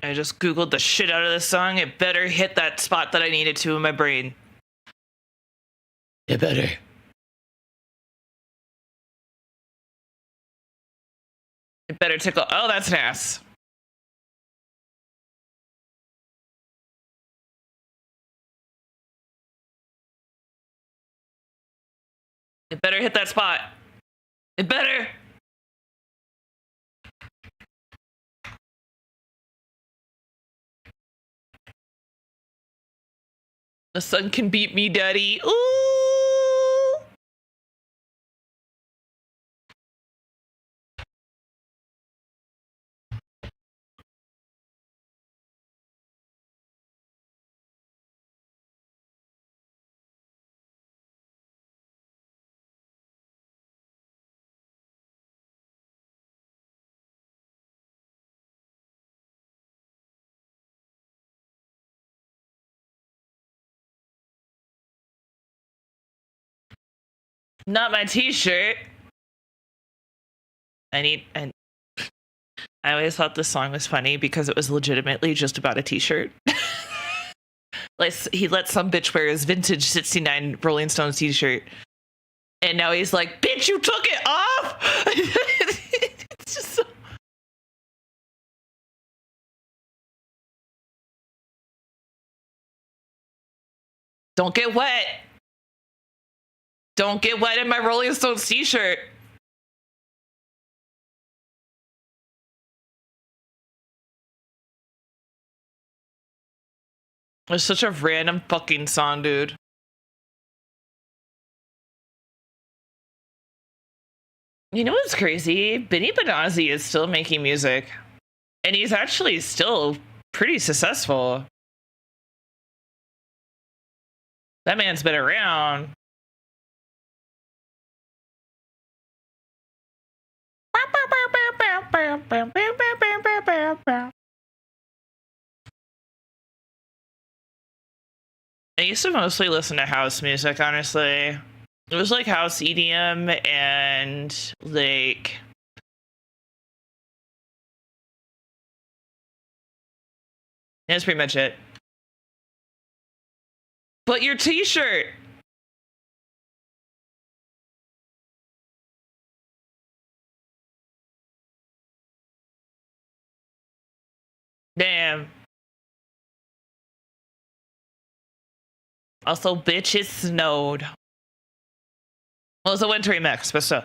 I just Googled the shit out of this song. It better hit that spot that I needed to in my brain. It better. It better tickle. Oh, that's an ass. It better hit that spot. It better. The sun can beat me, daddy. Ooh. Not my t-shirt. I always thought this song was funny because it was legitimately just about a t-shirt. Like, he let some bitch wear his vintage 69 Rolling Stones t-shirt. And now he's like, bitch, you took it off? It's just so... Don't get wet. Don't get wet in my Rolling Stones t-shirt. It's such a random fucking song, dude. You know what's crazy? Benny Benazzi is still making music. And he's actually still pretty successful. That man's been around. I used to mostly listen to house music, honestly. It was like house EDM and like... That's pretty much it. But your t-shirt! Damn. Also, bitch, it snowed. Well, it's a wintry mix, but still.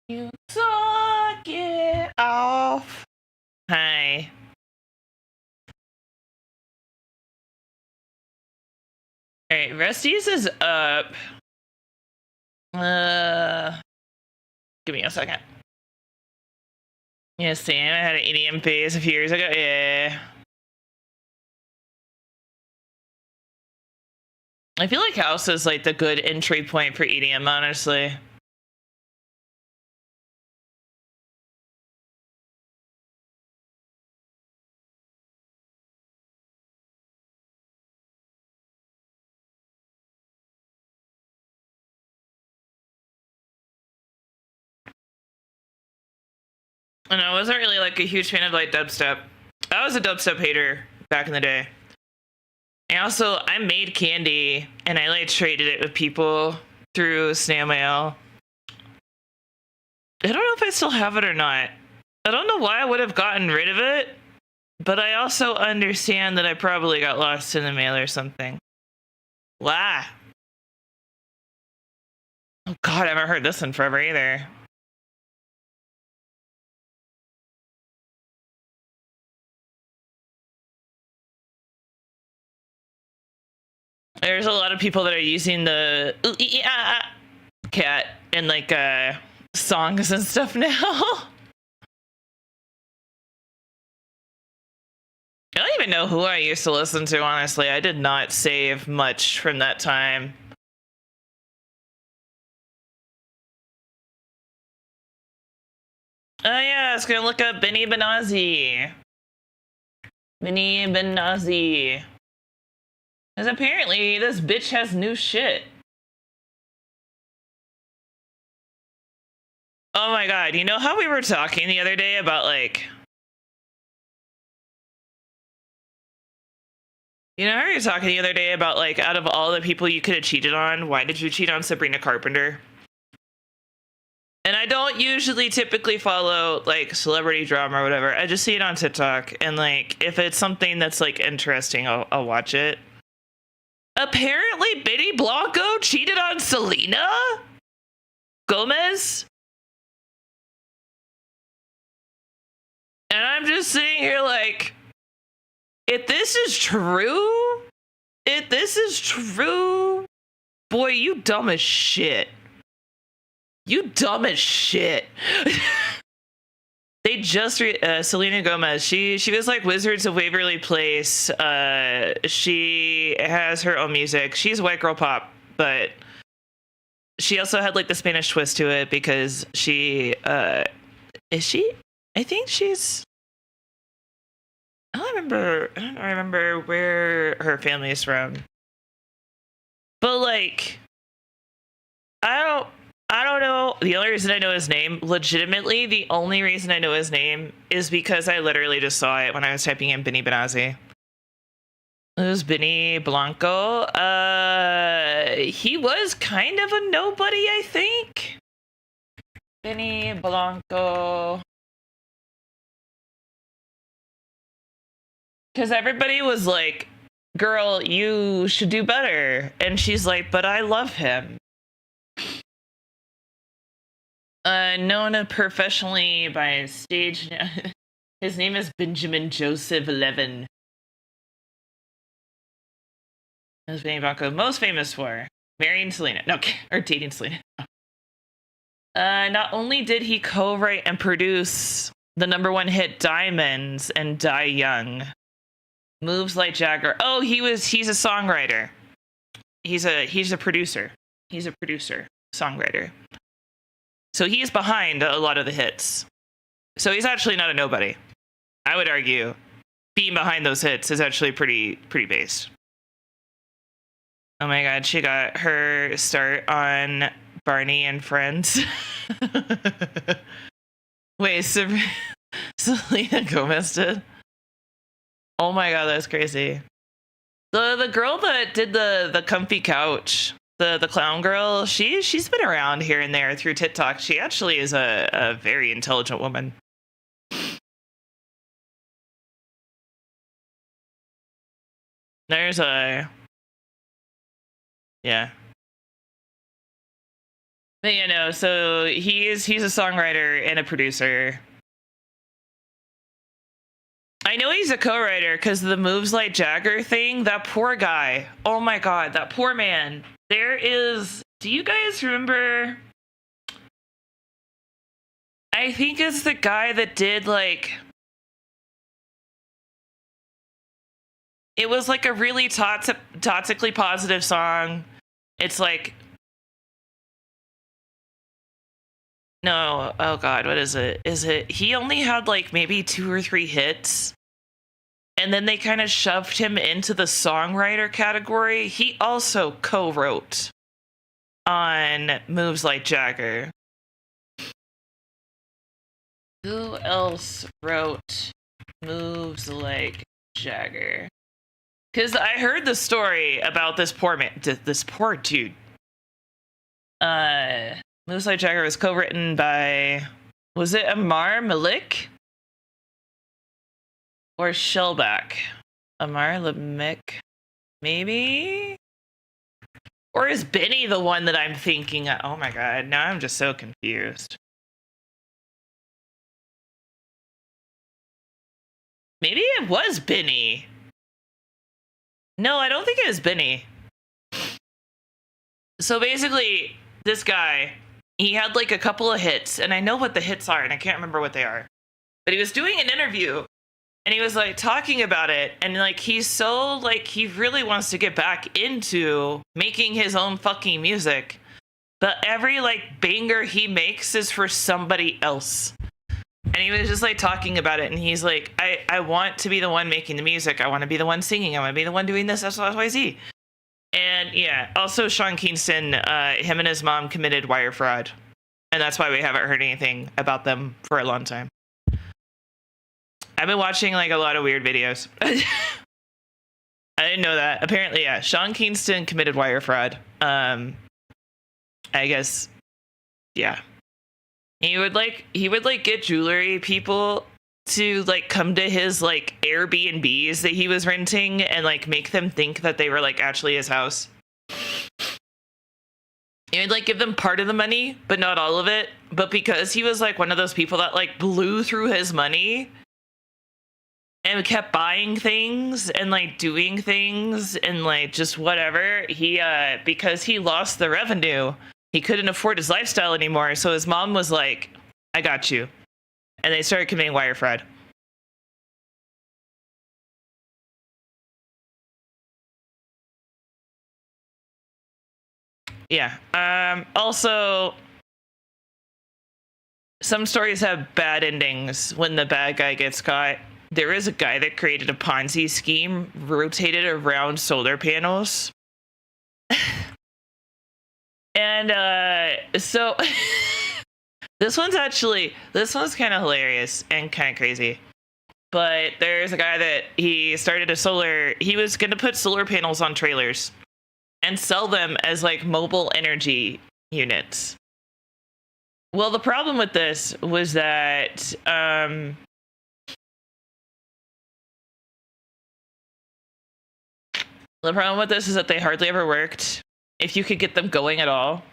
You took it off. Hi. Alright, Rusty's is up. Give me a second. Yeah, Sam, I had an EDM phase a few years ago. Yeah. I feel like house is like the good entry point for EDM, honestly. And I wasn't really like a huge fan of like dubstep. I was a dubstep hater back in the day. And also, I made candy and I like traded it with people through snail mail. I don't know if I still have it or not. I don't know why I would have gotten rid of it, but I also understand that I probably got lost in the mail or something. Wow. Oh god, I haven't heard this in forever either. There's a lot of people that are using the cat in like songs and stuff now. I don't even know who I used to listen to, honestly. I did not save much from that time. Oh yeah, I was gonna look up Benny Benazzi. Benny Benazzi. Because apparently this bitch has new shit. Oh my god, you know how we were talking the other day about like You know, we were talking the other day about, like, out of all the people you could have cheated on, why did you cheat on Sabrina Carpenter? And I don't usually typically follow, like, celebrity drama or whatever. I just see it on TikTok. And, like, if it's something that's, like, interesting, I'll watch it. Apparently, Benny Blanco cheated on Selena Gomez. And I'm just sitting here like, if this is true, boy, you dumb as shit. You dumb as shit. They just Selena Gomez. She was like Wizards of Waverly Place. She has her own music. She's white girl pop, but she also had like the Spanish twist to it because she is she? I think she's. I don't remember where her family is from. But like, I don't know. The only reason I know his name, legitimately, the only reason I know his name is because I literally just saw it when I was typing in Benny Benazzi. It was Benny Blanco. He was kind of a nobody, I think. Benny Blanco. Because everybody was like, girl, you should do better. And she's like, but I love him. Known professionally by stage. His name is Benjamin Joseph Levin. That's Benny Blanco most famous for marrying Selena. No, or dating Selena. Not only did he co-write and produce the #1 hit Diamonds and Die Young, Moves Like Jagger. Oh, he's a songwriter. He's a producer. He's a producer, songwriter. So he's behind a lot of the hits. So he's actually not a nobody. I would argue being behind those hits is actually pretty based. Oh my god, she got her start on Barney and Friends. Wait, Selena Gomez did? Oh my god, that's crazy. The girl that did the comfy couch, the clown girl, she's been around here and there through TikTok. She actually is a very intelligent woman. There's a yeah. But you know, so he's a songwriter and a producer. I know he's a co-writer because the Moves Like Jagger thing, that poor guy. Oh my god, that poor man. There is, do you guys remember? I think it's the guy that did like, it was like a really toxically positive song. It's like, no, oh god, what is it? He only had like maybe 2 or 3 hits. And then they kind of shoved him into the songwriter category. He also co-wrote on Moves Like Jagger. Who else wrote Moves Like Jagger? Because I heard the story about this poor man, this poor dude. Moves Like Jagger was co-written by, was it Amar Malik? Or Shellback? Amar Lamik? Maybe? Or is Benny the one that I'm thinking of? Oh my god, now I'm just so confused. Maybe it was Benny. No, I don't think it was Benny. So basically, this guy, he had like a couple of hits, and I know what the hits are, and I can't remember what they are. But he was doing an interview, and he was like talking about it, and like he's so like he really wants to get back into making his own fucking music, but every like banger he makes is for somebody else. And he was just like talking about it, and he's like, I want to be the one making the music. I want to be the one singing. I want to be the one doing this. That's XYZ. And yeah, also Sean Kingston, him and his mom committed wire fraud, and that's why we haven't heard anything about them for a long time. I've been watching like a lot of weird videos. I didn't know that. Apparently, yeah. Sean Kingston committed wire fraud. I guess, yeah. He would get jewelry people to like come to his like Airbnbs that he was renting and like make them think that they were like actually his house. He would like give them part of the money, but not all of it. But because he was like one of those people that like blew through his money and kept buying things and like doing things and like just whatever, he because he lost the revenue, he couldn't afford his lifestyle anymore. So his mom was like, I got you. And they started committing wire fraud. Yeah. Also, some stories have bad endings when the bad guy gets caught. There is a guy that created a Ponzi scheme rotated around solar panels. And so this one's kind of hilarious and kind of crazy. But there's a guy that he was going to put solar panels on trailers and sell them as like mobile energy units. Well, the problem with this was that the problem with this is that they hardly ever worked, if you could get them going at all.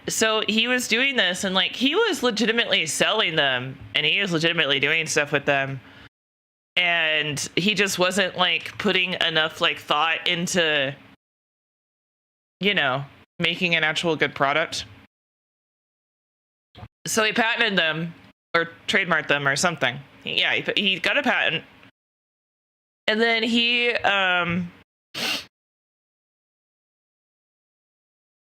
So he was doing this and like he was legitimately selling them and he was legitimately doing stuff with them. And he just wasn't like putting enough like thought into, you know, making an actual good product. So he patented them or trademarked them or something. Yeah, he got a patent. And then he,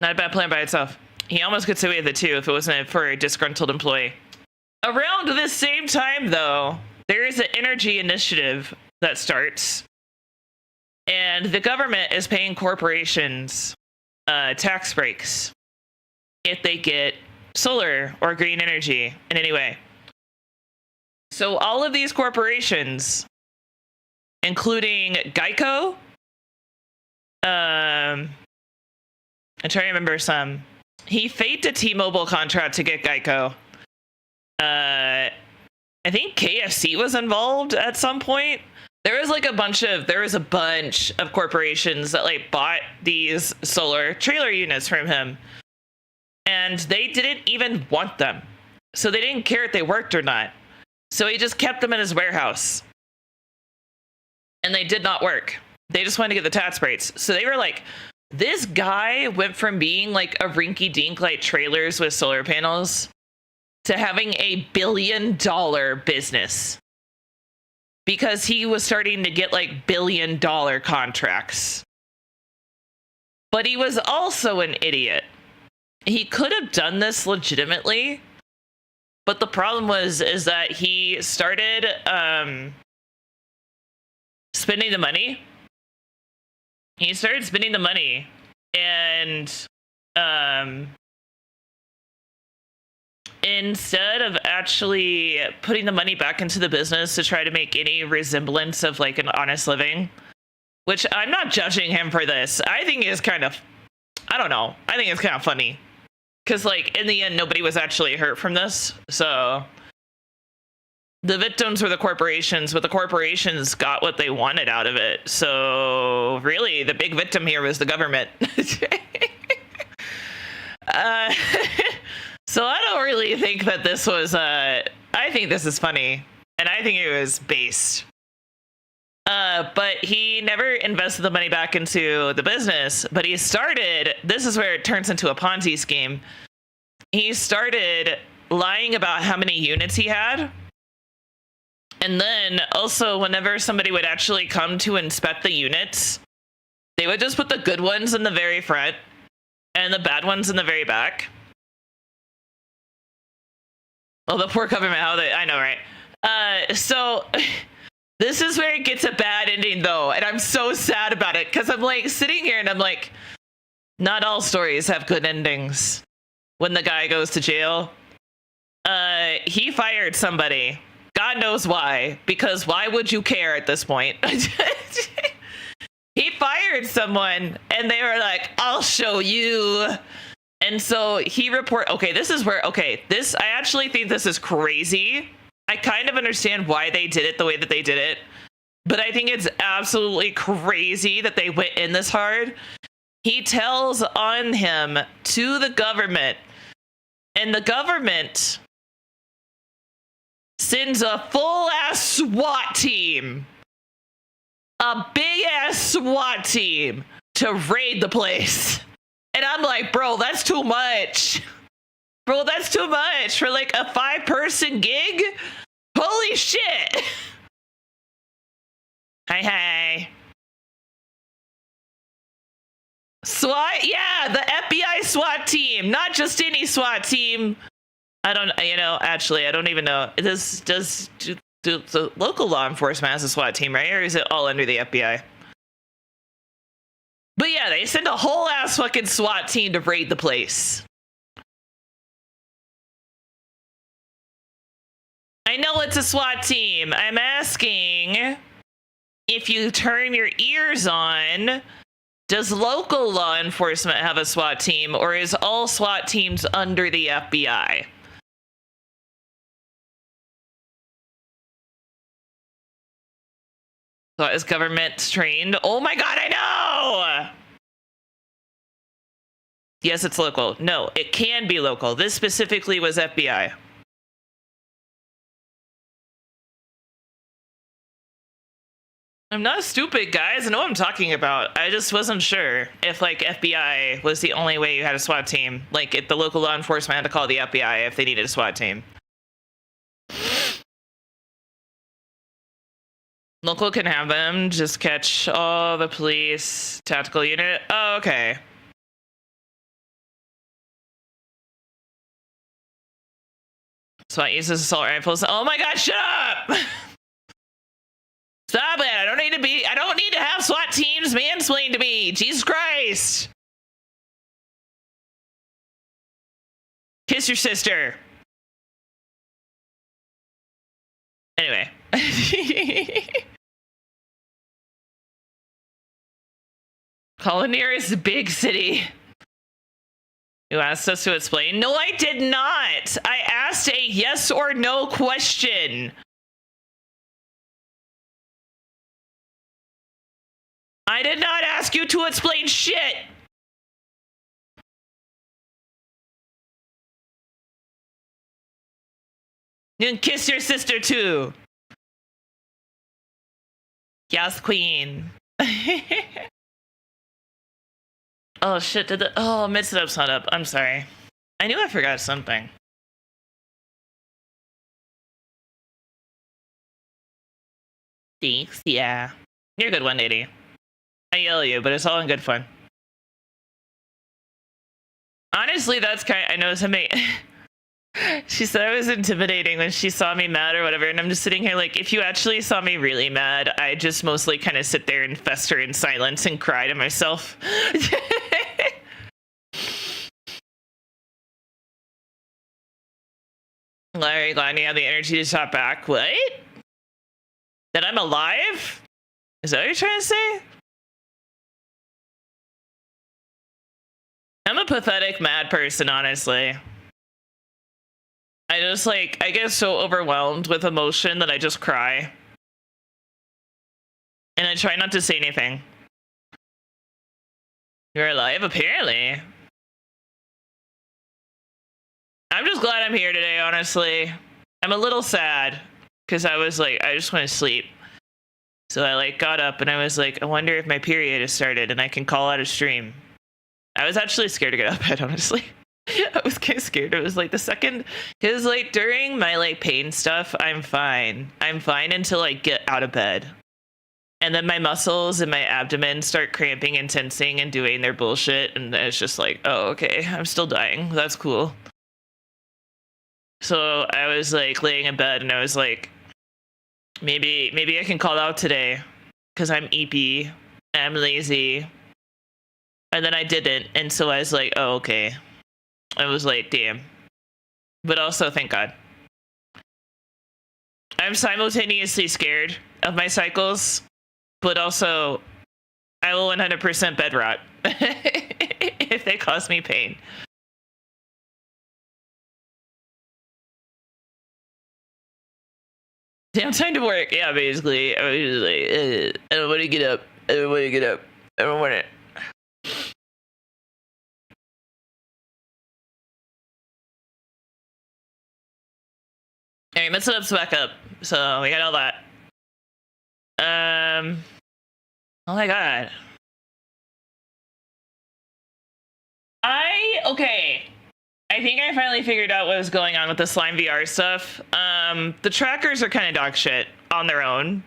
not a bad plan by itself. He almost gets away with it too if it wasn't for a disgruntled employee. Around this same time, though, there is an energy initiative that starts, and the government is paying corporations tax breaks if they get solar or green energy in any way. So all of these corporations, including Geico, I'm trying to remember some. He faked a T-Mobile contract to get Geico. I think KFC was involved at some point. There was a bunch of corporations that like bought these solar trailer units from him, and they didn't even want them. So they didn't care if they worked or not. So he just kept them in his warehouse. And they did not work. They just wanted to get the tax breaks. So they were like, this guy went from being like a rinky-dink like trailers with solar panels to having a $1 billion business because he was starting to get like $1 billion contracts. But he was also an idiot. He could have done this legitimately, but the problem is that he started spending the money. He started spending the money, and instead of actually putting the money back into the business to try to make any resemblance of like an honest living, which I'm not judging him for this. I think it's kind of, I don't know. I think it's kind of funny because like in the end, nobody was actually hurt from this. So the victims were the corporations, but the corporations got what they wanted out of it. So really, the big victim here was the government. So I don't really think that this was, I think this is funny, and I think it was based. But he never invested the money back into the business, but he started, this is where it turns into a Ponzi scheme. He started lying about how many units he had. And then also whenever somebody would actually come to inspect the units, they would just put the good ones in the very front and the bad ones in the very back. Oh, the poor government, I know, right? So this is where it gets a bad ending though. And I'm so sad about it because I'm like sitting here and I'm like, not all stories have good endings. When the guy goes to jail, he fired somebody God knows why, because why would you care at this point? He fired someone and they were like, I'll show you. And so he okay, this is where, okay, this, I actually think this is crazy. I kind of understand why they did it the way that they did it, but I think it's absolutely crazy that they went in this hard. He tells on him to the government, and the government sends a full-ass SWAT team, a big-ass SWAT team, to raid the place. And I'm like, bro, that's too much. Bro, that's too much for like a 5-person gig? Holy shit. Hi. SWAT? Yeah, the FBI SWAT team. Not just any SWAT team. I don't, actually, I don't even know. Does the local law enforcement has a SWAT team, right? Or is it all under the FBI? But yeah, they send a whole ass fucking SWAT team to raid the place. I know it's a SWAT team. I'm asking if you turn your ears on, does local law enforcement have a SWAT team, or is all SWAT teams under the FBI? So is government trained? Oh my God, I know! Yes, it's local. No, it can be local. This specifically was FBI. I'm not stupid, guys. I know what I'm talking about. I just wasn't sure if, like, FBI was the only way you had a SWAT team. Like, if the local law enforcement had to call the FBI if they needed a SWAT team. Local can have them. Just catch all the police tactical unit. Oh, okay. SWAT uses assault rifles. Oh my God, shut up! Stop it! I don't need to have SWAT teams mansplain to me. Jesus Christ! Kiss your sister. Anyway. Call the nearest big city. You asked us to explain? No, I did not. I asked a yes or no question. I did not ask you to explain shit. You can kiss your sister too. Yes, queen. Oh shit, mid-setup's not up. I'm sorry. I knew I forgot something. Thanks, yeah. You're a good one, lady. I yell at you, but it's all in good fun. Honestly, that's I know somebody... She said I was intimidating when she saw me mad or whatever, and I'm just sitting here like, if you actually saw me really mad, I just mostly kind of sit there and fester in silence and cry to myself. Larry, glad you have the energy to talk back. What? That I'm alive? Is that what you're trying to say? I'm a pathetic mad person, honestly. I just I get so overwhelmed with emotion that I just cry. And I try not to say anything. You're alive, apparently. I'm just glad I'm here today, honestly. I'm a little sad because I was like, I just want to sleep. So I got up and I was like, I wonder if my period has started and I can call out a stream. I was actually scared to get out of bed, honestly. I was kind of scared. It was the second, because during my pain stuff, I'm fine. I'm fine until I get out of bed. And then my muscles and my abdomen start cramping and tensing and doing their bullshit. And it's just oh, okay, I'm still dying. That's cool. So I was laying in bed and I was maybe I can call out today because I'm eepy. I'm lazy. And then I didn't. And so I was oh, okay. I was damn. But also, thank God. I'm simultaneously scared of my cycles, but also I will 100% bed rot if they cause me pain. Damn time to work. Yeah, basically. I was like, I don't want to get up. I don't want to get up. I don't want it. All right, let's back up. So we got all that. Oh my god. Okay. I think I finally figured out what was going on with the Slime VR stuff. The trackers are kind of dog shit on their own.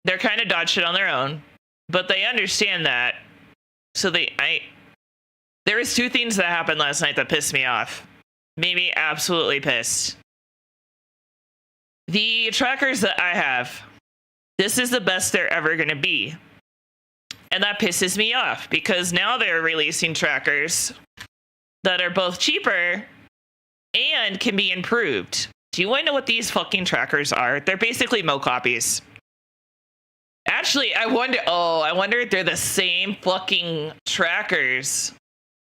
They're kind of dog shit on their own, but they understand that. So there was two things that happened last night that pissed me off. Made me absolutely pissed. The trackers that I have, this is the best they're ever going to be. And that pisses me off because now they're releasing trackers that are both cheaper and can be improved. Do you want to know what these fucking trackers are? They're basically Mo copies. Actually, I wonder if they're the same fucking trackers.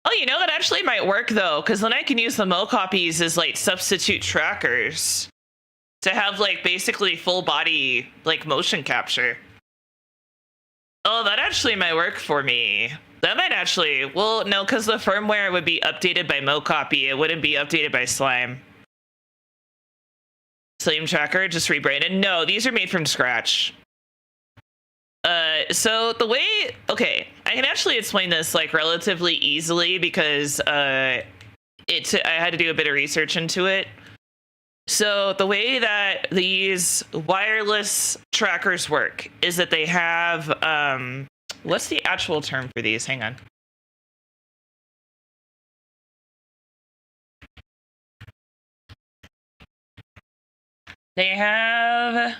Oh, you know, that actually might work though, because then I can use the Mo copies as like substitute trackers to have like basically full body like motion capture. Oh, that actually might work for me. That might actually, well, no, because the firmware would be updated by MoCopy. It wouldn't be updated by Slime. Slime Tracker, just rebranded. No, these are made from scratch. So the way, okay, I can actually explain this like relatively easily because I had to do a bit of research into it. So the way that these wireless trackers work is that they have, what's the actual term for these? Hang on. They have,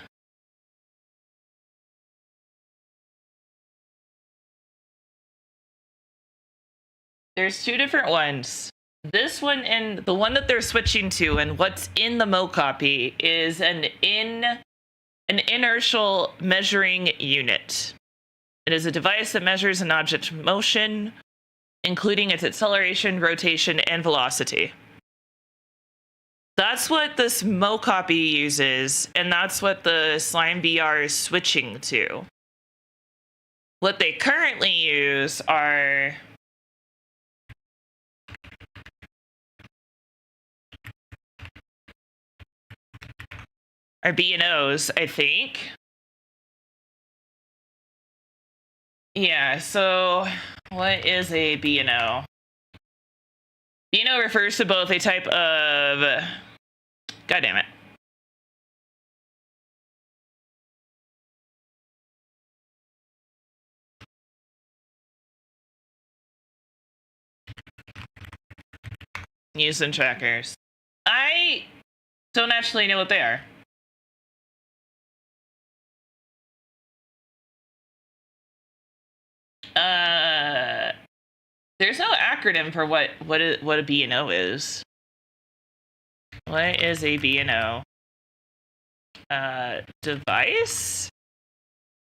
there's two different ones. This one and the one that they're switching to and what's in the Mo copy is an inertial measuring unit. It is a device that measures an object's motion, including its acceleration, rotation, and velocity. That's what this Mo copy uses, and that's what the Slime VR is switching to. What they currently use are B&Os, I think. Yeah, so what is a B&O? B&O refers to both a type of... God damn it. Use in trackers. I don't actually know what they are. There's no acronym for what a B&O is. What is a B&O? Device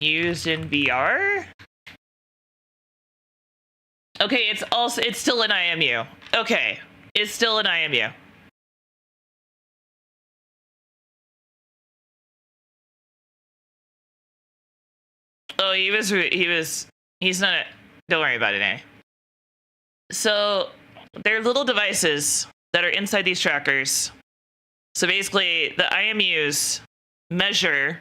used in VR? Okay, it's still an IMU. Okay, it's still an IMU. Oh, he's not, don't worry about it, eh? So, they're little devices that are inside these trackers. So basically, the IMUs measure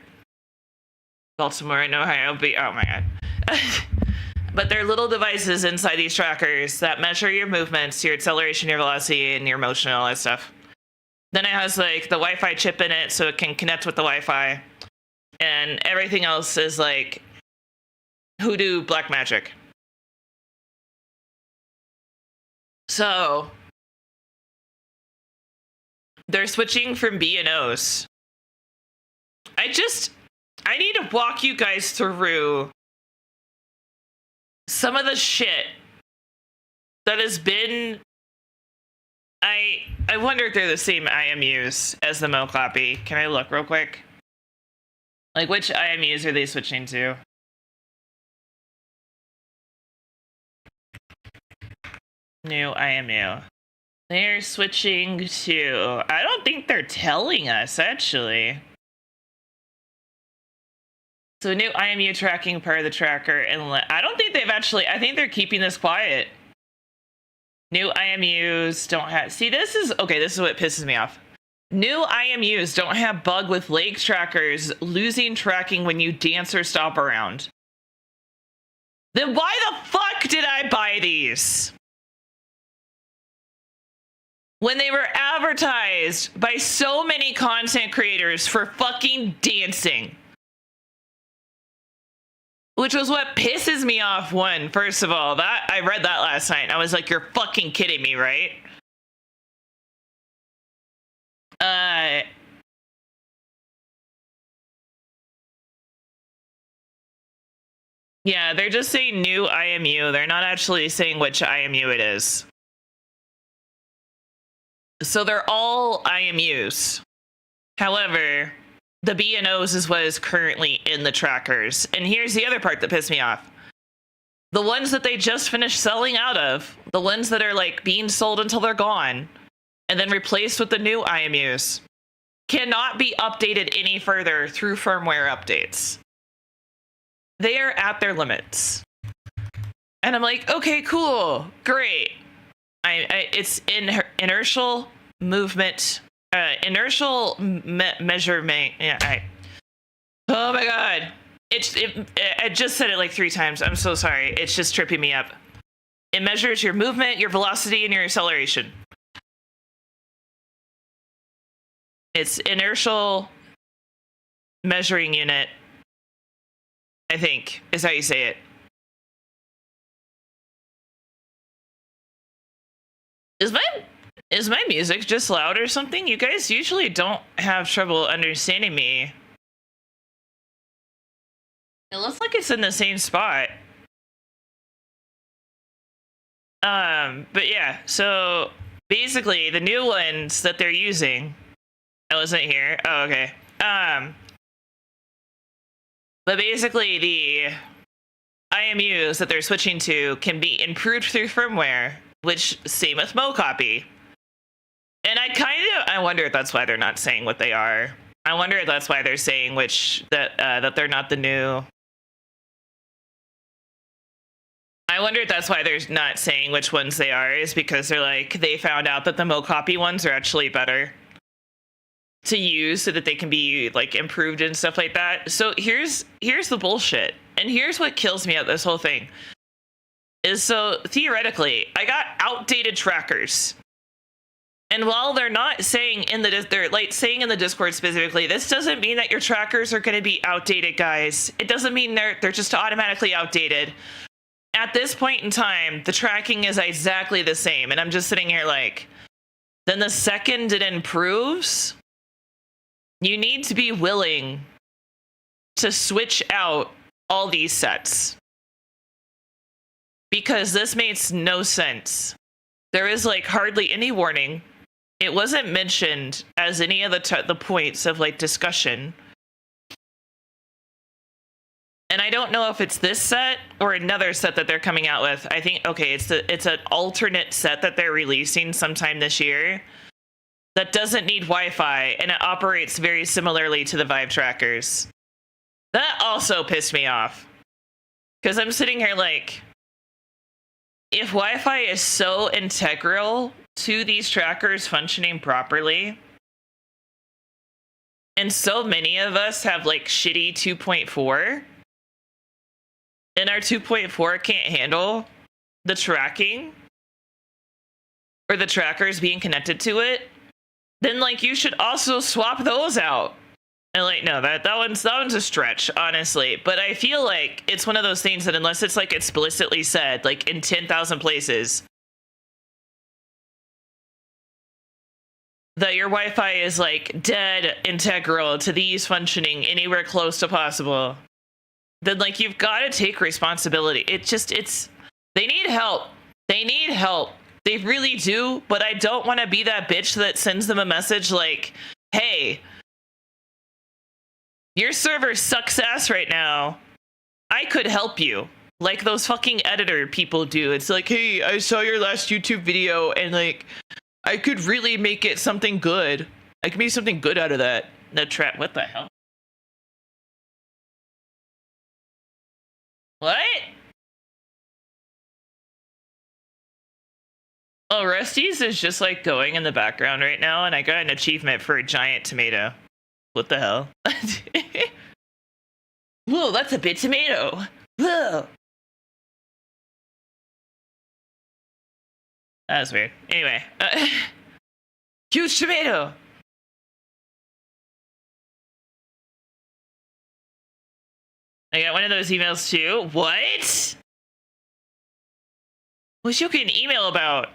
Baltimore and Ohio. Oh my god. But they're little devices inside these trackers that measure your movements, your acceleration, your velocity, and your motion, and all that stuff. Then it has like the Wi-Fi chip in it, so it can connect with the Wi-Fi. And everything else is like hoodoo black magic. So they're switching from B&Os. I need to walk you guys through some of the shit that has been I wonder if they're the same IMUs as the Mo copy. Can I look real quick? Like, which IMUs are they switching to? New IMU. They're switching to... I don't think they're telling us, actually. So new IMU tracking part of the tracker. And I don't think they've actually... I think they're keeping this quiet. New IMUs don't have... See, this is... Okay, this is what pisses me off. New IMUs don't have bug with leg trackers losing tracking when you dance or stop around. Then why the fuck did I buy these? When they were advertised by so many content creators for fucking dancing. Which was what pisses me off. One, first of all, that I read that last night. And I was like, you're fucking kidding me, right? Yeah, they're just saying new IMU. They're not actually saying which IMU it is. So they're all IMUs. However, the B&Os is what is currently in the trackers. And here's the other part that pissed me off. The ones that they just finished selling out of, the ones that are like being sold until they're gone, and then replaced with the new IMUs, cannot be updated any further through firmware updates. They are at their limits. And I'm like, okay, cool, great. It's inertial movement, inertial measurement. Yeah, oh my god. I just said it like 3 times. I'm so sorry. It's just tripping me up. It measures your movement, your velocity, and your acceleration. It's inertial measuring unit, I think, is how you say it. Is my music just loud or something? You guys usually don't have trouble understanding me. It looks like it's in the same spot. But yeah, so basically the new ones that they're using, I wasn't here. Oh, okay. But basically the IMUs that they're switching to can be improved through firmware, which same with MoCopy. And I wonder if that's why they're not saying what they are. I wonder if that's why they're saying that they're not the new. I wonder if that's why they're not saying which ones they are, is because they're like, they found out that the MoCopy ones are actually better to use so that they can be like improved and stuff like that. So here's the bullshit. And here's what kills me at this whole thing. Is so theoretically, I got outdated trackers. And while they're not saying they're like saying in the Discord specifically, this doesn't mean that your trackers are going to be outdated, guys. It doesn't mean they're just automatically outdated. At this point in time, the tracking is exactly the same. And I'm just sitting here like, then the second it improves, you need to be willing to switch out all these sets. Because this makes no sense. There is like hardly any warning. It wasn't mentioned as any of the points of like discussion. And I don't know if it's this set or another set that they're coming out with. I think, okay, it's an alternate set that they're releasing sometime this year that doesn't need Wi-Fi, and it operates very similarly to the Vive trackers. That also pissed me off. Because I'm sitting here like, if Wi-Fi is so integral to these trackers functioning properly, and so many of us have like shitty 2.4, and our 2.4 can't handle the tracking or the trackers being connected to it, then like you should also swap those out. And like, no, that one's a stretch, honestly. But I feel like it's one of those things that unless it's like explicitly said, like in 10,000 places, that your Wi-Fi is like dead integral to these functioning anywhere close to possible, then like you've got to take responsibility. They need help. They need help They really do, but I don't want to be that bitch that sends them a message like, hey, your server sucks ass right now. I could help you. Like those fucking editor people do. It's like, hey, I saw your last YouTube video and like, I could really make it something good. I could make something good out of that. No trap. What the hell? What? Oh, Rusty's is just like going in the background right now, and I got an achievement for a giant tomato. What the hell? Whoa, that's a big tomato. Whoa. That was weird. Anyway, huge tomato. I got one of those emails too. What? What'd you get an email about?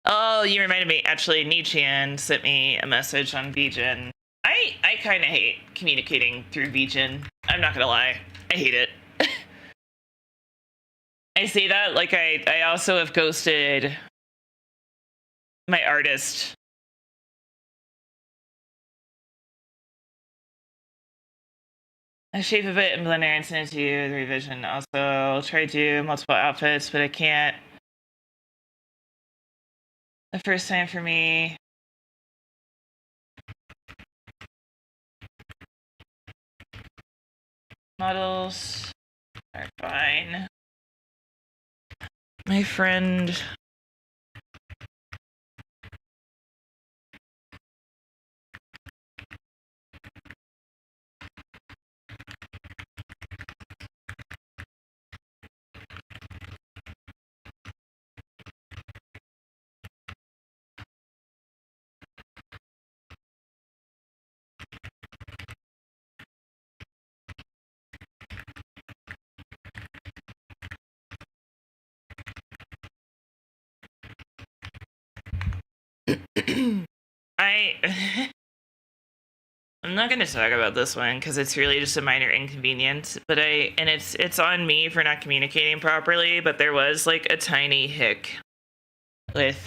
Oh, you reminded me. Actually, Nietzschean sent me a message on VGen. I kind of hate communicating through VGen. I'm not gonna lie. I hate it. I say that like I also have ghosted my artist. I shape a bit in Blender and send it to you, the revision. Also, I'll try to do multiple outfits, but I can't. The first time for me. Models are fine. My friend. I'm not going to talk about this one because it's really just a minor inconvenience, but it's on me for not communicating properly, but there was like a tiny hic with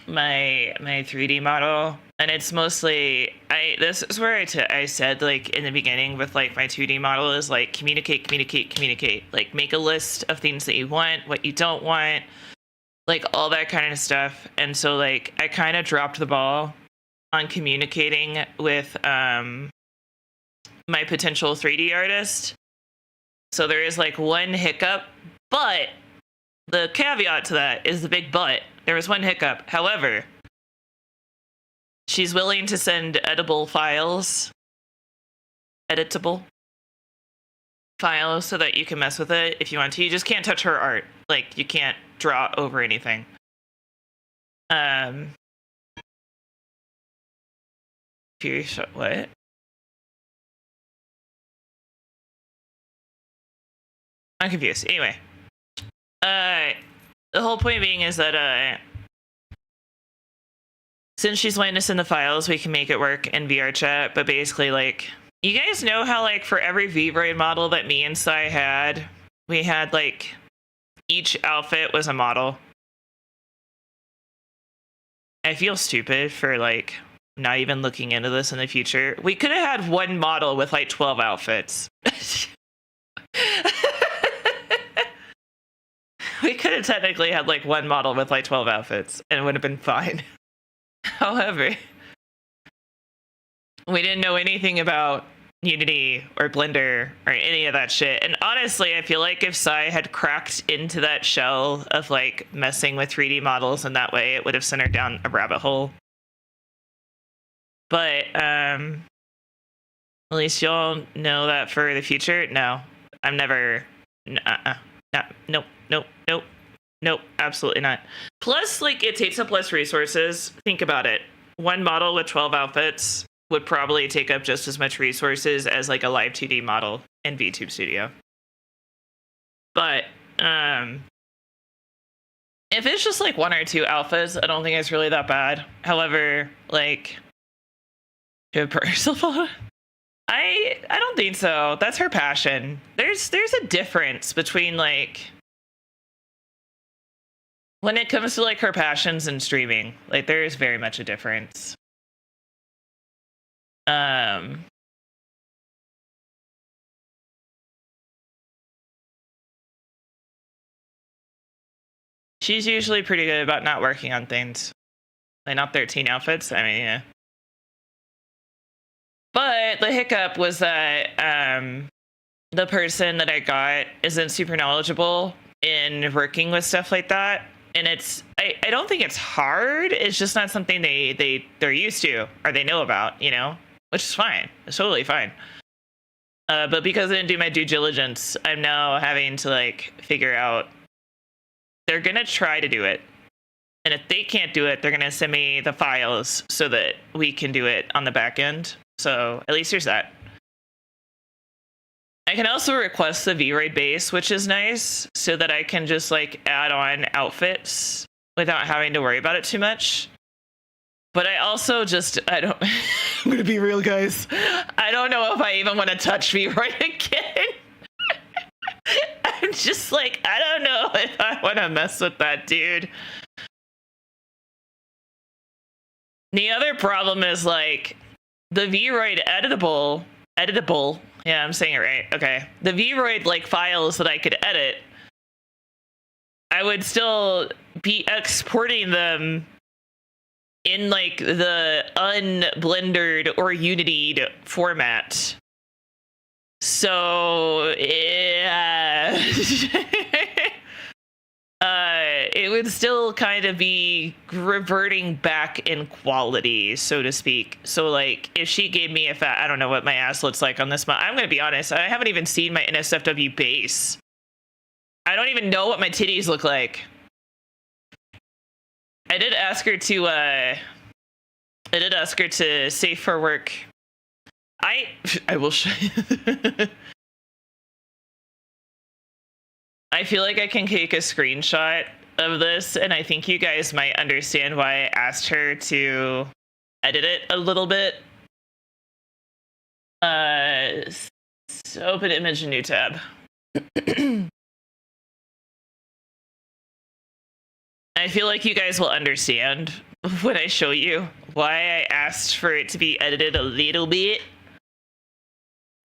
my 3D model, and it's mostly this is where I said like in the beginning with like my 2D model is like communicate, like make a list of things that you want, what you don't want, like all that kind of stuff. And so like I kind of dropped the ball on communicating with my potential 3D artist. So there is like one hiccup, but the caveat to that is the big but. There was one hiccup. However, she's willing to send editable files so that you can mess with it if you want to. You just can't touch her art. Like, you can't draw over anything. What? I'm confused. Anyway. The whole point being is that since she's willing to send the files, we can make it work in VR chat. But basically, like, you guys know how, like, for every VRoid model that me and Sai had, we had, like, each outfit was a model. I feel stupid for, like, not even looking into this in the future. We could have had one model with, like, 12 outfits. We could have technically had, like, one model with, like, 12 outfits, and it would have been fine. However, we didn't know anything about Unity or Blender or any of that shit. And honestly, I feel like if Sai had cracked into that shell of, like, messing with 3D models in that way, it would have sent her down a rabbit hole. But, at least y'all know that for the future. No, I'm never, nope, absolutely not. Plus, like, it takes up less resources. Think about it. One model with 12 outfits would probably take up just as much resources as, like, a live 2D model in VTube Studio. But, if it's just, like, one or two alphas, I don't think it's really that bad. However, like, to put yourself on, I don't think so. That's her passion. There's a difference between like when it comes to like her passions and streaming. Like there is very much a difference. She's usually pretty good about not working on things. Like not 13 outfits. I mean, yeah. But the hiccup was that the person that I got isn't super knowledgeable in working with stuff like that. And I don't think it's hard. It's just not something they're used to or they know about, you know, which is fine. It's totally fine. But because I didn't do my due diligence, I'm now having to like figure out they're going to try to do it. And if they can't do it, they're going to send me the files so that we can do it on the back end. So at least there's that. I can also request the V-Roid base, which is nice, so that I can just like add on outfits without having to worry about it too much. But I also just, I don't, I'm going to be real, guys. I don't know if I even want to touch V-Roid again. I'm just like, I don't know if I want to mess with that dude. The other problem is like the V-Roid editable, yeah, I'm saying it right. Okay. The V-Roid like files that I could edit, I would still be exporting them in like the unblendered or Unitied format. So yeah. It would still kind of be reverting back in quality, so to speak. So like if she gave me a fat, I don't know what my ass looks like on this. I'm gonna be honest, I haven't even seen my NSFW base. I don't even know what my titties look like. I did ask her to safe for work. I will show you. I feel like I can take a screenshot of this, and I think you guys might understand why I asked her to edit it a little bit. So open image, new tab. I feel like you guys will understand when I show you why I asked for it to be edited a little bit.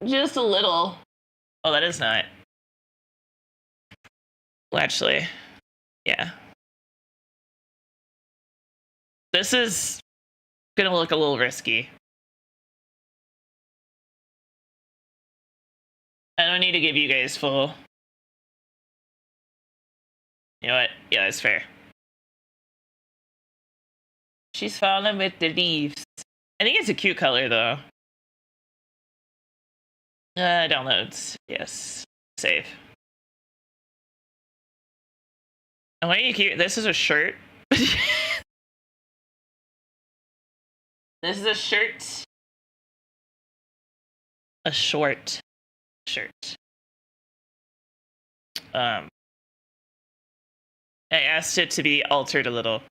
Just a little. Oh, that is not. Well, actually, yeah. This is gonna look a little risky. I don't need to give you guys full. You know what? Yeah, that's fair. She's falling with the leaves. I think it's a cute color, though. Downloads. Yes. Save. And why are you cute? This is a shirt. This is a shirt. A short shirt. I asked it to be altered a little.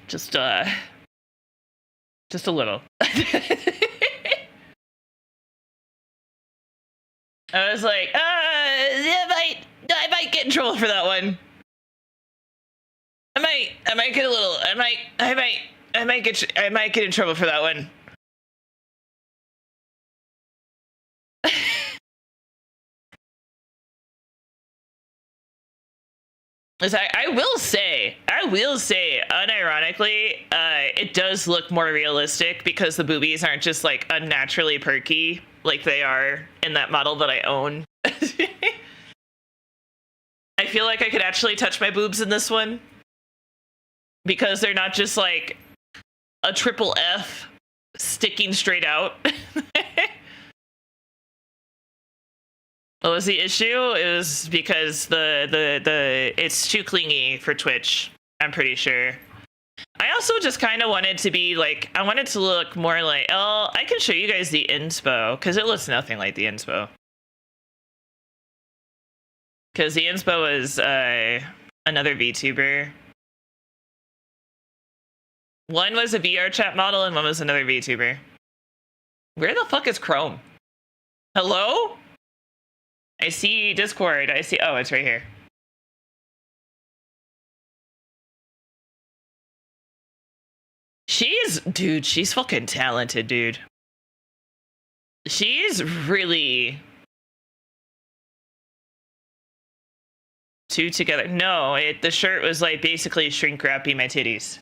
Just a little. I was like, I might get in trouble for that one. I might get a little. I might get in trouble for that one. I will say, unironically, it does look more realistic because the boobies aren't just like unnaturally perky like they are in that model that I own. I feel like I could actually touch my boobs in this one because they're not just like a triple F sticking straight out. What was the issue? It was because the it's too clingy for Twitch, I'm pretty sure. I also just kind of wanted to be like, I wanted to look more like, oh, I can show you guys the inspo, because it looks nothing like the inspo. Because the inspo is another VTuber. One was a VR chat model and one was another VTuber. Where the fuck is Chrome? Hello? I see Discord. I see. Oh, it's right here. Dude, she's fucking talented, dude. She's really two together. No, the shirt was like basically shrink wrapping my titties.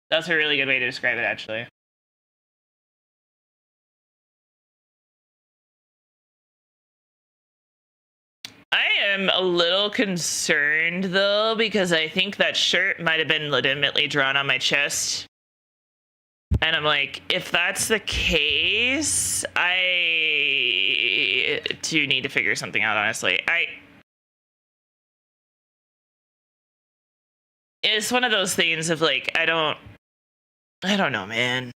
That's a really good way to describe it, actually. I am a little concerned though, because I think that shirt might have been legitimately drawn on my chest. And I'm like, if that's the case, I do need to figure something out, honestly. It's one of those things of like, I don't know, man.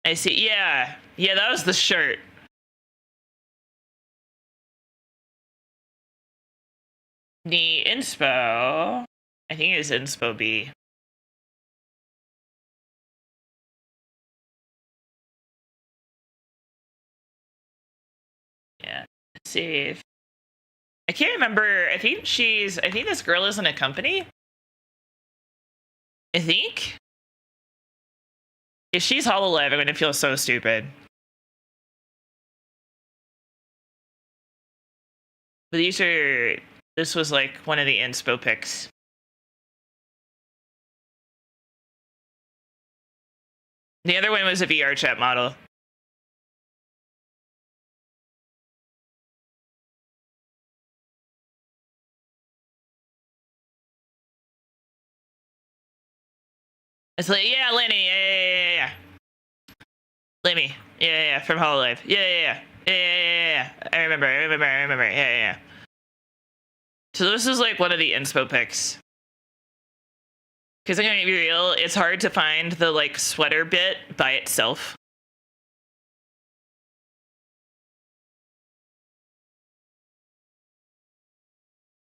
I see. Yeah, that was the shirt. The inspo, I think it is inspo B. Yeah, let's see if I can't remember. I think this girl is in a company. I think. If she's HoloLive, I'm going to feel so stupid. But this was like one of the inspo pics. The other one was a VR chat model. It's like, yeah, Lenny, yeah. Lenny, yeah, from HoloLive. Yeah. I remember, yeah. So this is like one of the inspo pics. Because I'm gonna be real, it's hard to find the like sweater bit by itself.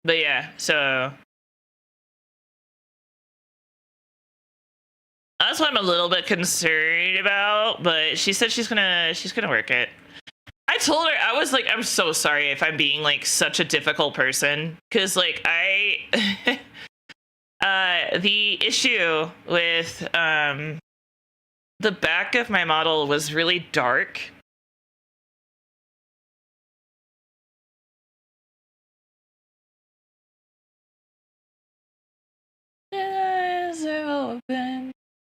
But yeah, so that's what I'm a little bit concerned about. But she said she's gonna work it. I told her, I was like, I'm so sorry if I'm being like such a difficult person, because like the issue with the back of my model was really dark.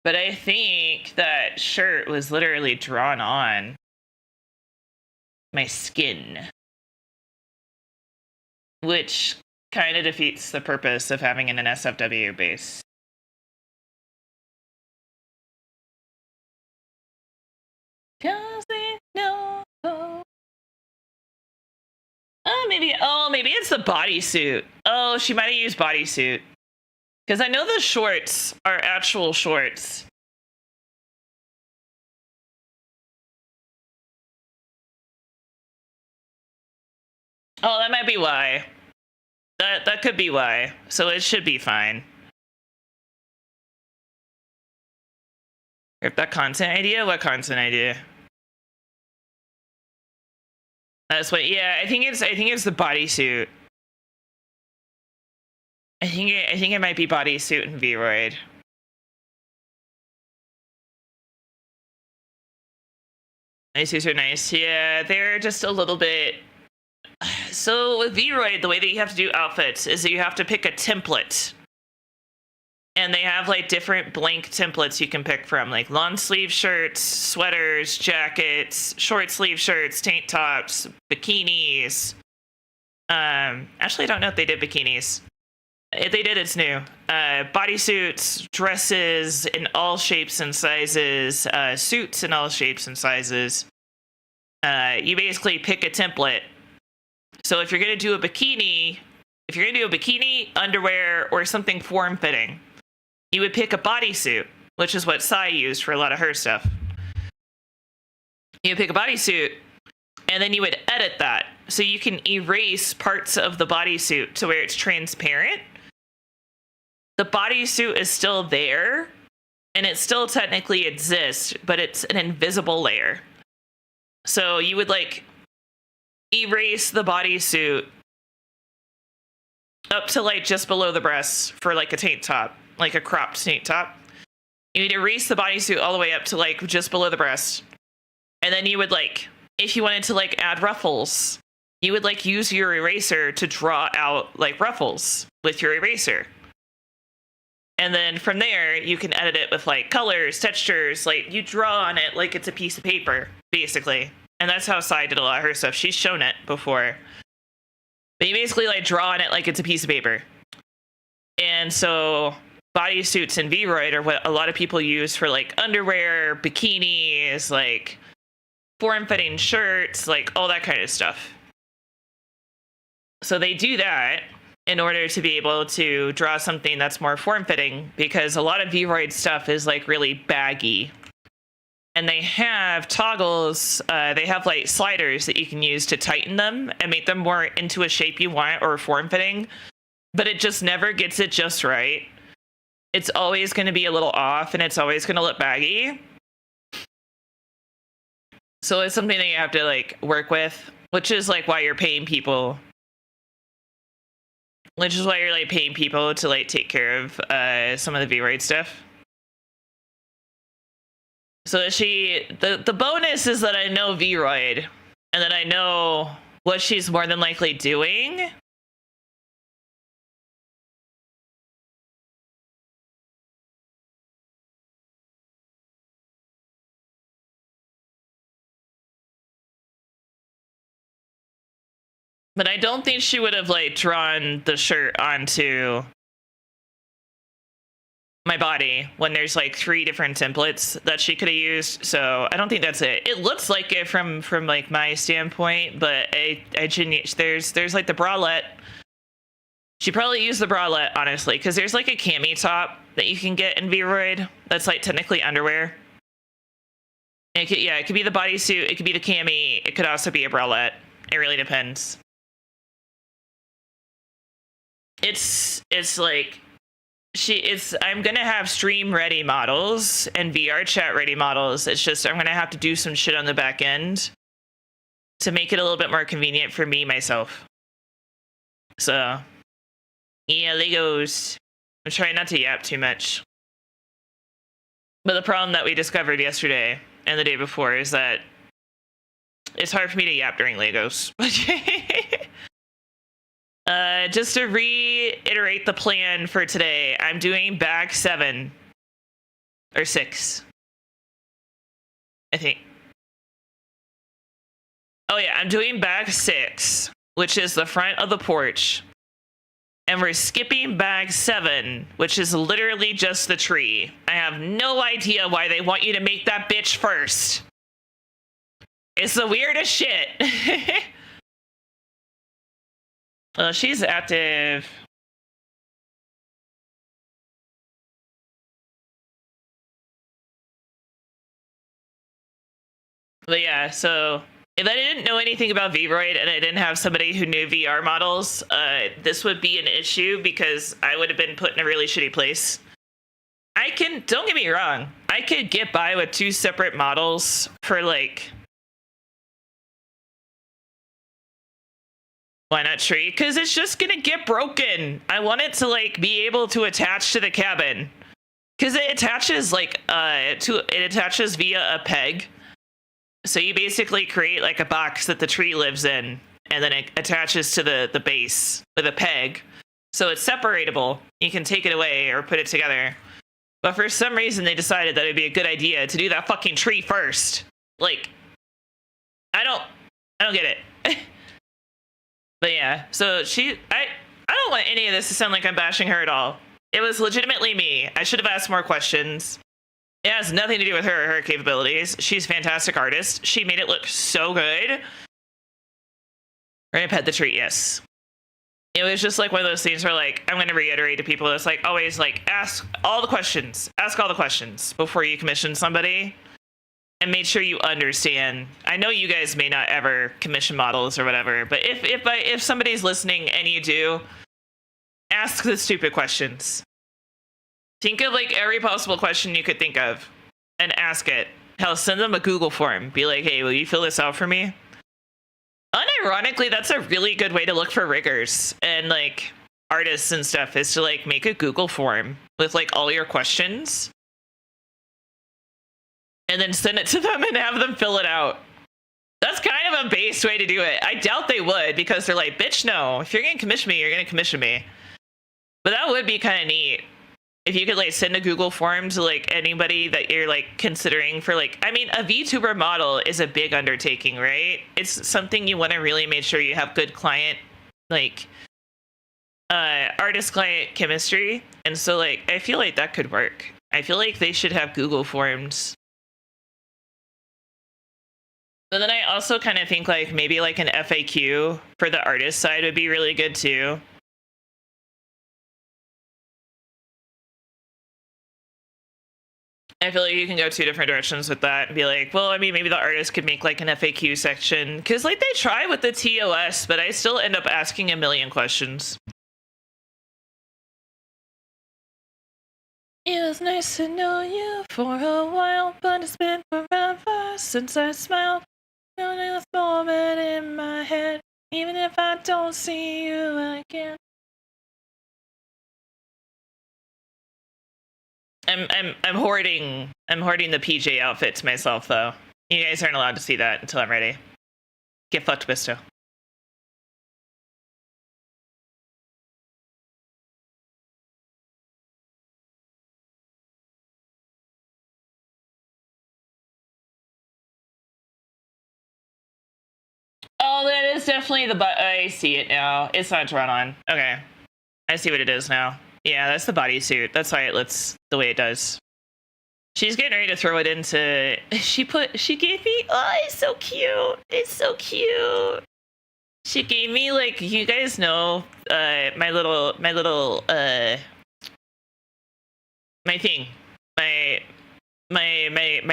But I think that shirt was literally drawn on my skin, which kind of defeats the purpose of having an NSFW base. Cause they know. Maybe it's the bodysuit. Oh, she might have used bodysuit. Because I know the shorts are actual shorts. Oh, that might be why. That could be why. So it should be fine. That content idea? What content idea? That's what. Yeah, I think it's the bodysuit. I think it might be bodysuit and Vroid. Nice, are nice. Yeah, they're just a little bit. So with Vroid, the way that you have to do outfits is that you have to pick a template. And they have like different blank templates you can pick from, like long sleeve shirts, sweaters, jackets, short sleeve shirts, tank tops, bikinis. Actually, I don't know if they did bikinis. If they did, it's new. Bodysuits, dresses in all shapes and sizes, suits in all shapes and sizes. You basically pick a template. So if you're going to do a bikini, underwear, or something form-fitting, you would pick a bodysuit, which is what Sai used for a lot of her stuff. You would pick a bodysuit, and then you would edit that. So you can erase parts of the bodysuit to where it's transparent. the bodysuit is still there and it still technically exists, but it's an invisible layer. So you would like erase the bodysuit up to like just below the breasts for like a tank top, like a cropped tank top. You would erase the bodysuit all the way up to like just below the breast. And then you would like, if you wanted to like add ruffles, you would like use your eraser to draw out like ruffles with your eraser. And then from there, you can edit it with like colors, textures, like you draw on it like it's a piece of paper, basically. And that's how Sai did a lot of her stuff. She's shown it before. But you basically like draw on it like it's a piece of paper. And so bodysuits and V-Roid are what a lot of people use for like underwear, bikinis, like form-fitting shirts, like all that kind of stuff. So they do that in order to be able to draw something that's more form-fitting, because a lot of V-Roid stuff is like really baggy. And they have toggles, they have like sliders that you can use to tighten them and make them more into a shape you want or form-fitting, but it just never gets it just right. It's always going to be a little off and it's always going to look baggy. So it's something that you have to like work with, which is like why you're paying people. Which is why you're like paying people to like take care of some of the V-Roid stuff. So the bonus is that I know V-Roid and that I know what she's more than likely doing. But I don't think she would have like drawn the shirt onto my body when there's like 3 different templates that she could have used. So I don't think that's it. It looks like it from like my standpoint, but there's like the bralette. She probably used the bralette, honestly, because there's like a cami top that you can get in V-Roid that's like technically underwear. And it could be the bodysuit, it could be the cami, it could also be a bralette. It really depends. It's like I'm gonna have stream ready models and VR chat ready models. It's just I'm gonna have to do some shit on the back end to make it a little bit more convenient for me myself. So yeah, Legos. I'm trying not to yap too much. But the problem that we discovered yesterday and the day before is that it's hard for me to yap during Legos. Just to reiterate the plan for today, I'm doing bag 7 or 6, I think. Oh yeah, I'm doing bag 6, which is the front of the porch. And we're skipping bag 7, which is literally just the tree. I have no idea why they want you to make that bitch first. It's the weirdest shit. Well, she's active. But yeah, so if I didn't know anything about V-Roid and I didn't have somebody who knew VR models, this would be an issue because I would have been put in a really shitty place. Don't get me wrong, I could get by with 2 separate models for like, why not tree? Because it's just gonna get broken. I want it to like be able to attach to the cabin, because it attaches like it attaches via a peg. So you basically create like a box that the tree lives in, and then it attaches to the base with a peg. So it's separatable. You can take it away or put it together. But for some reason they decided that it'd be a good idea to do that fucking tree first. Like, I don't get it. But yeah, so I don't want any of this to sound like I'm bashing her at all. It was legitimately me. I should have asked more questions. It has nothing to do with her or her capabilities. She's a fantastic artist. She made it look so good. We're gonna pet the tree, yes. It was just like one of those things where like, I'm gonna reiterate to people, it's like always like ask all the questions before you commission somebody. And make sure you understand. I know you guys may not ever commission models or whatever, but if somebody's listening and you do, ask the stupid questions. Think of like every possible question you could think of and ask it. Hell, send them a Google form. Be like, hey, will you fill this out for me? Unironically, that's a really good way to look for riggers and like artists and stuff, is to like make a Google form with like all your questions and then send it to them and have them fill it out. That's kind of a base way to do it. I doubt they would, because they're like, bitch, no. If you're going to commission me, you're going to commission me. But that would be kind of neat. If you could like send a Google form to like anybody that you're like considering for like, I mean, a VTuber model is a big undertaking, right? It's something you want to really make sure you have good client, like artist client chemistry. And so like, I feel like that could work. I feel like they should have Google forms. But then I also kind of think like maybe like an FAQ for the artist side would be really good too. I feel like you can go two different directions with that and be like, well, I mean, maybe the artist could make like an FAQ section, because like they try with the TOS, but I still end up asking a million questions. It was nice to know you for a while, but it's been forever since I smiled. Feeling this moment in my head, even if I don't see you again. I'm hoarding the PJ outfits myself though. You guys aren't allowed to see that until I'm ready. Get fucked, Bisto. Oh, that is definitely the I see it now. It's not drawn on. Okay. I see what it is now. Yeah, that's the bodysuit. That's why it looks the way it does. She's getting ready to throw it into... She gave me... Oh, it's so cute. It's so cute. She gave me, like, you guys know, my little, my thing. My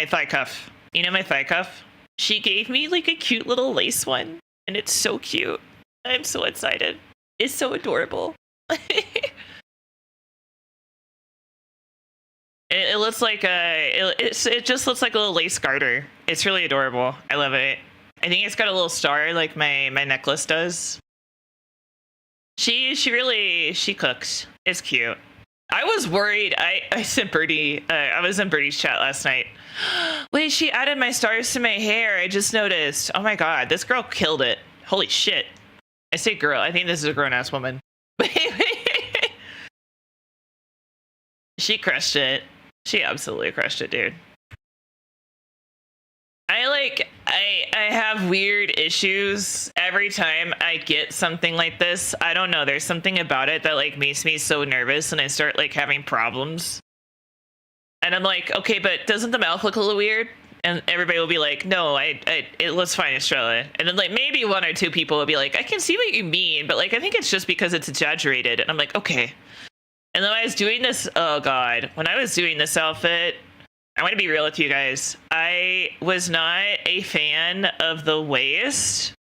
thigh cuff. You know my thigh cuff? She gave me, like, a cute little lace one. And it's so cute. I'm so excited. It's so adorable. It looks like it just looks like a little lace garter. It's really adorable. I love it. I think it's got a little star like my necklace does. She cooks. It's cute. I was worried. I sent Birdie. I was in Birdie's chat last night. Wait, she added my stars to my hair. I just noticed. Oh my god, this girl killed it. Holy shit. I say girl. I think this is a grown ass woman. She crushed it. She absolutely crushed it, dude. I have weird issues every time I get something like this. I don't know. There's something about it that like makes me so nervous, and I start like having problems. And I'm like, okay, but doesn't the mouth look a little weird? And everybody will be like, no, it looks fine, Estrella. And then like maybe one or two people will be like, I can see what you mean, but like I think it's just because it's exaggerated. And I'm like, okay. And then I was doing this, oh god, when I was doing this outfit, I want to be real with you guys. I was not a fan of the waist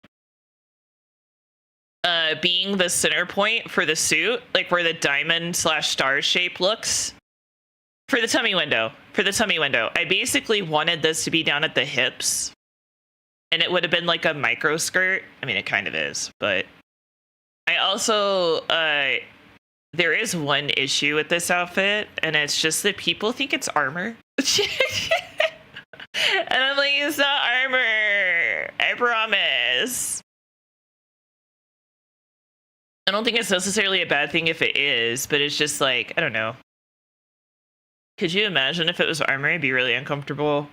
being the center point for the suit, like where the diamond / star shape looks. For the tummy window. I basically wanted this to be down at the hips. And it would have been like a micro skirt. I mean, it kind of is, but I also, there is one issue with this outfit, and it's just that people think it's armor. And I'm like, it's not armor. I promise. I don't think it's necessarily a bad thing if it is, but it's just like, I don't know. Could you imagine if it was armor? It'd be really uncomfortable.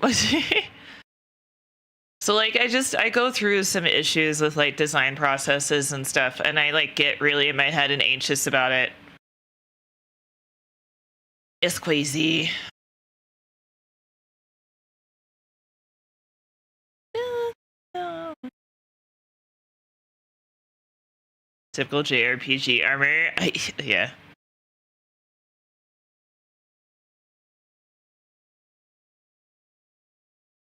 So like I go through some issues with like design processes and stuff, and I like get really in my head and anxious about it. It's crazy. Typical JRPG armor. Yeah.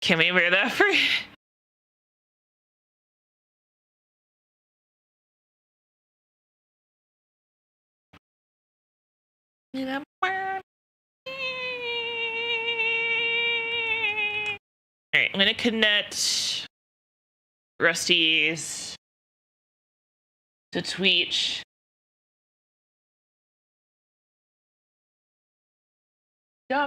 Can we wear that for... All right, I'm gonna connect Rusty's to Twitch. Where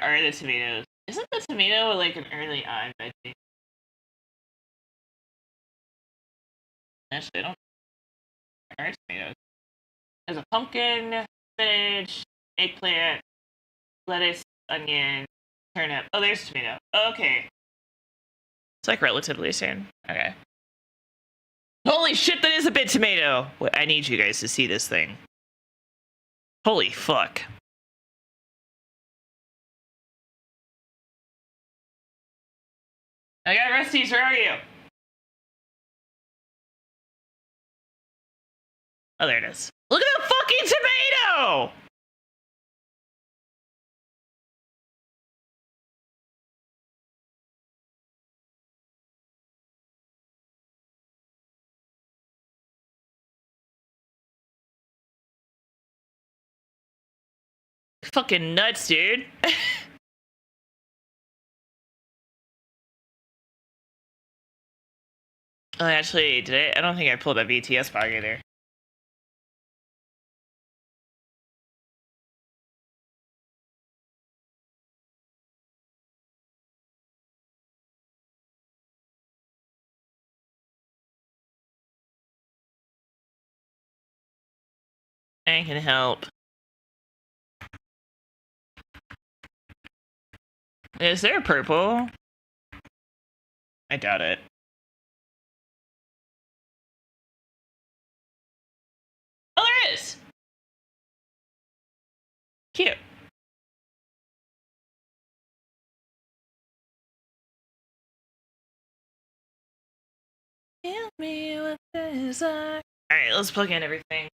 are the tomatoes? Isn't the tomato like an early on veggie? Actually, I don't. Where are tomatoes? There's a pumpkin, spinach, eggplant, lettuce, onion, turnip. Oh, there's tomato. Okay. It's like relatively soon. Okay. Holy shit, that is a bit tomato! I need you guys to see this thing. Holy fuck. I got Rusty's, where are you? Oh, there it is. Look at the fucking tomato! Fucking nuts, dude. Oh, actually, did I don't think I pulled that BTS bug either. I can help. Is there purple? I doubt it. Oh, there is! Cute. Help me with this. Alright, let's plug in everything.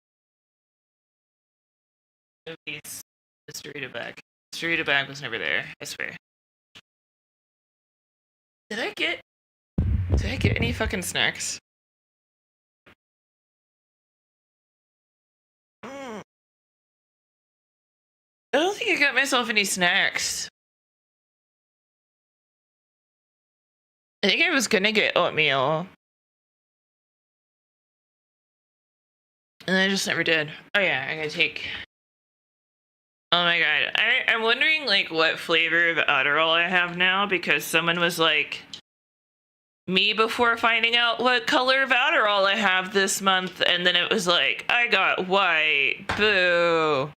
Movies. Distributed bag. Distributed bag was never there, I swear. Did I get any fucking snacks? I don't think I got myself any snacks. I think I was gonna get oatmeal. And I just never did. Oh yeah, I gotta take... Oh my god. I'm wondering like what flavor of Adderall I have now because someone was like... Me before finding out what color of Adderall I have this month, and then it was like, I got white. Boo.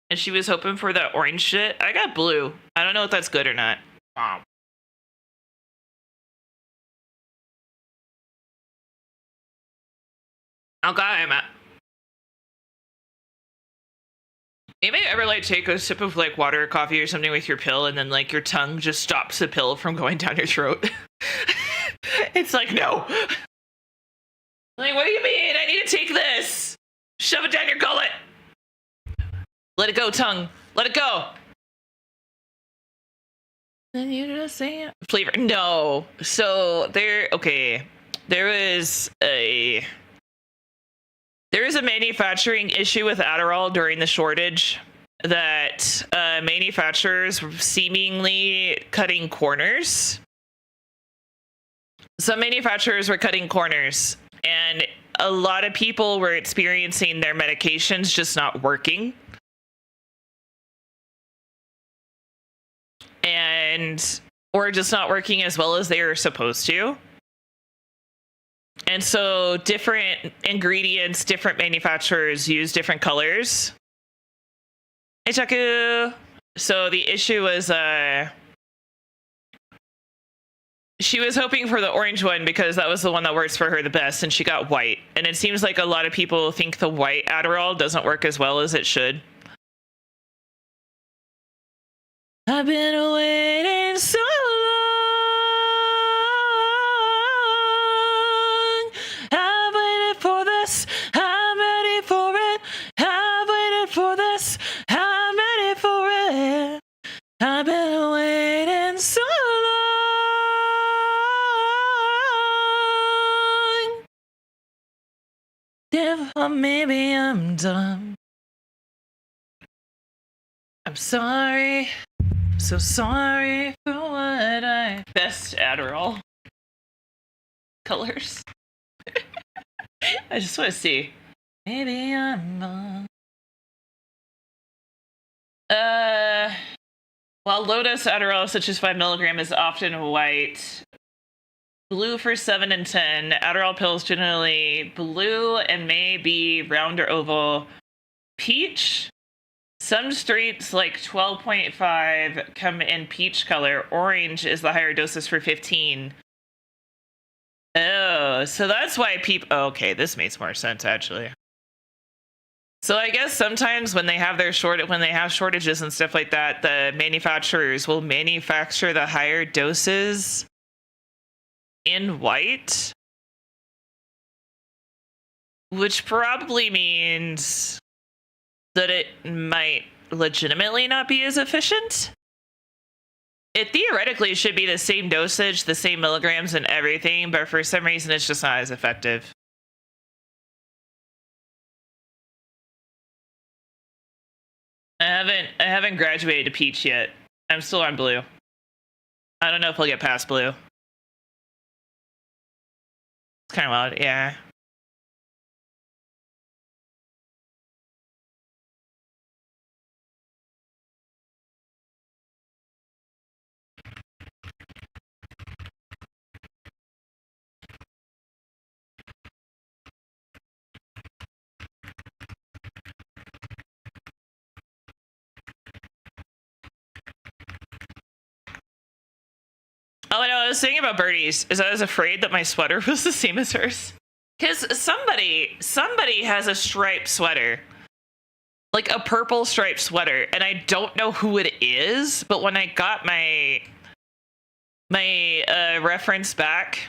And she was hoping for that orange shit. I got blue. I don't know if that's good or not. Oh god, I'm at... Maybe ever like take a sip of like water or coffee or something with your pill and then like your tongue just stops the pill from going down your throat. It's like, no. Like, what do you mean? I need to take this. Shove it down your gullet. Let it go, tongue. Let it go. Then you just say it. Flavor. No. So there, okay. There is a manufacturing issue with Adderall during the shortage that manufacturers were seemingly cutting corners. Some manufacturers were cutting corners, and a lot of people were experiencing their medications just not working. Or just not working as well as they were supposed to. And so different ingredients, different manufacturers use different colors. Hey, Chaku. So the issue was she was hoping for the orange one because that was the one that works for her the best, and she got white. And it seems like a lot of people think the white Adderall doesn't work as well as it should. I've been waiting so long. I've waited for this. I'm ready for it. I've waited for this. I'm ready for it. I've been waiting so long. naive, or maybe I'm dumb. I'm sorry, so sorry for what I... Best Adderall colors. I just want to see. Maybe I'm... While low-dose Adderall, such as 5 milligram, is often white, blue for 7 and 10, Adderall pills generally blue and may be round or oval. Peach, some strains like 12.5 come in peach color. Orange is the higher doses for 15. Oh, so that's why people... Oh, okay, this makes more sense, actually. So I guess sometimes when they have shortages and stuff like that, the manufacturers will manufacture the higher doses in white, which probably means that it might legitimately not be as efficient. It theoretically should be the same dosage, the same milligrams and everything, but for some reason it's just not as effective. I haven't graduated to peach yet. I'm still on blue. I don't know if I'll get past blue. It's kind of wild, yeah. Oh, I know. I was thinking about birdies. Is I was afraid that my sweater was the same as hers. Because somebody has a striped sweater, like a purple striped sweater, and I don't know who it is. But when I got my reference back,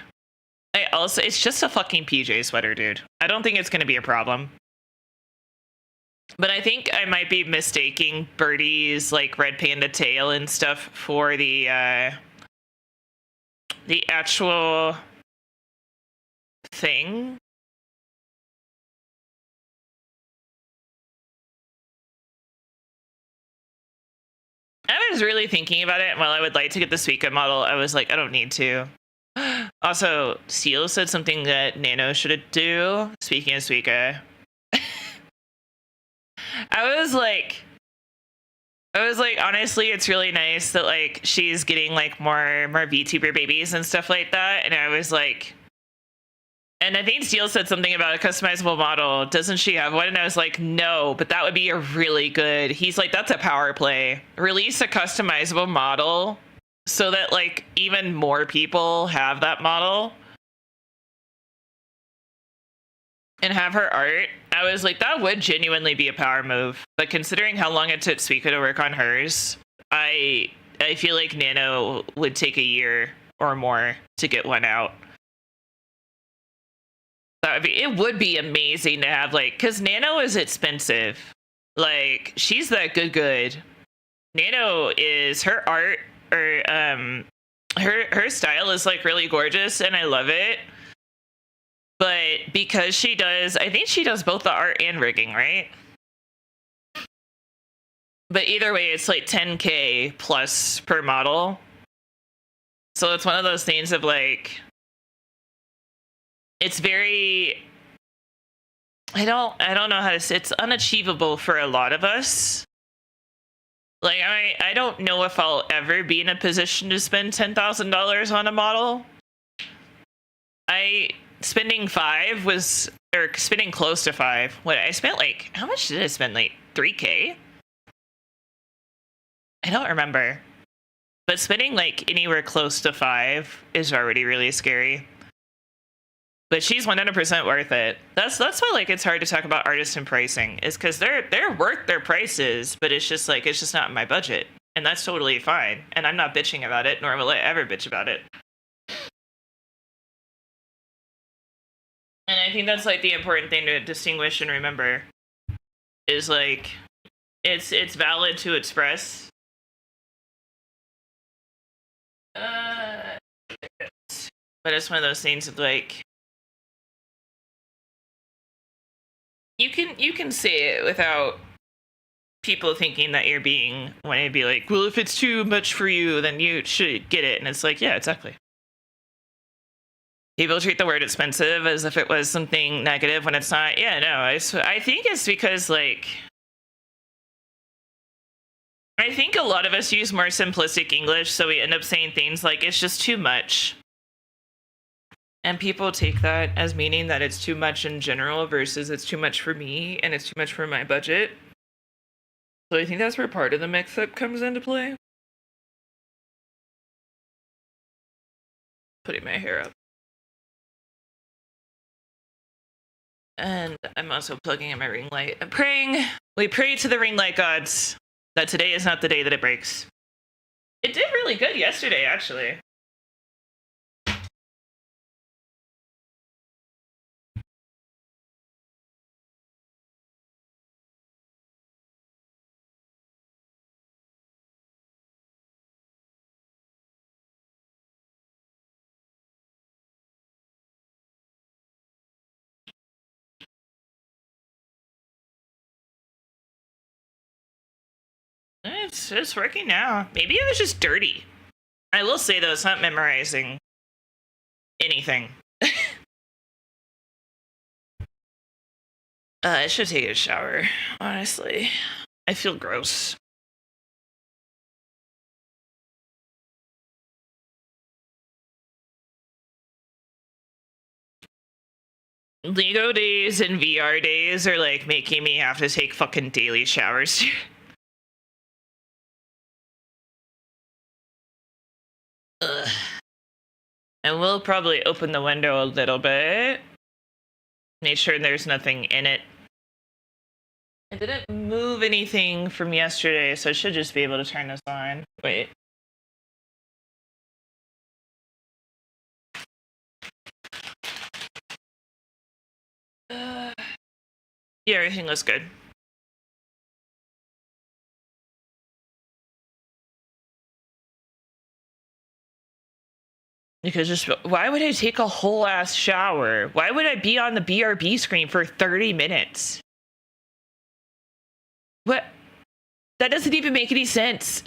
it's just a fucking PJ sweater, dude. I don't think it's gonna be a problem. But I think I might be mistaking Birdie's like red panda tail and stuff for the actual thing. I was really thinking about it. While I would like to get the Suica model, I was like, I don't need to. Also, Seal said something that Nano should do. Speaking of Suica, I was like, honestly, it's really nice that like she's getting like more VTuber babies and stuff like that. And I was like, and I think Steele said something about a customizable model. Doesn't she have one? And I was like, no, but that would be a really good... He's like, that's a power play. Release a customizable model so that like even more people have that model and have her art. I was like, that would genuinely be a power move. But considering how long it took Suica to work on hers, I feel like Nano would take a year or more to get one out. It would be amazing to have like, because Nano is expensive. Like, she's that good. Nano is her art, or her style is like really gorgeous, and I love it. But because she does, I think she does both the art and rigging, right? But either way, it's like 10K plus per model. So it's one of those things of like, it's very, I don't know how to say, it's unachievable for a lot of us. Like, I don't know if I'll ever be in a position to spend $10,000 on a model. Spending close to 5. What I spent, like, how much did I spend? Like 3K? I don't remember. But spending like anywhere close to 5 is already really scary. But she's 100% worth it. That's why like it's hard to talk about artists and pricing, is because they're worth their prices, but it's just like, it's just not in my budget, and that's totally fine. And I'm not bitching about it, nor will I ever bitch about it. And I think that's like the important thing to distinguish and remember, is like, it's valid to express. But it's one of those things of like, You can say it without people thinking that you're being when it'd be like, well, if it's too much for you, then you should get it. And it's like, yeah, exactly. People treat the word expensive as if it was something negative when it's not. Yeah, no, I think it's because, like, I think a lot of us use more simplistic English, so we end up saying things like, it's just too much. And people take that as meaning that it's too much in general versus it's too much for me and it's too much for my budget. So I think that's where part of the mix-up comes into play. Putting my hair up. And I'm also plugging in my ring light. I'm praying. We pray to the ring light gods that today is not the day that it breaks. It did really good yesterday, actually. It's working now. Maybe it was just dirty. I will say, though, it's not memorizing anything. I should take a shower, honestly. I feel gross. Lego days and VR days are like making me have to take fucking daily showers. Ugh. And we'll probably open the window a little bit. Make sure there's nothing in it. I didn't move anything from yesterday, so I should just be able to turn this on. Wait. Yeah, everything looks good. Because just why would I take a whole ass shower? Why would I be on the BRB screen for 30 minutes? What? That doesn't even make any sense.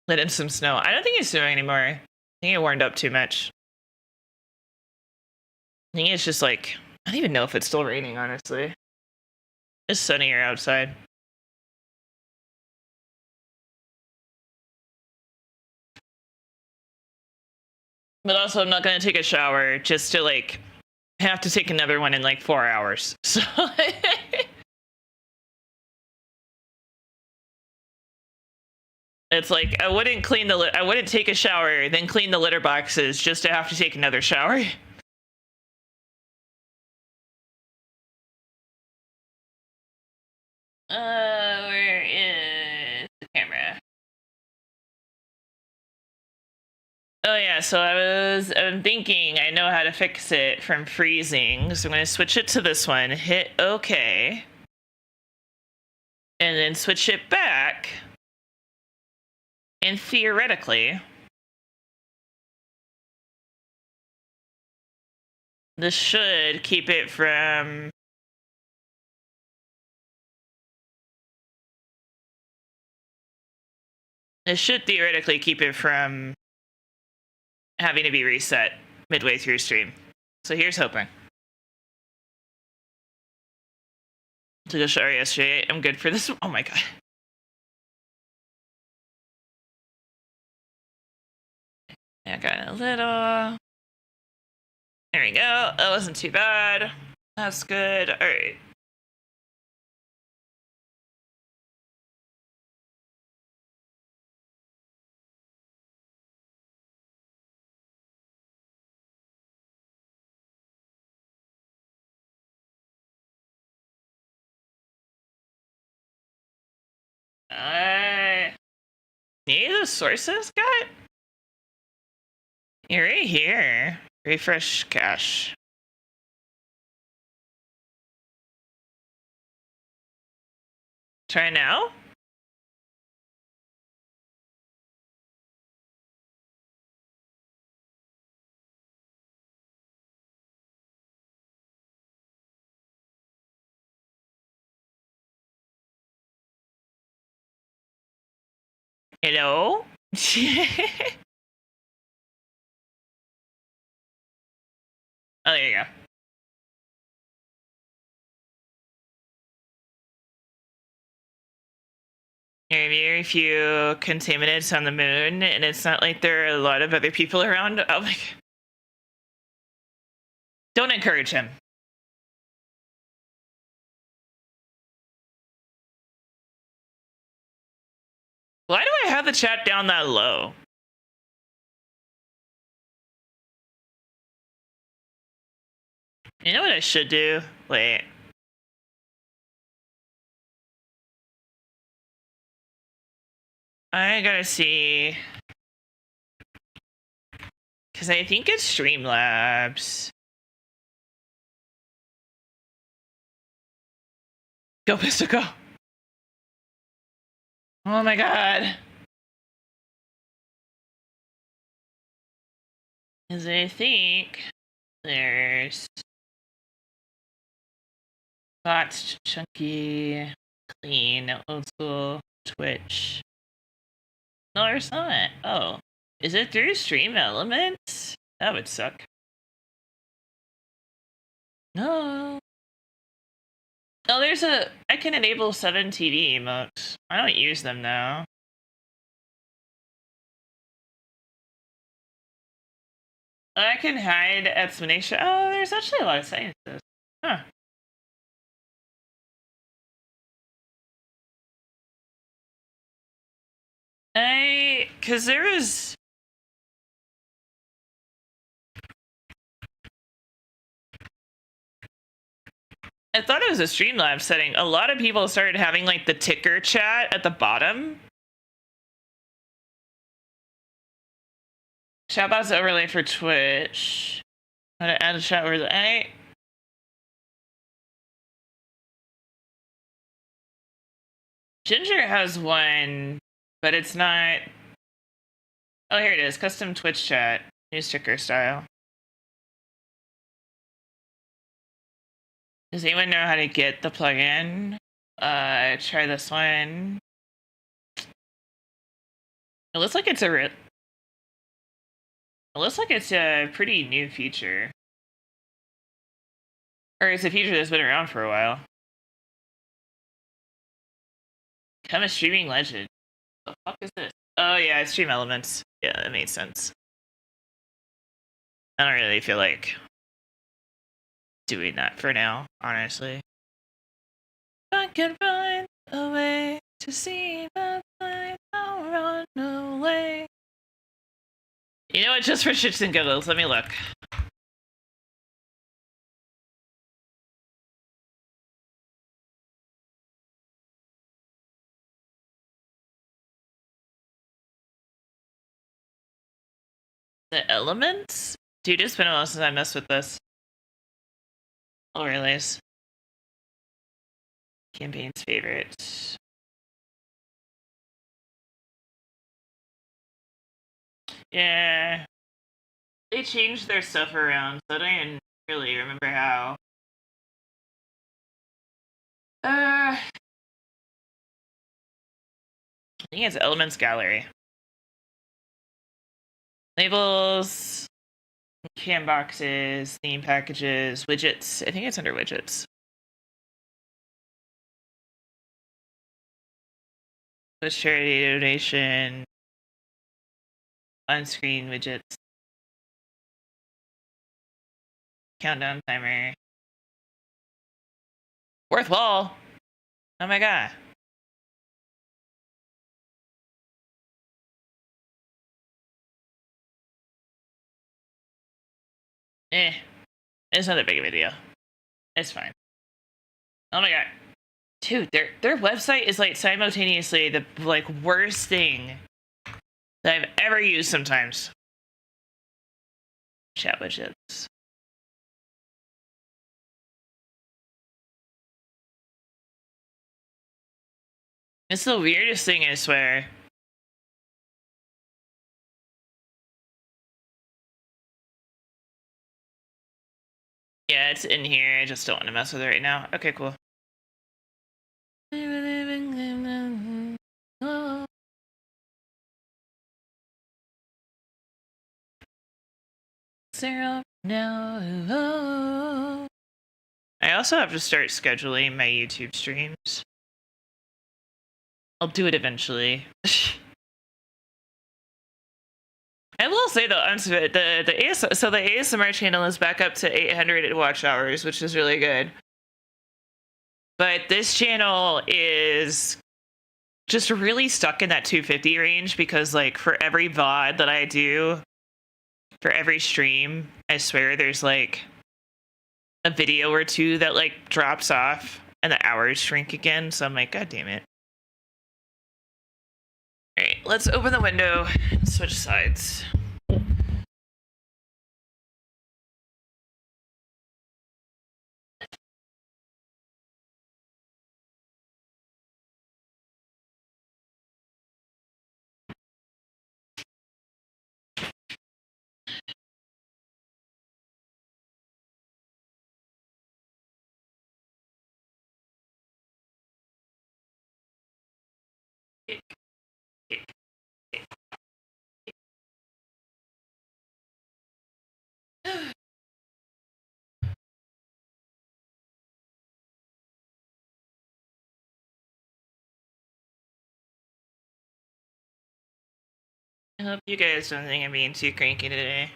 Let in some snow. I don't think it's snowing anymore. I think it warmed up too much. I think it's just like, I don't even know if it's still raining, honestly. It's sunnier outside. But also, I'm not going to take a shower just to, like, have to take another one in, like, 4 hours. So... It's like, I wouldn't take a shower, then clean the litter boxes just to have to take another shower. Where is the camera? Oh yeah, so I'm thinking I know how to fix it from freezing. So I'm gonna switch it to this one, hit OK. And then switch it back. And theoretically, this should keep it from... This should theoretically keep it from having to be reset midway through stream. So here's hoping. Took a shower yesterday. I'm good for this. Oh my god. I got a little. There we go. That wasn't too bad. That's good. All right. Need the sources, guy? You're right here. Refresh cache. Try now? Hello? Oh, there you go. There are very few contaminants on the moon, and it's not like there are a lot of other people around. Oh my god. Don't encourage him. Why do I have the chat down that low? You know what I should do? Wait. I gotta see. Because I think it's Streamlabs. Go, Pistol, go. Oh my god. Because I think there's Bots, Chunky, Clean, Old School, Twitch. No, there's not. Oh. Is it through Stream Elements? That would suck. No. Oh, there's a... I can enable 7 TV emotes. I don't use them now. I can hide explanation. Oh, there's actually a lot of sciences. Huh. Because there was... I thought it was a Streamlabs setting. A lot of people started having like the ticker chat at the bottom. Chatbot's overlay for Twitch. How to add a chat overlay. Ginger has one, but it's not... Oh, here it is. Custom Twitch chat. New sticker style. Does anyone know how to get the plugin? Try this one. It looks like it's a... It looks like it's a pretty new feature. Or it's a feature that's been around for a while. Become a streaming legend. What the fuck is this? Oh yeah, it's Stream Elements. Yeah, that made sense. I don't really feel like doing that for now, honestly. I can find a way to see my life, I'll run away. You know what? Just for shits and giggles, let me look. The elements? Dude, it's been a while since I messed with this. I'll realize. Campaign's favorites. Yeah. They changed their stuff around, so I don't even really remember how. I think it's Elements Gallery. Labels, cam boxes, theme packages, widgets. I think it's under widgets. Post charity donation, on-screen widgets, countdown timer, fourth wall. Oh my god. It's not that big of a deal. It's fine. Oh my god. Dude, their website is like simultaneously the like worst thing that I've ever used sometimes. Chat widgets. It's the weirdest thing, I swear. Yeah, it's in here. I just don't want to mess with it right now. Okay, cool. Sarah, no. I also have to start scheduling my YouTube streams. I'll do it eventually. I will say though, the ASMR channel is back up to 800 watch hours, which is really good. But this channel is just really stuck in that 250 range because, like, for every VOD that I do, for every stream, I swear there's like a video or two that like drops off and the hours shrink again. So I'm like, God damn it. All right, let's open the window and switch sides. I hope you guys don't think I'm being too cranky today.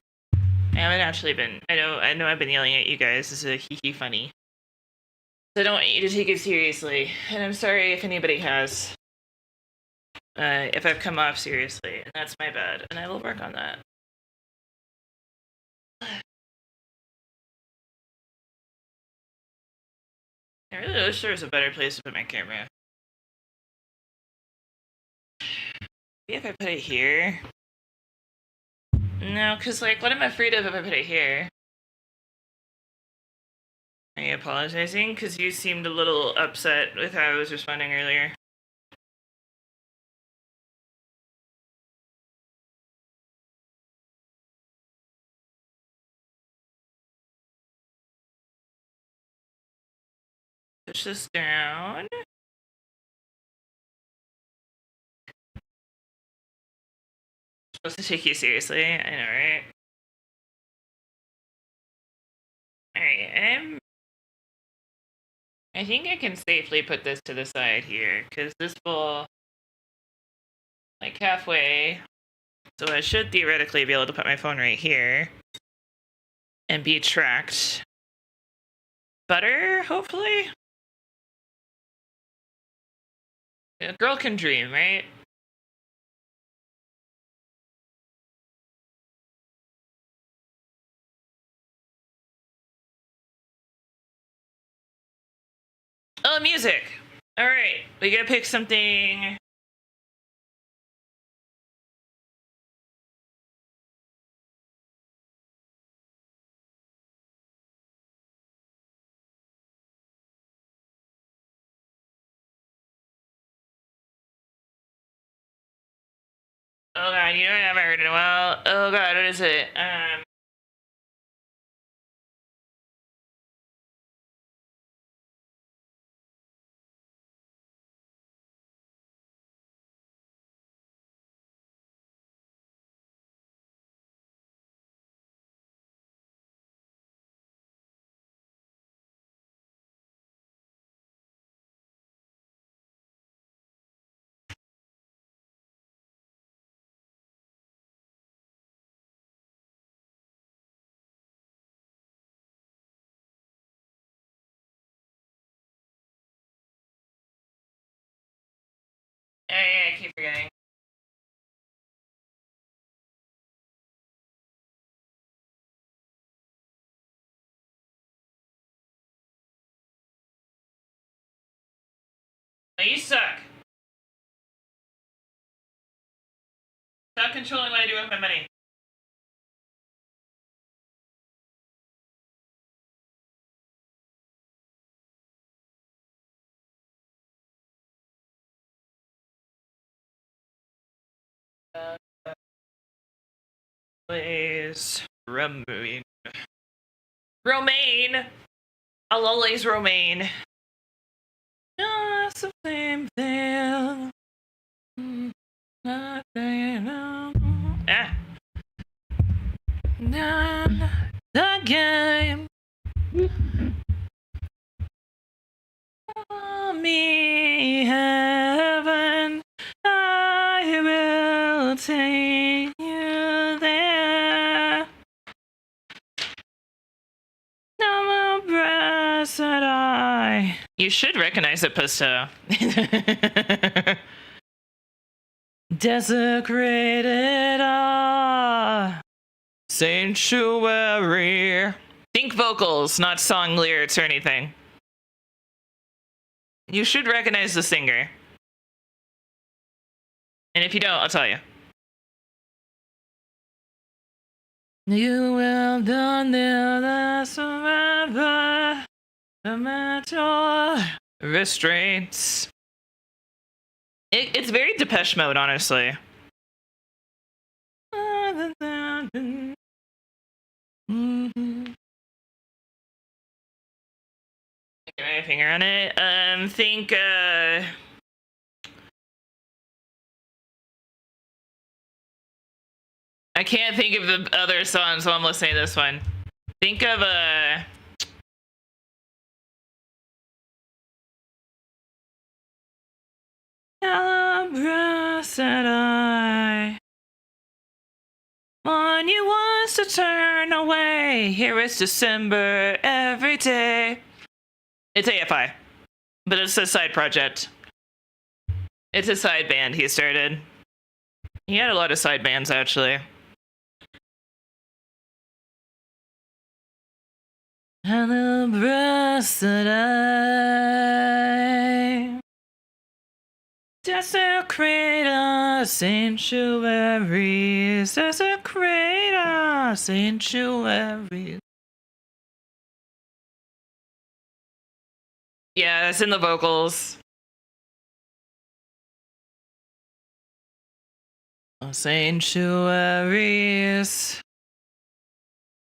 I haven't actually been. I know I've been yelling at you guys. This is a hee funny. So I don't want you to take it seriously. And I'm sorry if anybody has. If I've come off seriously. And that's my bad. And I will work on that. I really wish there was a better place to put my camera. Maybe if I put it here. No, because, like, what am I afraid of if I put it here? Are you apologizing? Because you seemed a little upset with how I was responding earlier. Push this down. Supposed to take you seriously. I know, right? Alright, I think I can safely put this to the side here, because this will, like, halfway. So I should theoretically be able to put my phone right here and be tracked better, hopefully. A girl can dream, right? Oh, music. All right, we gotta pick something. Oh god, you know I haven't heard in a while. Oh god, what is it? Oh yeah, I keep forgetting. No, you suck. Stop controlling what I do with my money. Always Romaine. Romaine! I'll always Romaine. Just the same thing. Ah. game. Call me heaven, I will take you there. No more breaths that I. You should recognize it, Pisto. Desecrated sanctuary. Think vocals, not song lyrics or anything. You should recognize the singer. And if you don't, I'll tell you. You will not live forever. No matter restraints. It's very Depeche Mode, honestly. Get my finger on it. Think I can't think of the other song, so I'm listening to this one. Think of said I want you once to turn away. Here is December every day. It's AFI, but it's a side project. It's a side band he started. He had a lot of side bands, actually. And the breath that I desecrate our sanctuaries, desecrate our sanctuaries. Yeah, that's in the vocals. Sanctuaries.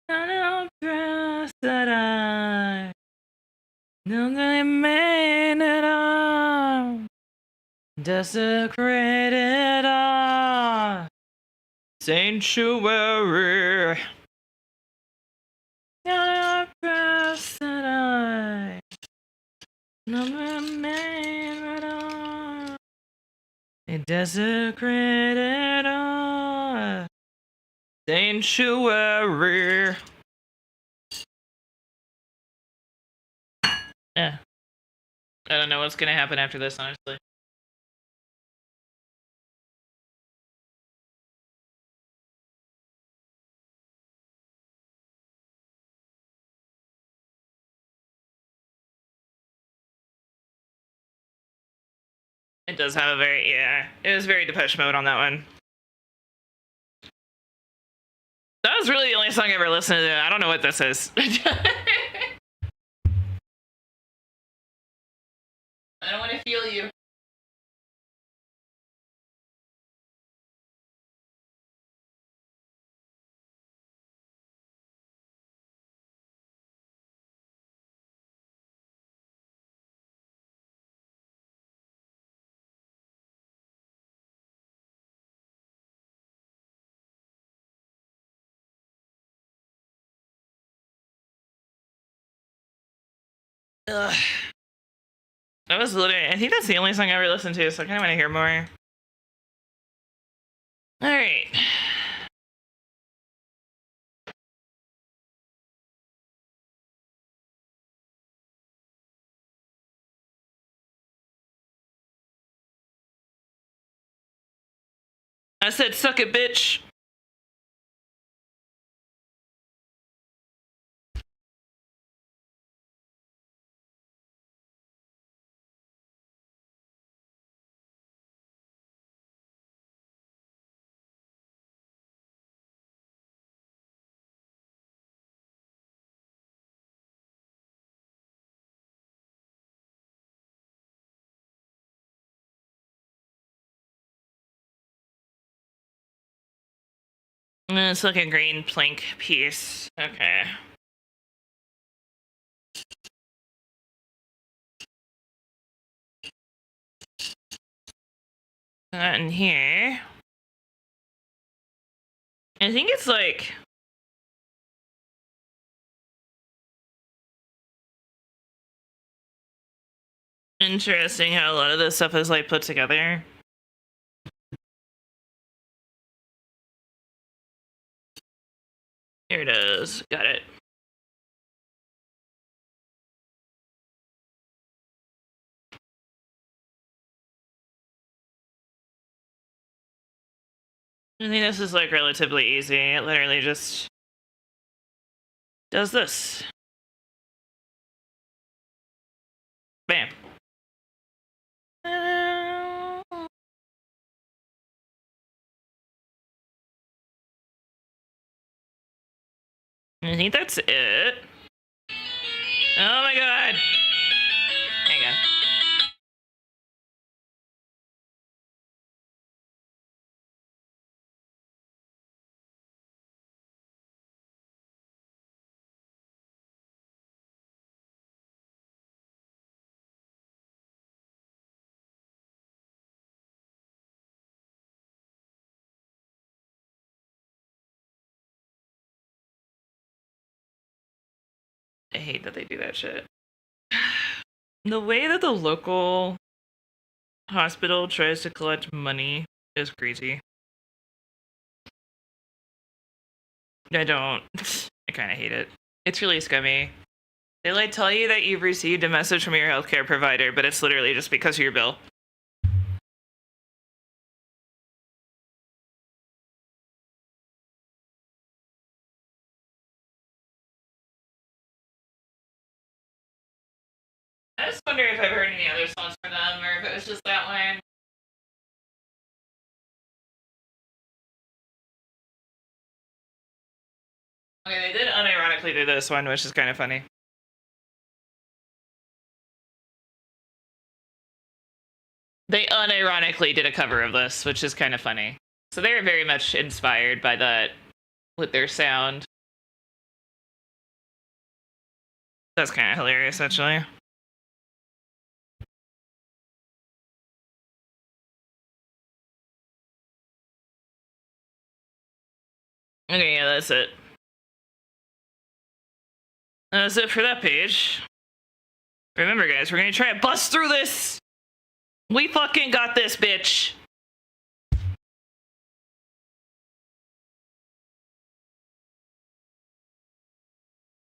And the breath that I know they made it all. Desecrated our sanctuary. And the breath that I know they made it all. They desecrated our sanctuary. Yeah. I don't know what's gonna happen after this, honestly. It does have a very, yeah, it was very Depeche Mode on that one. That was really the only song I ever listened to. I don't know what this is. I don't want to feel you. Ugh. That was literally, I think that's the only song I ever listened to, so I kind of want to hear more. All right. I said, suck it, bitch. It's like a green plank piece. Okay. That in here. I think it's like Interesting how a lot of this stuff is like put together. Here it is. Got it. I think this is like relatively easy. It literally just does this. Bam. I think that's it. Oh my god. Hang on. I hate that they do that shit. The way that the local hospital tries to collect money is crazy. I don't. I kind of hate it. It's really scummy. They like tell you that you've received a message from your healthcare provider, but it's literally just because of your bill. I just wonder if I've heard any other songs from them, or if it was just that one. Okay, they did unironically do this one, which is kind of funny. They unironically did a cover of this, which is kind of funny. So they're very much inspired by that with their sound. That's kind of hilarious, actually. Okay, yeah, that's it. That's it for that page. Remember, guys, we're gonna try to bust through this. We fucking got this, bitch.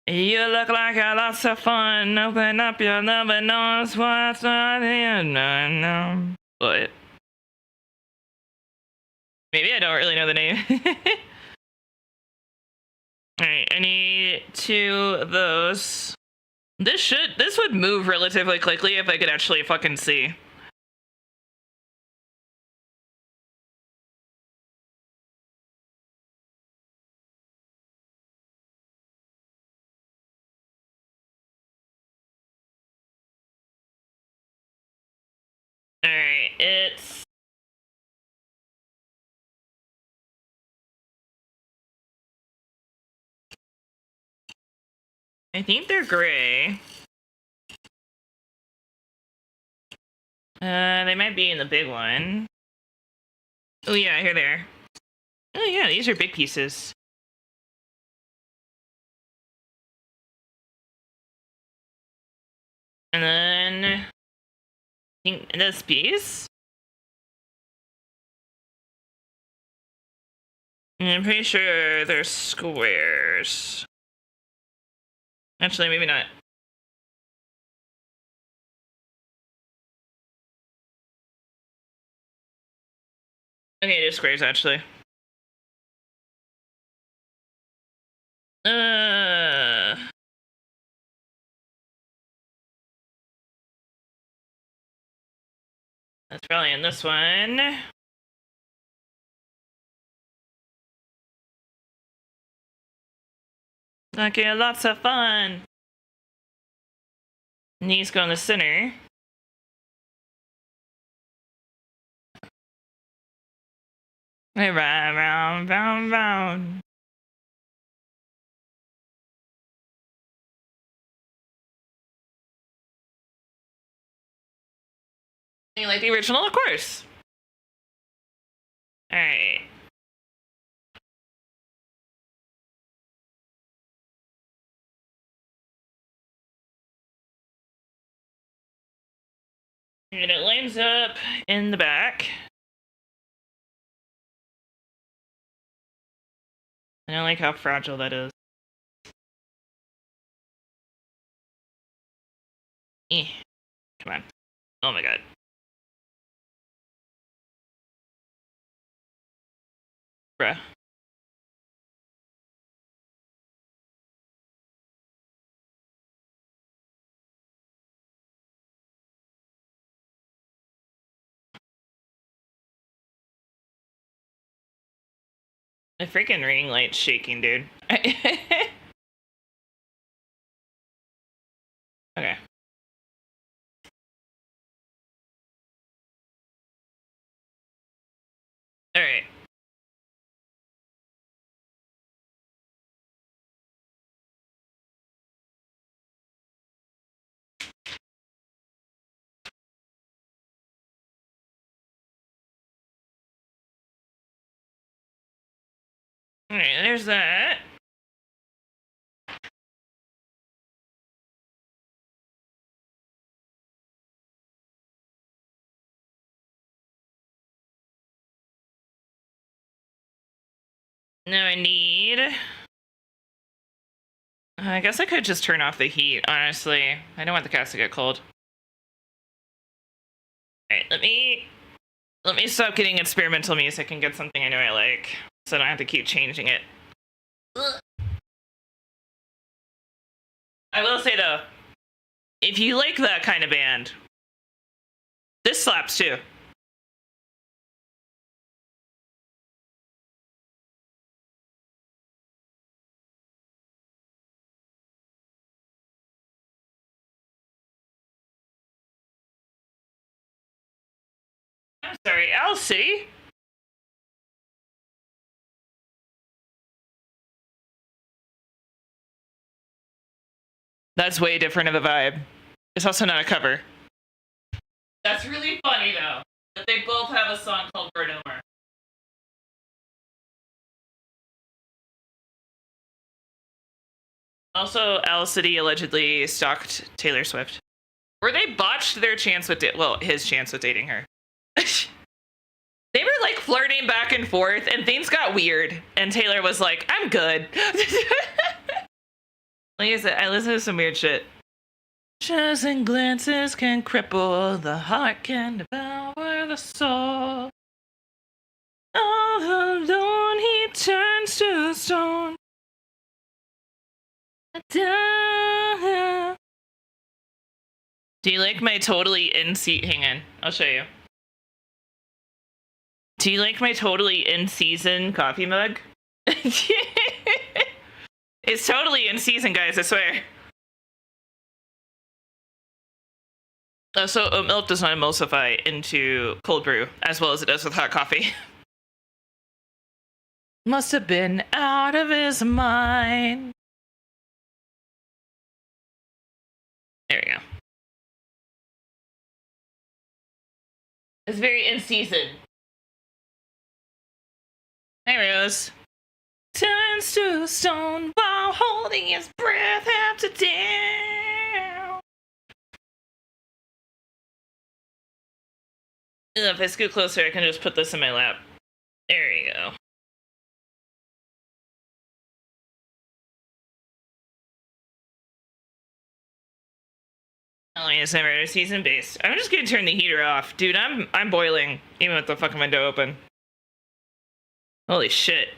You look like a lots of fun. Open up your love and knows what's on the end. What? Maybe I don't really know the name. Alright, I need 2 of those. This would move relatively quickly if I could actually fucking see. Alright, it's... I think they're gray. They might be in the big one. Oh yeah, here they are. Oh yeah, these are big pieces. And then... I think this piece? I'm pretty sure they're squares. Actually, maybe not. Okay, they're squares, actually. That's probably in this one. Okay, lots of fun. Knees go in the center. Round, round, round, round. You like the original, of course. All right. And it lines up in the back. I don't like how fragile that is. Come on. Oh my god. Bruh. The freaking ring light's shaking, dude. Okay. Alright. Alright, there's that. Now I need... I guess I could just turn off the heat, honestly. I don't want the cast to get cold. Alright, let me stop getting experimental music and get something I know I like, so I don't have to keep changing it. Ugh. I will say though, if you like that kind of band, this slaps too. I'm sorry, Owl City? That's way different of a vibe. It's also not a cover. That's really funny though, that they both have a song called Vernomar. Also, Owl City allegedly stalked Taylor Swift. Or they botched their chance with his chance with dating her. They were like flirting back and forth and things got weird. And Taylor was like, I'm good. Like I said, I listen to some weird shit. Chosen glances can cripple the heart, can devour the soul. All alone he turns to stone. Do you like my totally in-seat... Hang on, I'll show you. Do you like my totally in-season coffee mug? It's totally in-season, guys, I swear. So oat milk does not emulsify into cold brew as well as it does with hot coffee. Must have been out of his mind. There we go. It's very in season. There he goes. Turns to stone while holding his breath after down. If I scoot closer, I can just put this in my lap. There you go. Oh, it's never a season based. I'm just gonna turn the heater off, dude. I'm boiling even with the fucking window open. Holy shit.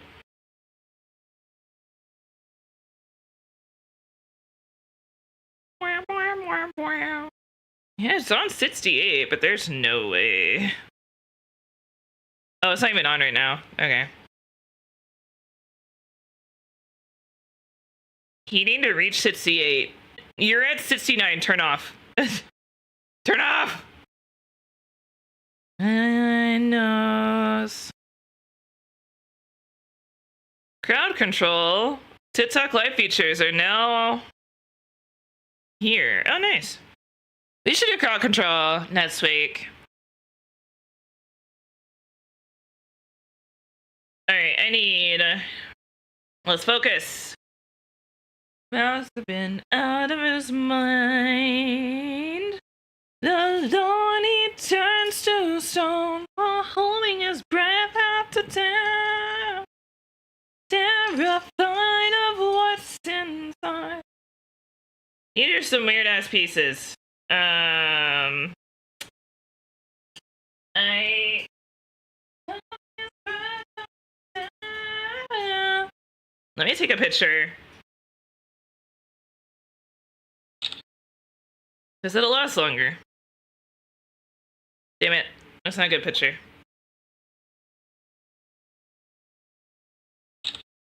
Yeah, it's on 68, but there's no way. Oh, it's not even on right now. Okay. Heating to reach 68. You're at 69. Turn off. Turn off! I know. Crowd control. TikTok live features are now here. Oh, nice. We should do crowd control next week. Alright, I need... let's focus. Must have been out of his mind. The dawn he turns to stone while holding his breath out to town. Terrified of what's inside. These are some weird ass pieces. Let me take a picture. Because it'll last longer. Damn it. That's not a good picture.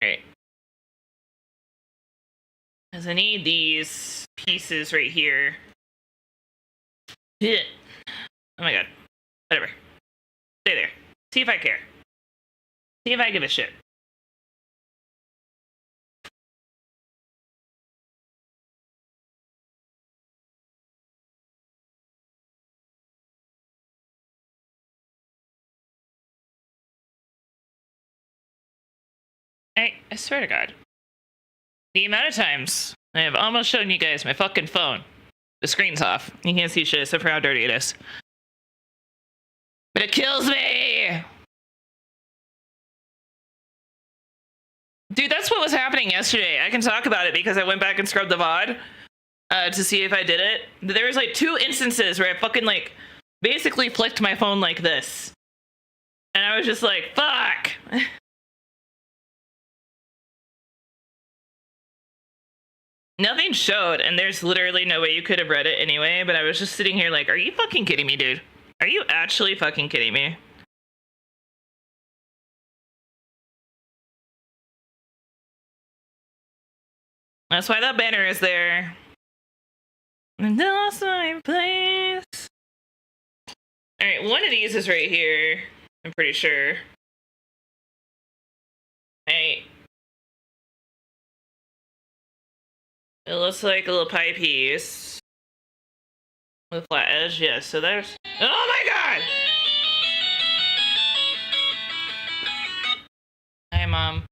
Alright. Because I need these pieces right here. Yeah. Oh my god. Whatever. Stay there. See if I care. See if I give a shit. I swear to God. The amount of times I have almost shown you guys my fucking phone. The screen's off. You can't see shit except for how dirty it is. But it kills me! Dude, that's what was happening yesterday. I can talk about it because I went back and scrubbed the VOD to see if I did it. There was like 2 instances where I fucking like basically flicked my phone like this. And I was just like, fuck! Nothing showed, and there's literally no way you could have read it anyway, but I was just sitting here like, are you fucking kidding me, dude? Are you actually fucking kidding me? That's why that banner is there. And that's my place. Alright, one of these is right here. I'm pretty sure. Hey. It looks like a little pie piece. With a flat edge, yeah, so there's... Oh my god! Hi, Mom.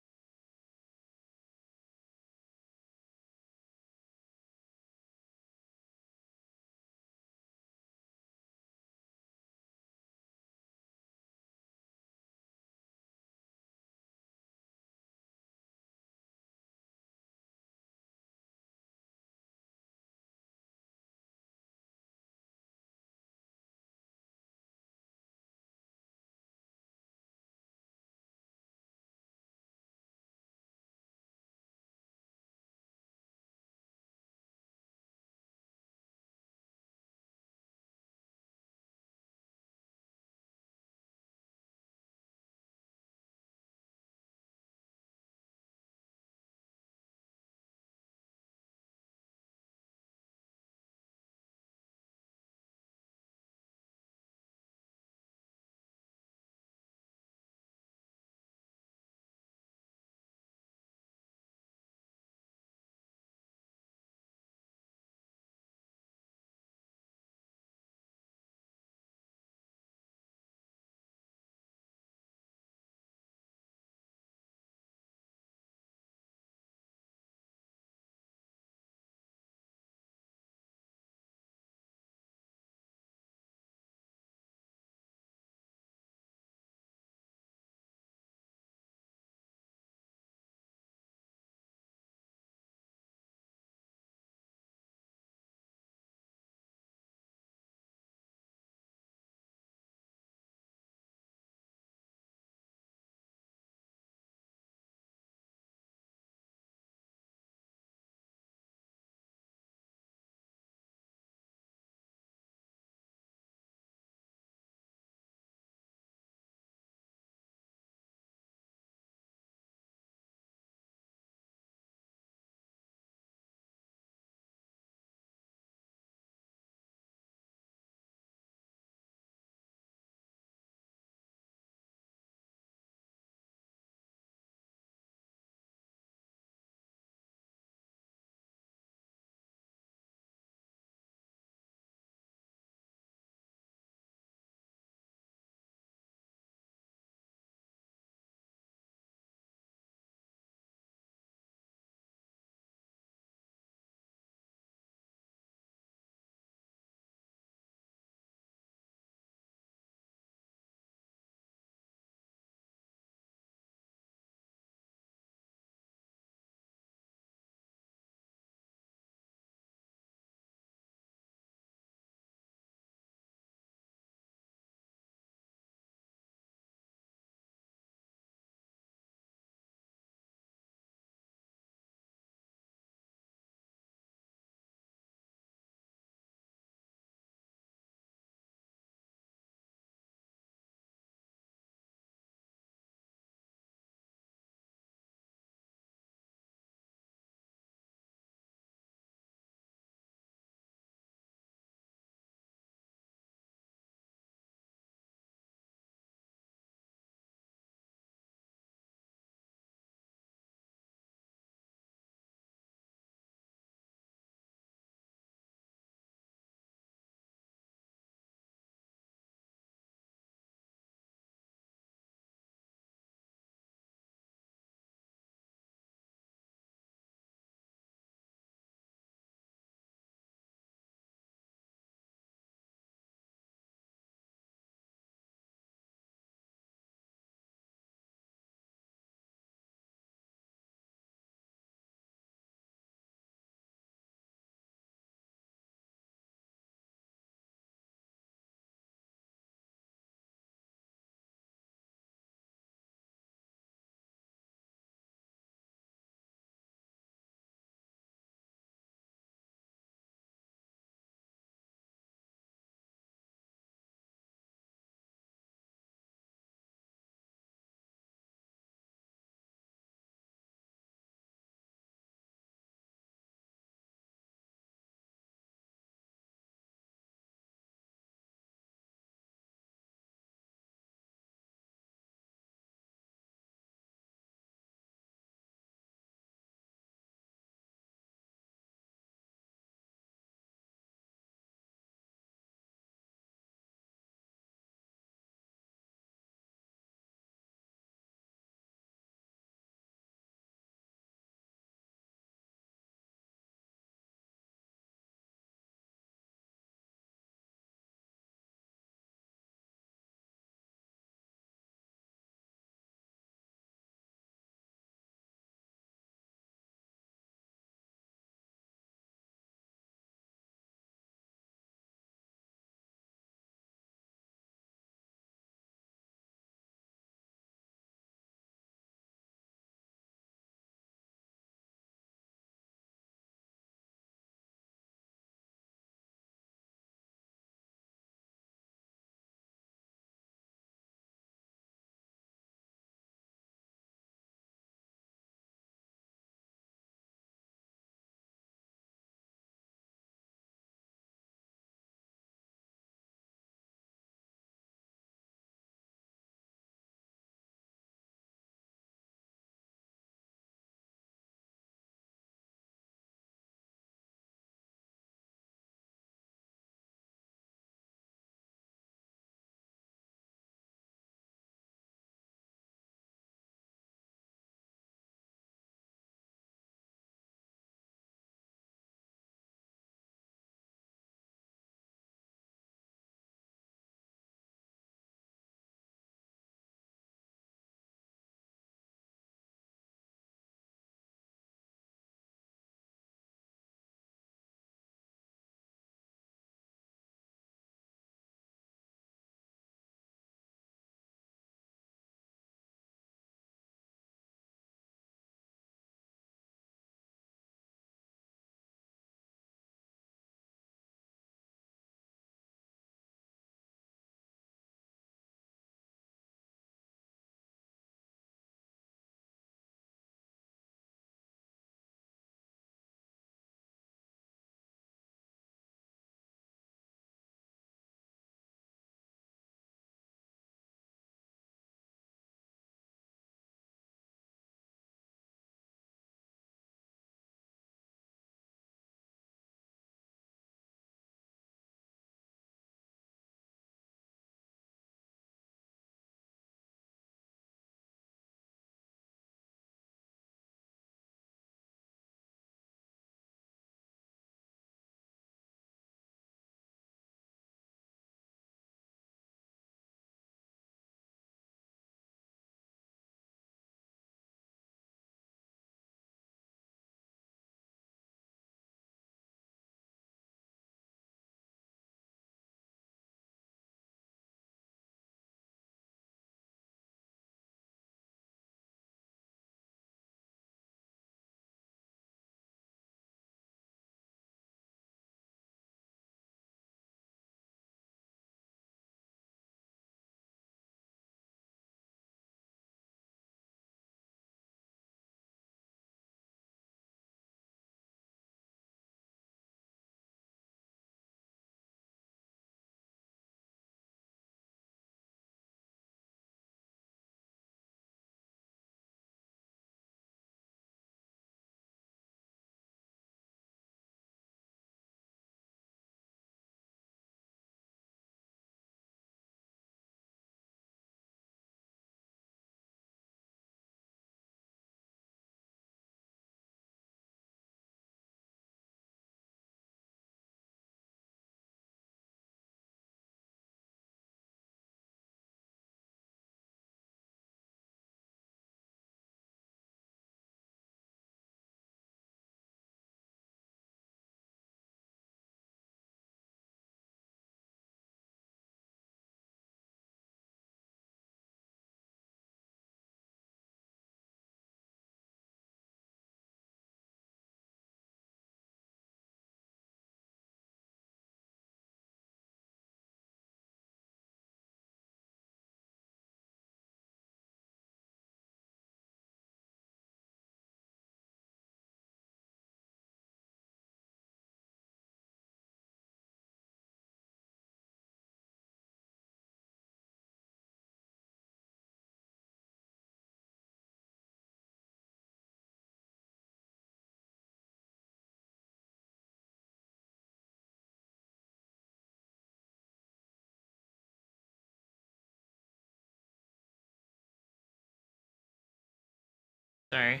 Sorry.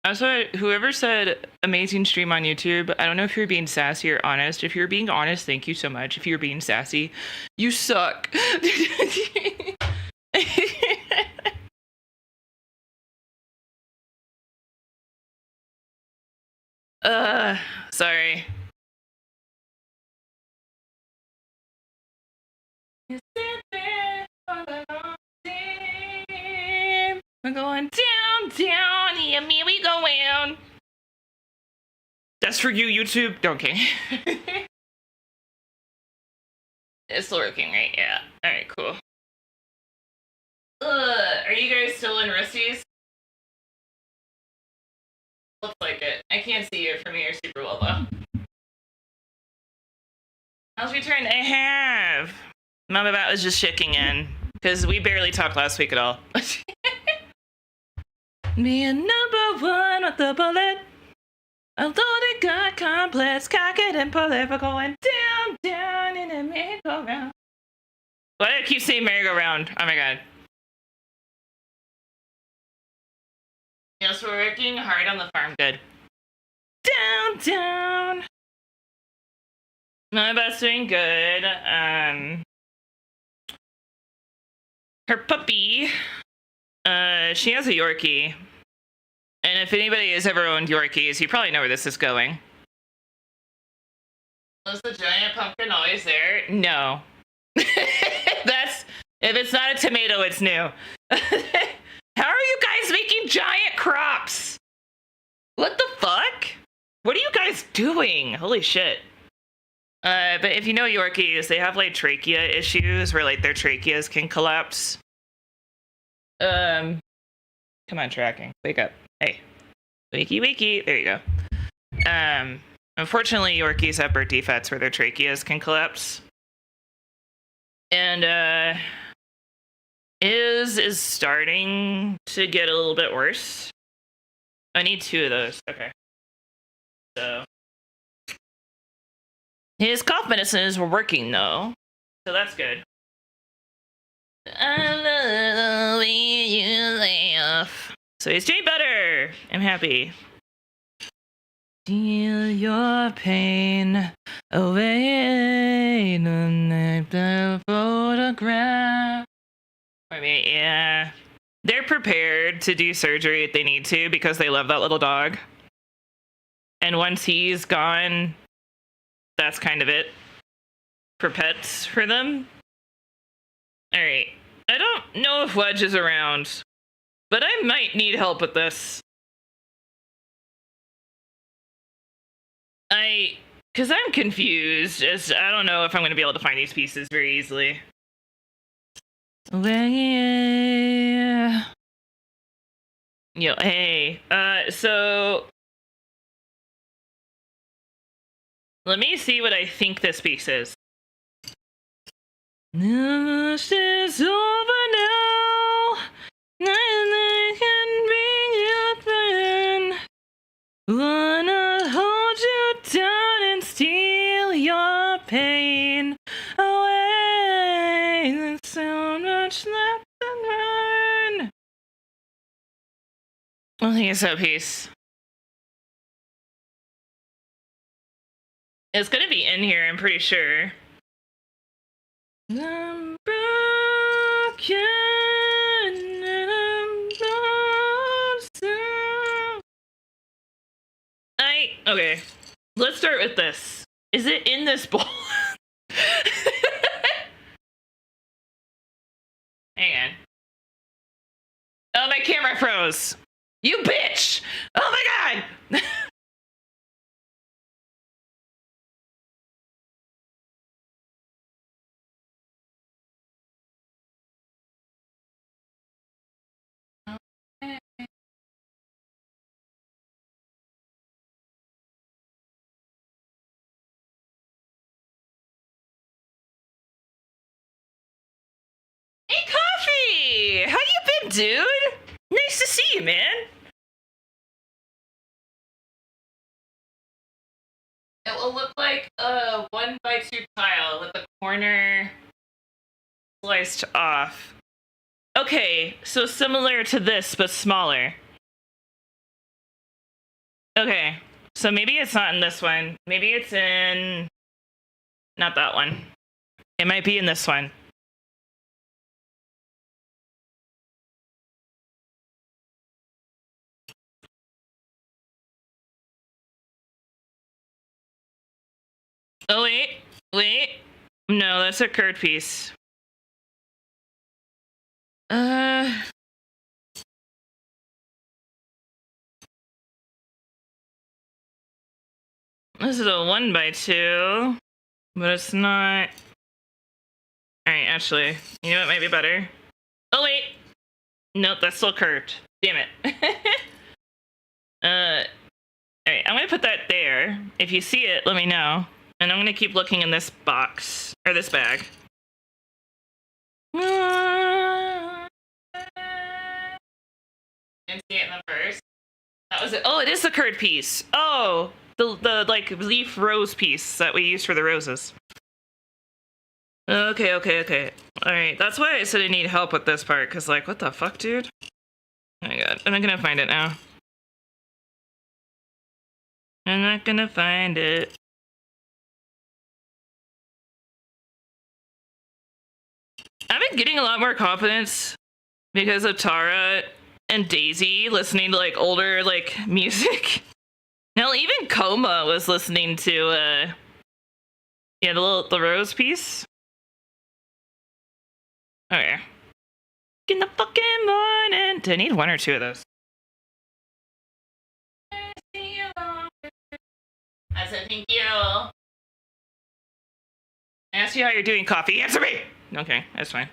Also, whoever said amazing stream on YouTube, I don't know if you're being sassy or honest. If you're being honest, thank you so much. If you're being sassy, you suck. Sorry. We're going down, down, yeah, me, we going. That's for you, YouTube. Don't kidding. It's still working, right? Yeah. All right, cool. Are you guys still in Rusty's? Looks like it. I can't see it from here super well, though. How's your turn? I have. Mama Bat was just checking in, because we barely talked last week at all. Me a number one with the bullet. Although they got complex, cock it and pull it. We're going down, down in a merry-go-round. Why do I keep saying merry-go-round? Oh my god. Yes, we're working hard on the farm. Good. Down, down. My Bat's doing good. Her puppy, she has a Yorkie. And if anybody has ever owned Yorkies, you probably know where this is going. Was the giant pumpkin always there? No. That's, if it's not a tomato, it's new. How are you guys making giant crops? What the fuck? What are you guys doing? Holy shit. But if you know Yorkies, they have like trachea issues where like their tracheas can collapse. Come on, tracking. Wake up. Hey. Wakey, wakey. There you go. Unfortunately, Yorkies have birth defects where their tracheas can collapse. And, is starting to get a little bit worse. I need 2 of those. Okay. So. His cough medicines were working, though. So that's good. I love the way you laugh. So he's doing better. I'm happy. Feel your pain away in the photograph. I mean, yeah. They're prepared to do surgery if they need to because they love that little dog. And once he's gone, that's kind of it for pets for them. All right. I don't know if Wedge is around, but I might need help with this. Because I'm confused. I don't know if I'm going to be able to find these pieces very easily. Yo, hey. So let me see what I think this piece is. This is over now. Nothing can bring you down. Wanna hold you down and steal your pain away. There's so much left to learn. I think it's that piece. It's gonna be in here, I'm pretty sure. I'm broken and I'm lonesome. Okay. Let's start with this. Is it in this bowl? Hang on. Oh, my camera froze. You bitch! Oh my god! Hey, Coffee! How you been, dude? Nice to see you, man. It will look like a 1x2 tile with the corner sliced off. Okay, so similar to this, but smaller. Okay, so maybe it's not in this one. Maybe it's in... Not that one. It might be in this one. Oh, wait. Wait. No, that's a curd piece. This is a 1x2, but it's not... Alright, actually, you know what might be better? Oh, wait! Nope, that's still curved. Damn it. Alright, I'm gonna put that there. If you see it, let me know. And I'm gonna keep looking in this box, or this bag. Didn't see it in the first. That was it. Oh, it is the curd piece. Oh, the like leaf rose piece that we use for the roses. Okay. All right, that's why I said I need help with this part, because like, what the fuck, dude? Oh my god, I'm not gonna find it now. I'm not gonna find it. I've been getting a lot more confidence because of Tara and Daisy listening to like older like music. Now even Coma was listening to yeah, the rose piece. Okay. In the fucking morning. Do I need one or two of those? I said thank you. I asked you how you're doing, coffee. Answer me! Okay, that's fine.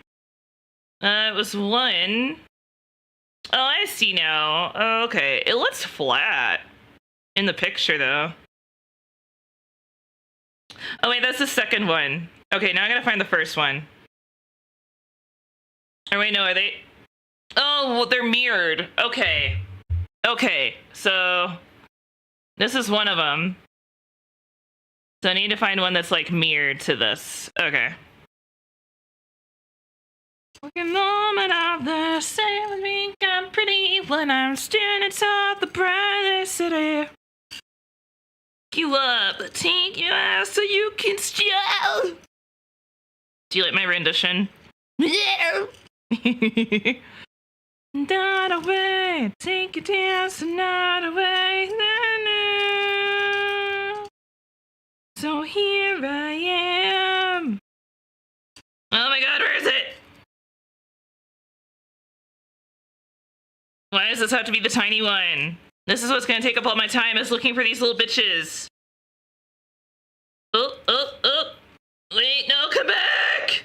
It was one. Oh, I see now. Oh, okay. It looks flat in the picture, though. Oh, wait, that's the second one. Okay, now I gotta find the first one. Oh, wait, no, are they... Oh, well, they're mirrored. Okay. Okay, so... This is one of them. So I need to find one that's, like, mirrored to this. Okay. Looking moment of the same with me, I'm pretty when I'm standing atop the brightest city. You up, take your ass so you can steal. Do you like my rendition? Yeah. Not away, take your dance, not away. So here I am. Oh my god, where is it? Why does this have to be the tiny one? This is what's gonna take up all my time, is looking for these little bitches. Oh. Wait, no, come back!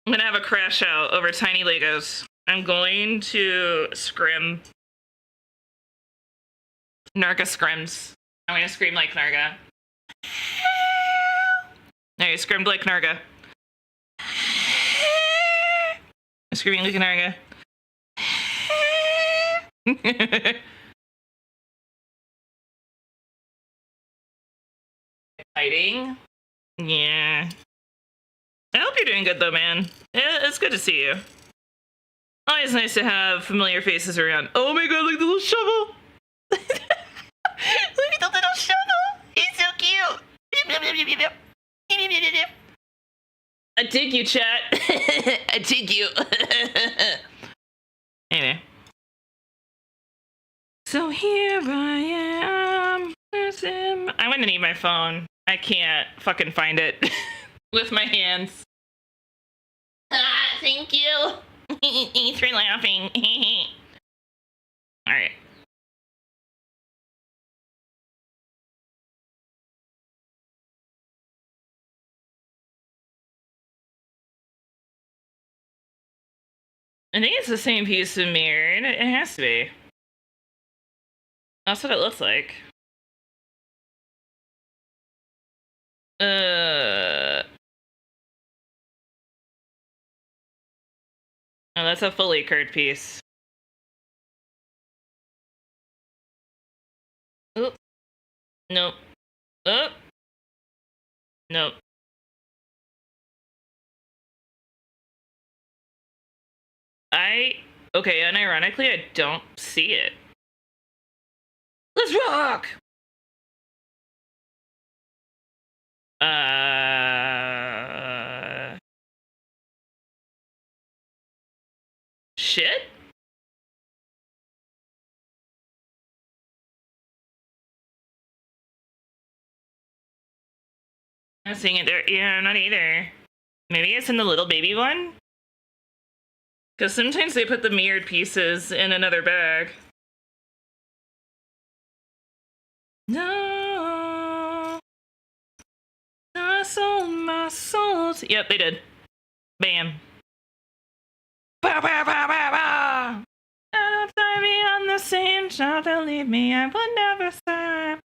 I'm gonna have a crash out over tiny Legos. I'm going to scrim. Narga scrims. I'm gonna scream like Narga. No, you screamed like Narga. I'm screaming like Narga. Exciting. Yeah. I hope you're doing good though, man. It's good to see you. Always nice to have familiar faces around. Oh my god, look at the little shovel! Look at the little shovel! He's so cute! I dig you, chat. I dig you. Anyway. So here I am. I'm gonna need my phone. I can't fucking find it with my hands. Thank you. Thanks for laughing. Alright. I think it's the same piece of mirror. It has to be. That's what it looks like. Oh, that's a fully curved piece. Oop. Nope. Oh. Nope. Okay, unironically, I don't see it. Let's rock! Shit? I'm not seeing it there. Yeah, not either. Maybe it's in the little baby one? Because sometimes they put the mirrored pieces in another bag. No. I sold my soul. Yep, they did. Bam. Bah, bah, bah, bah, bah. Don't tie me on the same shot, believe me, I would never stop.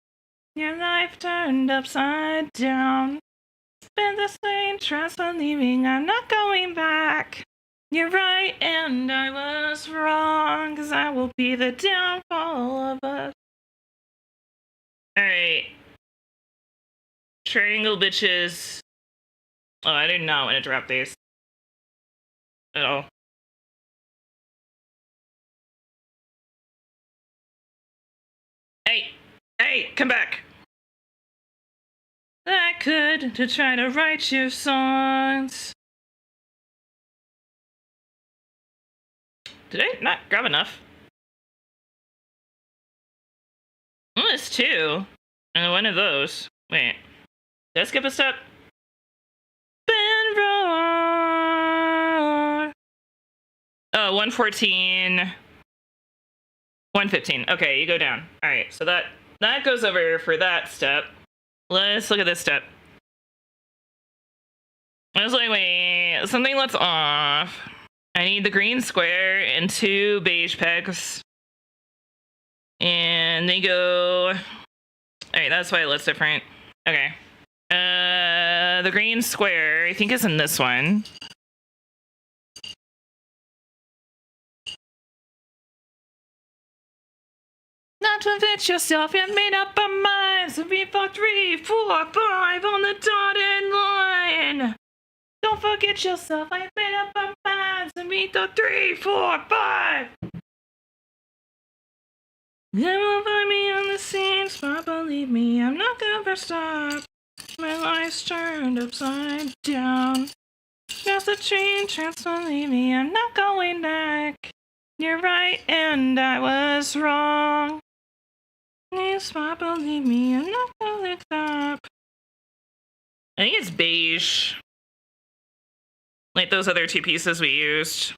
Your life turned upside down. Spend the same trust on leaving, I'm not going back. You're right and I was wrong, cause I will be the downfall of us. Alright. Triangle bitches. Oh, I did not want to drop these. At all. Hey, come back. I could to try to write your songs. Did I not grab enough? Oh, it's two. And one of those. Wait. Did I skip a step? Ben Road. Oh, 114. 115. Okay, you go down. Alright, so that goes over for that step. Let's look at this step. I was like, wait, something looks off. I need the green square and 2 beige pegs. And they go... Alright, that's why it looks different. Okay. The green square, I think, is in this one. Not to fit yourself, you made up a mind. So we fought 3, 4, 5 on the dotted line. Don't forget yourself, I made up a mind. So we thought 3, 4, 5. They will find me on the same spot, believe me, I'm not gonna stop. My life's turned upside down. Just a train transfer, believe me, I'm not going back. You're right and I was wrong. Spot, believe me, I'm not gonna stop. I think it's beige. Like those other 2 pieces we used.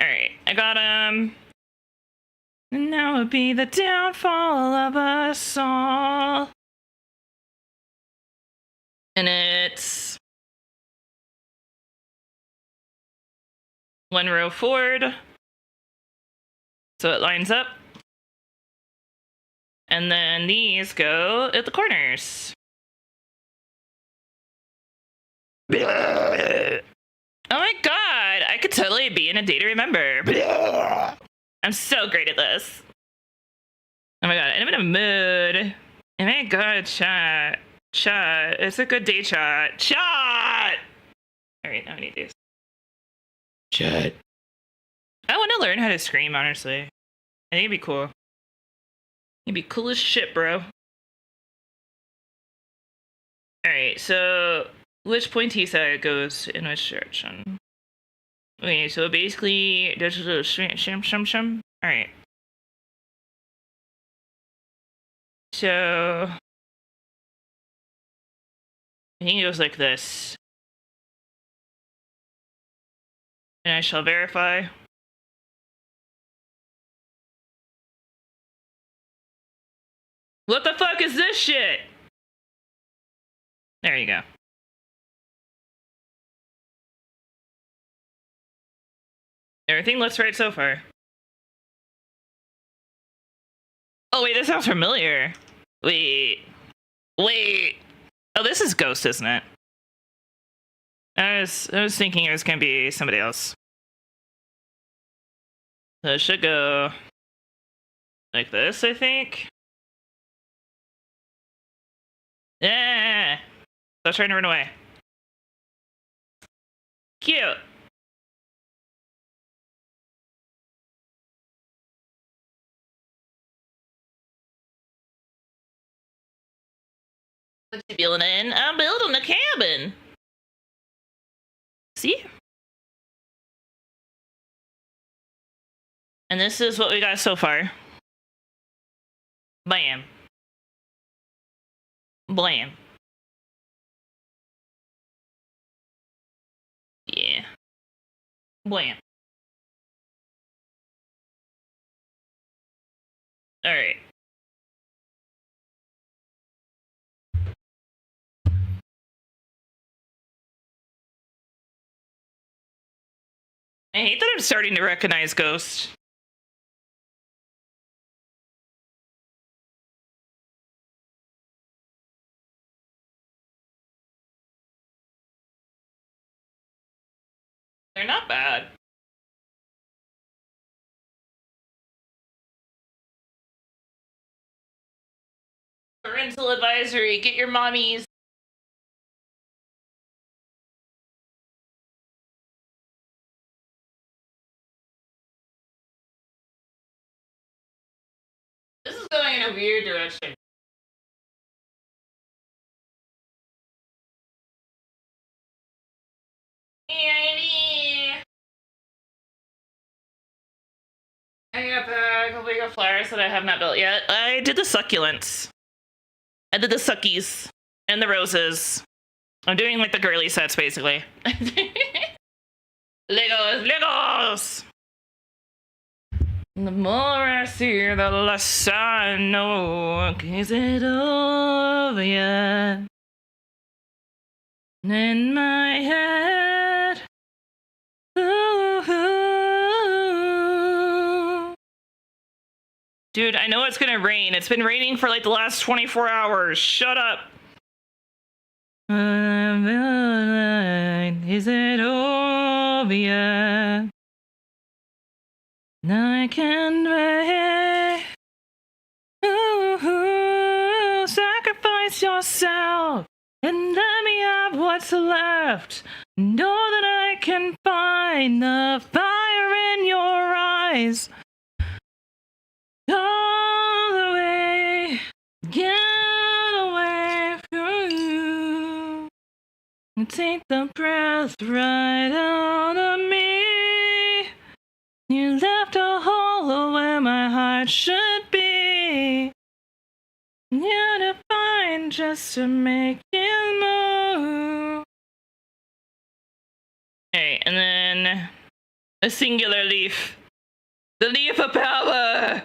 Alright, I got them. And now it'll be the downfall of us all. And it's 1 row forward. So it lines up. And then these go at the corners. Oh my god, I could totally be in A Day to Remember. I'm so great at this. Oh my god, I'm in a mood. Oh my god, chat. Chat. It's a good day, chat. Chat! Alright, now I need these. Chat. I want to learn how to scream, honestly. I think it'd be cool. It'd be cool as shit, bro. Alright, so which pointy side goes in which direction? Okay, so basically there's a little shim. Alright. So I think it goes like this. And I shall verify. What the fuck is this shit? There you go. Everything looks right so far. Oh wait, this sounds familiar. Wait. Oh, this is Ghost, isn't it? I was thinking it was gonna be somebody else. So it should go like this, I think. Yeah. Stop trying to run away. Cute. What you building? I'm building a cabin. See? And this is what we got so far. Bam. Blam. Yeah. Blam. Alright. I hate that I'm starting to recognize ghosts. They're not bad. Parental advisory, get your mommies. This is going in a weird direction. I got a couple of flowers that I have not built yet. I did the succulents. I did the suckies and the roses. I'm doing like the girly sets basically. Legos. The more I see, the less I know. Is it over yet? In my head. Ooh. Dude, I know it's gonna rain. It's been raining for like the last 24 hours. Shut up. Is it over yet? I can wait. Ooh, sacrifice yourself and let me have what's left. Know that I can find the fire in your eyes. All the way, get away from you. Take the breath right out of me. You left a hole where my heart should be. You to find just to make it move. Okay, and then a singular leaf. The leaf of power.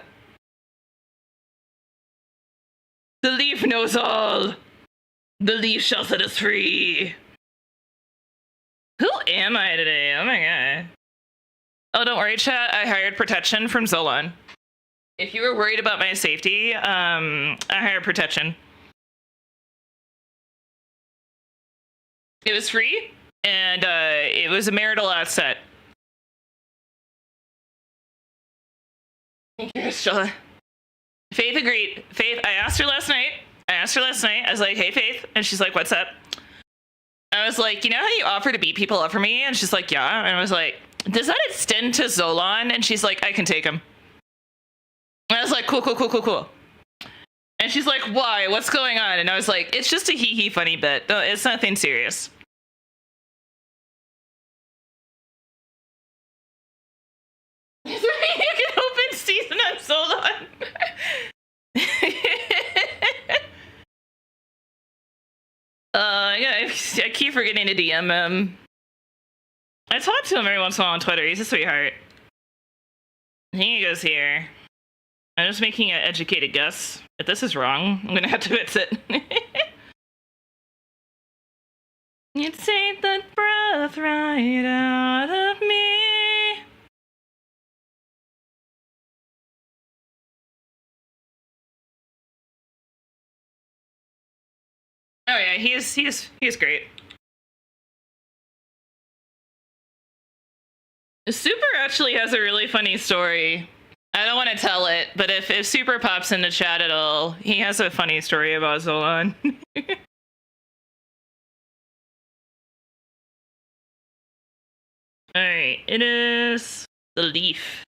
The leaf knows all. The leaf shall set us free. Who am I today? Oh my god. Oh, don't worry, chat. I hired protection from Zolan. If you were worried about my safety, I hired protection. It was free, and it was a marital asset. Thank you, Stella. Faith agreed. Faith, I asked her last night. I was like, hey, Faith. And she's like, what's up? I was like, you know how you offer to beat people up for me? And she's like, yeah. And I was like, does that extend to Zolan? And she's like, I can take him. And I was like, cool. And she's like, why? What's going on? And I was like, it's just a hee-hee funny bit. It's nothing serious. You can open season on Zolan. Yeah, I keep forgetting to DM him. I talk to him every once in a while on Twitter. He's a sweetheart. He goes here. I'm just making an educated guess. If this is wrong, I'm gonna have to fix it. You take the breath right out of me. Oh yeah, he's great. Super actually has a really funny story. I don't want to tell it, but if Super pops in the chat at all, he has a funny story about Zolan. Alright, it is the leaf.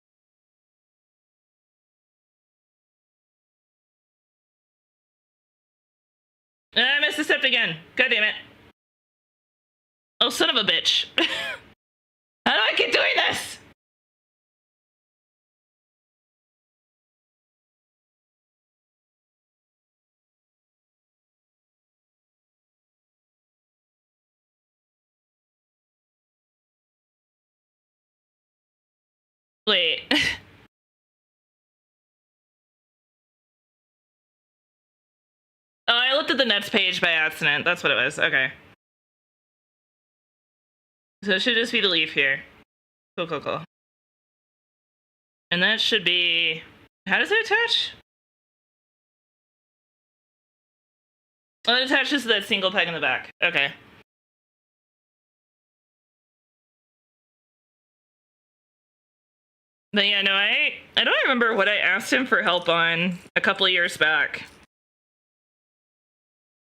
I missed the step again. God damn it. Oh, son of a bitch. How do I keep doing this? Wait. Oh, I looked at the Nets page by accident. That's what it was. Okay. So it should just be the leaf here. Cool, cool, cool. And that should be... How does it attach? Oh, it attaches to that single peg in the back. Okay. But yeah, no, I don't remember what I asked him for help on a couple of years back.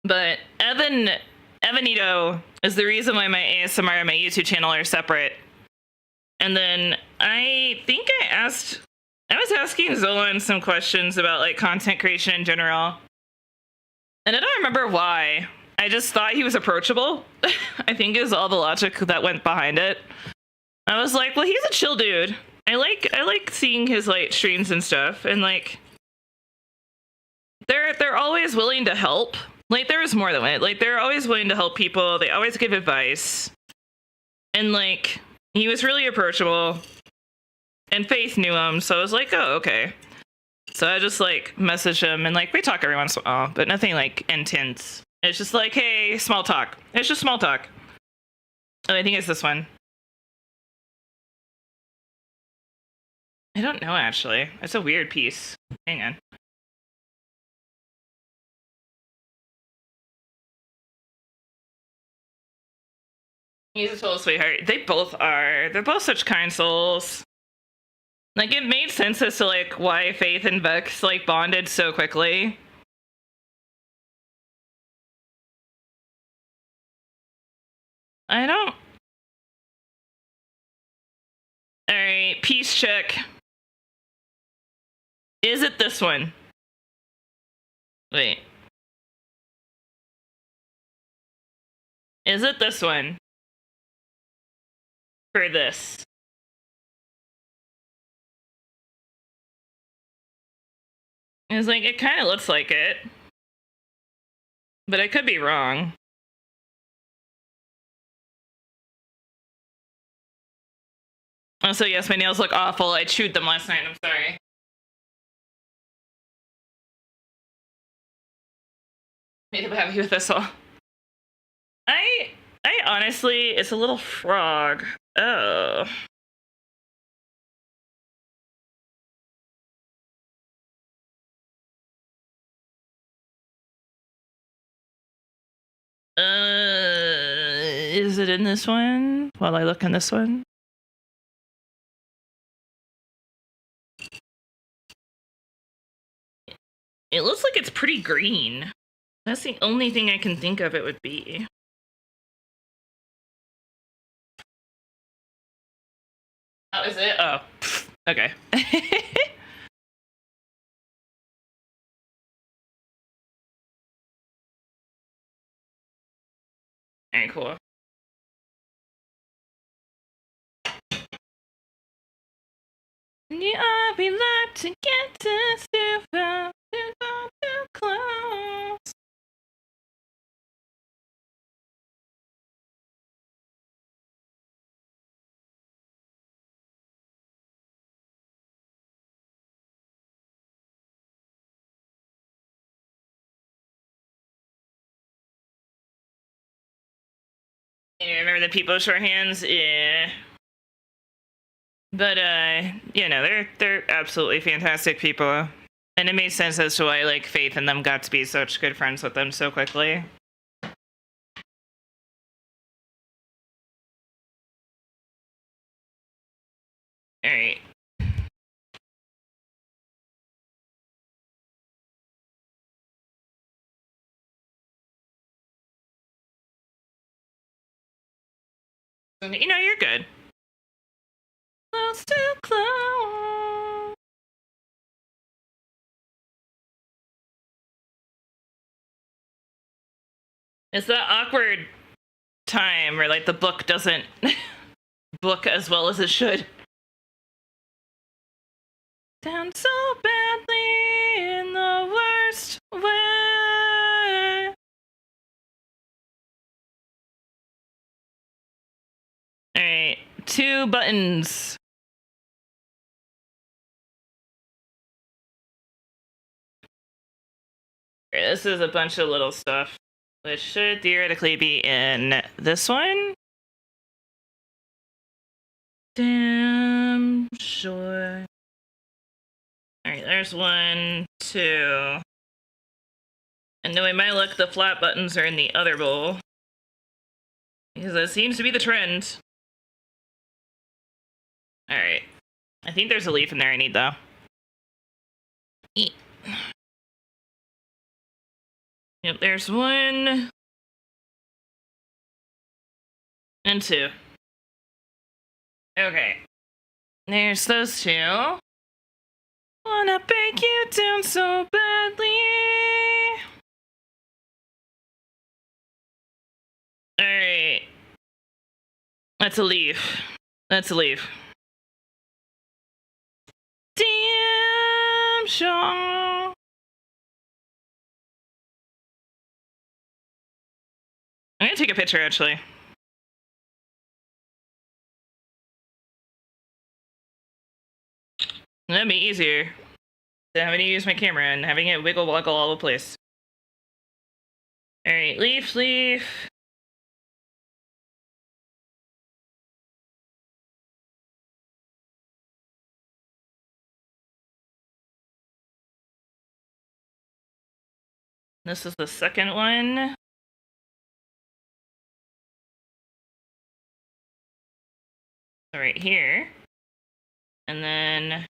But Evanito is the reason why my ASMR and my YouTube channel are separate. And then I think I was asking Zolan some questions about like content creation in general. And I don't remember why. I just thought he was approachable. I think is all the logic that went behind it. I was like, well, he's a chill dude. I like seeing his like streams and stuff, and like they're always willing to help. Like there was more than it. Like they're always willing to help people. They always give advice, and like he was really approachable. And Faith knew him, so I was like, oh okay. So I just like messaged him, and like we talk every once in a while, but nothing like intense. It's just like, hey, small talk. It's just small talk. Oh, I think it's this one. I don't know, actually. It's a weird piece. Hang on. He's a total sweetheart. They both are. They're both such kind souls. Like, it made sense as to, like, why Faith and Vex, like, bonded so quickly. I don't... Alright, peace check. Is it this one? Wait. Is it this one? For this. It's like, it kind of looks like it. But I could be wrong. Also, yes, my nails look awful. I chewed them last night. I'm sorry. Made them happy with this all. I honestly, it's a little frog. Oh. Is it in this one? While I look in this one? It looks like it's pretty green. That's the only thing I can think of it would be. Oh, is it? Oh, okay. Alright, cool. Yeah, we like to get this too far, too close. You remember the people with short hands? Yeah. But you know, they're absolutely fantastic people. And it made sense as to why like Faith and them got to be such good friends with them so quickly. Alright. You know, you're good. Close to close. It's that awkward time where like the book doesn't book as well as it should. Down so badly in the worst way. Alright, 2 buttons. This is a bunch of little stuff, which should theoretically be in this one. Damn sure. Alright, there's 1, 2. And the way my luck, the flat buttons are in the other bowl. Because that seems to be the trend. Alright. I think there's a leaf in there I need, though. Yep, there's 1. And 2. Okay. There's those 2. Wanna break you down so badly. Alright. That's a leaf. That's a leaf. Damn sure. I'm gonna take a picture, actually. That'd be easier than having to use my camera and having it wiggle woggle all the place. Alright, leaf, leaf. This is the second one. So right here. And then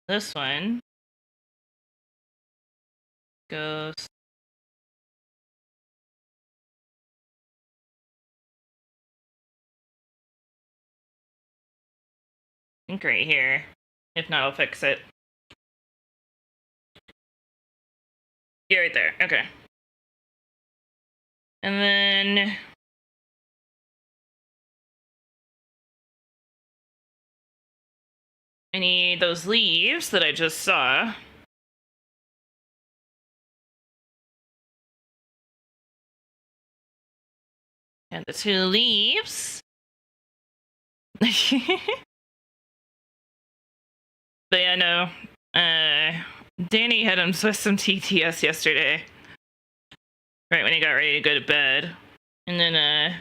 this one goes I think right here. If not, I'll fix it. Yeah, right there. Okay. And then I need those leaves that I just saw. And the 2 leaves. But yeah, no. Danny had him with some TTS yesterday. Right when he got ready to go to bed. And then,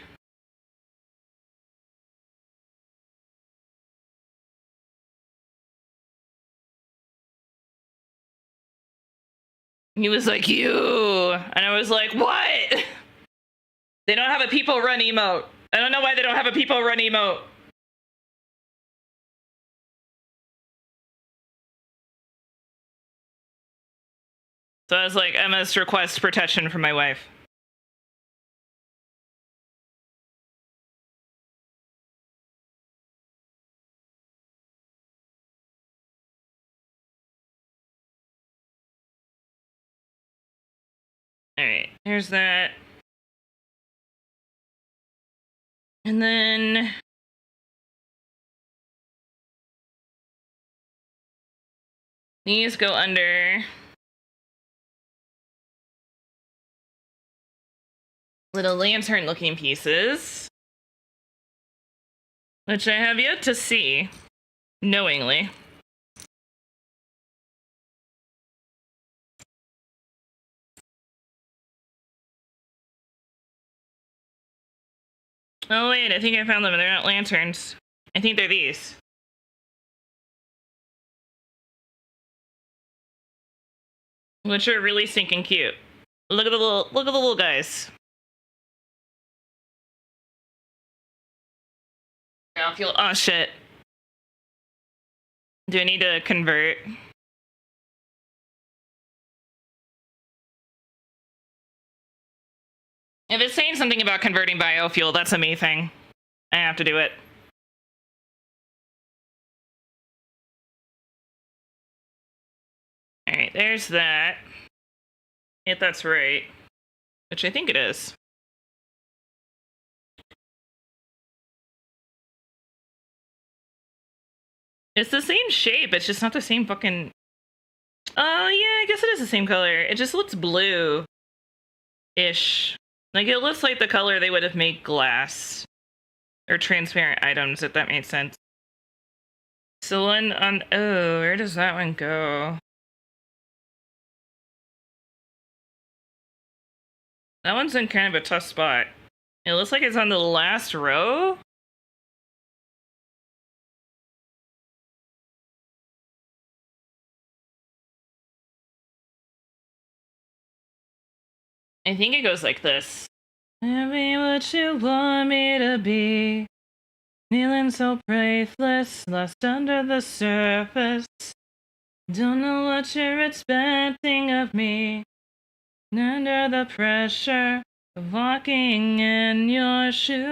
he was like, you! And I was like, what? They don't have a people run emote. I don't know why they don't have a people run emote. So I was like, I must request protection from my wife. Alright, here's that. And then these go under little lantern looking pieces, which I have yet to see knowingly. Oh wait, I think I found them. They're not lanterns. I think they're these. Which are really stinking cute. Look at the little guys. I feel oh shit. Do I need to convert? If it's saying something about converting biofuel, that's a me thing. I have to do it. Alright, there's that. If that's right. which I think it is. It's the same shape. It's just not the same fucking... Oh, yeah, I guess it is the same color. It just looks blue-ish. Like, it looks like the color they would have made glass. Or transparent items, if that made sense. So one on... Oh, where does that one go? That one's in kind of a tough spot. It looks like it's on the last row? I think it goes like this. Tell me what you want me to be. Feeling so breathless, lost under the surface. Don't know what you're expecting of me. Under the pressure of walking in your shoes.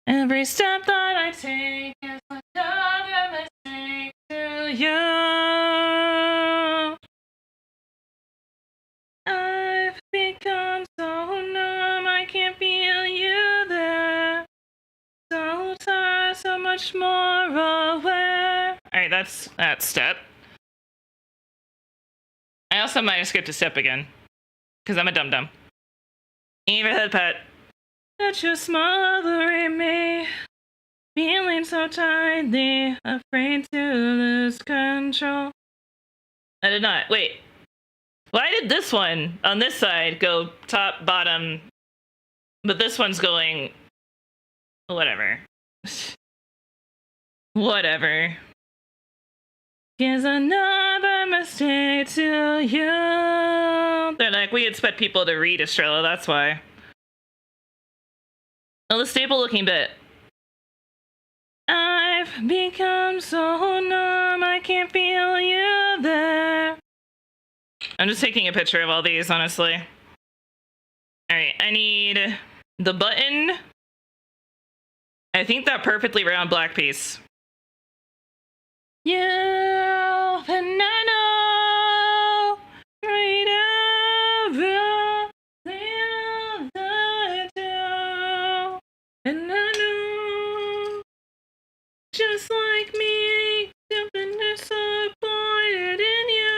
Every step that I take is another mistake to you. I've become so numb, I can't feel you there. So tired, so much more aware. Alright, that's that step. I also might have skipped a step again. Because I'm a dum-dum. Even head pet. That you're smothering me. Feeling so tightly, afraid to lose control. I did not. Wait. Why did this one on this side go top, bottom, but this one's going... Whatever. Whatever. Is another mistake to you. They're like, we expect people to read Estrella, that's why. Oh, the staple looking bit. I've become so numb, I can't feel you there. I'm just taking a picture of all these, honestly. Alright, I need the button. I think that perfectly round black piece. You and I know right everything I do. And I know, just like me, you've been disappointed in you.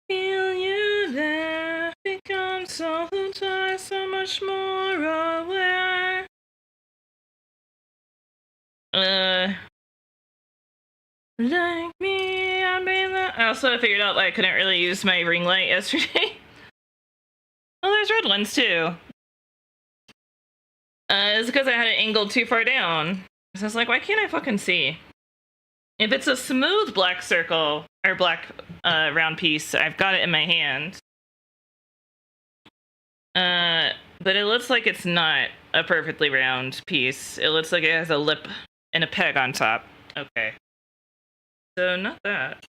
Feel you there, become so tired, so much more aware. Like me, I also figured out that I couldn't really use my ring light yesterday. Oh, there's red ones too. It's because I had it angled too far down. So I was like, why can't I fucking see? If it's a smooth black circle, or black round piece, I've got it in my hand. But it looks like it's not a perfectly round piece. It looks like it has a lip and a peg on top. Okay. So, not that.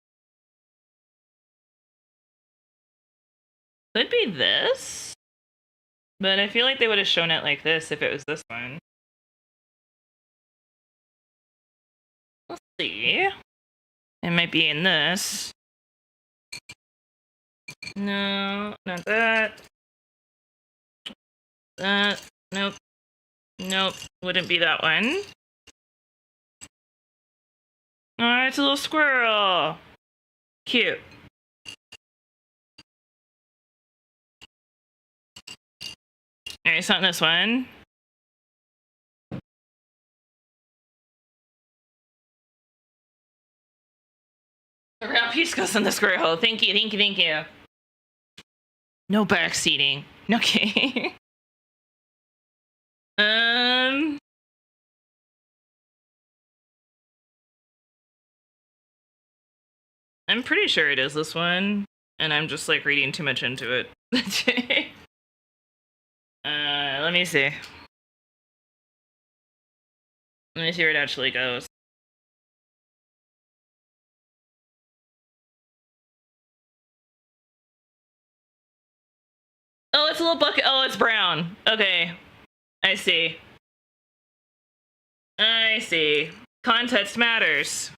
Could be this? But I feel like they would have shown it like this if it was this one. Let's see. It might be in this. No, not that. That. Nope. Nope. Wouldn't be that one. Oh, it's a little squirrel. Cute. Alright, it's not this one. The round piece goes in the square hole. Thank you, thank you, thank you. No back seating. Okay. I'm pretty sure it is this one, and I'm just like reading too much into it. Let me see. Let me see where it actually goes. Oh, it's a little bucket. Oh, it's brown. Okay. I see. I see. Context matters.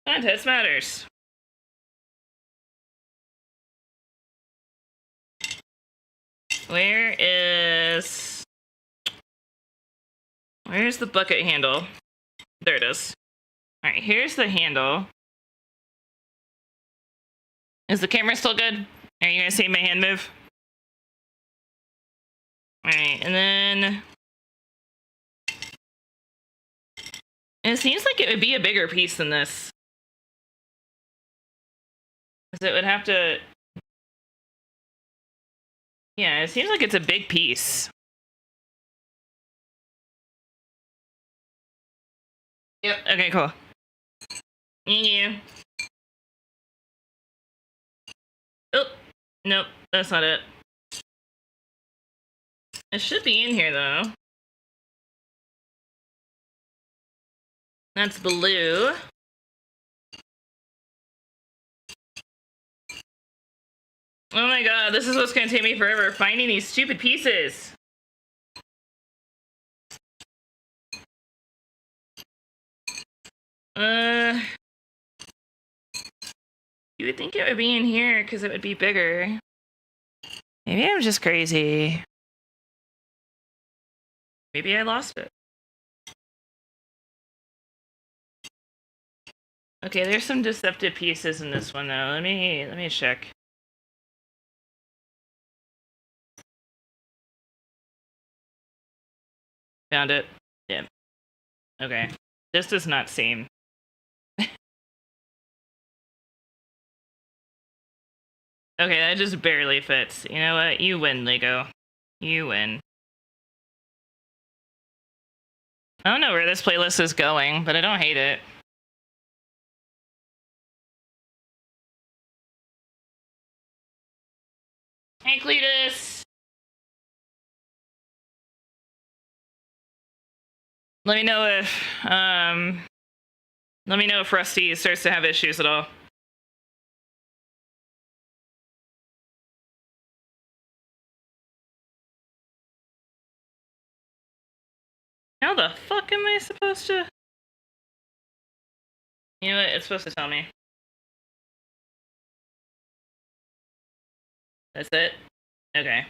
Context matters. Where's the bucket handle? There it is. All right, here's the handle. Is the camera still good? Are you gonna see my hand move? All right, and then it seems like it would be a bigger piece than this. Because it would have to... Yeah, it seems like it's a big piece. Yep, okay, cool. Yeah. Oh, nope, that's not it. It should be in here, though. That's blue. Oh my god, this is what's gonna take me forever, finding these stupid pieces. You would think it would be in here because it would be bigger. Maybe I'm just crazy. Maybe I lost it. Okay, there's some deceptive pieces in this one though. Let me check. Found it. Yeah. Okay. This does not seem. Okay, that just barely fits. You know what? You win, Lego. You win. I don't know where this playlist is going, but I don't hate it. Hey, Cletus! Let me know if Rusty starts to have issues at all. How the fuck am I supposed to? You know what? It's supposed to tell me. That's it? Okay.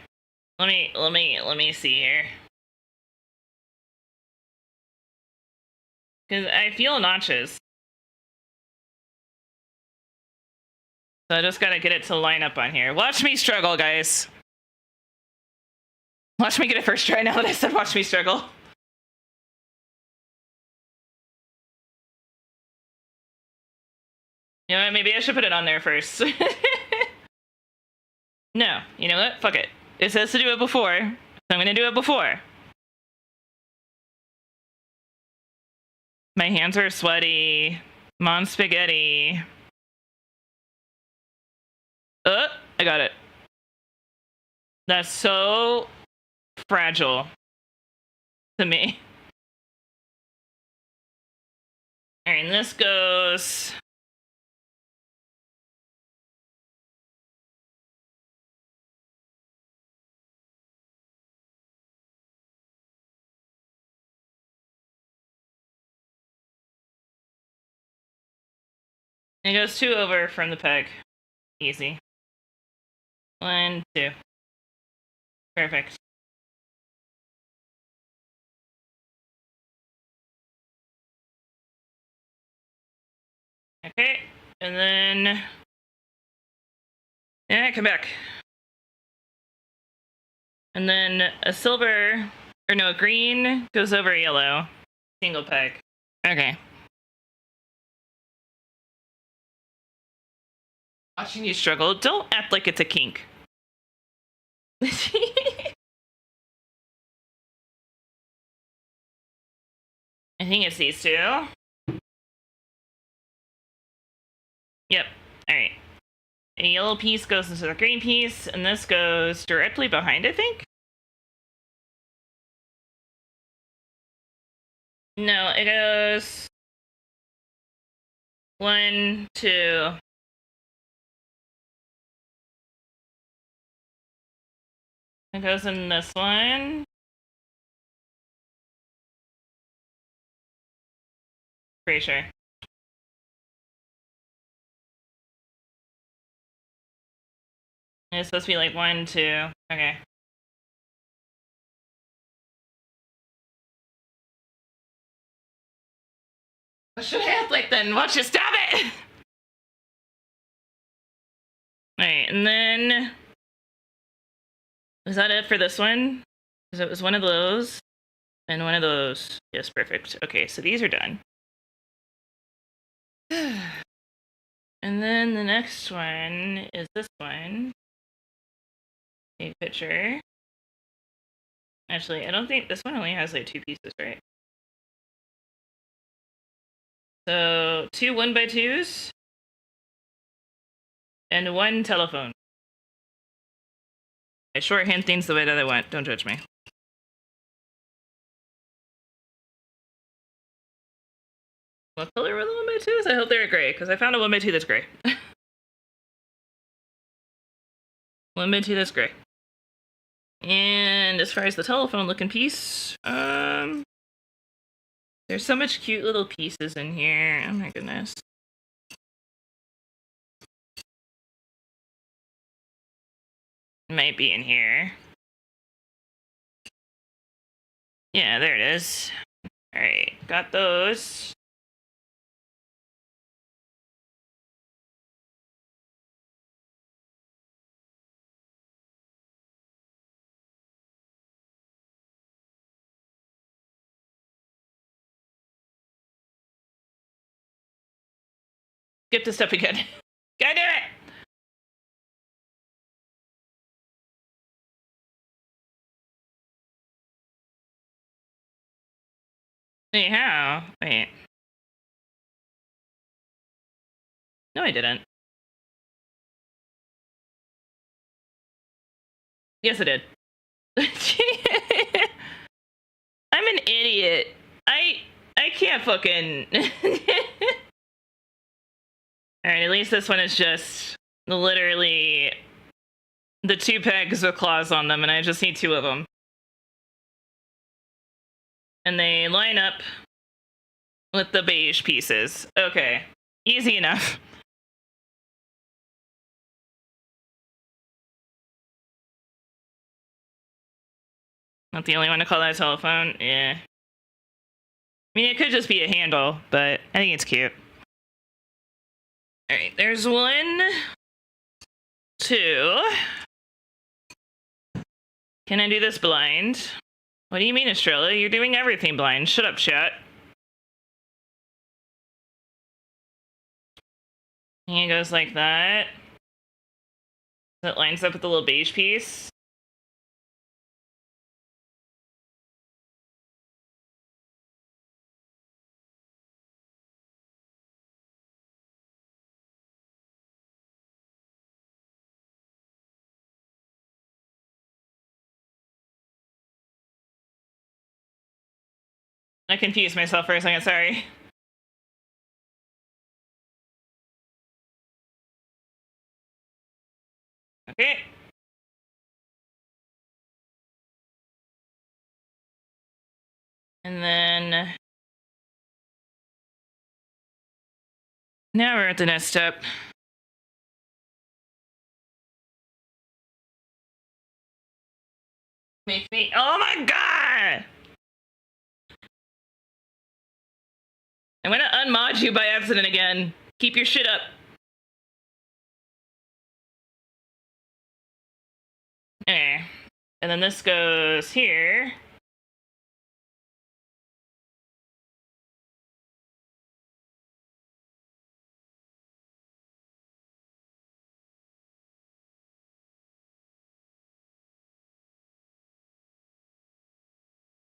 Let me see here. Cause I feel notches. So I just gotta get it to line up on here. Watch me struggle, guys. Watch me get it first try now that I said watch me struggle. You know what? Maybe I should put it on there first. No. You know what? Fuck it. It says to do it before. So I'm gonna do it before. My hands are sweaty. Mon spaghetti. I got it. That's so fragile to me. All right, and this goes. It goes 2 over from the peg. Easy. 1, 2. Perfect. Okay, and then... Yeah, come back. And then a silver, or no, a green goes over yellow. Single peg. Okay. Watching you struggle, don't act like it's a kink. I think it's these 2. Yep, alright. A yellow piece goes into the green piece, and this goes directly behind, I think? No, it goes 1, 2. It goes in this one. Pretty sure. It's supposed to be like 1, 2. Okay. What should I have like then? Watch you stop it! Alright, and then... is that it for this one? Because it was one of those and one of those. Yes, perfect. Okay, so these are done. And then the next one is this one. Take picture. Actually, I don't think this one only has like 2 pieces, right? So 2 1x2s and 1 telephone. I shorthand things the way that I want. Don't judge me. What color were the 1x2s? I hope they're gray, because I found a 1x2 that's gray. 1x2 that's gray. And as far as the telephone looking piece, there's so much cute little pieces in here. Oh my goodness. Might be in here. Yeah, there it is. All right, got those. Skip the step again. Gotta do it! Wait, how? Wait. No, I didn't. Yes, I did. I'm an idiot. I can't fucking... Alright, at least this one is just literally the 2 pegs with claws on them, and I just need 2 of them. And they line up with the beige pieces. Okay, easy enough. Not the only one to call that a telephone. Yeah. I mean, it could just be a handle, but I think it's cute. Alright, there's 1, 2. Can I do this blind? What do you mean, Estrella? You're doing everything blind. Shut up, chat. And it goes like that. That lines up with the little beige piece. I confused myself for a second, sorry. Okay. And then... now we're at the next step. Make me... oh my god! I'm gonna unmod you by accident again. Keep your shit up. Okay. And then this goes here.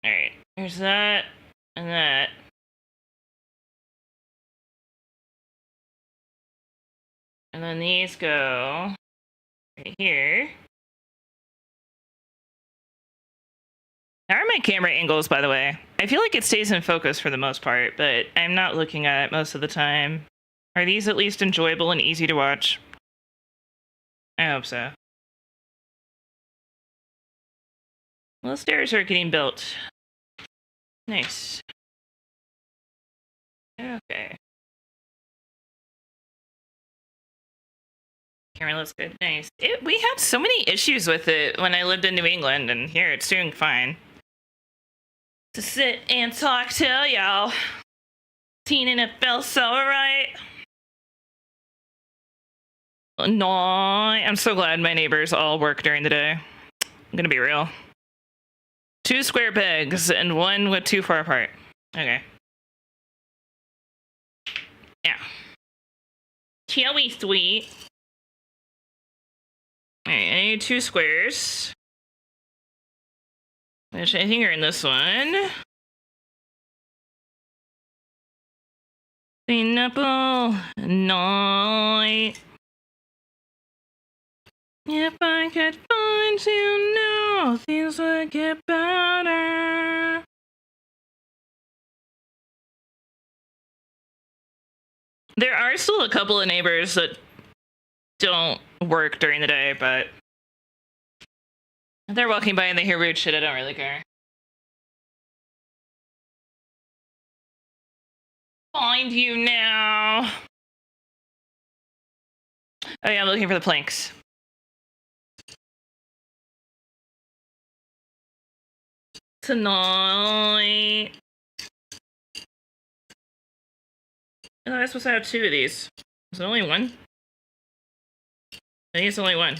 Alright, there's that and that. And then these go right here. How are my camera angles, by the way? I feel like it stays in focus for the most part, but I'm not looking at it most of the time. Are these at least enjoyable and easy to watch? I hope so. Well, the stairs are getting built. Nice. Okay. Camera looks good. Nice. We had so many issues with it when I lived in New England, and here it's doing fine. To sit and talk to y'all. And it felt so right. No, I'm so glad my neighbors all work during the day. I'm gonna be real. 2 square pegs and 1 with 2 far apart. Okay. Yeah. Chilly sweet. Alright, I need 2 squares. Which I think are in this one. Pineapple night. If I could find you now, things would get better. There are still a couple of neighbors that don't work during the day, but if they're walking by and they hear weird shit, I don't really care. Find you now. Oh yeah, I'm looking for the planks. Tonight. Oh, I was supposed to have 2 of these. Is it only 1? I think it's only 1.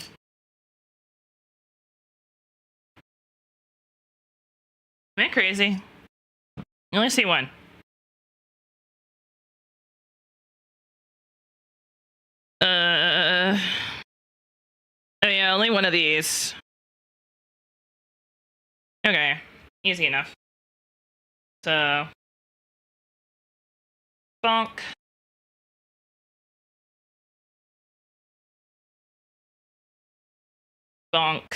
Am I crazy? I only see 1. Oh yeah, only 1 of these. Okay, easy enough. So, bonk. Bonk.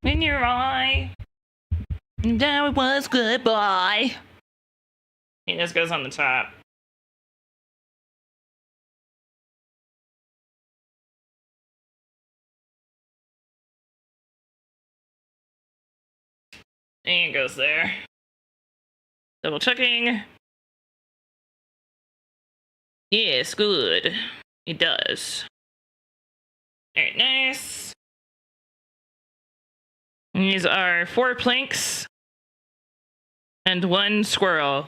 In your eye. Now it was goodbye. Hey, this goes on the top. And it goes there. Double checking. Yes, good. It does. Alright, nice. These are 4 planks and 1 squirrel.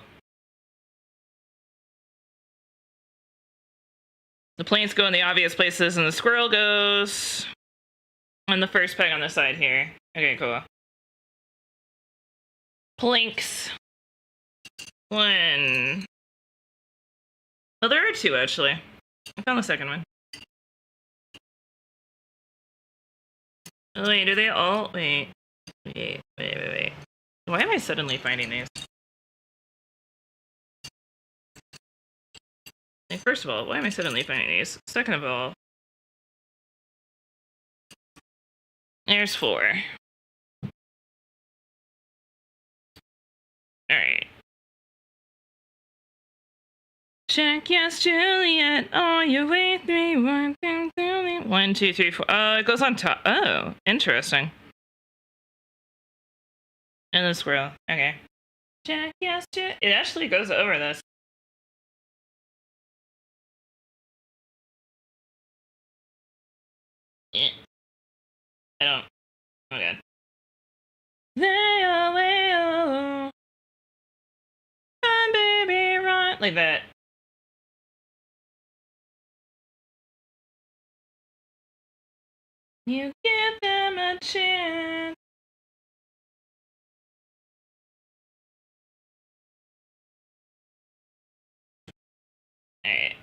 The planks go in the obvious places, and the squirrel goes on the first peg on the side here. Okay, cool. Planks. 1. Oh, there are 2 actually. I found the second one. Oh, wait, do they all? Wait. Why am I suddenly finding these? Like, first of all, why am I suddenly finding these? Second of all, there's 4. Alright. Check, yes, Juliet. Oh, you with me? 1, 2, 3, 4. Oh, it goes on top. Oh, interesting. And the squirrel. Okay. Check, yes, Juliet. It actually goes over this. Yeah. I don't. Oh, God. Run, baby, run. Like that. You give them a chance. Alright.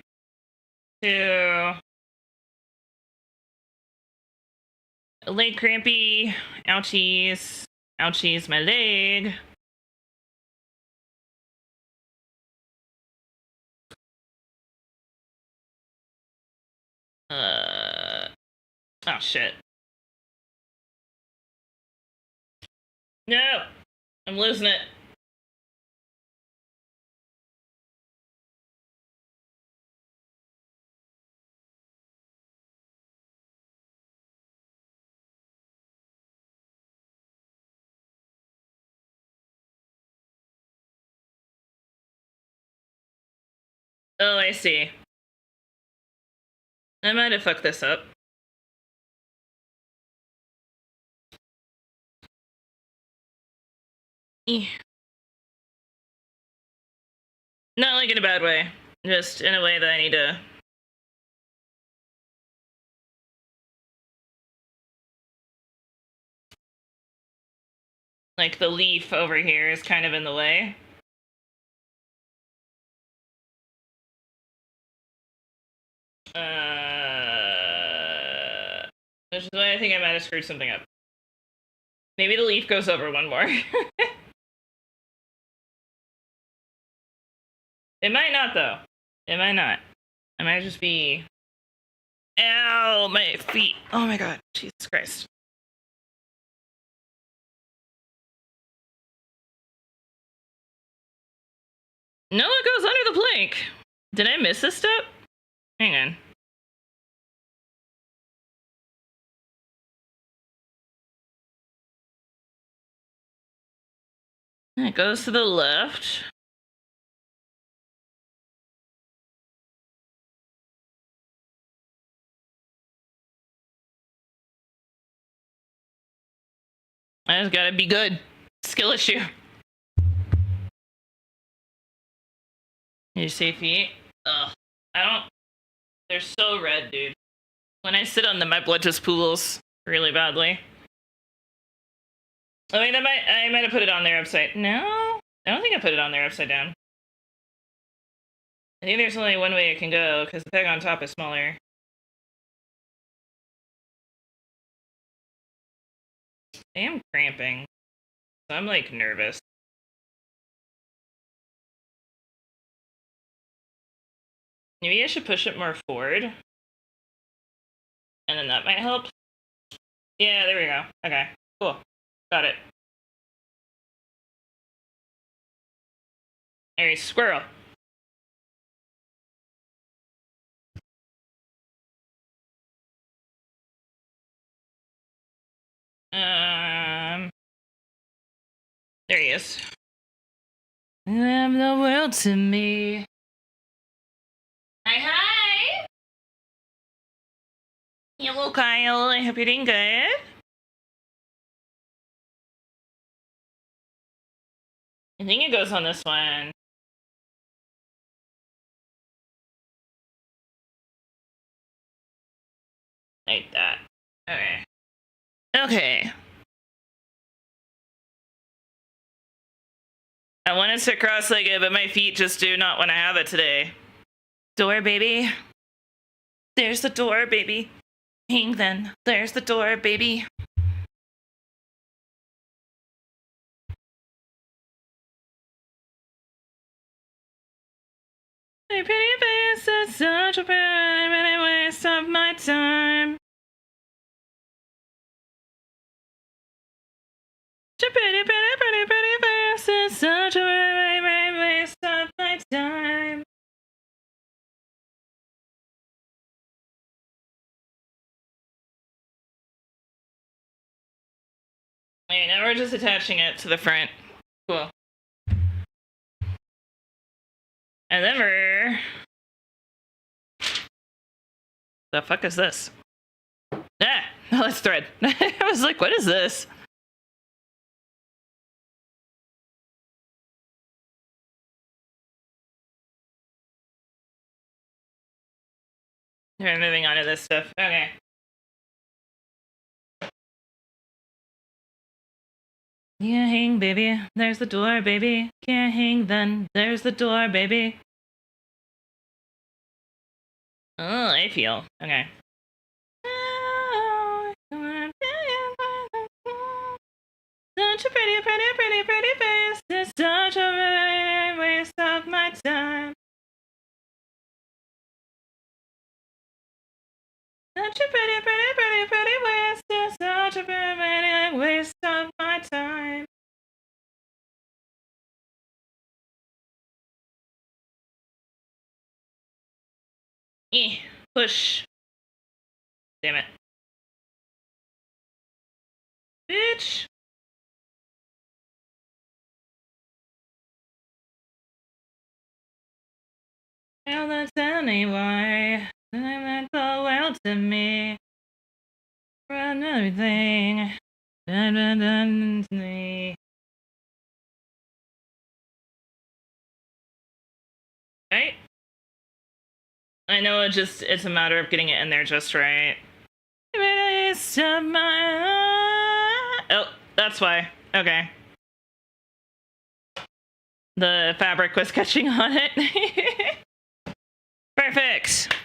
2. Leg crampy. Ouchies. Ouchies, my leg. Oh, shit. No! I'm losing it. Oh, I see. I might have fucked this up. Not like in a bad way. Just in a way that I need to... Like, the leaf over here is kind of in the way. Which is why I think I might have screwed something up. Maybe the leaf goes over one more. It might not, though. It might not. It might just be... Ow, my feet. Oh my god. Jesus Christ. No, it goes under the plank. Did I miss a step? Hang on. It goes to the left. I just gotta be good. Skill issue. You say feet? Ugh. I don't... They're so red, dude. When I sit on them, my blood just pools really badly. I mean, I might have put it on there upside... No? I don't think I put it on there upside down. I think there's only one way it can go, because the peg on top is smaller. I am cramping. So I'm, like, nervous. Maybe I should push it more forward. And then that might help. Yeah, there we go. Okay, cool. Got it. Alright, squirrel. There he is. You have the world to me. Hi. Hello, Kyle. I hope you're doing good. I think it goes on this one. Like that. Okay. Okay. I want to sit cross-legged, but my feet just do not want to have it today. Door, baby. There's the door, baby. Hang then. There's the door, baby. My pretty face is such a pretty waste of my time. Such a pretty face is such a pretty waste of my time. Wait, now we're just attaching it to the front. Cool. And then we're... The fuck is this? Ah! No, that's thread. I was like, what is this? We're moving on to this stuff. Okay. Can't hang, baby. There's the door, baby. Can't hang then. There's the door, baby. Oh, I feel. Okay. Such a pretty face. It's such a pretty waste of my time. Such a pretty waste. It's such a pretty waste of my time. Push. Damn it. Bitch. Well, that's anyway. That's the world to me. Run everything. Dun, dun, dun, dun. Right? I know it's a matter of getting it in there just right. Oh, that's why. Okay. The fabric was catching on it. Perfect.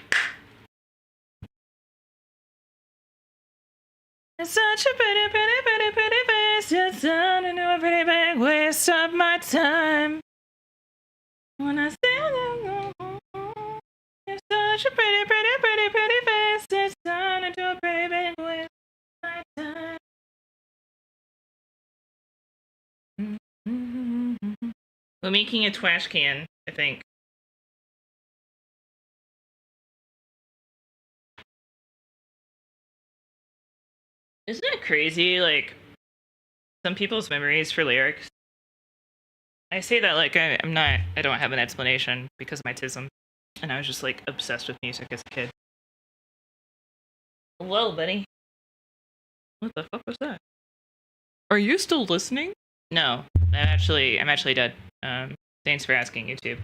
It's such a pretty, pretty, pretty, pretty face. It's turned into a pretty big waste of my time. When I stand it's such a pretty, pretty, pretty, pretty face. It's turned into a pretty big waste of my time. We're making a trash can, I think. Isn't it crazy? Like, some people's memories for lyrics. I say that like I don't have an explanation because of my tism. And I was just like obsessed with music as a kid. Hello, buddy. What the fuck was that? Are you still listening? No, I'm actually dead. Thanks for asking, YouTube.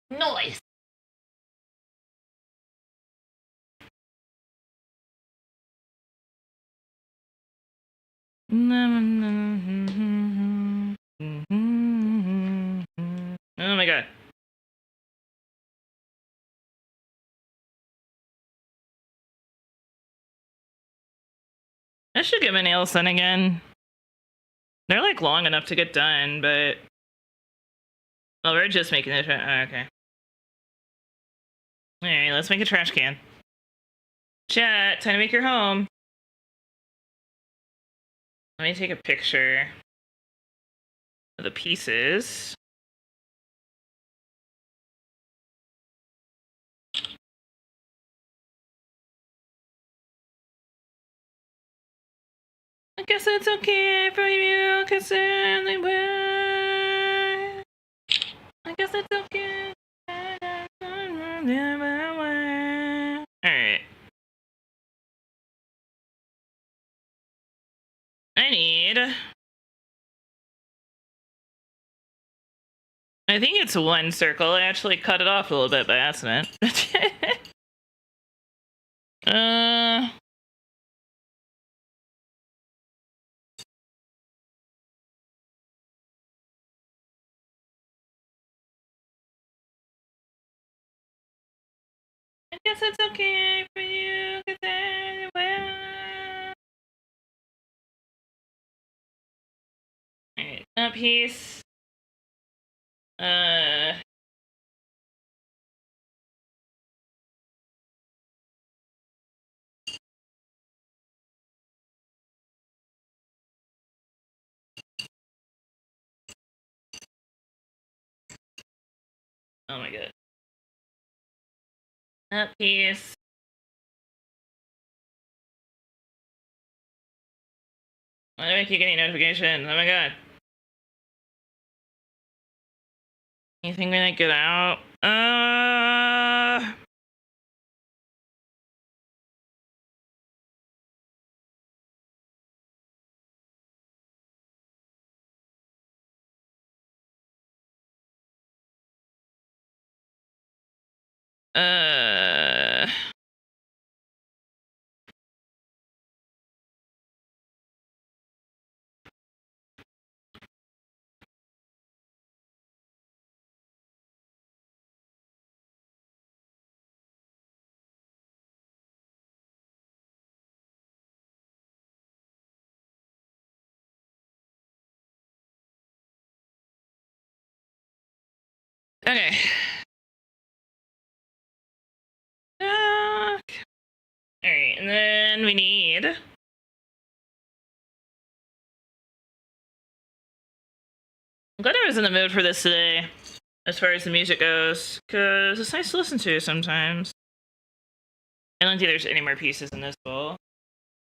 Noise. Oh my god. I should get my nails done again. They're like long enough to get done, but oh, we're just making it. Oh, okay. All right, let's make a trash can. Chat, time to make your home. Let me take a picture of the pieces. I guess it's okay for you, cause certainly will. I guess it's okay. Alright. I think it's one circle. I actually cut it off a little bit by accident. I guess it's okay for you, cause I will. Alright, that piece. Oh my god. That piece. Why do I keep getting notifications? Oh my god. Anything gonna get out? Okay. Alright, and then we need... I'm glad I was in the mood for this today, as far as the music goes, because it's nice to listen to sometimes. I don't think there's any more pieces in this bowl.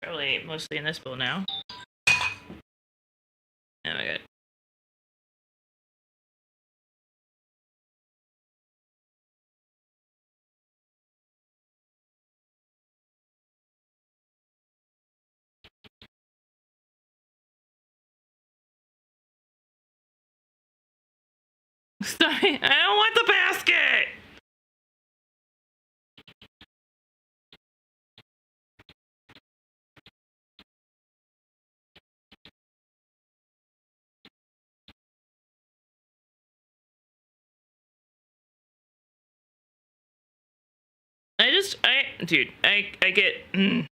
Probably mostly in this bowl now. Oh my god. Stop it. I don't want the basket! Dude, I get. I'm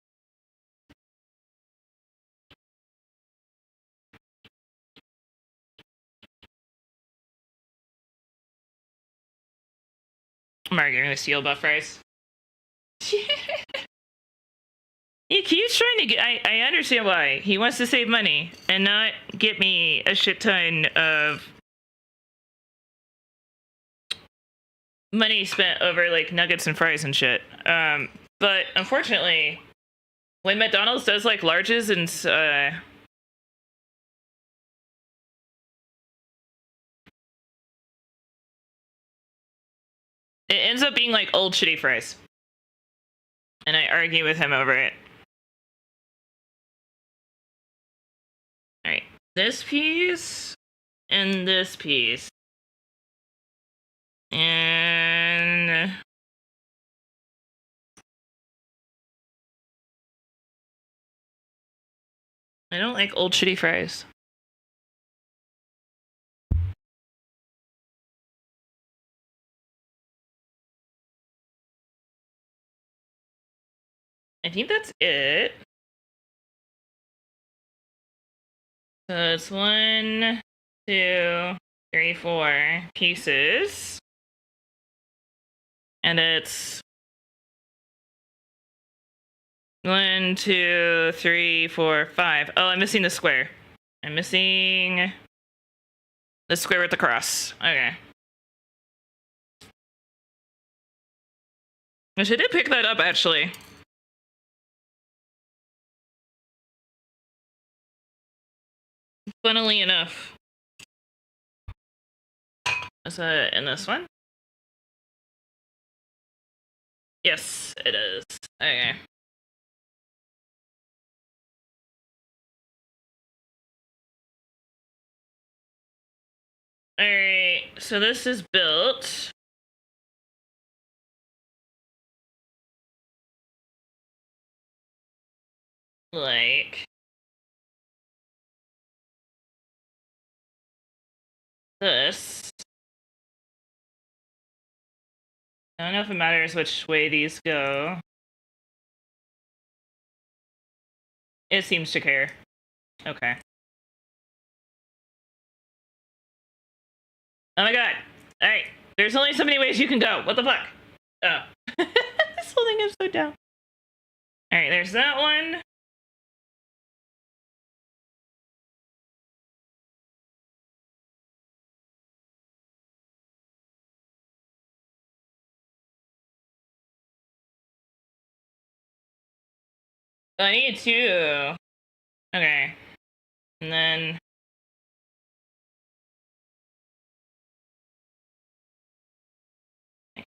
arguing with Steel Buff Rice. He keeps trying to get. I understand why. He wants to save money and not get me a shit ton of money spent over like nuggets and fries and shit. But unfortunately, when McDonald's does like larges and it ends up being like old shitty fries, and I argue with him over it. All right, this piece and this piece, and I don't like old shitty fries. I think that's it. So it's 1, 2, 3, 4 pieces. And it's 1, 2, 3, 4, 5. Oh, I'm missing the square. I'm missing the square with the cross. Okay. Which I did pick that up, actually. Funnily enough. Is it in this one? Yes, it is. Okay. Alright, so this is built. Like this. I don't know if it matters which way these go. It seems to care. Okay. Oh my god. Alright. There's only so many ways you can go. What the fuck? Oh. This whole thing is so down. Alright, there's that one. I need two. Okay. And then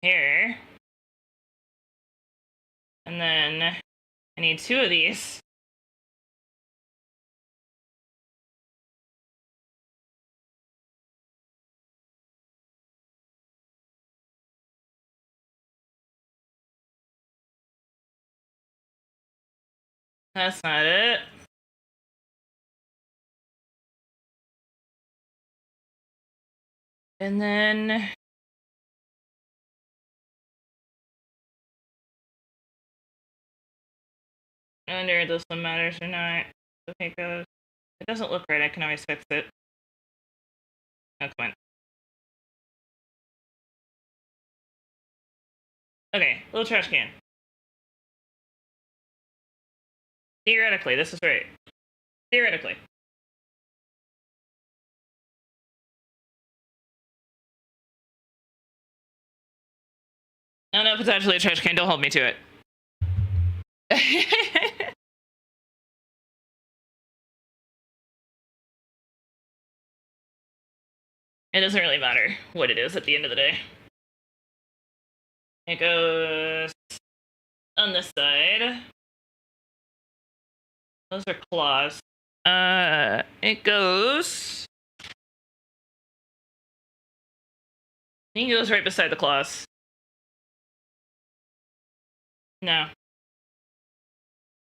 here. And then I need two of these. That's not it. And then I wonder if this one matters or not. Okay, goes. It doesn't look right. I can always fix it. Oh, come on. Okay, little trash can. Theoretically, this is right. Theoretically. I don't know if it's actually a trash can. Don't hold me to it. It doesn't really matter what it is at the end of the day. It goes on this side. Those are claws. It goes. I think it goes right beside the claws. No.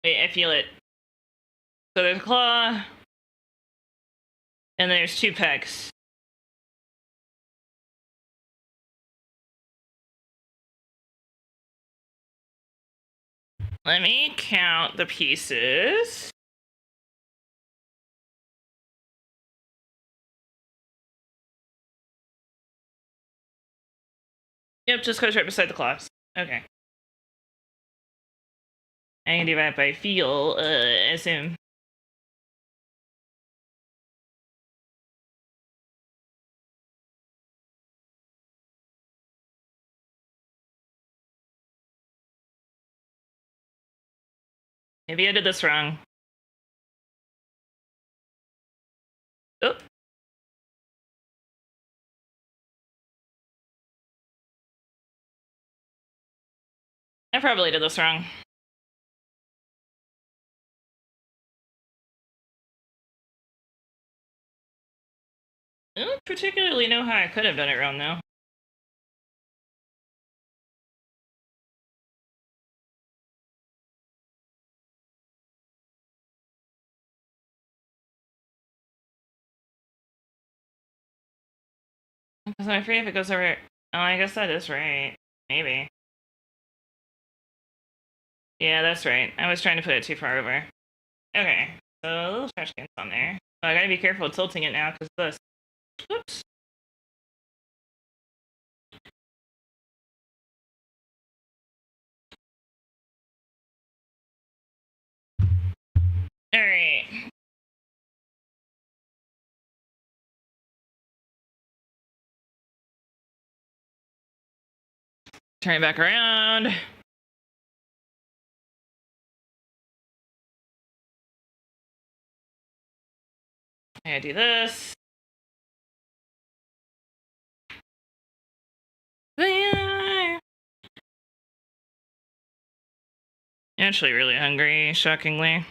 Wait, I feel it. So there's a claw, and there's two pegs. Let me count the pieces. Yep, just goes right beside the claws. Okay. I can do that by feel, assume. Maybe I did this wrong. Oh. I probably did this wrong. I don't particularly know how I could have done it wrong, though. Because I'm afraid if it goes over... Oh, I guess that is right. Maybe. Yeah, that's right. I was trying to put it too far over. Okay, so a little trash can's on there. Oh, I gotta be careful tilting it now, because this. Whoops. Alright. Turn it back around. I gotta do this. I'm actually really hungry, shockingly.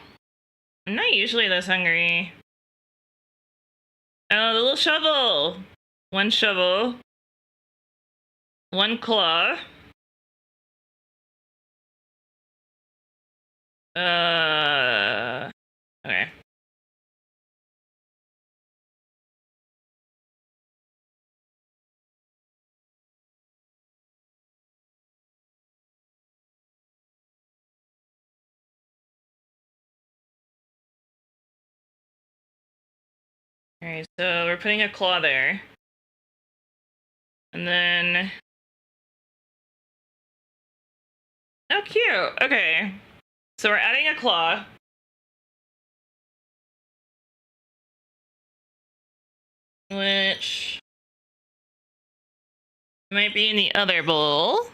I'm not usually this hungry. Oh, the little shovel! One shovel. One claw. Okay. Alright, so we're putting a claw there. And then... Oh, cute! Okay. So we're adding a claw. Which... might be in the other bowl.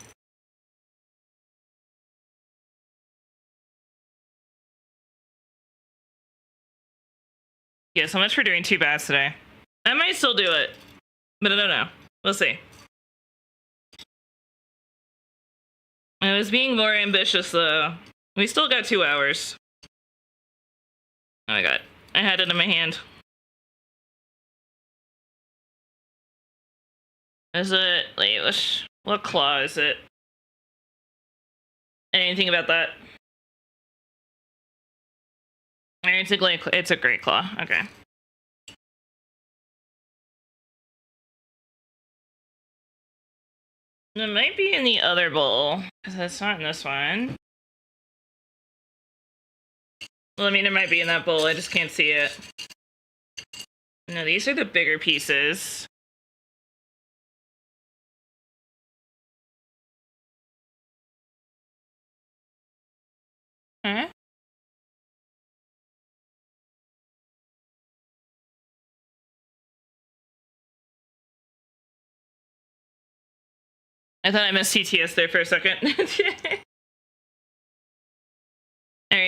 Yeah, so much for doing 2 bats today. I might still do it, but I don't know. We'll see. I was being more ambitious, though. We still got 2 hours. Oh my god. I had it in my hand. Is it... Wait, what claw is it? Anything about that? It's a great claw. Okay. It might be in the other bowl, because it's not in this one. Well, I mean, it might be in that bowl. I just can't see it. No, these are the bigger pieces. Huh? I thought I missed TTS there for a second.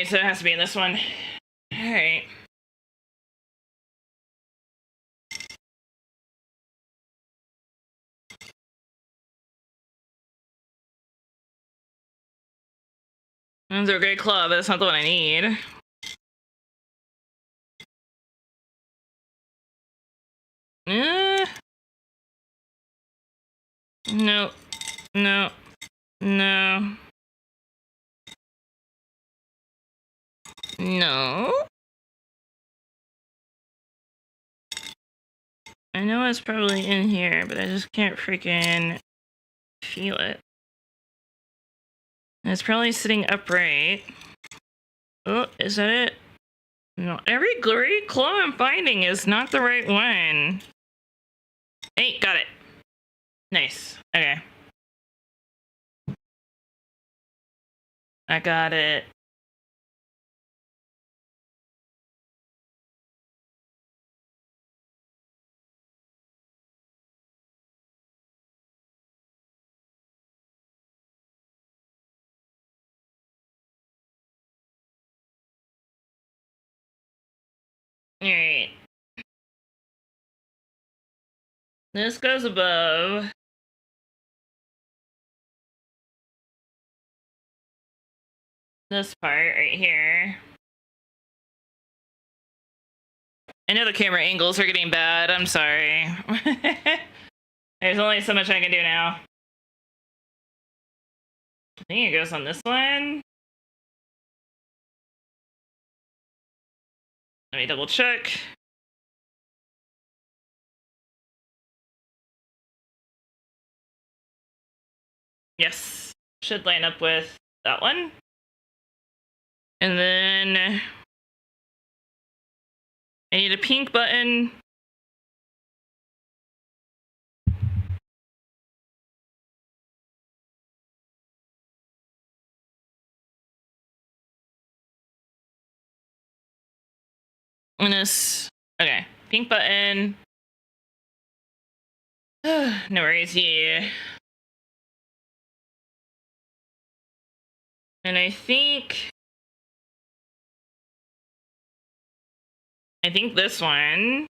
so it has to be in this one. Alright. Those are a great club, but that's not the one I need. No. No. No. No. I know it's probably in here, but I just can't freaking feel it. And it's probably sitting upright. Oh, is that it? No, every great claw I'm finding is not the right one. Hey, got it. Nice. Okay. I got it. Alright. This goes above. This part right here. I know the camera angles are getting bad. I'm sorry. There's only so much I can do now. I think it goes on this one. Let me double check. Yes. Should line up with that one. And then I need a pink button. And this, okay, pink button. No worries, yeah. And I think this one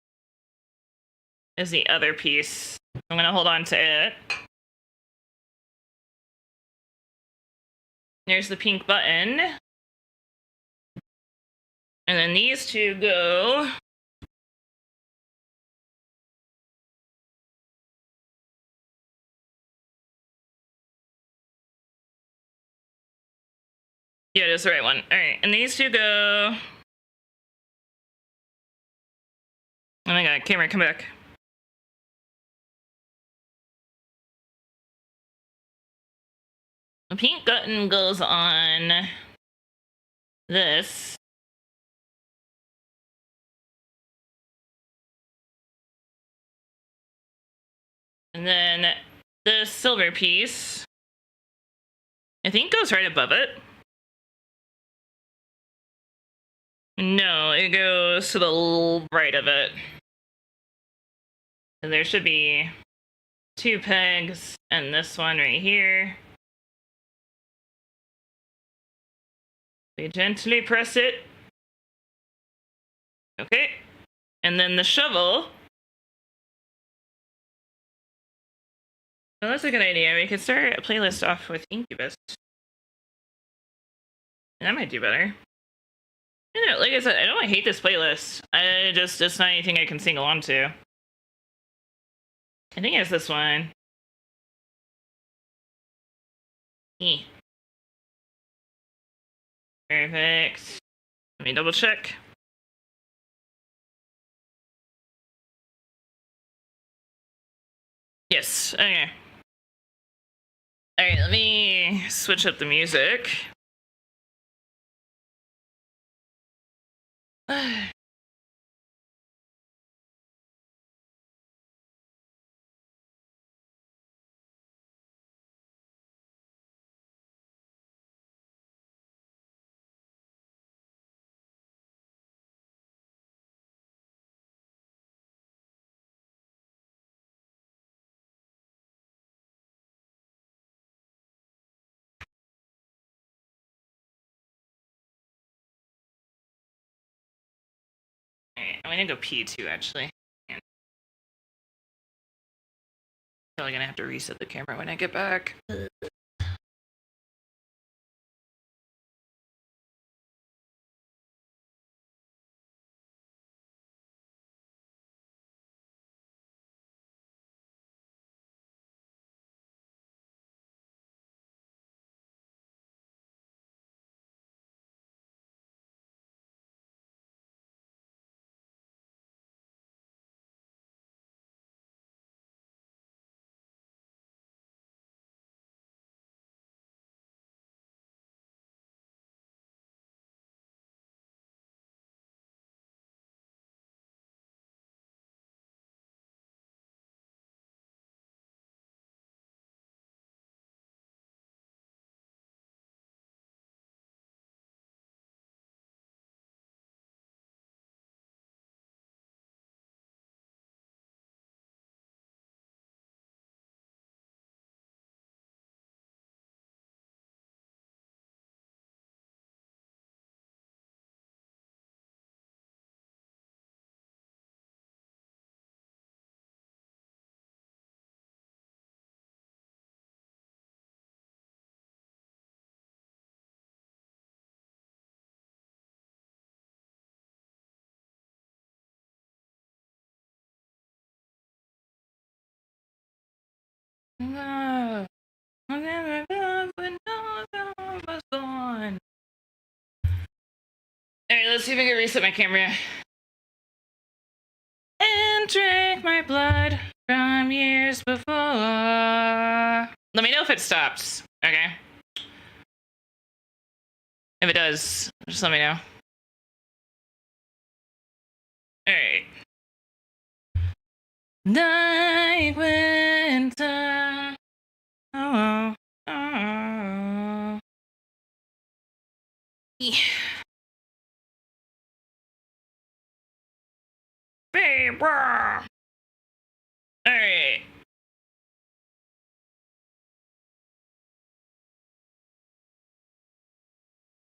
is the other piece. I'm gonna hold on to it. There's the pink button. And then these two go. Yeah, it is the right one. All right, and these two go. Oh my god, camera, come back. The pink button goes on this. And then this silver piece, I think, goes right above it. No, it goes to the right of it. And there should be two pegs and this one right here. We gently press it. Okay. And then the shovel. Well, that's a good idea. We could start a playlist off with Incubus. That might do better. You know, like I said, I don't hate this playlist. It's not anything I can sing along to. I think it's this one. Perfect. Let me double check. Yes, okay. Alright, let me switch up the music. I'm gonna go pee too, actually. And probably gonna have to reset the camera when I get back. No. I'll never love when no one was born. Alright, let's see if I can reset my camera. And drink my blood from years before. Let me know if it stops, okay? If it does, just let me know. Alright. Night winter. Oh, oh. Yeah. Babe. Alright.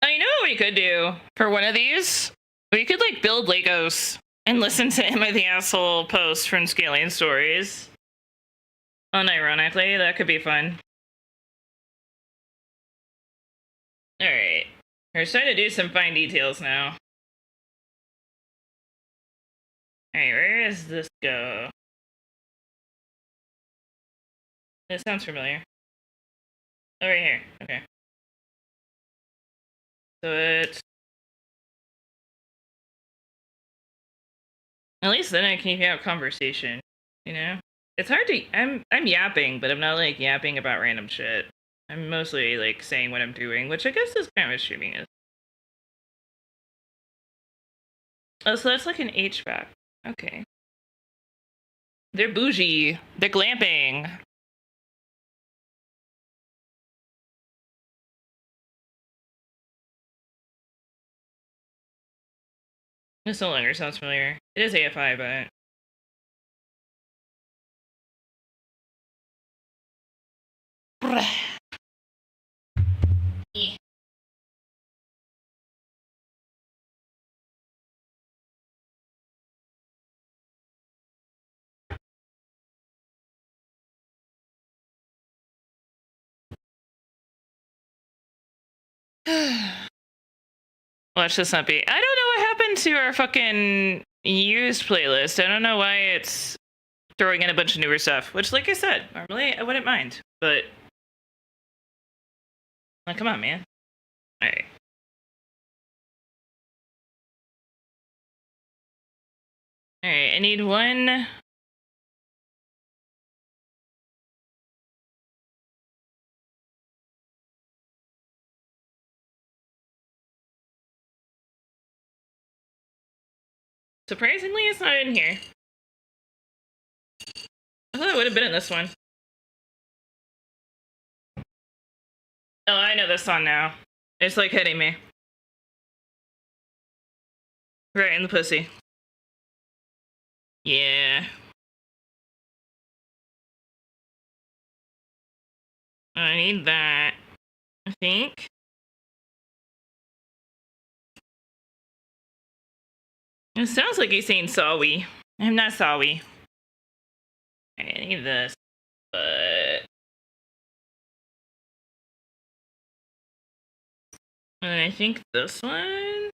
Oh, you know what we could do for one of these? We could like build Legos and listen to Am I the Asshole post from Scaling Stories. Unironically, that could be fun. Alright. We're starting to do some fine details now. Alright, where does this go? This sounds familiar. Oh, right here. Okay. So it's... At least then I can have conversation, you know? It's hard to... I'm yapping, but I'm not, like, yapping about random shit. I'm mostly, like, saying what I'm doing, which I guess is kind of what streaming is. Oh, so that's like an HVAC. Okay. They're bougie. They're glamping. This no longer sounds familiar. It is AFI, but... Yeah. Watch this not be. I don't know what happened to our fucking used playlist. I don't know why it's throwing in a bunch of newer stuff, which, like I said, normally I wouldn't mind, but... Like, come on, man. Alright. Alright, I need one... Surprisingly, it's not in here. I thought it would have been in this one. Oh, I know this song now. It's like hitting me. Right in the pussy. Yeah. I need that, I think. It sounds like he's saying sorry. I'm not sorry. I need this, but... And I think this one...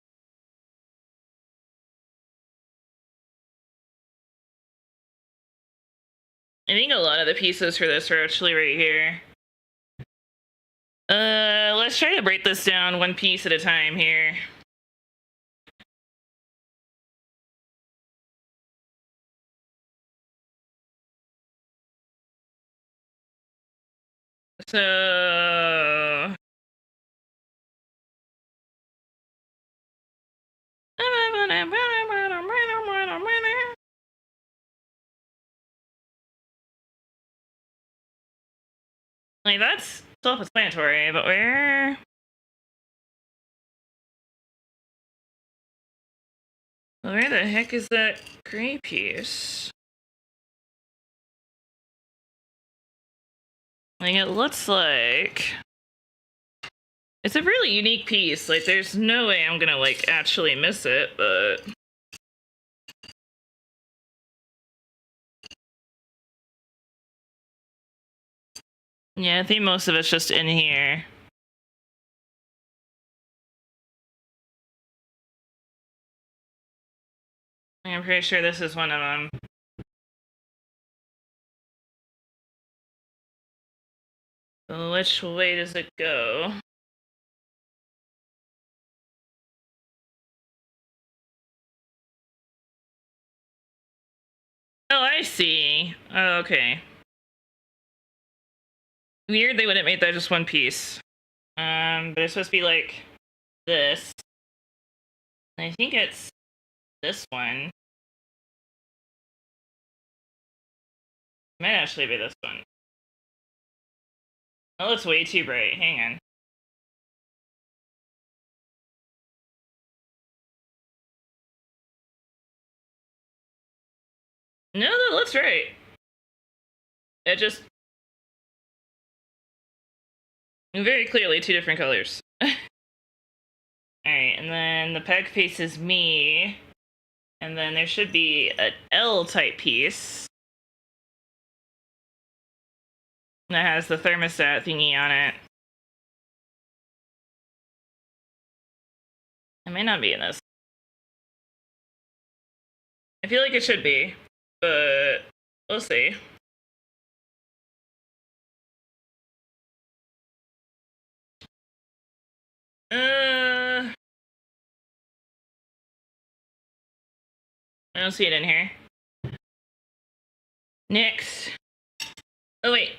I think a lot of the pieces for this are actually right here. Let's try to break this down one piece at a time here. So... Like, that's self-explanatory, but where the heck is that gray piece? Like, it looks like... It's a really unique piece. Like, there's no way I'm gonna, like, actually miss it, but... Yeah, I think most of it's just in here. I'm pretty sure this is one of them. So which way does it go? Oh, I see. Oh, okay. Weird they wouldn't make that just one piece. But it's supposed to be like this. I think it's this one. Might actually be this one. Oh, it's way too bright. Hang on. No, that looks right. It just... Very clearly two different colors. Alright, and then the peg piece is me. And then there should be an L-type piece that has the thermostat thingy on it. It may not be in this. I feel like it should be, but we'll see. I don't see it in here. Next. Oh, wait.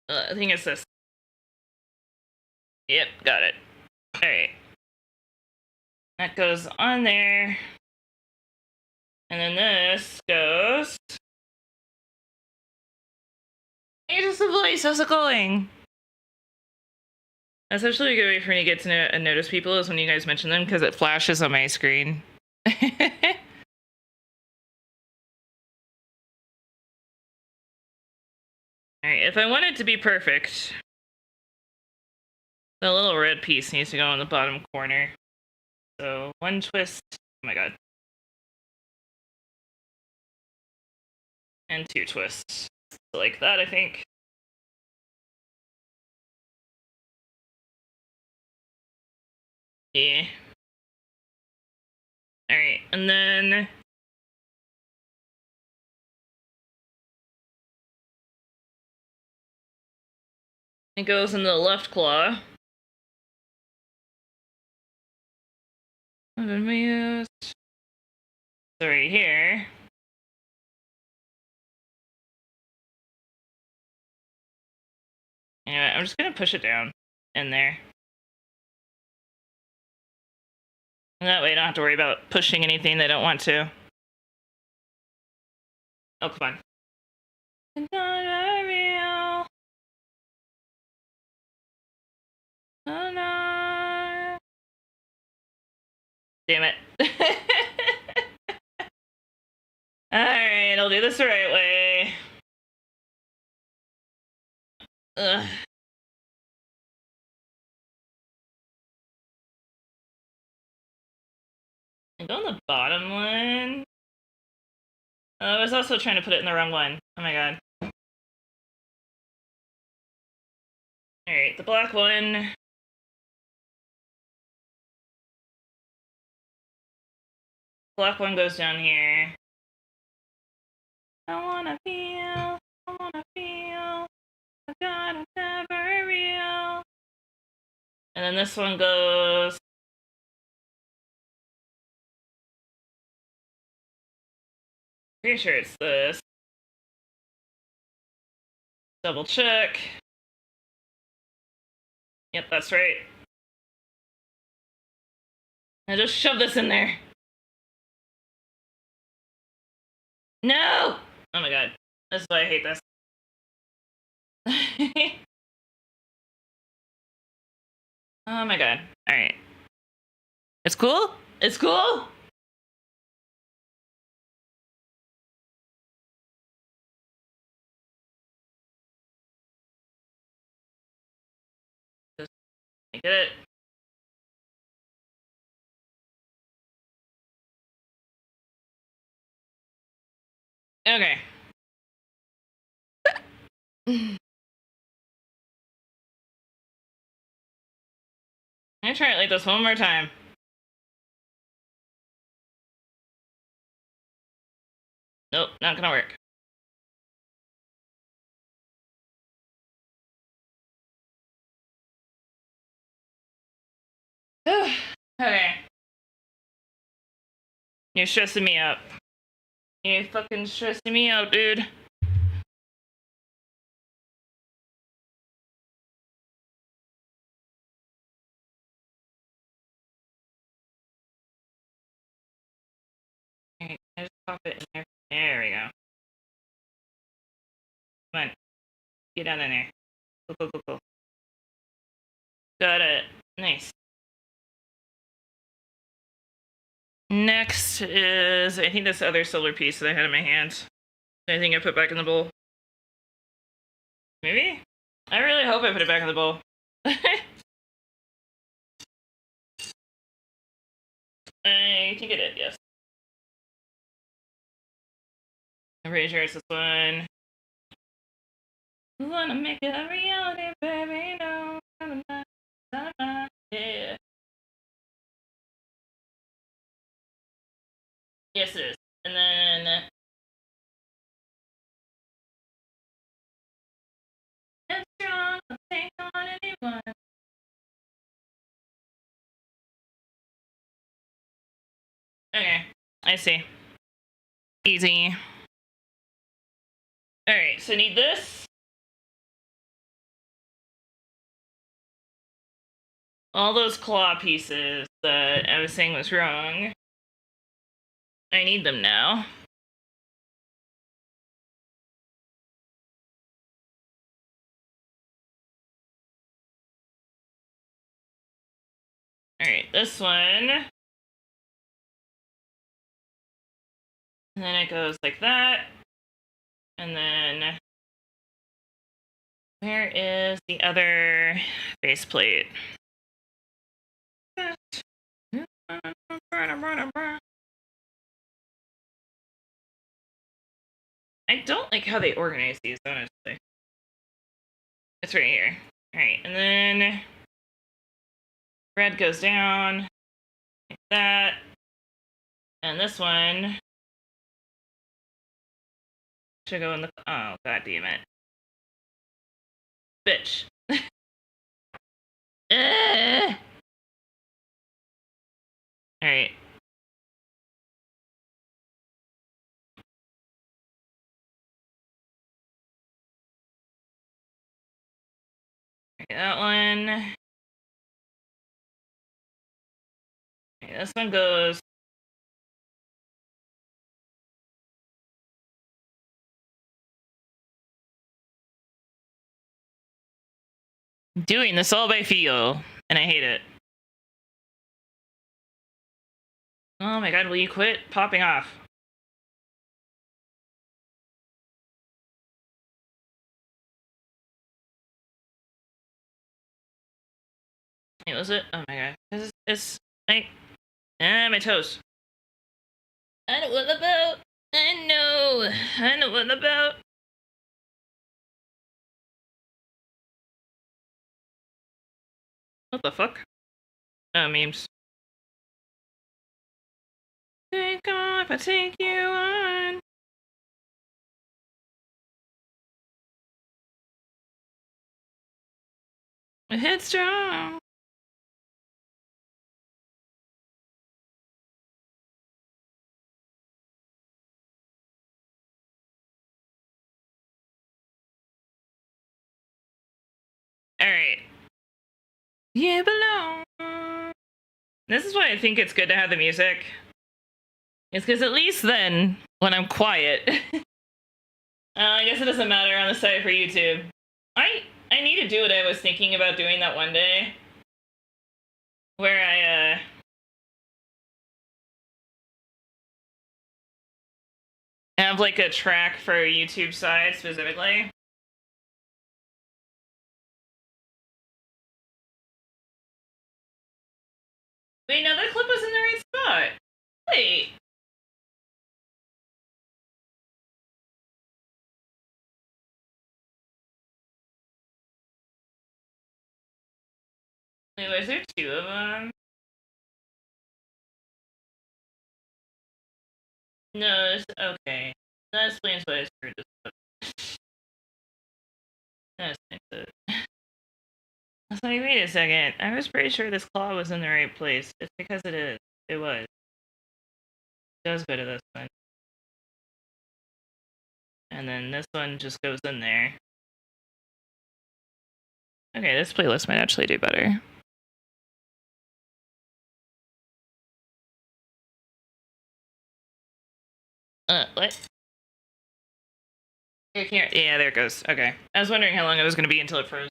I think it's this. Yep, got it. Alright. That goes on there. And then this goes... Hey, just the voice, how's it going? That's actually a good way for me to get to notice people is when you guys mention them, because it flashes on my screen. Alright, if I want it to be perfect, the little red piece needs to go in the bottom corner. So, one twist. Oh my god. And two twists. Like that, I think. Yeah. Alright, and then... it goes in the left claw. What did we use? So right here. Anyway, I'm just gonna push it down in there. And that way I don't have to worry about pushing anything they don't want to. Oh, come on. It's not real. Oh, no. Damn it. Alright, I'll do this the right way. Ugh. I go on the bottom one. I was also trying to put it in the wrong one. Oh my god. Alright, the black one. Black one goes down here. I wanna feel, I God, it's never real. And then this one goes. Pretty sure it's this. Double check. Yep, that's right. I just shove this in there. No! Oh my god. This is why I hate this. Oh my god. Alright. It's cool? It's cool? Just I get it. Okay. I'm gonna try it like this one more time. Nope, not gonna work. Okay. You're stressing me out. You're fucking stressing me out, dude. Alright, I just pop it in there. There we go. Come on. Get down in there. Go. Got it. Nice. Next is, I think this other silver piece that I had in my hand. I think I put back in the bowl. Maybe? I really hope I put it back in the bowl. I think I did, yes. I'm pretty sure it's this one. We wanna make it a reality, baby. No. Yeah. Yes, it is. And then. It's strong, I'll take on anyone. Okay, I see. Easy. Alright, so I need this. All those claw pieces that I was saying was wrong. I need them now. Alright, this one. And then it goes like that. And then where is the other faceplate? I don't like how they organize these, honestly. It's right here. Alright, and then red goes down like that. And this one should go in the. Oh, god damn it. Bitch. Alright. That one. Okay, this one goes. Doing this all by feel, and I hate it. Oh my god, will you quit popping off? Wait, was it? Oh my god. It's like. Ah, my toes. I know what about. I know. Oh, I know what about. What the fuck? Oh, memes. Take off, I take you on. Headstrong. Alright. You belong. This is why I think it's good to have the music. It's because at least then, when I'm quiet, I guess it doesn't matter on the site for YouTube. I need to do what I was thinking about doing that one day, where I have like a track for YouTube side specifically. Wait, no, that clip was in the right spot. Wait. Wait, was there two of them? No, okay. That explains why I screwed this up. That explains it. I was like, wait a second. I was pretty sure this claw was in the right place. It's because it is. It was. It does go to this one. And then this one just goes in there. Okay, this playlist might actually do better. What? Here. Yeah, there it goes. Okay. I was wondering how long it was going to be until it froze.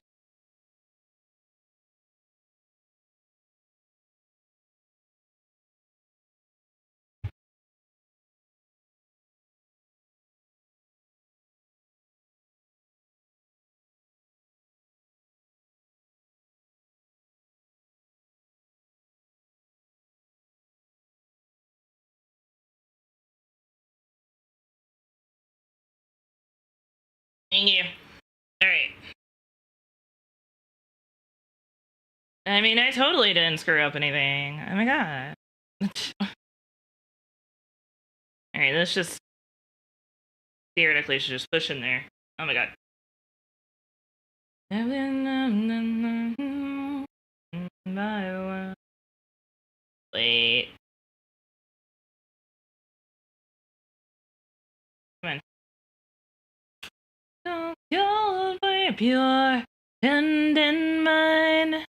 Thank you. Alright. I mean, I totally didn't screw up anything. Oh my god. Alright, let's just... Theoretically, should just push in there. Oh my god. Wait. Come on. Don't go by pure and in mine.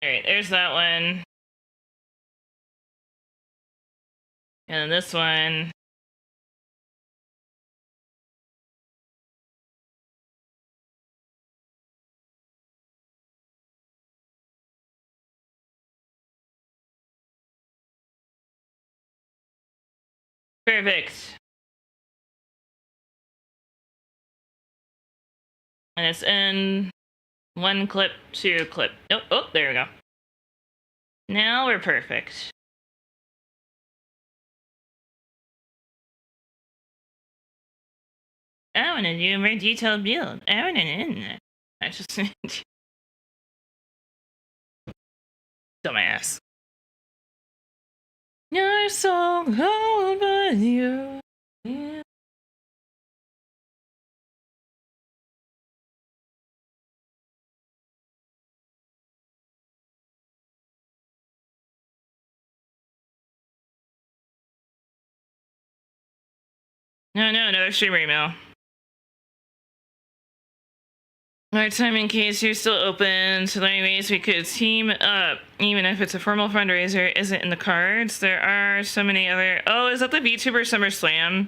Alright, there's that one. And this one. Perfect. And it's in one clip, two clip. Oh, there we go. Now we're perfect. I want to do a more detailed build. I want to. I just dumbass. You're so cold, but you. Yeah. No stream email. Our time in case you're still open. So there are ways we could team up, even if it's a formal fundraiser isn't in the cards. There are so many other. Oh, is that the VTuber SummerSlam?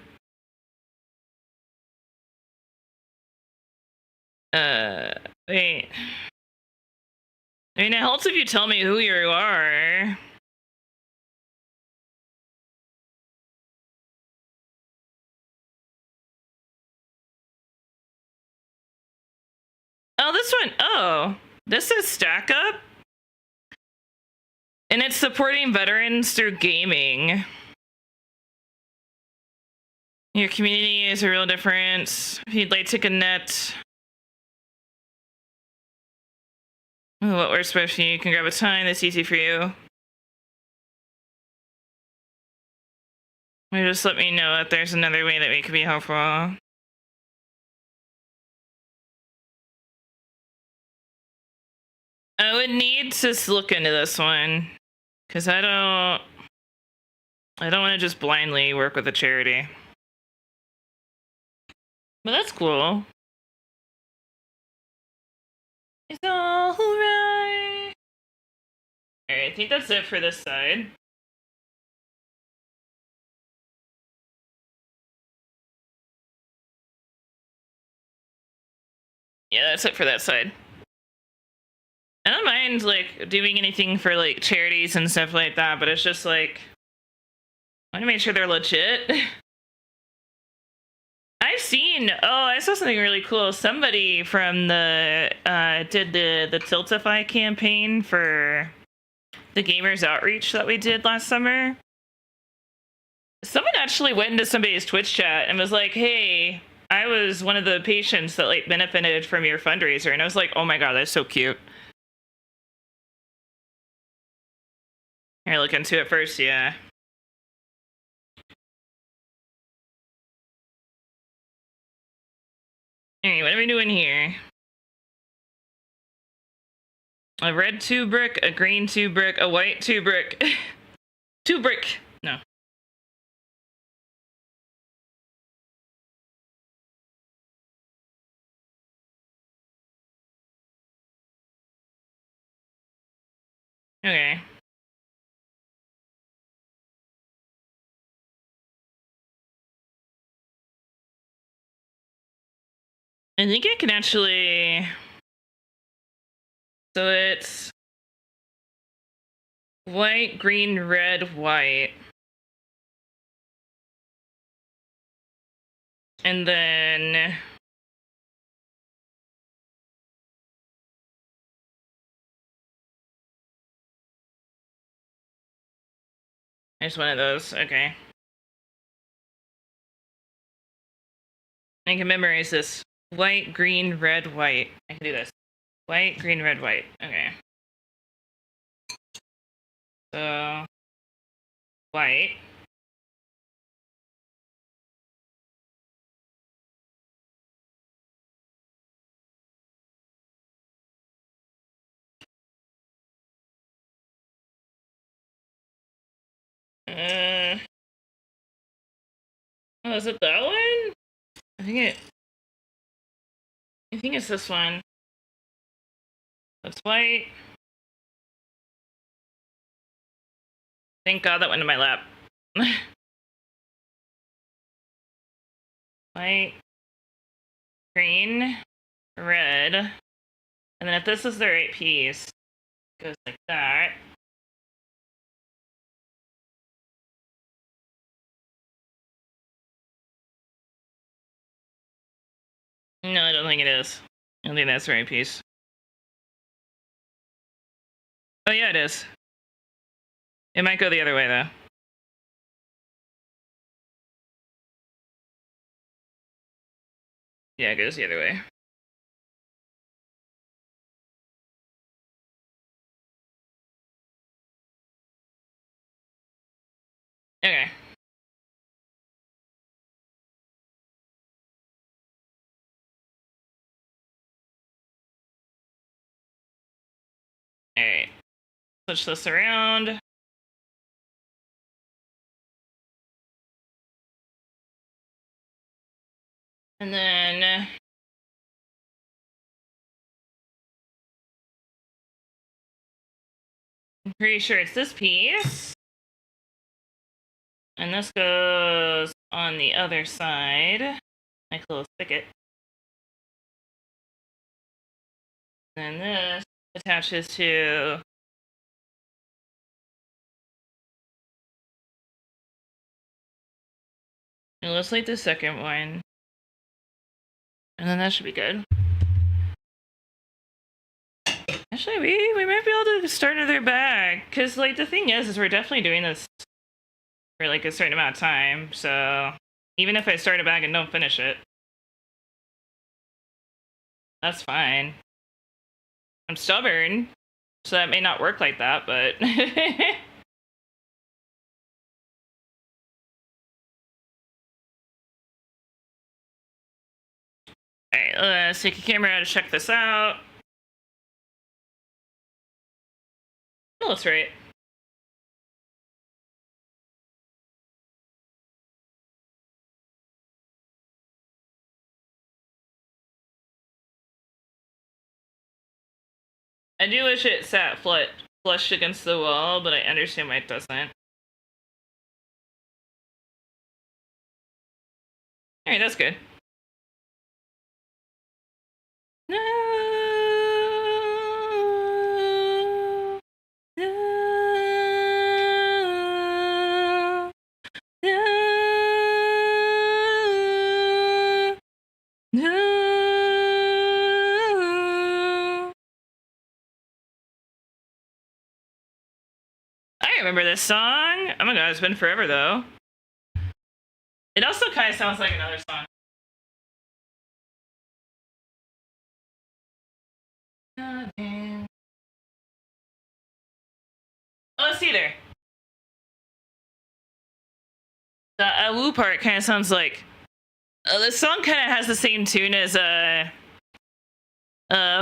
Wait. I mean, it helps if you tell me who you are. Oh, this one. Oh. This is Stack Up, and it's supporting veterans through gaming. Your community is a real difference. If you'd like to connect, what works best for you, you can grab a time that's easy for you. Or just let me know if there's another way that we could be helpful. I would need to look into this one, because I don't want to just blindly work with a charity. But that's cool. It's all right. Alright, I think that's it for this side. Yeah, that's it for that side. I don't mind like doing anything for like charities and stuff like that, but it's just like I want to make sure they're legit. I saw something really cool. Somebody from the did the Tiltify campaign for the Gamers Outreach that we did last summer. Someone actually went into somebody's Twitch chat and was like, "Hey, I was one of the patients that like benefited from your fundraiser," and I was like, "Oh my god, that's so cute." Here, look into it first, yeah. Alright, what are we doing here? A red 2-brick, a green 2-brick, a white 2-brick. 2-brick! No. Okay. I think I can actually... So it's... white, green, red, white. And then... there's one of those, okay. I can memorize this. White, green, red, white. I can do this. White, green, red, white. Okay. So... white. Oh, is it that one? I think it's this one. That's white. Thank God that went to my lap. White, green, red. And then if this is the right piece, it goes like that. No, I don't think it is. I don't think that's the right piece. Oh yeah, it is. It might go the other way though. Yeah, it goes the other way. Okay. Alright. Switch this around. And then... I'm pretty sure it's this piece. And this goes on the other side. Nice little spigot. And this attaches to... it looks like the second one. And then that should be good. Actually, we might be able to start another bag. Because, like, the thing is we're definitely doing this for, like, a certain amount of time. So, even if I start a bag and don't finish it, that's fine. I'm stubborn, so that may not work like that, but... Alright, let's take a camera to check this out. Oh, that's right. I do wish it sat flush against the wall, but I understand why it doesn't. Alright, that's good. No. No. No. No. I remember this song. Oh my god, it's been forever though. It also kind of sounds like another song. Oh, let's see there. The woo part kind of sounds like. The song kind of has the same tune as oh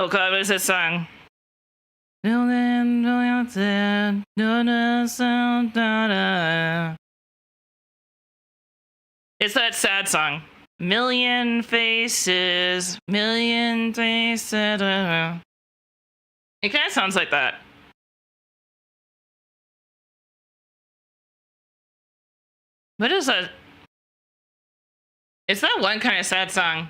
god, what is this song? It's that sad song. Million faces, million faces. It kind of sounds like that. What is that? It's that one kind of sad song.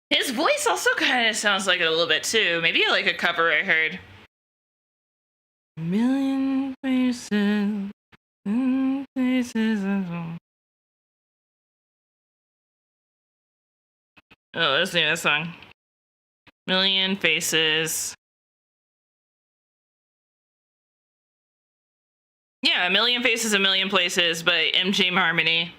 His voice also kind of sounds like it a little bit too. Maybe like a cover I heard. Million faces, million faces. Oh, that's the name of the song. Million faces. Yeah, A Million Faces, A Million Places by MJ Harmony.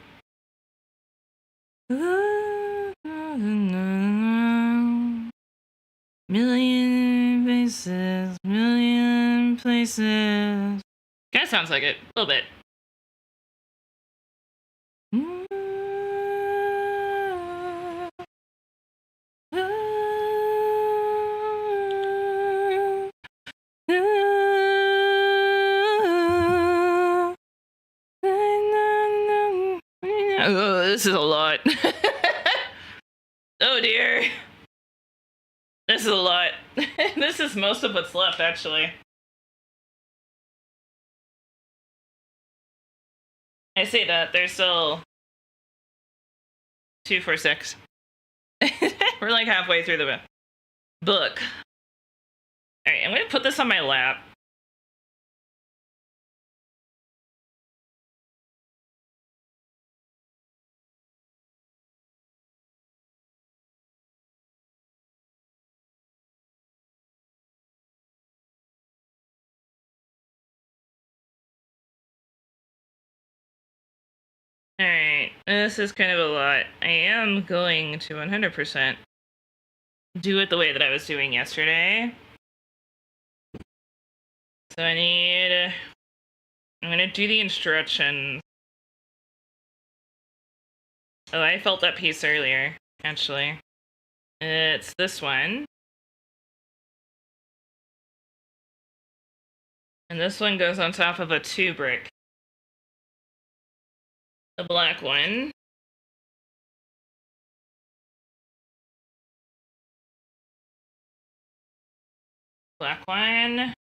Million faces, million places. Kind of sounds like it, a little bit. Oh, this is a lot. Oh dear. This is a lot. This is most of what's left, actually. I say that, there's still 246. We're like halfway through the book. Alright, I'm gonna put this on my lap. Alright, this is kind of a lot. I am going to 100% do it the way that I was doing yesterday. So I'm gonna do the instructions. Oh, I felt that piece earlier, actually. It's this one. And this one goes on top of a 2 brick. The black one. Black one.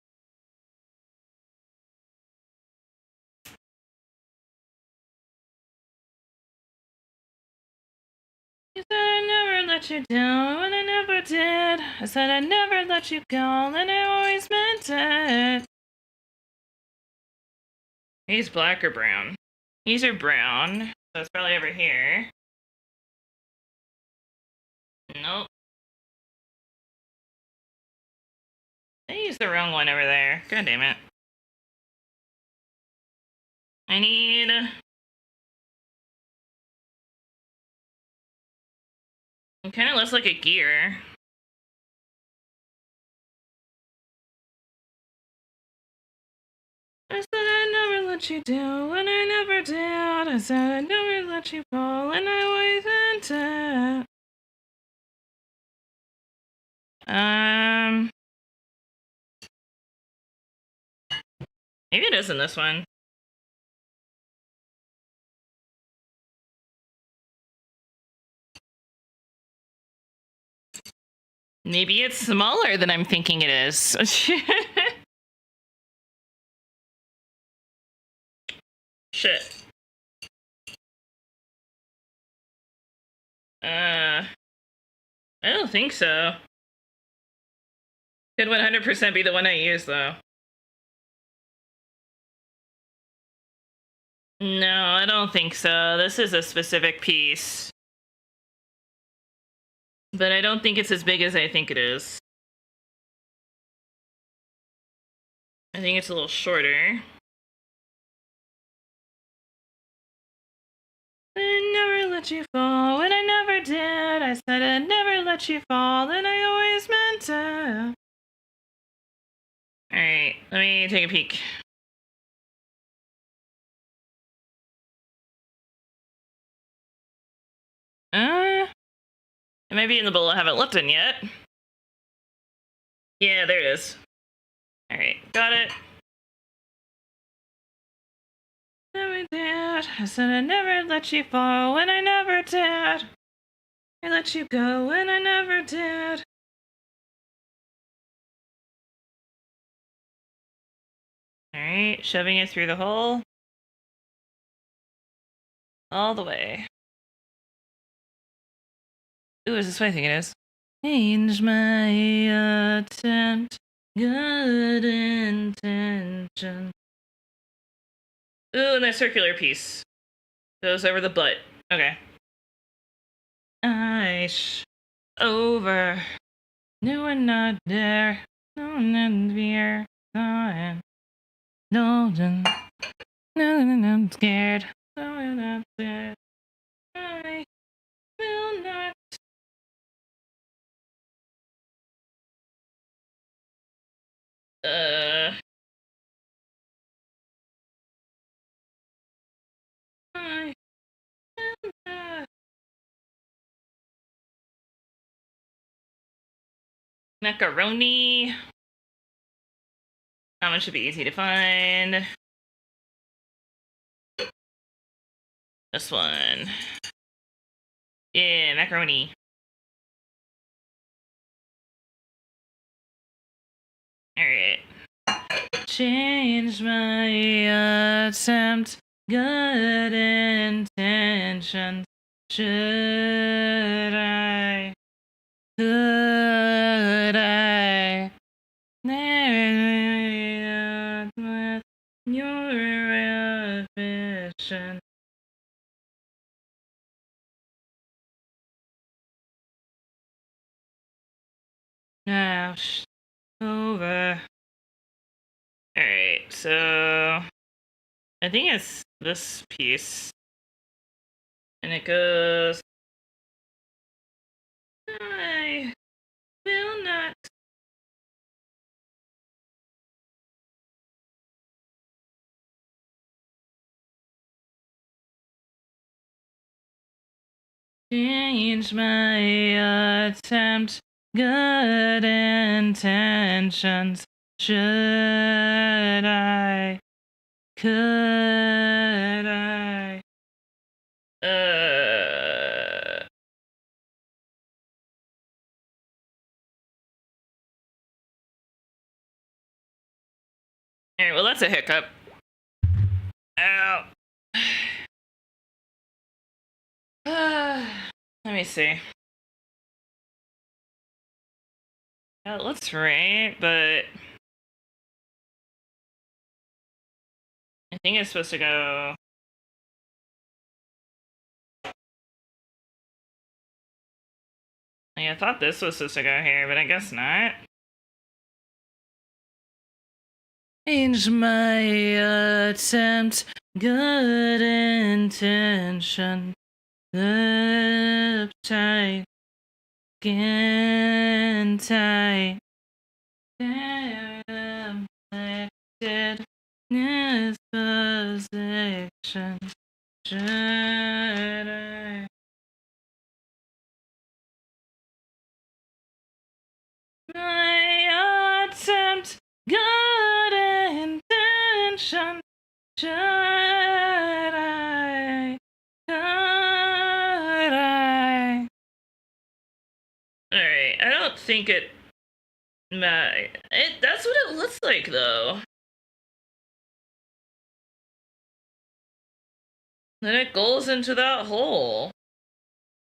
You said I never let you down, and I never did. I said I never let you go, and I always meant it. He's black or brown? These are brown, so it's probably over here. Nope. I used the wrong one over there. God damn it. I need... It kind of looks like a gear. I said I'd never let you down, and I never did. I said I'd never let you fall, and I always meant it. Maybe it is in this one. Maybe it's smaller than I'm thinking it is. Shit. I don't think so. Could 100% be the one I use, though. No, I don't think so. This is a specific piece. But I don't think it's as big as I think it is. I think it's a little shorter. I never let you fall, and I never did. I said I'd never let you fall, and I always meant to. Alright, let me take a peek. It might be in the bowl I haven't looked in yet. Yeah, there it is. Alright, got it. Never did. I said I never let you fall, and I never did. I let you go, and I never did. Alright, shoving it through the hole. All the way. Ooh, is this what I think it is? Change my attempt. Good intention. Ooh, and that circular piece goes over the butt. Okay. Over. No one not there. No one here. No, no, I'm scared. No, I'm not scared. I will not. I will not. Macaroni. That one should be easy to find. This one. Yeah, macaroni. Alright. Change my attempt. Good intentions. Should I? Could I? Never with your vision. Now over. Alright, so I think it's this piece. And it goes. I will not. Change my attempt. Good intentions. Should I? Could I? Alright, well, that's a hiccup. Ow. Let me see. Yeah, it looks right, but I think it's supposed to go. Like, I thought this was supposed to go here, but I guess not. Change my attempt, good intention, lip tight, skin tight, damn, afflicted, this position, should I? My attempt, good intention, should I? Could I? Alright, I don't think it. That's what it looks like, though. Then it goes into that hole.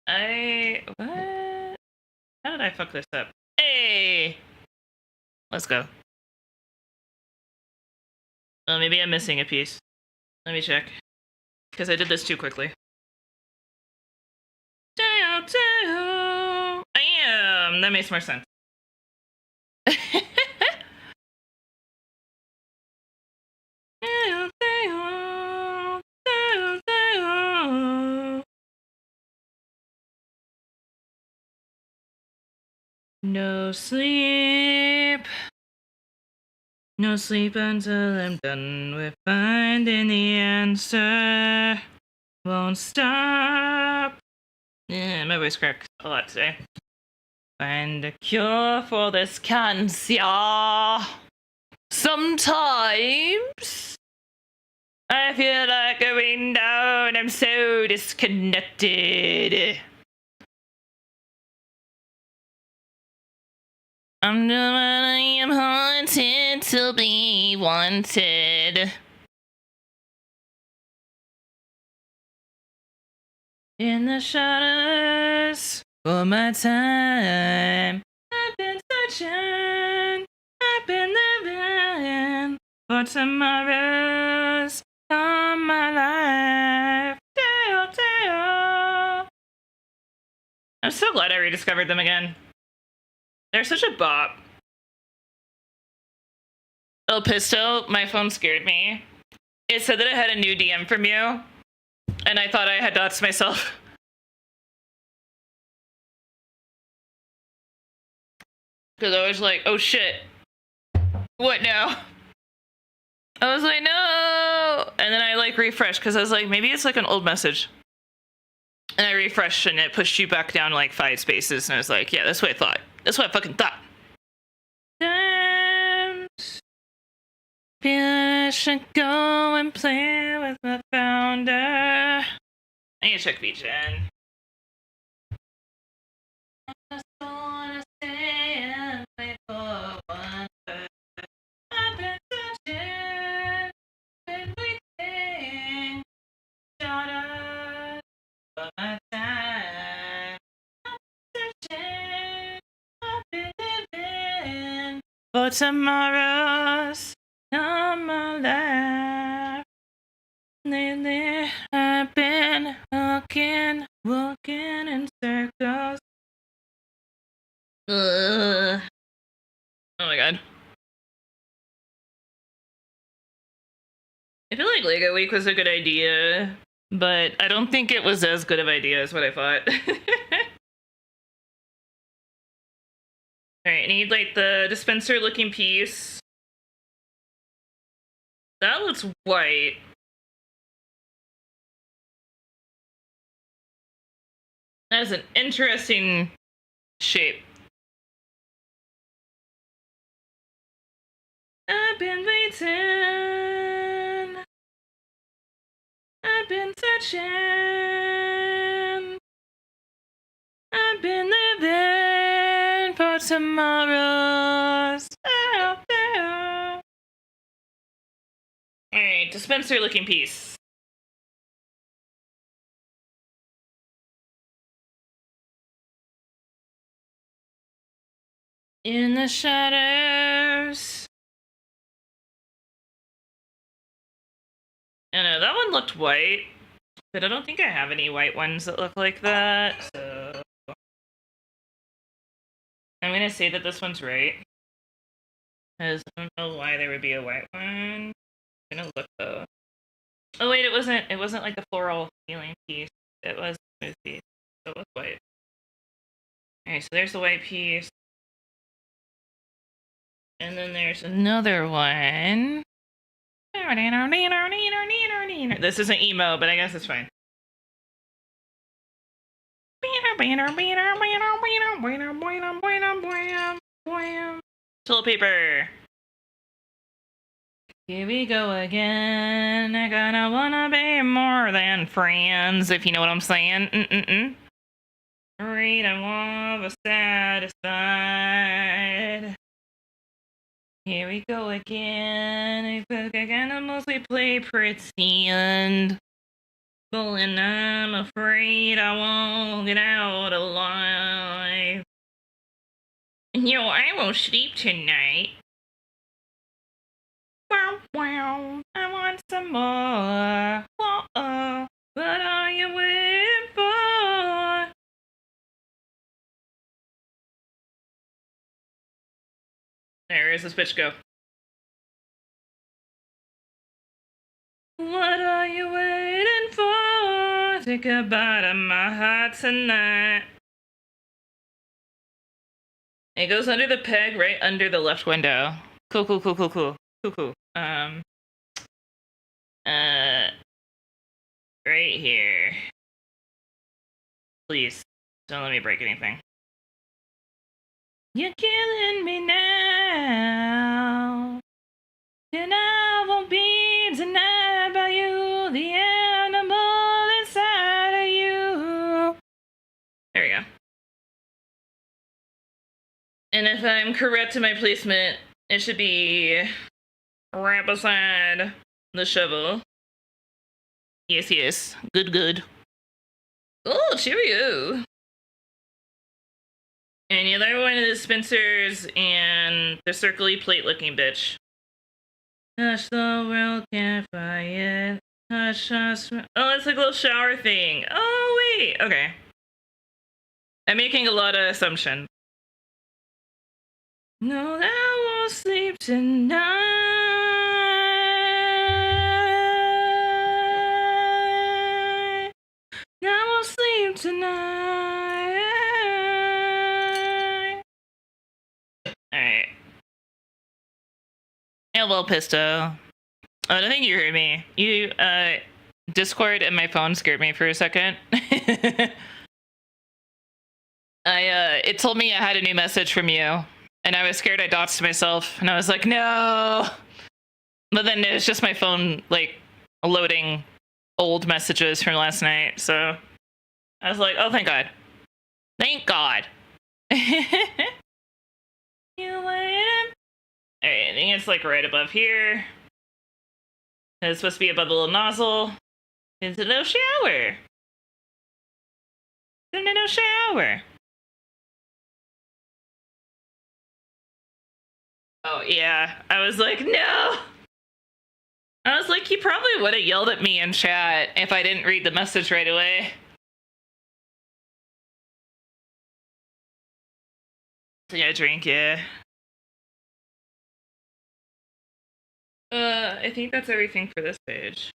What? How did I fuck this up? Hey! Let's go. Oh, maybe I'm missing a piece. Let me check. Because I did this too quickly. I am! That makes more sense. No sleep. No sleep until I'm done with finding the answer. Won't stop. Yeah, my voice cracked a lot today. Find a cure for this cancer. Sometimes I feel like going down. I'm so disconnected. I'm the one I am haunted to be wanted. In the shadows for my time, I've been searching, I've been living for tomorrows on my life. Dale, Dale. I'm so glad I rediscovered them again. They're such a bop. El Pisto, my phone scared me. It said that it had a new DM from you, and I thought I had doxed myself. Because I was like, oh shit. What now? I was like, no! And then I like refreshed because I was like, maybe it's like an old message. And I refreshed and it pushed you back down like 5 spaces. And I was like, yeah, that's what I thought. That's what I fucking thought. Feel I should go and play with my founder. I need to check VGen. I just wanna stay and wait for one. I've been searching, been waiting, shut up for my time. I'm searching, I've been living for tomorrows on my life. Lately, I've been walking in circles. Ugh. Oh my god. I feel like Lego Week was a good idea, but I don't think it was as good of an idea as what I thought. Alright, I need like the dispenser looking piece. That looks white. That is an interesting shape. I've been waiting. I've been searching. I've been living for tomorrows out there. Alright, dispenser looking piece. In the shadows. I know, that one looked white, but I don't think I have any white ones that look like that, so I'm gonna say that this one's right. Because I don't know why there would be a white one. I'm gonna look though. Oh wait, it wasn't like a floral feeling piece. It was a smooth piece. So it was white. Alright, so there's the white piece. And then there's another one. This isn't emo, but I guess it's fine. Toilet paper. Here we go again. I gonna wanna be more than friends, if you know what I'm saying. Freedom of satisfied. Here we go again. I gonna mostly play pretend. And I'm afraid I won't get out alive. Yo, I won't sleep tonight. Wow, wow, I want some more. Uh-oh, what are you waiting for? There is this bitch go. What are you waiting for? Take a bite of my heart tonight. It goes under the peg, right under the left window. Cool. Right here. Please, don't let me break anything. You're killing me now. And I won't be denied by you, the animal inside of you. There we go. And if I'm correct in my placement, it should be right beside the shovel. Yes. Good. Oh, cheerio. And the other one is Spencer's and the circly plate looking bitch. Hush, the world can't fight it. Hush. Oh, it's like a little shower thing. Oh, wait. Okay. I'm making a lot of assumptions. No, I won't sleep tonight. I won't sleep tonight. Alright. Hello, Pisto. Oh, I don't think you heard me. You, Discord and my phone scared me for a second. It told me I had a new message from you, and I was scared I doxed myself, and I was like, no. But then it was just my phone, like, loading old messages from last night, so I was like, oh, thank God. Thank God. You waited? Alright, I think it's, like, right above here. It's supposed to be above the little nozzle. It's a little shower. It's a little shower. Oh, yeah. I was like, no. I was like, he probably would have yelled at me in chat if I didn't read the message right away. So yeah, drink, yeah. I think that's everything for this page.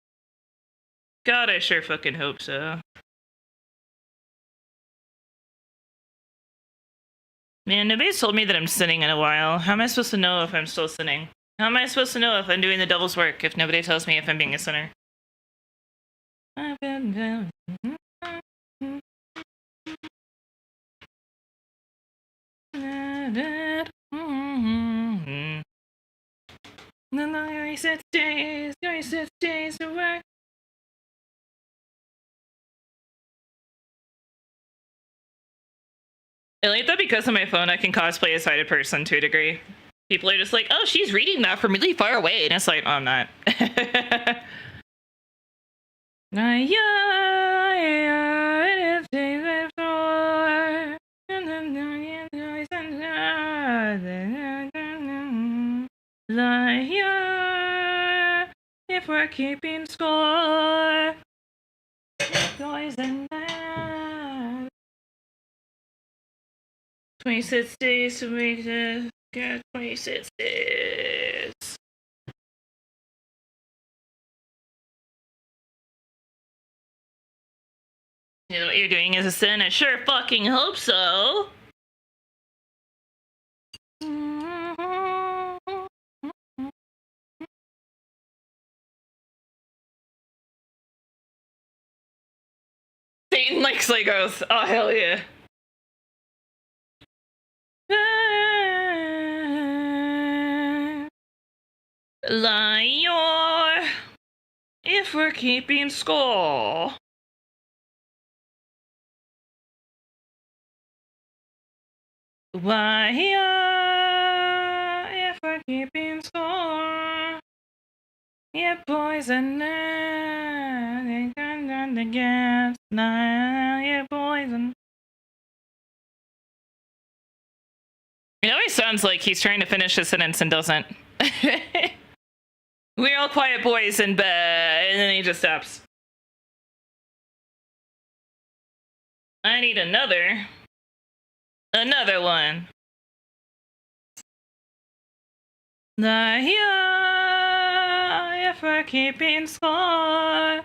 God, I sure fucking hope so. Man, nobody's told me that I'm sinning in a while. How am I supposed to know if I'm still sinning? How am I supposed to know if I'm doing the devil's work if nobody tells me if I'm being a sinner? I've been down. Days to work. I like that because of my phone, I can cosplay a sighted person to a degree. People are just like, oh, she's reading that from really far away. And it's like, oh, I'm not. If we're keeping score, boys and lads. 26 days to make this Yeah, 26. You know what you're doing is a sin? I sure fucking hope so. Satan likes Legos. Oh, hell yeah. Liar. If we're keeping score. Why, if we're keeping score. Yeah, boys and they come down the gas. Yeah, boys and. It always sounds like he's trying to finish a sentence and doesn't. We're all quiet boys in bed, and then he just stops. I need another one. If we're keeping score.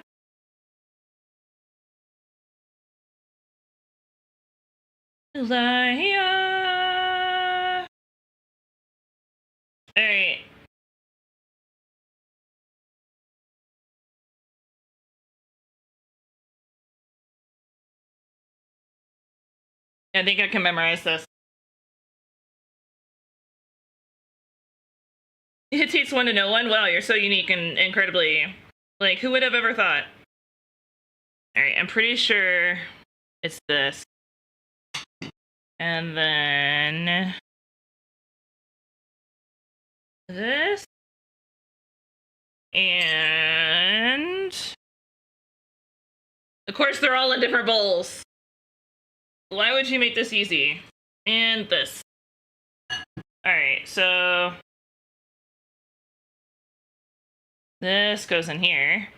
Alright. I think I can memorize this. It takes one to know one. Wow, you're so unique and incredibly... Like, who would have ever thought? Alright, I'm pretty sure it's this. And then... this. And... Of course, they're all in different bowls. Why would you make this easy? And this. Alright, so... this goes in here.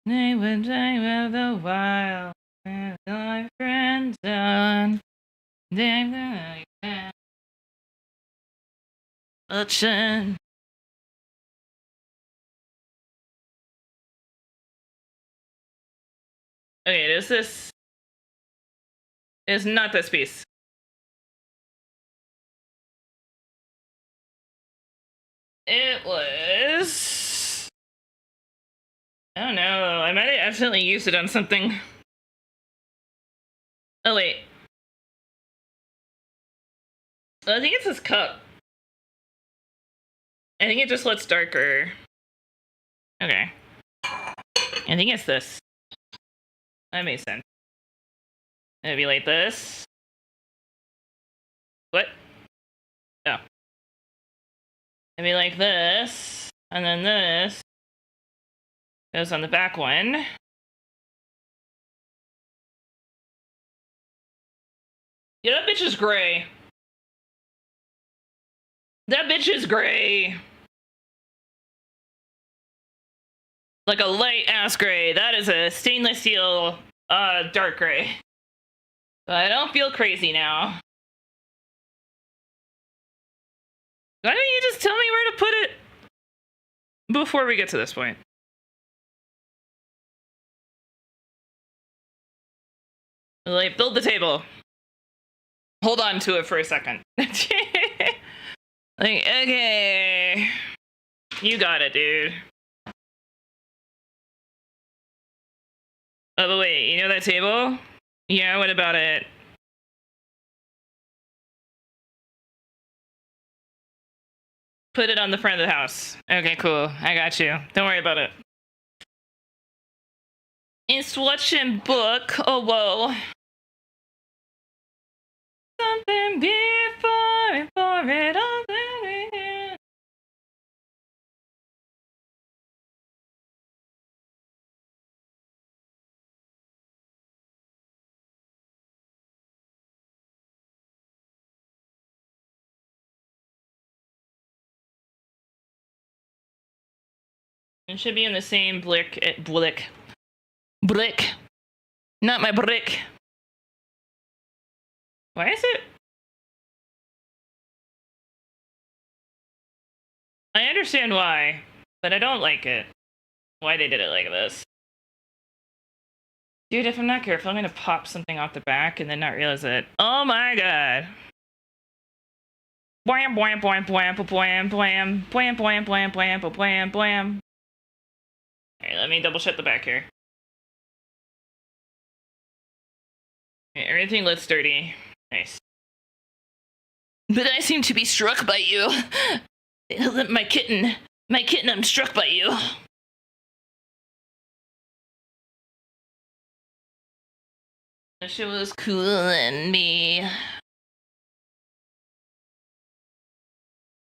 They would die with the wild with my friends on. Ocean. Okay, is this? It's not this piece. It was... I don't know. I might have accidentally used it on something. Oh, wait. I think it's this cup. I think it just looks darker. Okay. I think it's this. That makes sense. It'd be like this. What? Oh. It'd be like this. And then this goes on the back one. Yeah, that bitch is gray. That bitch is gray. Like a light ass gray. That is a stainless steel dark gray. But I don't feel crazy now. Why don't you just tell me where to put it before we get to this point? Like, build the table. Hold on to it for a second. Like, okay. You got it, dude. Oh, but wait, you know that table? Yeah, what about it? Put it on the front of the house. Okay, cool. I got you. Don't worry about it. Instruction book. Oh, whoa. Something before for it all. It should be in the same blick. Brick. Not my brick. Why is it? I understand why, but I don't like it. Why they did it like this. Dude, if I'm not careful, I'm gonna pop something off the back and then not realize it. Oh my god. Blam, blam, blam, blam, blam, blam, blam, blam, blam, blam, blam, blam. Alright, let me double check the back here. Okay, everything looks dirty. Nice. But I seem to be struck by you. My kitten, I'm struck by you. She was cool and me.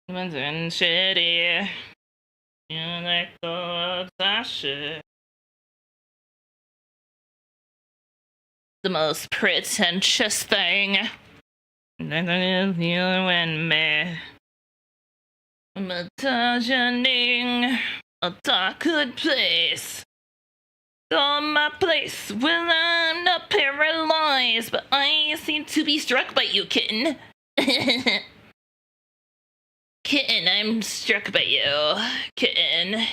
Humans and shitty. You like thoughts I should. The most pretentious thing. That is you and me. I'm imagining a darker place. On my place when I'm not paralyzed, but I seem to be struck by you, kitten. Kitten, I'm struck by you. Kitten.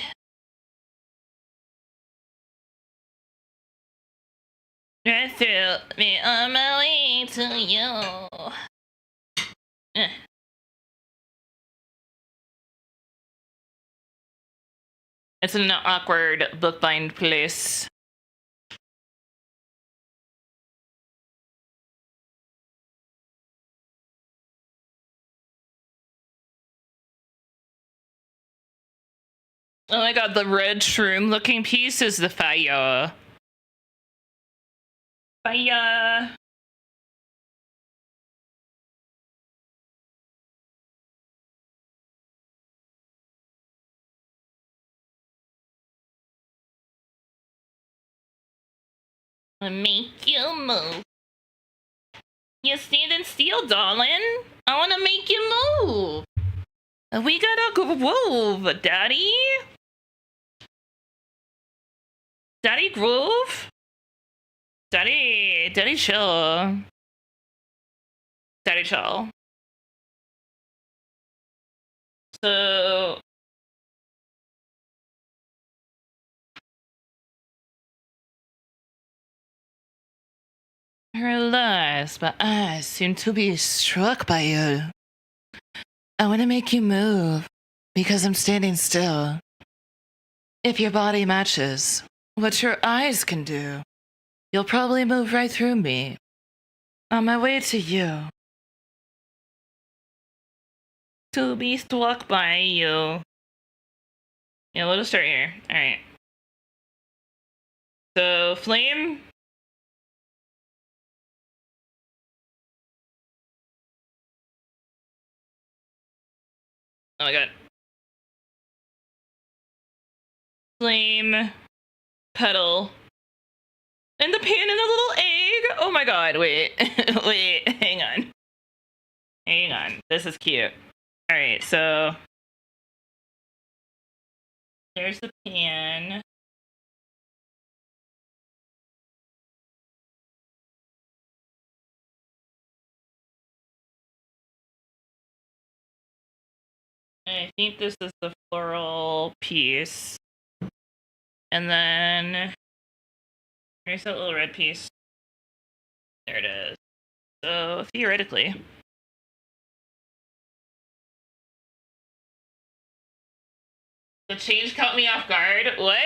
Right through me on my way to you. It's an awkward bookbind place. Oh my god, the red shroom looking piece is the fire. Fire. Make you move. You standing still, darling. I want to make you move. We gotta groove, daddy. Daddy groove. Daddy chill. Daddy chill. So realize, but I seem to be struck by you. I want to make you move because I'm standing still. If your body matches what your eyes can do, you'll probably move right through me. On my way to you. To be struck by you. Yeah, we'll just start here. Alright. So, flame. Oh my god. Flame. Petal. And the pan and the little egg. Oh my god, wait. Wait, hang on. Hang on. This is cute. Alright, so there's the pan. I think this is the floral piece. And then here's that little red piece. There it is. So theoretically, the change caught me off guard. What?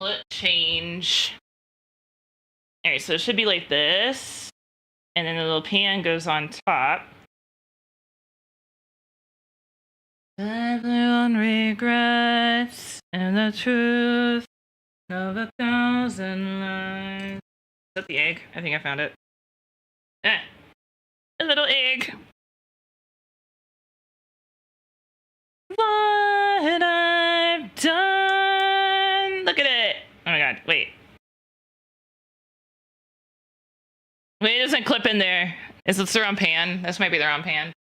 What change? Alright, so it should be like this. And then the little pan goes on top. Everyone regrets, and the truth of 1,000 lies. Is that the egg? I think I found it. Ah, a little egg. What I've done. Look at it. Oh my god, wait. Wait, it doesn't clip in there. Is this the wrong pan? This might be the wrong pan.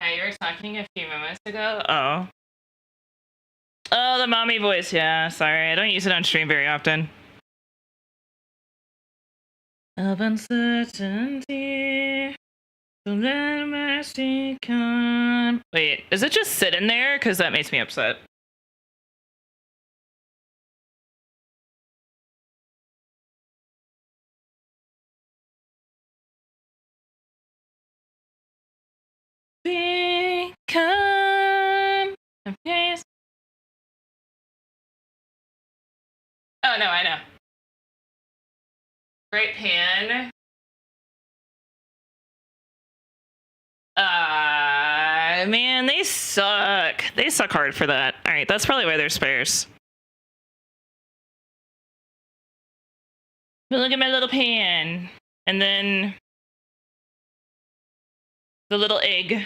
Yeah, you were talking a few moments ago. Oh. Oh, the mommy voice. Yeah, sorry. I don't use it on stream very often. Of uncertainty, so let mercy come. Wait, is it just sitting there? Because that makes me upset. Become a place. Oh, no, I know. Great pan. Man, they suck. They suck hard for that. All right, that's probably why they're spares. But look at my little pan. And then the little egg.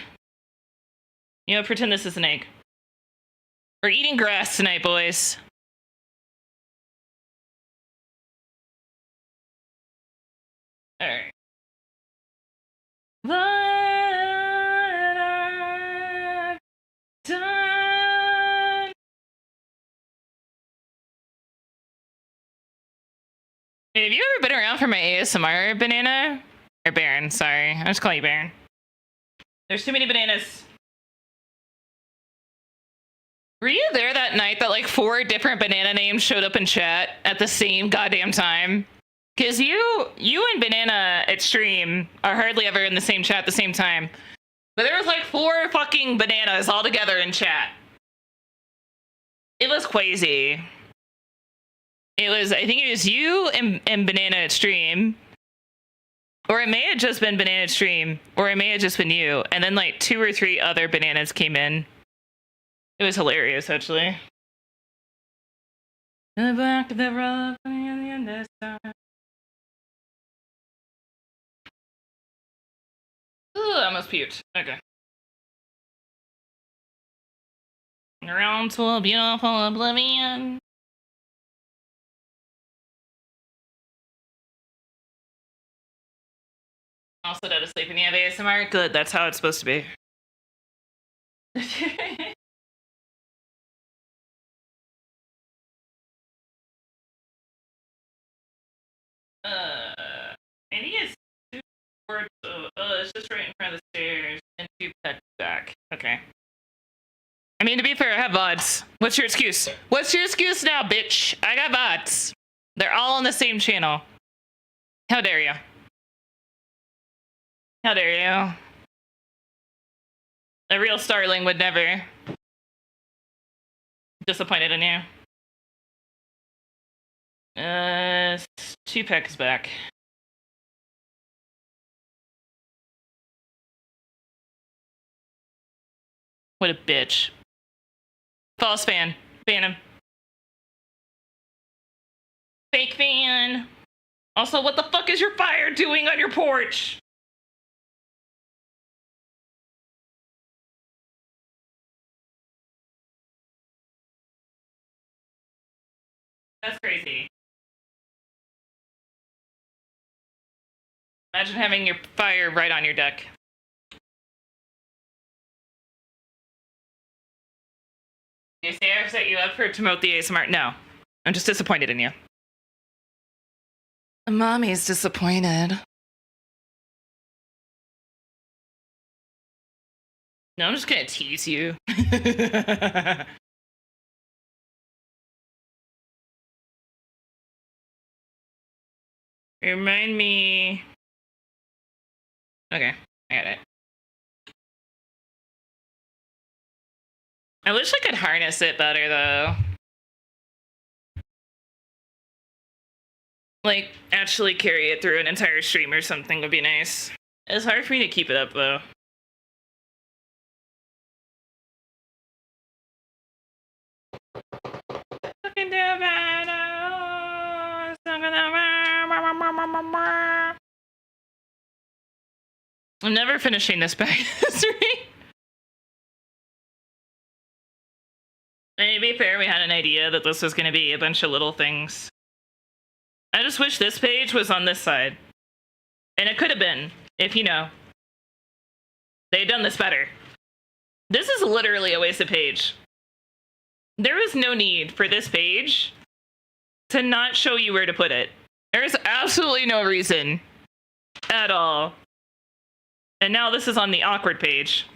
You know, pretend this is an egg. We're eating grass tonight, boys. All right. What I've done. Hey, have you ever been around for my ASMR, Banana? Or Baron, sorry. I just call you Baron. There's too many bananas. Were you there that night that like 4 different banana names showed up in chat at the same goddamn time? Because you and Banana at stream are hardly ever in the same chat at the same time. But there was like 4 fucking bananas all together in chat. It was crazy. It was, I think it was you and Banana at stream. Or it may have just been Banana at stream. Or it may have just been you. And then like 2 or 3 other bananas came in. It was hilarious, actually. Back to the rock and the side. Ooh, I almost puked. Okay. Around to a beautiful oblivion. Also dead asleep in the ASMR. Good, that's how it's supposed to be. Maybe it's 2 words. It's just right in front of the stairs and 2 pets back. Okay. I mean, to be fair, I have VODs. What's your excuse? What's your excuse now, bitch? I got VODs. They're all on the same channel. How dare you? How dare you? A real starling would never. Disappointed in you. 2 pecks back. What a bitch. False fan. Ban him. Fake fan. Also, what the fuck is your fire doing on your porch? That's crazy. Imagine having your fire right on your deck. You say I set you up for to promote the ASMR? No. I'm just disappointed in you. Mommy's disappointed. No, I'm just gonna tease you. Remind me. Okay, I got it. I wish I could harness it better, though. Like, actually carry it through an entire stream or something would be nice. It's hard for me to keep it up, though. I'm never finishing this back history. To be fair, we had an idea that this was going to be a bunch of little things. I just wish this page was on this side. And it could have been, if you know. They had done this better. This is literally a wasted page. There is no need for this page to not show you where to put it. There's absolutely no reason at all. And now this is on the awkward page.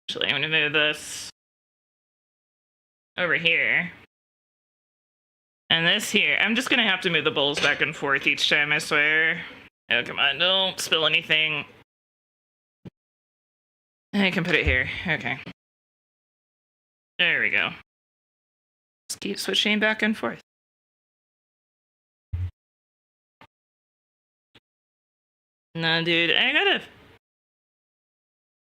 Actually, I'm gonna move this over here. And this here, I'm just gonna have to move the bowls back and forth each time, I swear. Oh, come on, don't spill anything. I can put it here, okay. There we go. Just keep switching back and forth. No, dude, I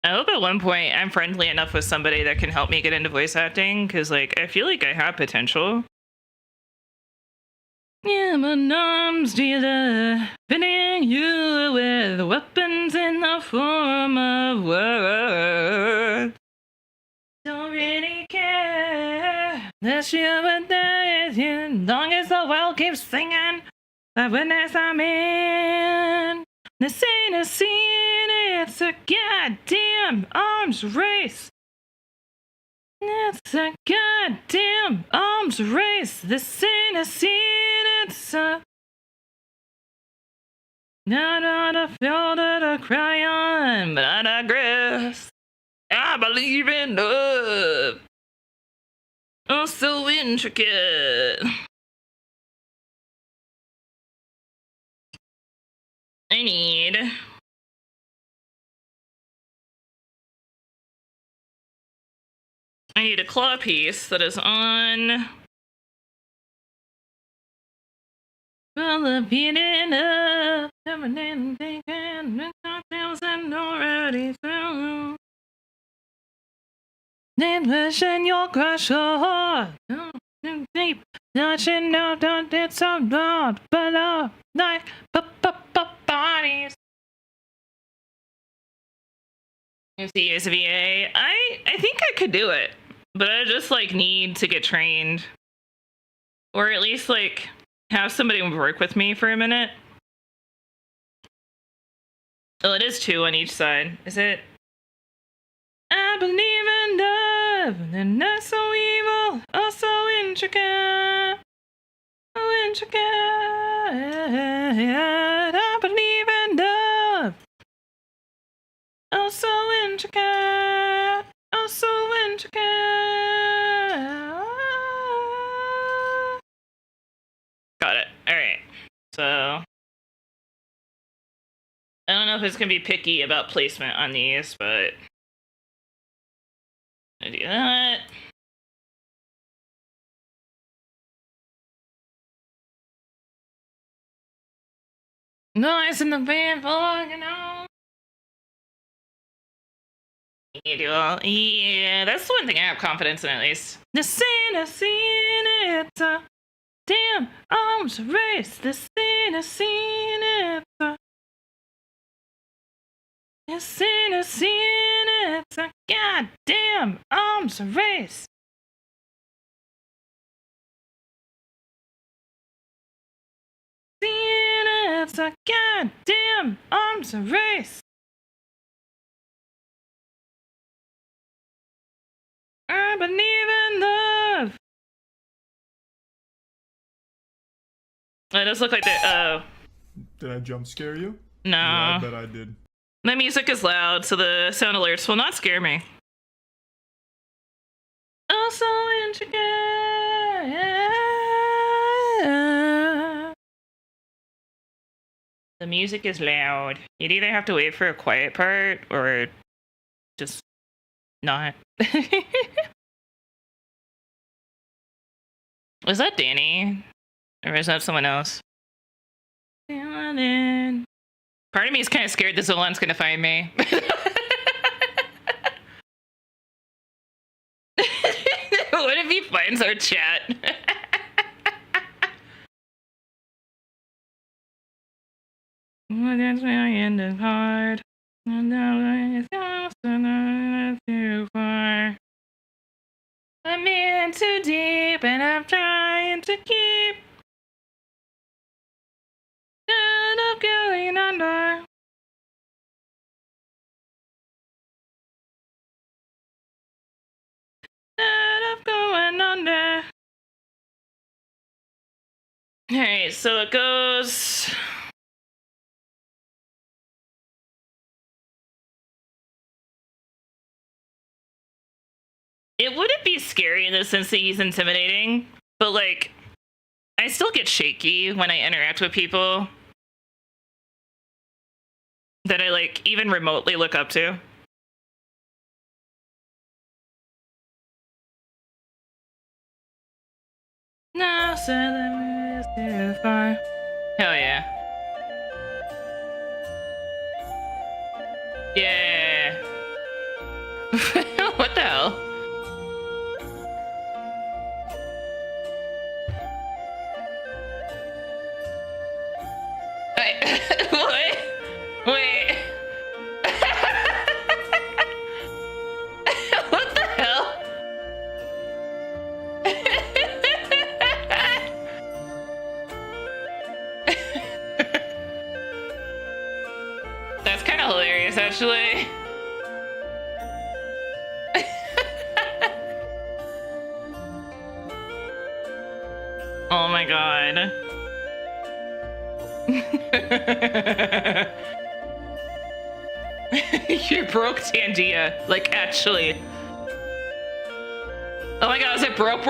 hope at one point I'm friendly enough with somebody that can help me get into voice acting, because, like, I feel like I have potential. Yeah, I'm an arms dealer, fitting you with weapons in the form of words. Don't really care that you would die with you, long as the world keeps singing. The witness I'm in. This ain't a scene, it's a goddamn arms race. It's a goddamn arms race. This ain't a scene, it's a... Not a field to cry on, but I digress. I believe in love. Oh, so intricate. I need a claw piece that is on... Well, the beating up, everything taken, cocktails and already through. Then pushing your crush so hard, deep, touching out, don't get so loud, but like bodies. You see, as a VA, I think I could do it, but I just like need to get trained, or at least like have somebody work with me for a minute. Oh, it is 2 on each side. Is it? I believe in love, and not so evil, oh so intricate, oh intricate. I believe in love, oh so intricate, oh so intricate. Got it. All right. So I don't know if it's gonna be picky about placement on these, but I do that. Noise in the band, you know. You do all, yeah, that's the one thing I have confidence in, at least. This ain't a scene, it's a damn arms race. This ain't a scene, it's a... This ain't a scene, it's a goddamn arms race. It's a goddamn arms race. I believe in love. It does look like that. Did I jump scare you? No. Yeah, I bet I did. The music is loud, so the sound alerts will not scare me. Oh, so intricate. The music is loud. You'd either have to wait for a quiet part or just not. Was that Danny? Or was that someone else? Part of me is kind of scared that Zolan's gonna find me. What if he finds our chat? That's where I ended hard. And now it's too far. I'm in too deep and I'm trying to keep out of going under. All right, so it goes. It wouldn't be scary in the sense that he's intimidating, but like, I still get shaky when I interact with people that I like even remotely look up to. No, so let me too far. Hell yeah. Yeah. What the hell? What? Wait. What the hell? That's kind of hilarious, actually. Oh my god. You broke Tandia. Like, actually. Oh my god, is it broke?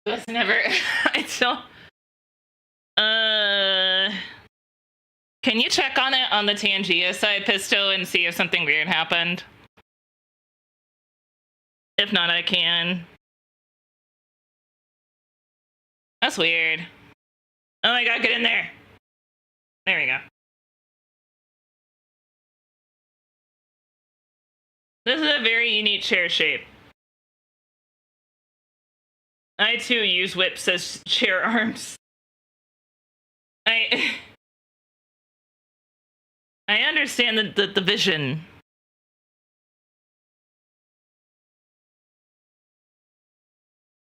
That's never. I don't. Can you check on it on the Tangia side, Pisto, and see if something weird happened? If not, I can. That's weird. Oh my god, get in there. There we go. This is a very unique chair shape. I too use whips as chair arms. I understand the vision.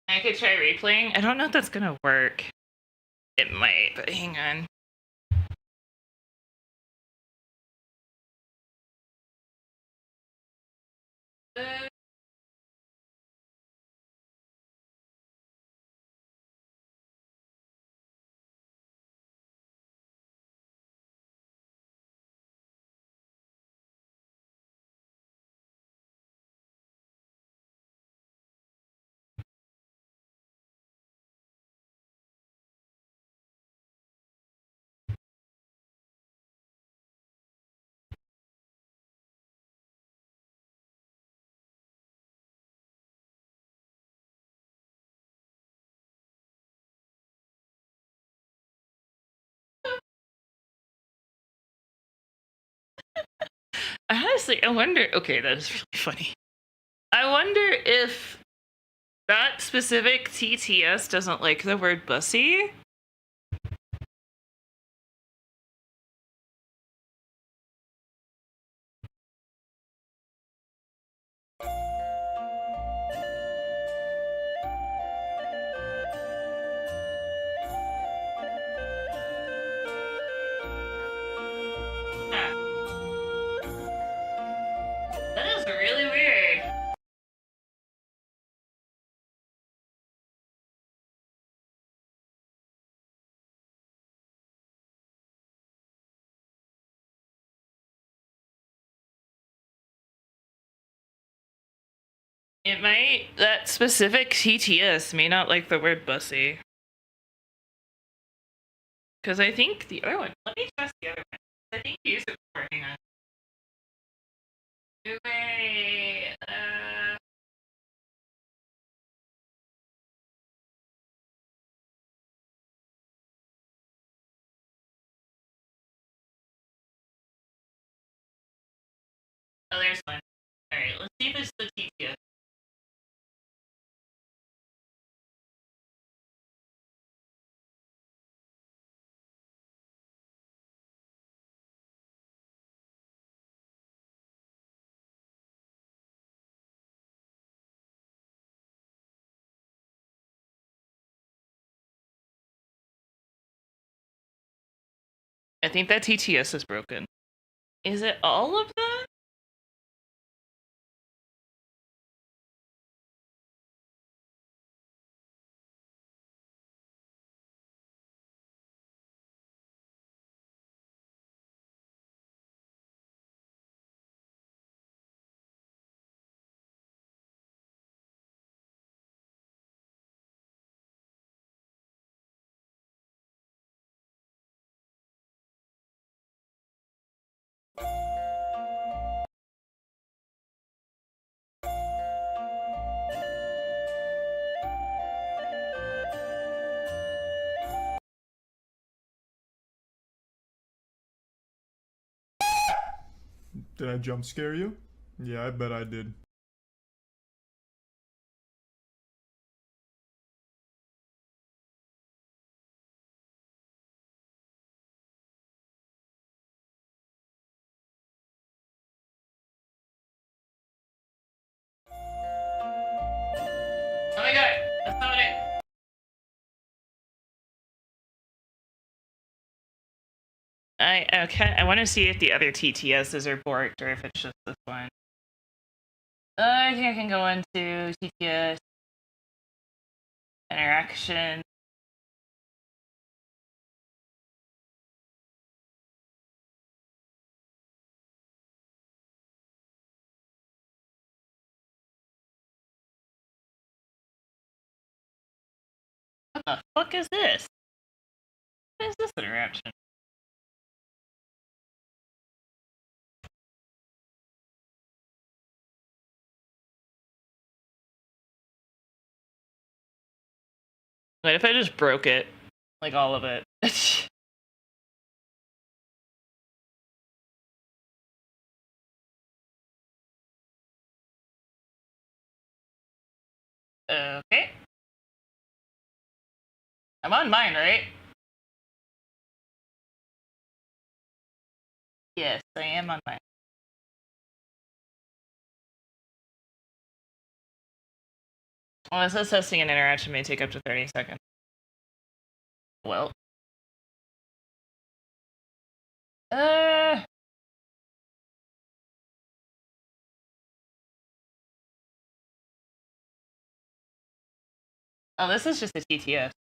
I could try replaying. I don't know if that's gonna work. It might, but hang on. Honestly, I wonder. Okay, that is really funny. I wonder if that specific TTS doesn't like the word bussy. That is really weird. It might, that specific TTS may not like the word bussy. Because I think the other one, let me test the other one. I think you used it before, hang on. Wait, oh, there's one. Alright, let's see if it's the TTS. I think that TTS is broken. Is it all of them? Did I jump scare you? Yeah, I bet I did. Oh my god, that's not it. I want to see if the other TTSs are borked or if it's just this one. I think I can go into TTS interaction. What the fuck is this? What is this interaction? What if I just broke it? Like all of it. Okay. I'm on mine, right? Yes, I am on mine. Well, it says testing an interaction may take up to 30 seconds. Well. Uh. Oh, this is just a TTS.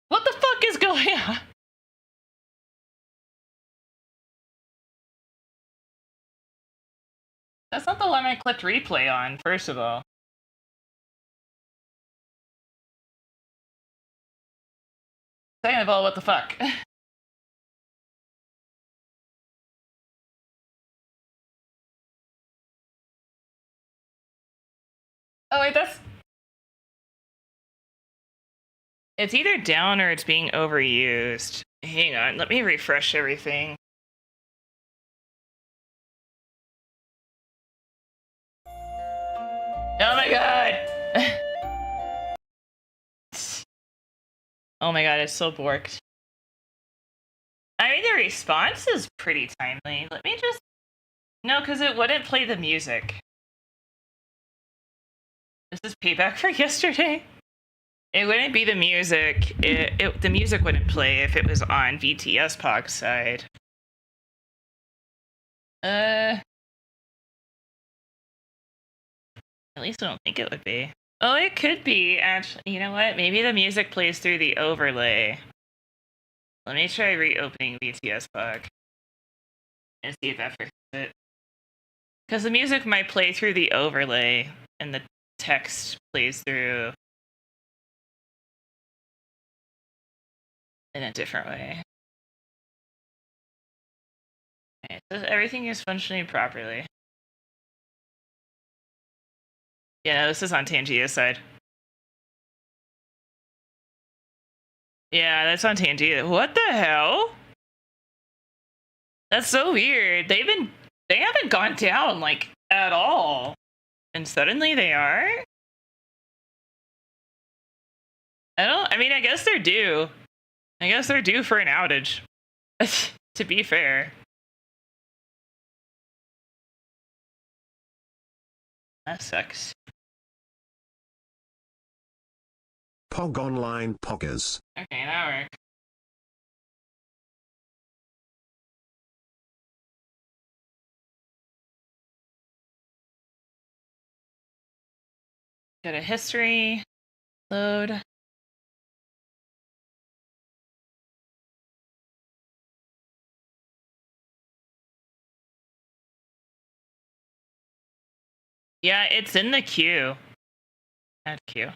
What the fuck is going on? That's not the one I clicked replay on, first of all. Second of all, what the fuck? Oh wait, that's... It's either down or it's being overused. Hang on, let me refresh everything. Oh my god! Oh my god, it's so borked. I mean, the response is pretty timely. Let me just... No, because it wouldn't play the music. This is payback for yesterday. It wouldn't be the music. The music wouldn't play if it was on VTS POG's side. At least I don't think it would be. Oh, it could be, actually. You know what? Maybe the music plays through the overlay. Let me try reopening VTS POG and see if that fixes it. Because the music might play through the overlay and the text plays through in a different way. Okay, so everything is functioning properly. Yeah, no, this is on Tangia's side. Yeah, that's on Tangia. What the hell? That's so weird. They haven't gone down like at all. And suddenly they are? I mean, I guess they're due. I guess they're due for an outage. To be fair. That sucks. Pog online poggers. Okay, that worked. Go to history. Load. Yeah, it's in the queue. Add queue.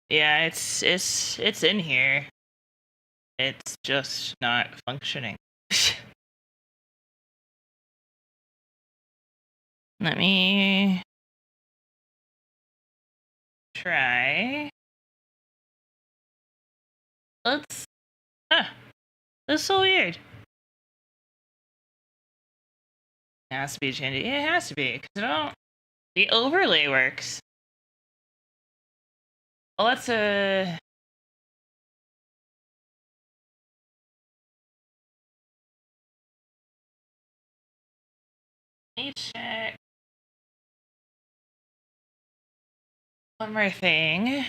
Yeah, it's in here. It's just not functioning. Let me try. Let's. Huh. That's so weird. It has to be changed. It has to be, because I don't. The overlay works. Well, that's a. Let me check. One more thing.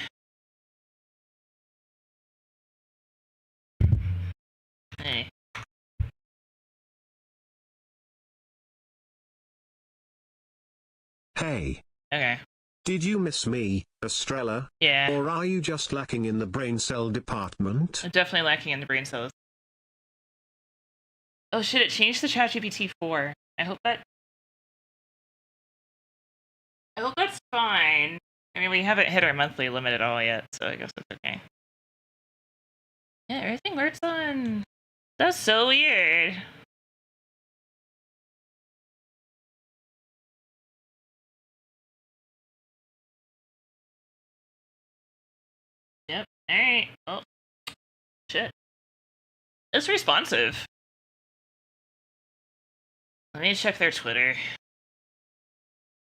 Hey. Hey. Okay. Did you miss me, Estrella? Yeah. Or are you just lacking in the brain cell department? I'm definitely lacking in the brain cells. Oh shit, it changed the ChatGPT 4. I hope that's fine. I mean, we haven't hit our monthly limit at all yet, so I guess that's okay. Yeah, everything works on. That's so weird. Yep. Alright. Oh. Shit. It's responsive. Let me check their Twitter.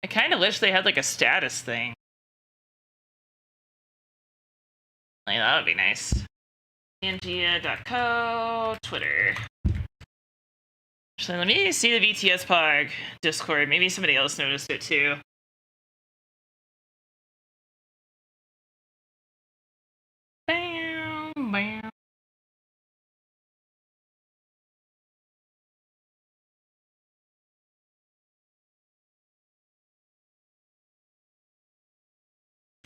I kind of wish they had like a status thing. Like, that would be nice. Pangaea.co, Twitter. So let me see the BTS Pog Discord. Maybe somebody else noticed it too. Bam, bam.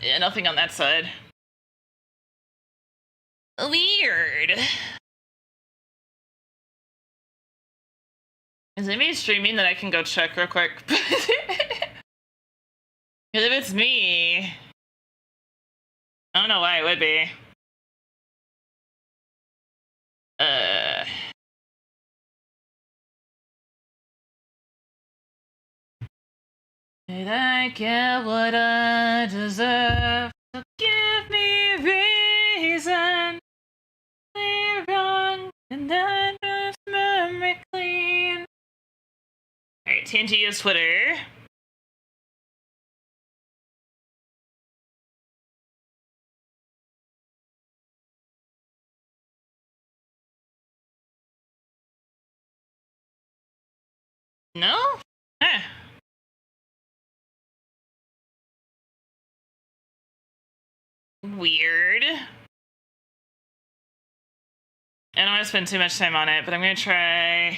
Yeah, nothing on that side. Weird. Is anybody streaming that I can go check real quick? Because if it's me, I don't know why it would be. Did I get what I deserve? So give me reason. Be wrong, and then just memory clean. Alright, TNG is Twitter. No? Huh. Weird. I don't want to spend too much time on it, but I'm going to try.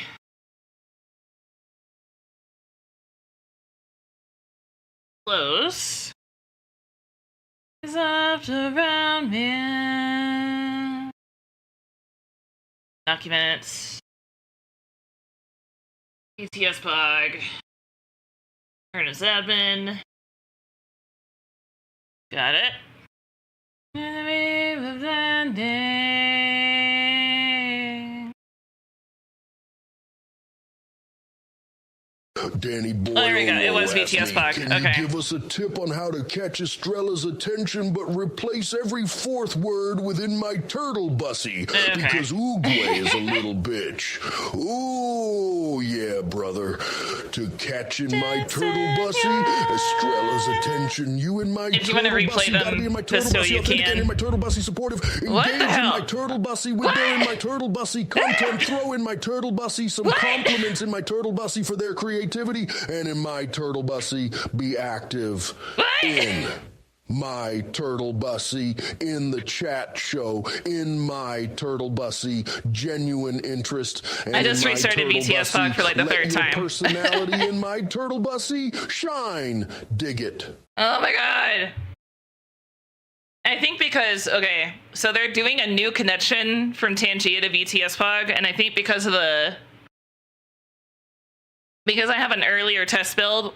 Close. Is up around me. Documents. ETS Pog. Turn as admin. Got it. Danny Boy, there we go. It was BTS Pog. Can Okay. you give us a tip on how to catch Estrella's attention but replace every fourth word within my turtle bussy? Okay. Because Oogway is a little bitch. Ooh, yeah, brother. To catch in my turtle bussy, Estrella's attention, you in my If you want to turtle replay bussy, gotta them, be in my turtle just so bussy, you authentic, can. and in my turtle bussy supportive. What the Engage in hell? my turtle bussy with their in my turtle bussy content. Throw in my turtle bussy some compliments in my turtle bussy for their creativity, and in my turtle bussy be active in my turtle bussy, in the chat show, in my turtle bussy, genuine interest. And I just in my restarted turtle BTS Fog for like the let third your time. personality in my turtle bussy shine. Dig it. Oh my god. I think because, okay, so they're doing a new connection from Tangia to VTS Fog, and I think because I have an earlier test build,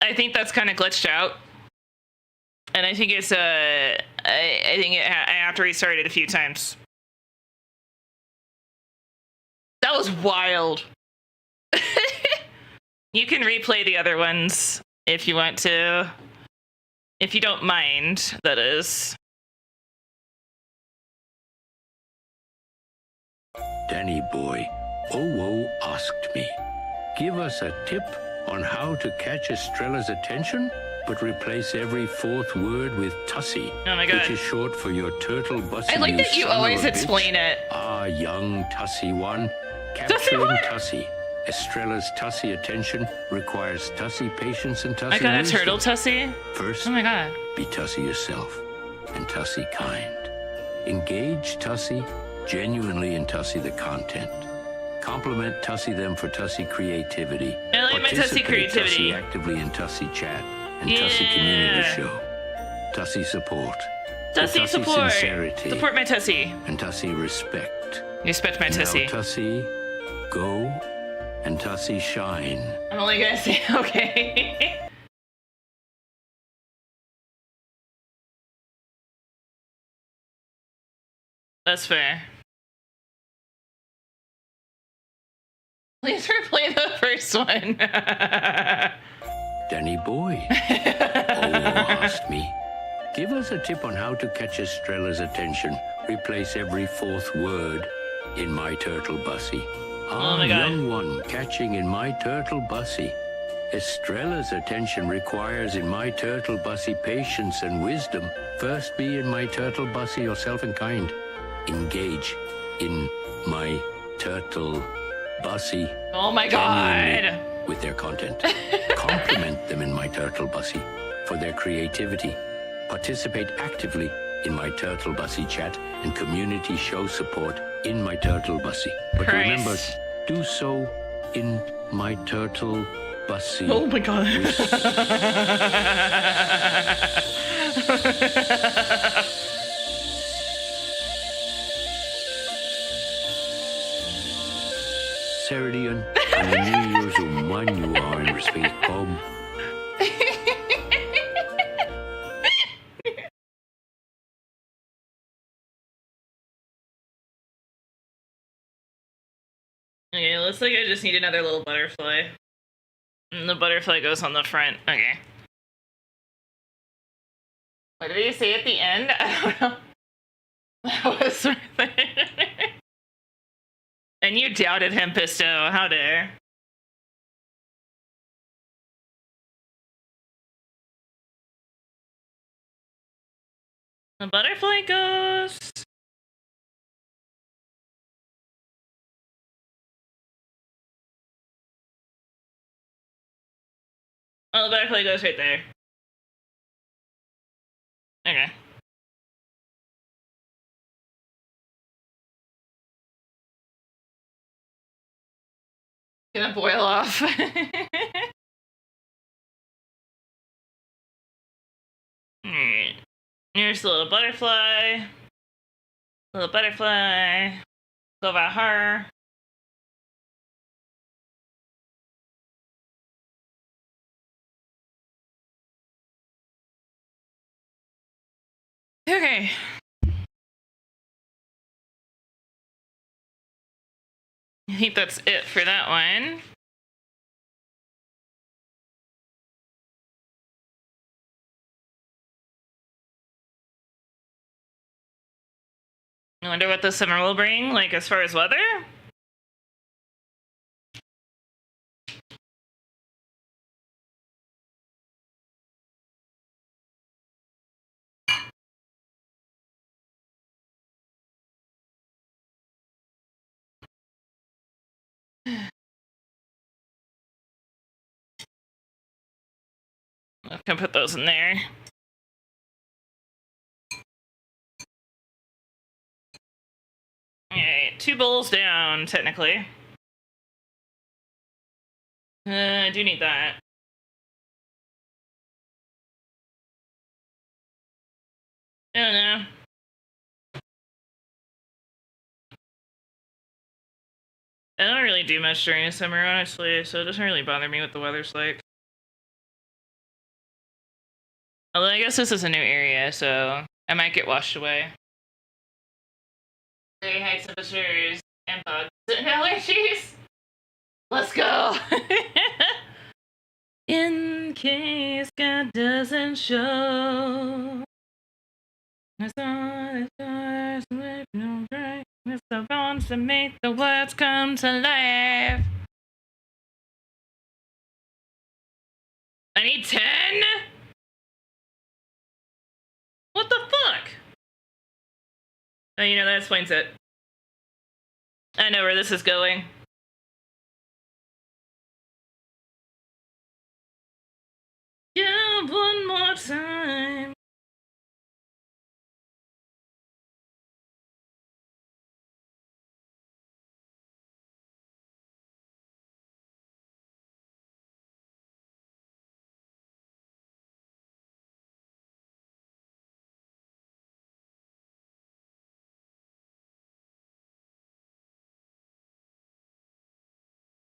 I think that's kind of glitched out. And I think it's I have to restart it a few times. That was wild. You can replay the other ones if you want to. If you don't mind, that is. Danny boy, Owo asked me, give us a tip on how to catch Estrella's attention, but replace every fourth word with Tussie, Oh my god. which is short for your turtle bussy. I like that you son of always a explain bitch. it. Ah, young Tussie one. Capturing what? Tussie. Estrella's Tussie attention requires Tussie patience and Tussie I got a wisdom. turtle tussie? First, Oh my god. be Tussie yourself, and Tussie kind. Engage Tussie genuinely in Tussie the content. Compliment Tussie them for Tussie creativity. I like my Tussie Participate creativity. Tussie actively in Tussie chat and Tussie community show. Tussie support. Tussie support. Sincerity. Support my tussie. And Tussie respect. Respect my Now, tussie. Tussie, go and Tussie shine. I'm only gonna say okay. That's fair. Please replay the first one. Danny boy. Asked me. Give us a tip on how to catch Estrella's attention. Replace every fourth word in my turtle bussy. Oh my god. Young one catching in my turtle bussy. Estrella's attention requires in my turtle bussy patience and wisdom. First be in my turtle bussy yourself and kind. Engage in my turtle bussy. Oh my genuinely god. with their content. Compliment them in my turtle bussy for their creativity. Participate actively in my turtle bussy chat and community show support in my turtle bussy. But Christ. remember, do so in my turtle bussy. Oh my god. Seridian, and the New Year's one you are in respect, Bob. Okay, looks like I just need another little butterfly. And the butterfly goes on the front. Okay. What did he say at the end? I don't know. That was worth it. And you doubted him, Pisto. How dare. The butterfly goes. Oh, the butterfly goes right there. Okay. Gonna boil off. Alright. Here's the little butterfly. Little butterfly. Go about her. Okay. I think that's it for that one. I wonder what the summer will bring, like as far as weather. I can put those in there. 2 bowls down, technically. I do need that. I don't know. I don't really do much during the summer, honestly, so it doesn't really bother me what the weather's like. Although I guess this is a new area, so I might get washed away. Very high temperatures and bugs and allergies. Let's go. In case God doesn't show. It's the bones to make the words come to life. I need 10? What the fuck? Oh, you know, that explains it. I know where this is going. Yeah, one more time.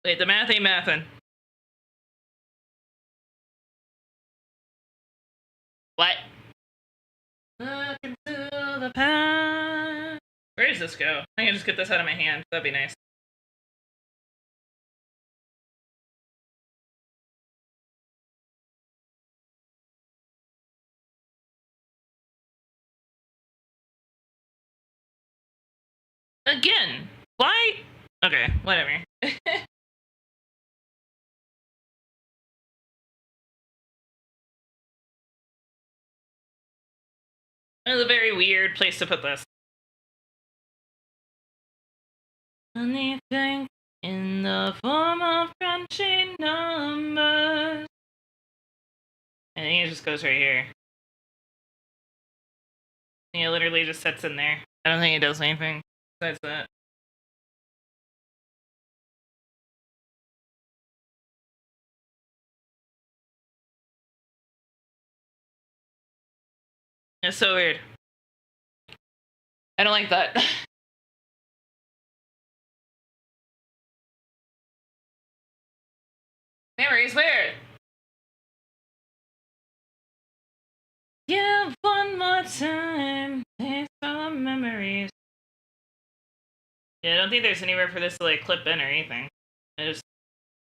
Wait, the math ain't mathin'. What? Look into the past. Where does this go? I can just get this out of my hand. That'd be nice. Again. Why? Okay, whatever. It's a very weird place to put this. Anything in the form of crunchy numbers. I think it just goes right here. It literally just sits in there. I don't think it does anything besides that. It's so weird. I don't like that. Memories, where? Yeah, one more time. Taste some memories. Yeah, I don't think there's anywhere for this to like clip in or anything. It just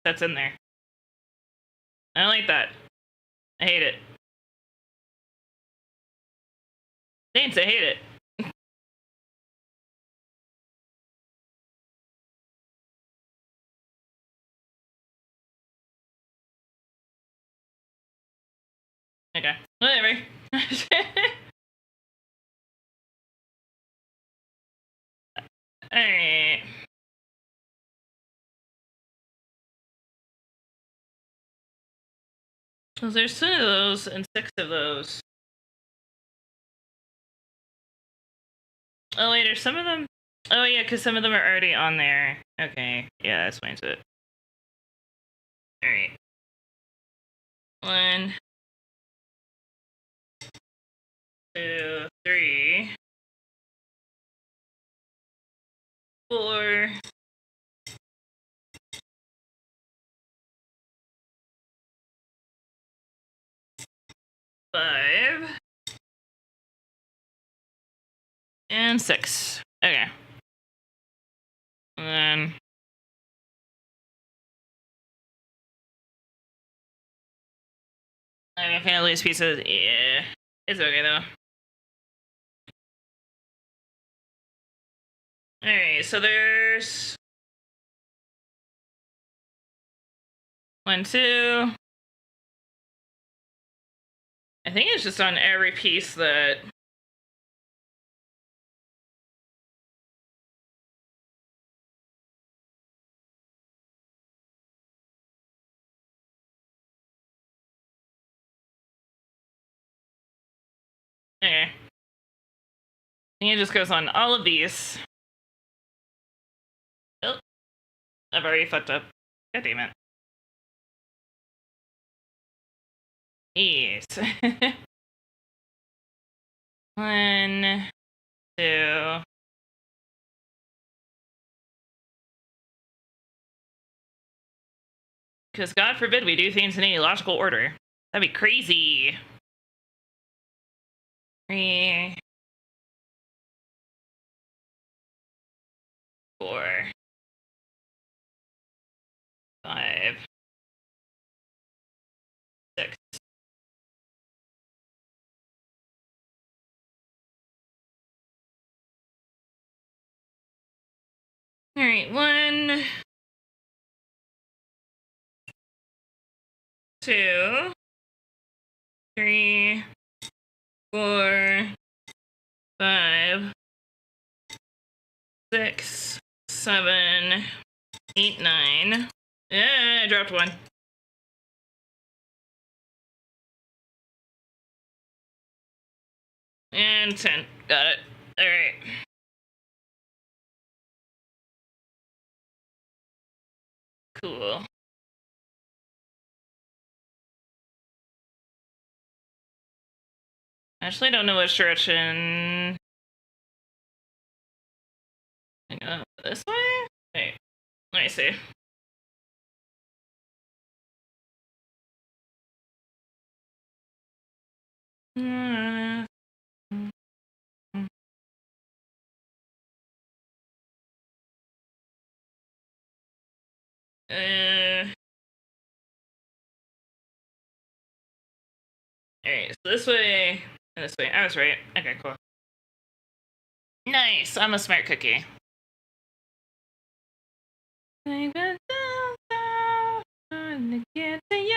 sets in there. I don't like that. I hate it. Thanks, I hate it. Okay, whatever. Alright. So there's 2 of those and 6 of those. Oh wait, are some of them? Oh yeah, because some of them are already on there. Okay, yeah, that explains it. Alright. 1, 2, 3, 4. 5. And 6. Okay. And then I can't lose pieces. Yeah. It's okay though. Alright, so there's 1, 2. I think it's just on every piece that okay. I think it just goes on all of these. I've already fucked up. God damn it. Yes. 1, 2. Because God forbid we do things in any logical order. That'd be crazy. 3, 4, 5, 6. All right, 1, 2, 3, 4, 5, 6, 7, 8, 9. I dropped 1. And 10. Got it. All right. Cool. I actually don't know which direction. This way? Wait. Let me see. Alright, so this way and this way. I was right. Okay, cool. Nice. I'm a smart cookie. I'm gonna get to you.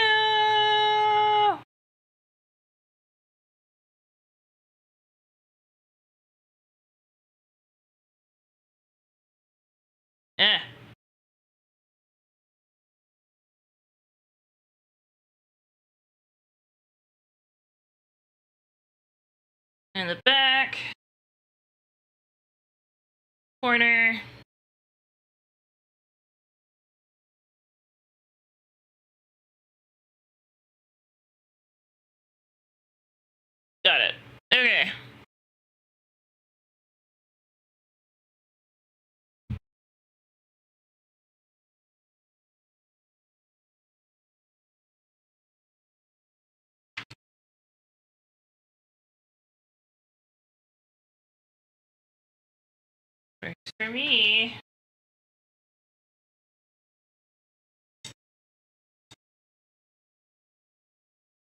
Eh. In the back. Corner. Got it. Okay. Works for me.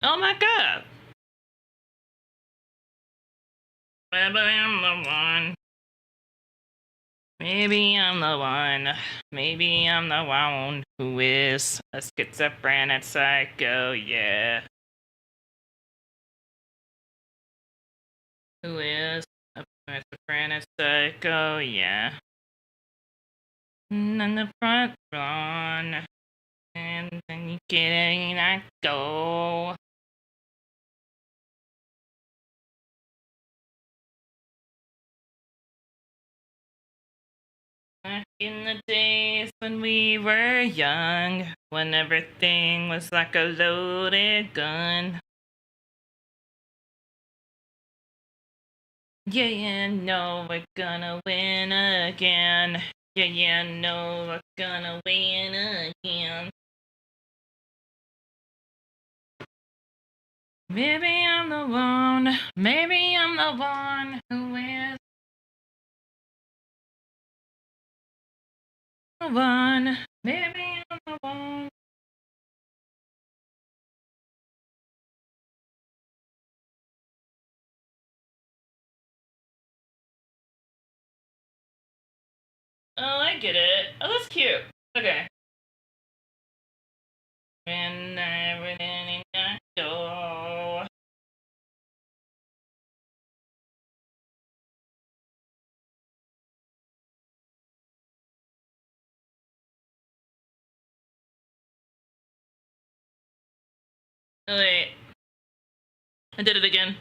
Oh my god. Maybe I'm the one. Maybe I'm the one. Maybe I'm the one who is a schizophrenic psycho, yeah. Who is a schizophrenic psycho, yeah. And on the front lawn. And then you get in, I go. Back in the days when we were young, when everything was like a loaded gun. Yeah, no, we're gonna win again. Yeah, no, we're gonna win again. Maybe I'm the one. Maybe I'm the one who is the one. Maybe I'm the one. Oh, I get it. Oh, that's cute. Okay. When I went in and go. Oh, wait. I did it again.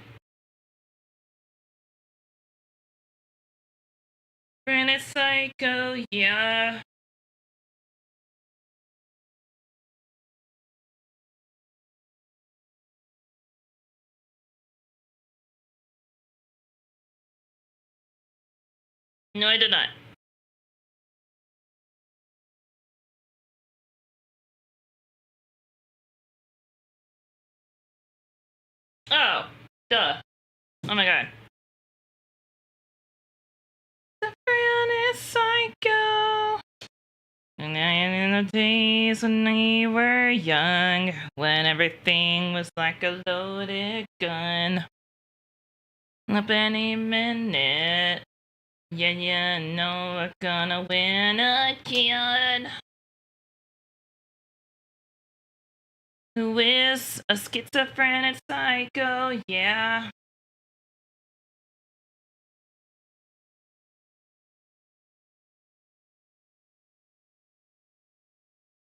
Schizophrenic psycho, yeah. No, I did not. Oh, duh. Oh my god. The friend is psycho. And in the days when we were young, when everything was like a loaded gun. Up any minute. Yeah, no, we're gonna win again. Who is a schizophrenic psycho? Yeah.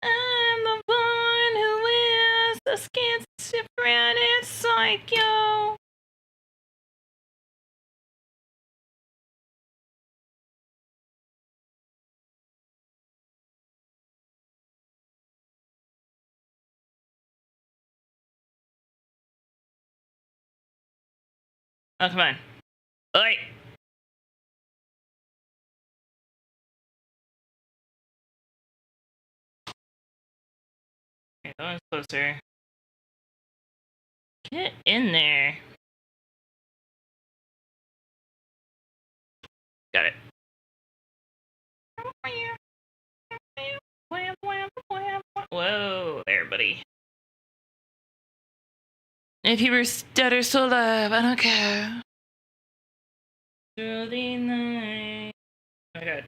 I'm the one who is a schizophrenic psycho. Oh, come on. Oi! Okay, that one's closer. Get in there. Got it. Whoa, there, buddy. If you were dead or still alive, I don't care. Through the night. Oh my god.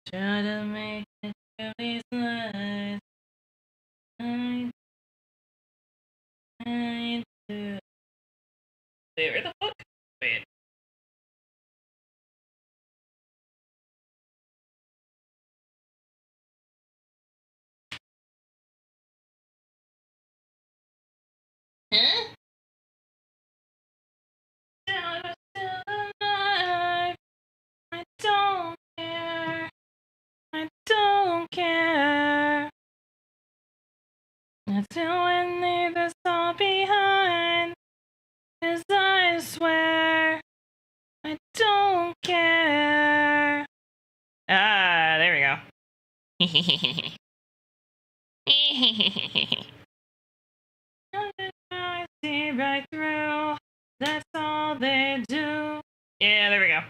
Try to make it through these lies. Wait, where the fuck? Wait. Huh? Still alive. I don't care. I don't care. Until we leave this all behind. 'Cause I swear I don't care. Ah, there we go. I see right through. That's all they do. Yeah, there we go.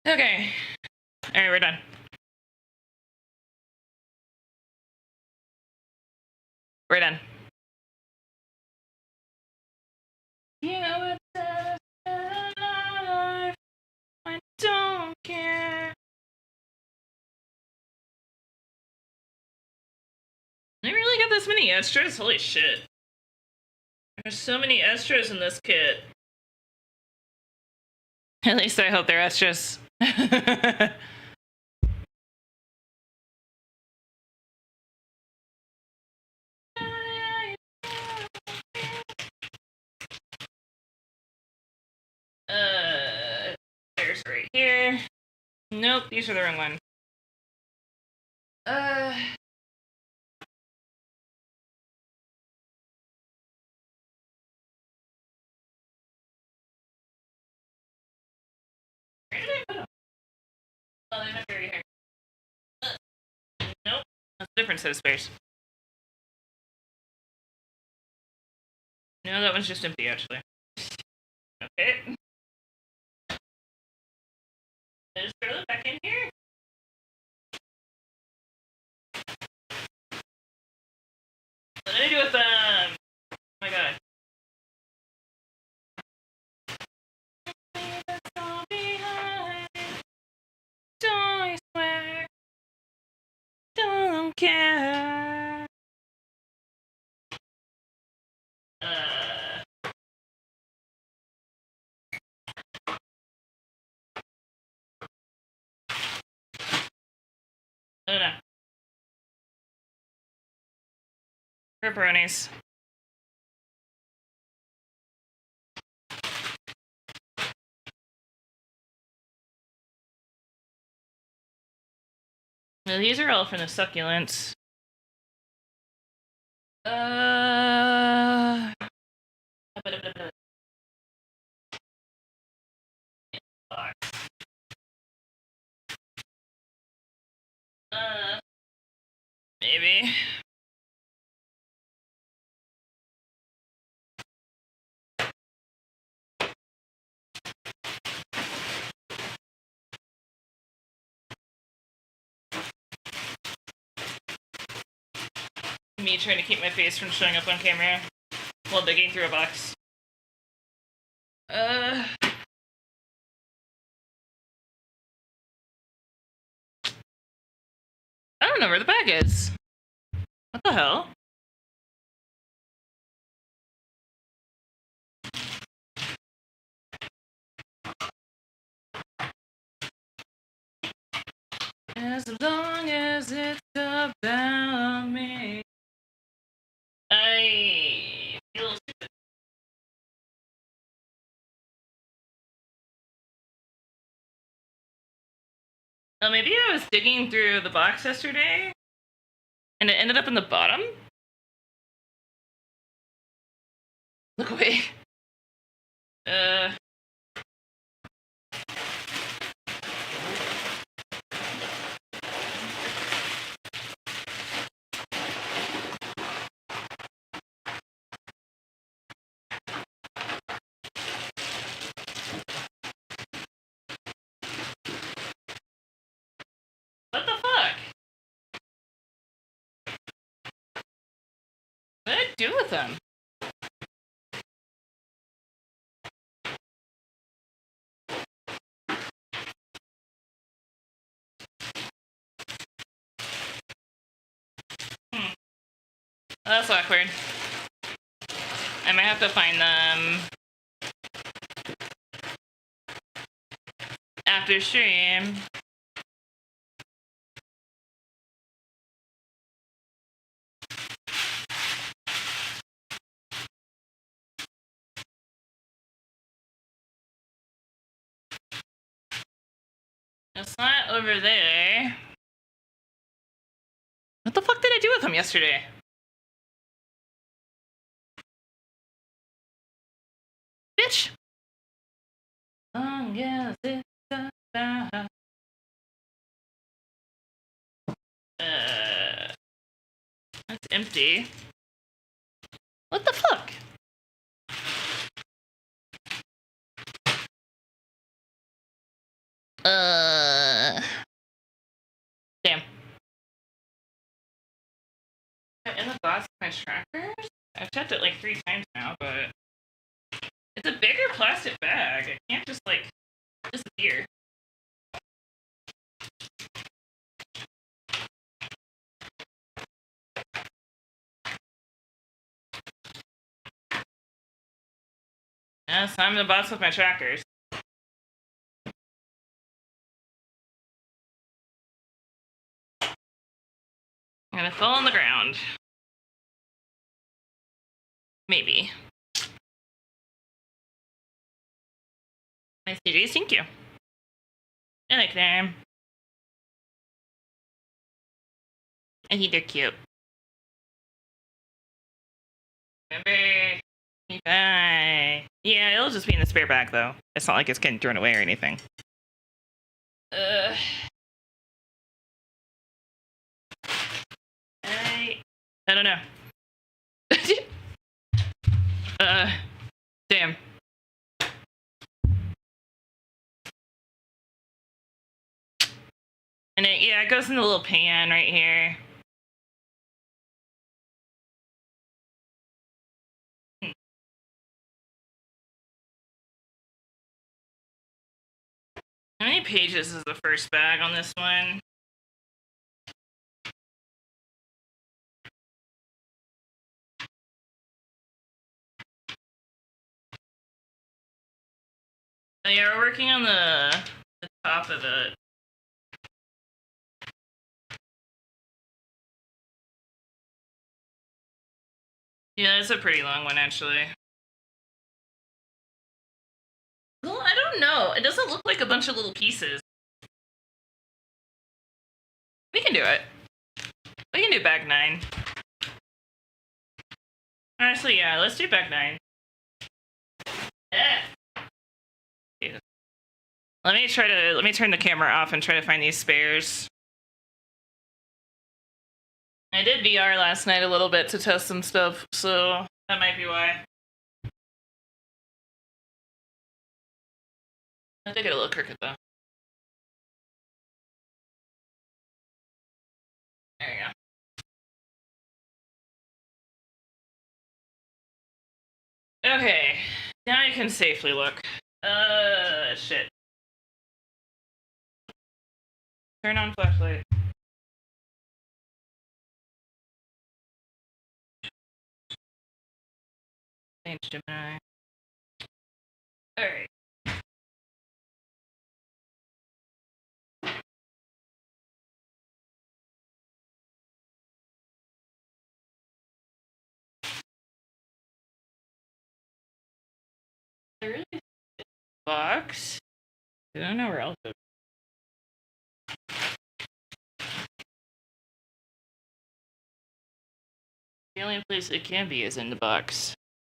Okay. Alright, we're done. We're done. You know it's alive. I don't care. I really got this many extras? Holy shit. There's so many extras in this kit. At least I hope they're extras. There's right here. Nope, these are the wrong ones. Where did I put them? Oh, they might be right here. Nope, that's a different set of space. No, that one's just empty, actually. Okay. Just throw it back in here. What did I do with them? Oh my god. Leave us all behind. Don't I swear? Don't care. Oh no. Pepperonis. Well, these are all from the succulents. Maybe. Me trying to keep my face from showing up on camera while digging through a box. I don't know where the bag is. What the hell? As long as it's about me. I feel stupid. Oh, maybe I was digging through the box yesterday and it ended up in the bottom? Look away. What the fuck? What did I do with them? That's awkward. I might have to find them after stream. It's not over there. What the fuck did I do with them yesterday? Bitch! Long as it's about... That's empty. What the fuck? Damn. In the box of my trackers? I've checked it like 3 times now, but it's a bigger plastic bag. It can't just like disappear. Yes, I'm the boss with my trackers. And it fell on the ground. Maybe. Nice CDs, thank you. I like them. I think they're cute. Remember? Bye. Yeah, it'll just be in the spare bag though. It's not like it's getting thrown away or anything. I don't know. Damn. And it goes in the little pan right here. How many pages is the first bag on this one? Oh yeah, we're working on the top of it. Yeah, it's a pretty long one actually. Well, I don't know. It doesn't look like a bunch of little pieces. We can do it. We can do bag 9. Honestly, yeah, let's do bag 9. Jesus. Let me turn the camera off and try to find these spares. I did VR last night a little bit to test some stuff, so that might be why. I did get a little crooked though. There you go. Okay, now I can safely look. Shit. Turn on flashlight. Change Gemini. Alright. There really is a box. I don't know where else it is. The only place it can be is in the box.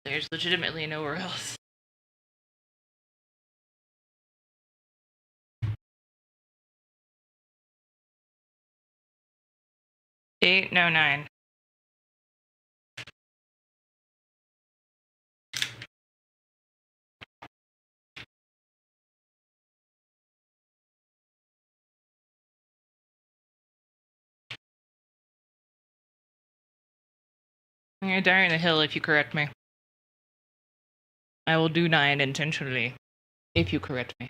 There's legitimately nowhere else. Eight, no, 9. I'm gonna die on a hill if you correct me. I will do 9 intentionally if you correct me.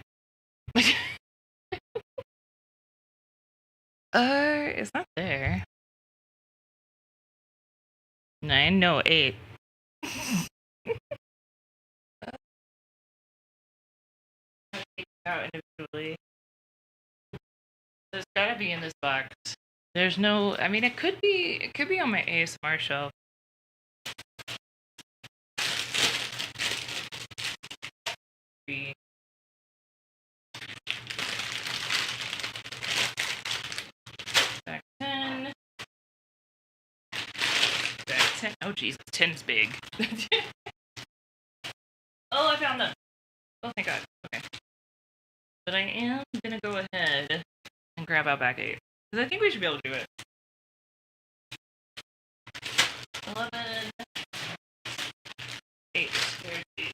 It's not there. 9, no, 8. Out individually. There's gotta be in this box. There's no. I mean, it could be on my ASMR shelf. Back 10. Back 10. Oh, jeez, 10's big. Oh, I found them. Oh, thank God. Okay. But I am gonna go ahead and grab out back 8. Because I think we should be able to do it. 11. 8. There's 8.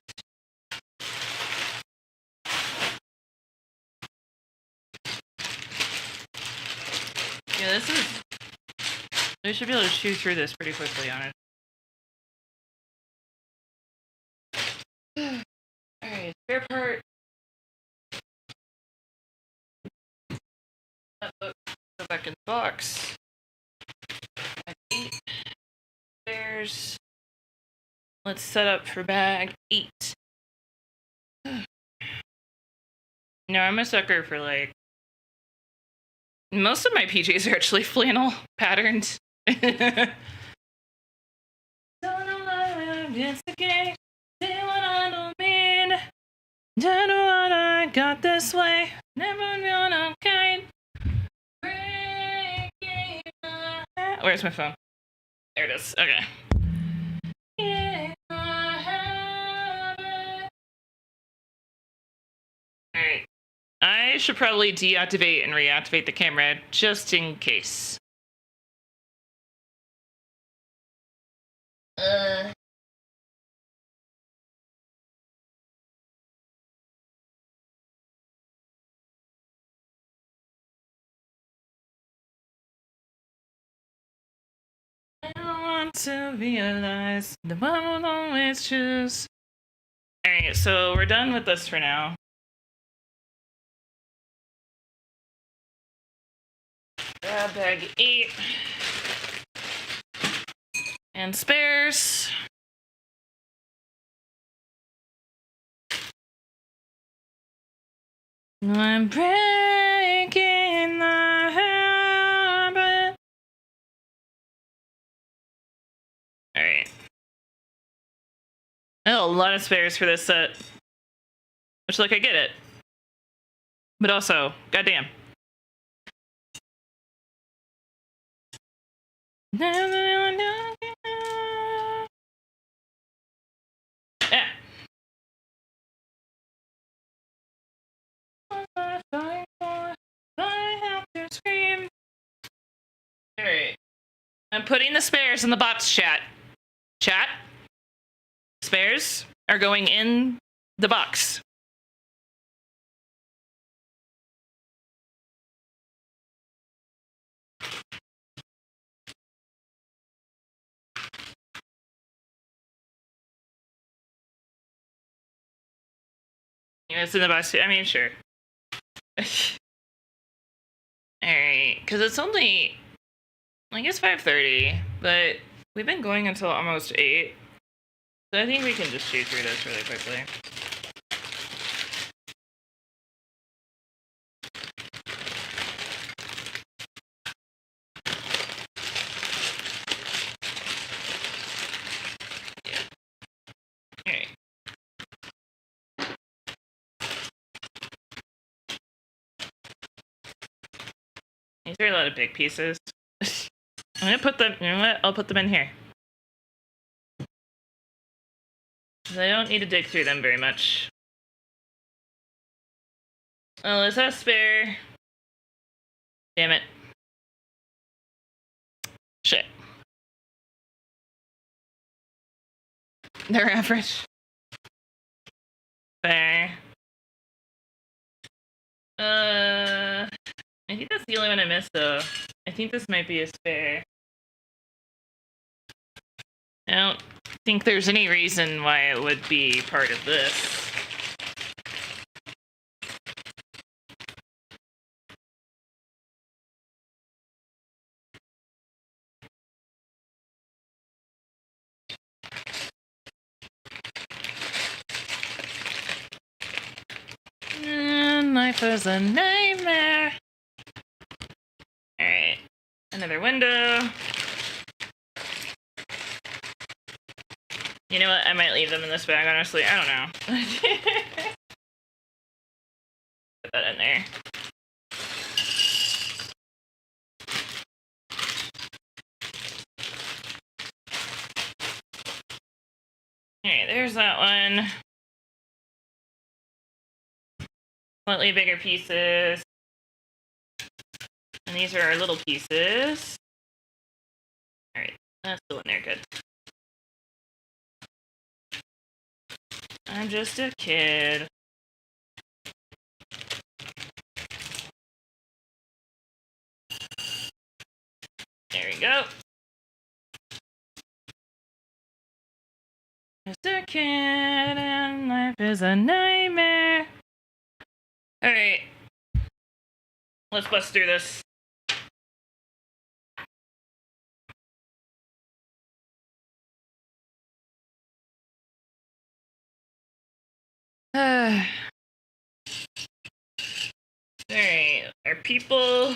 Yeah, this is... We should be able to chew through this pretty quickly on it. Alright, spare part. That book. Go back in the box. Bag 8. Spares. Let's set up for bag 8. No, I'm a sucker for like... Most of my PJs are actually flannel patterned. Don't know why it's okay. Say what I don't mean. Don't know what I got this way. Never been okay. Where's my phone? There it is. Okay. Alright. I should probably deactivate and reactivate the camera just in case. I don't want to realize the one will always choose. Alright, so we're done with this for now. Grab bag 8. And spares. I'm breaking the habit. Alright. Oh, a lot of spares for this set. Which, like, I get it. But also, goddamn. Yeah. I'm putting the spares in the box, chat. Chat? Spares are going in the box. It's in the box. I mean, sure. Alright, because it's only, I guess 5:30, but we've been going until almost 8. So I think we can just shoot through this really quickly. Alright. These are a lot of big pieces. I'm gonna put them, you know what? I'll put them in here. 'Cause I don't need to dig through them very much. Oh, is that a spare? Damn it. Shit. They're average. Fair. I think that's the only one I missed, though. I think this might be a spare. I don't think there's any reason why it would be part of this. Life is a nightmare. Alright. Another window. You know what? I might leave them in this bag, honestly. I don't know. Put that in there. Alright, there's that one. Slightly bigger pieces. And these are our little pieces. Alright, that's the one there, good. I'm just a kid. There we go. Just a kid and life is a nightmare. Alright. Let's bust through this. Alright. Our people.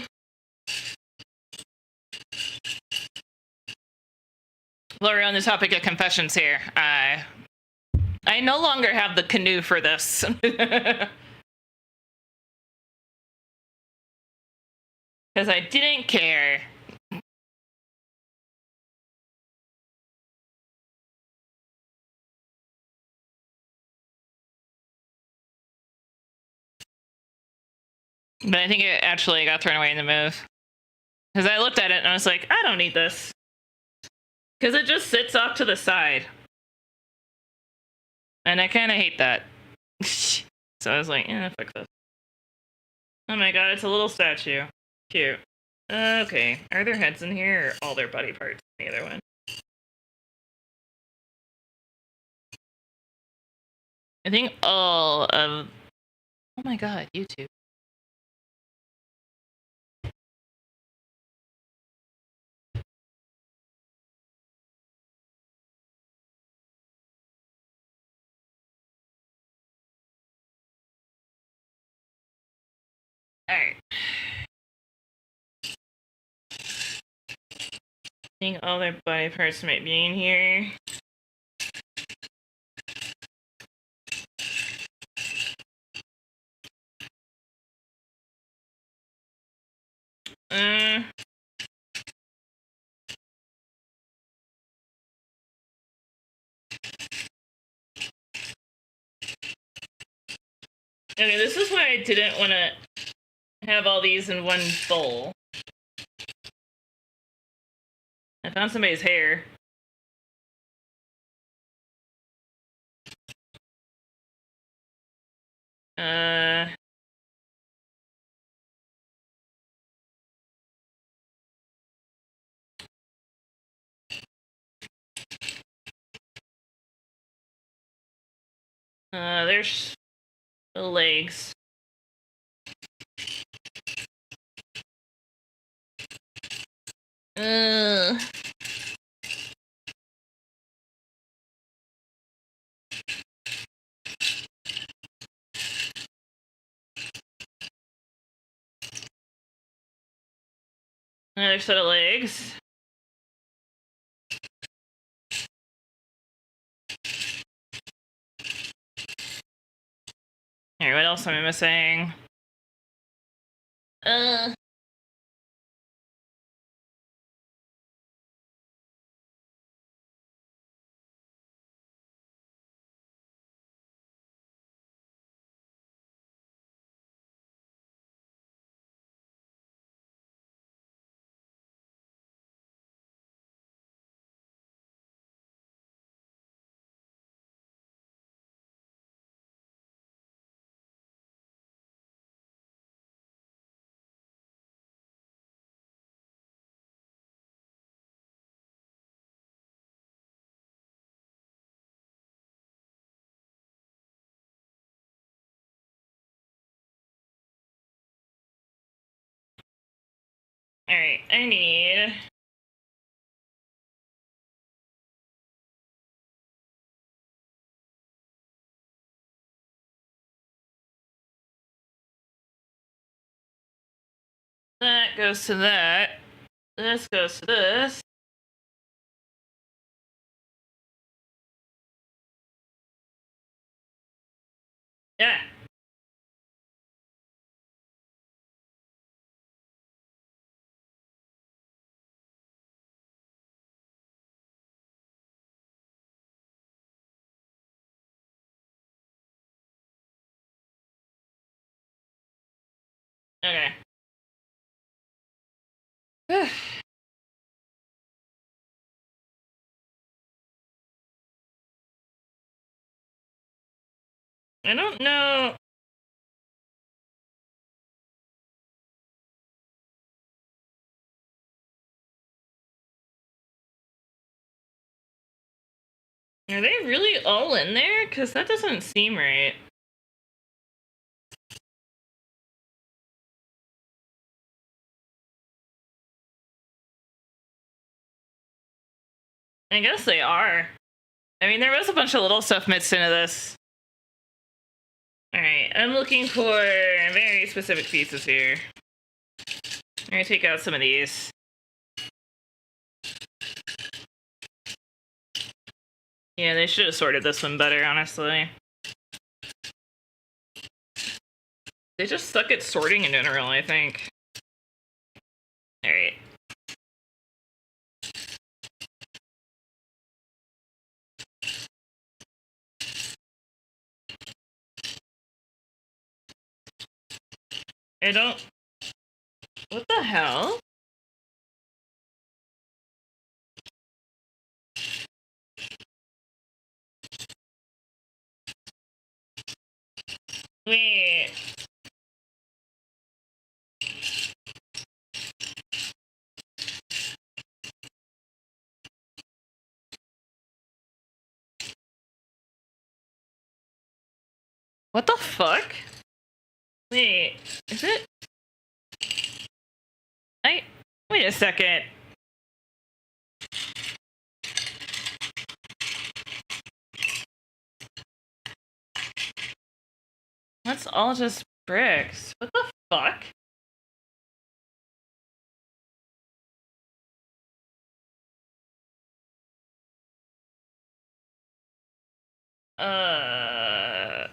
While we're on the topic of confessions here, I no longer have the canoe for this. Because I didn't care. But I think it actually got thrown away in the move. Because I looked at it and I was like, I don't need this. Because it just sits off to the side. And I kind of hate that. So I was like, fuck this. Oh my god, it's a little statue. Cute. Okay, are there heads in here or all their body parts in the other one? I think all of... Oh my god, YouTube. Alright. I think all their body parts might be in here. Okay, this is why I didn't want to have all these in one bowl. I found somebody's hair. There's the legs. Uh, Another set of legs. Alright, what else am I missing? Alright, I need... That goes to that. This goes to this. Yeah. Okay. I don't know. Are they really all in there? Because that doesn't seem right. I guess they are. I mean, there was a bunch of little stuff mixed into this. Alright, I'm looking for very specific pieces here. I'm gonna take out some of these. Yeah, they should have sorted this one better, honestly. They just suck at sorting in general, I think. Alright. I don't... What the hell? Wait. What the fuck? Wait, is it? Wait a second. That's all just bricks. What the fuck? Uh...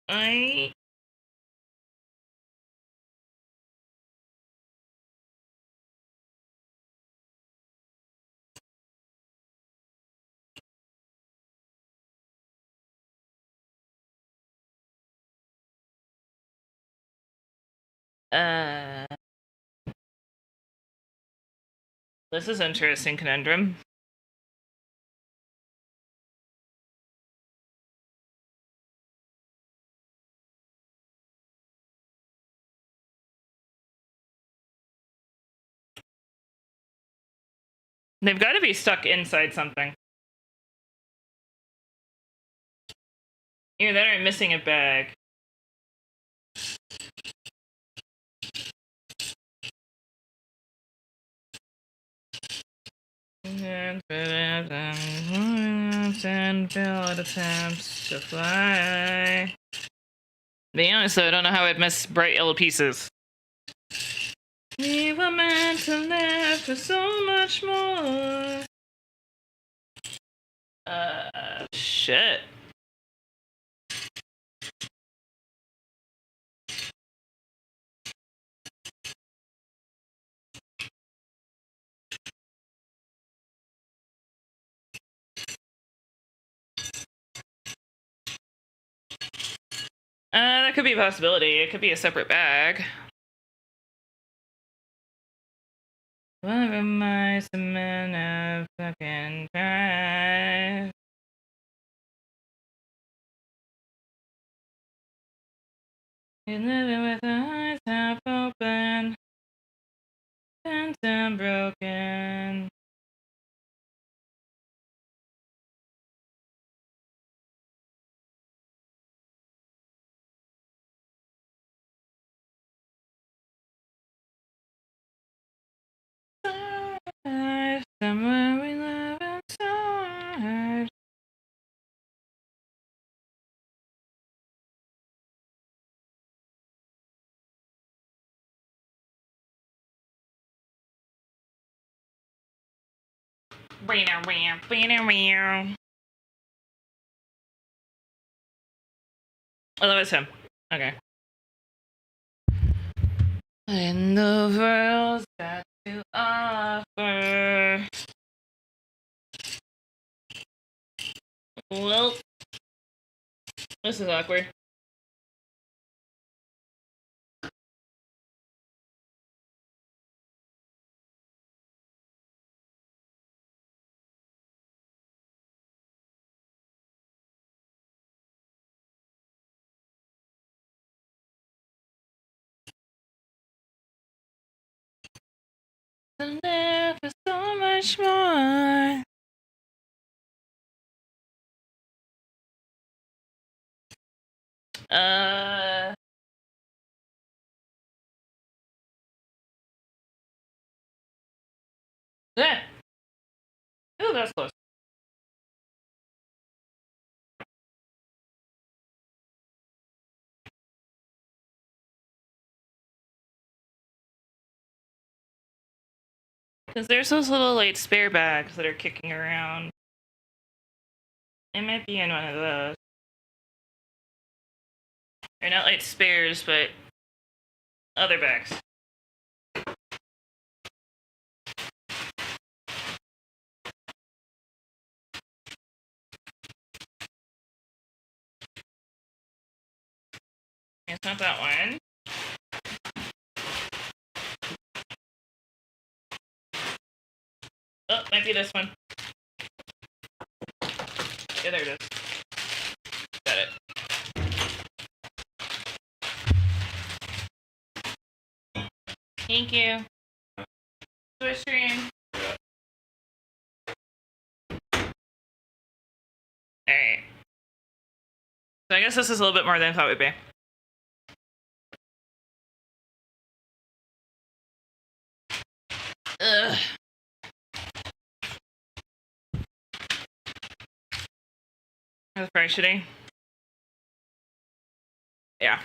I... Uh, this is interesting conundrum. They've got to be stuck inside something. Either that or I'm missing a bag. And failed attempts to fly. Being honest though, I don't know how I'd miss bright yellow pieces. We were meant to live for so much more. Shit. That could be a possibility. It could be a separate bag. What am I men of fucking try? You're living with eyes half open, and I'm broken. Somewhere we live inside. Oh, that was him. Okay. In the world's got to offer. Well, this is awkward. To live for so much more. Yeah. Ooh, that's close. Because there's those little like spare bags that are kicking around. It might be in one of those. They're not like spares, but other bags. It's not that one. Oh, might be this one. Yeah, there it is. Got it. Thank you. Switch screen. Alright. So I guess this is a little bit more than I thought it would be. Ugh. That's probably shitty. Yeah.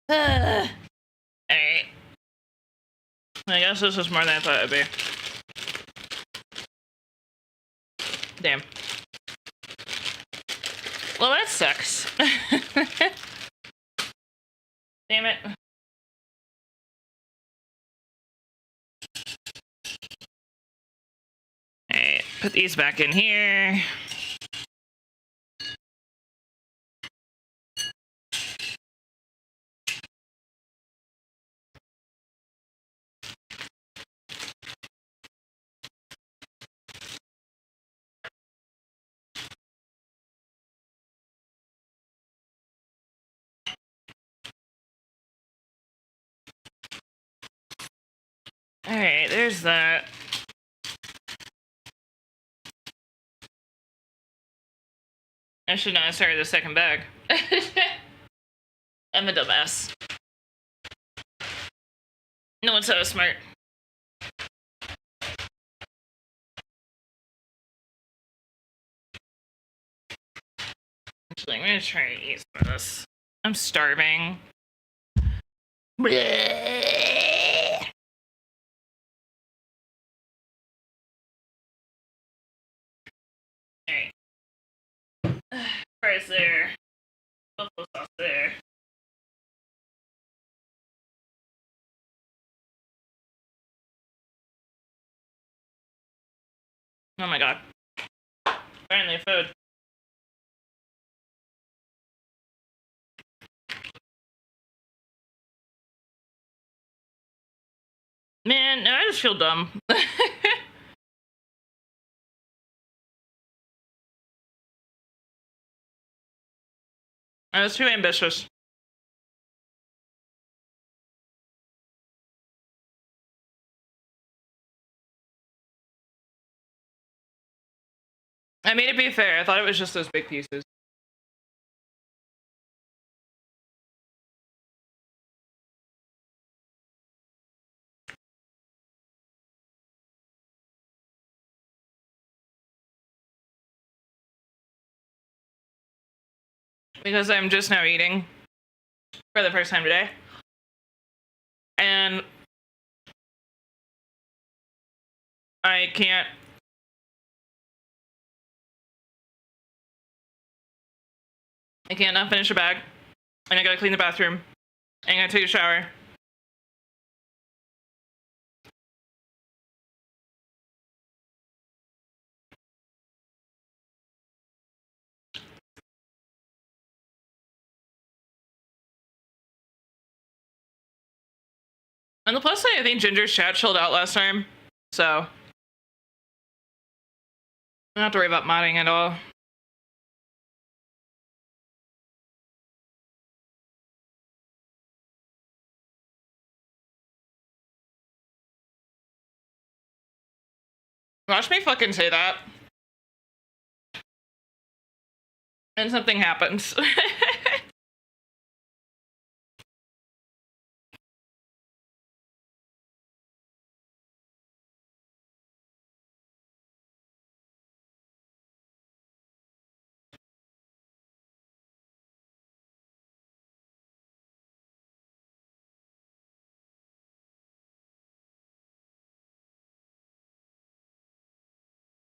Alright. I guess this is more than I thought it would be. Damn. Well, that sucks. Damn it. Alright. Put these back in here. All right, there's that. I should not have started the second bag. I'm a dumbass. No one's so smart. Actually, I'm gonna try to eat some of this. I'm starving. Bleh. Alright. Fries there. Buffalo sauce there. Oh my god. Finally, food. Man, no, I just feel dumb. I was too ambitious. I mean, to be fair, I thought it was just those big pieces. Because I'm just now eating for the first time today. And I can't. I can't not finish a bag. And I gotta clean the bathroom. And I gotta take a shower. On the plus side, I think Ginger's chat chilled out last time. So I don't have to worry about modding at all. Watch me fucking say that. And something happens.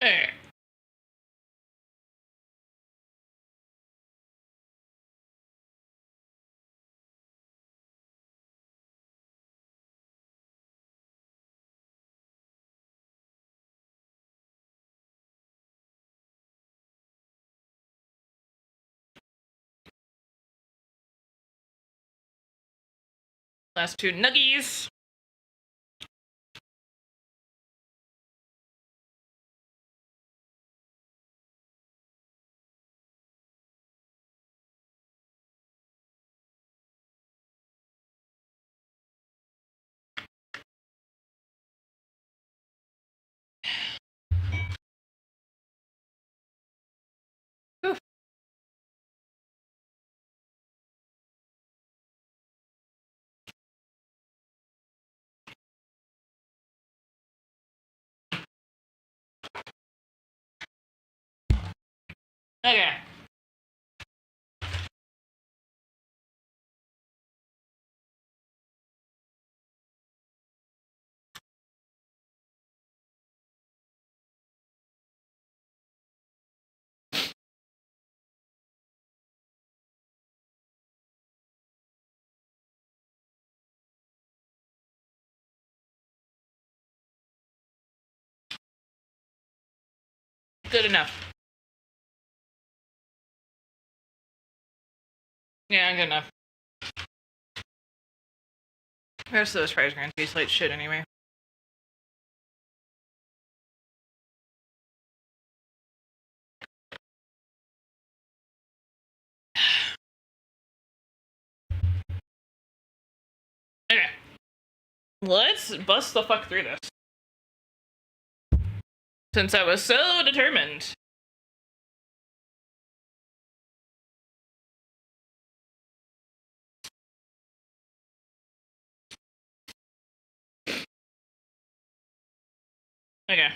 Alright. Last two nuggies. Oof. Okay. good enough. Yeah, good enough. The rest of those fries are gonna taste like shit anyway. Okay. Let's bust the fuck through this. Since I was so determined. Okay.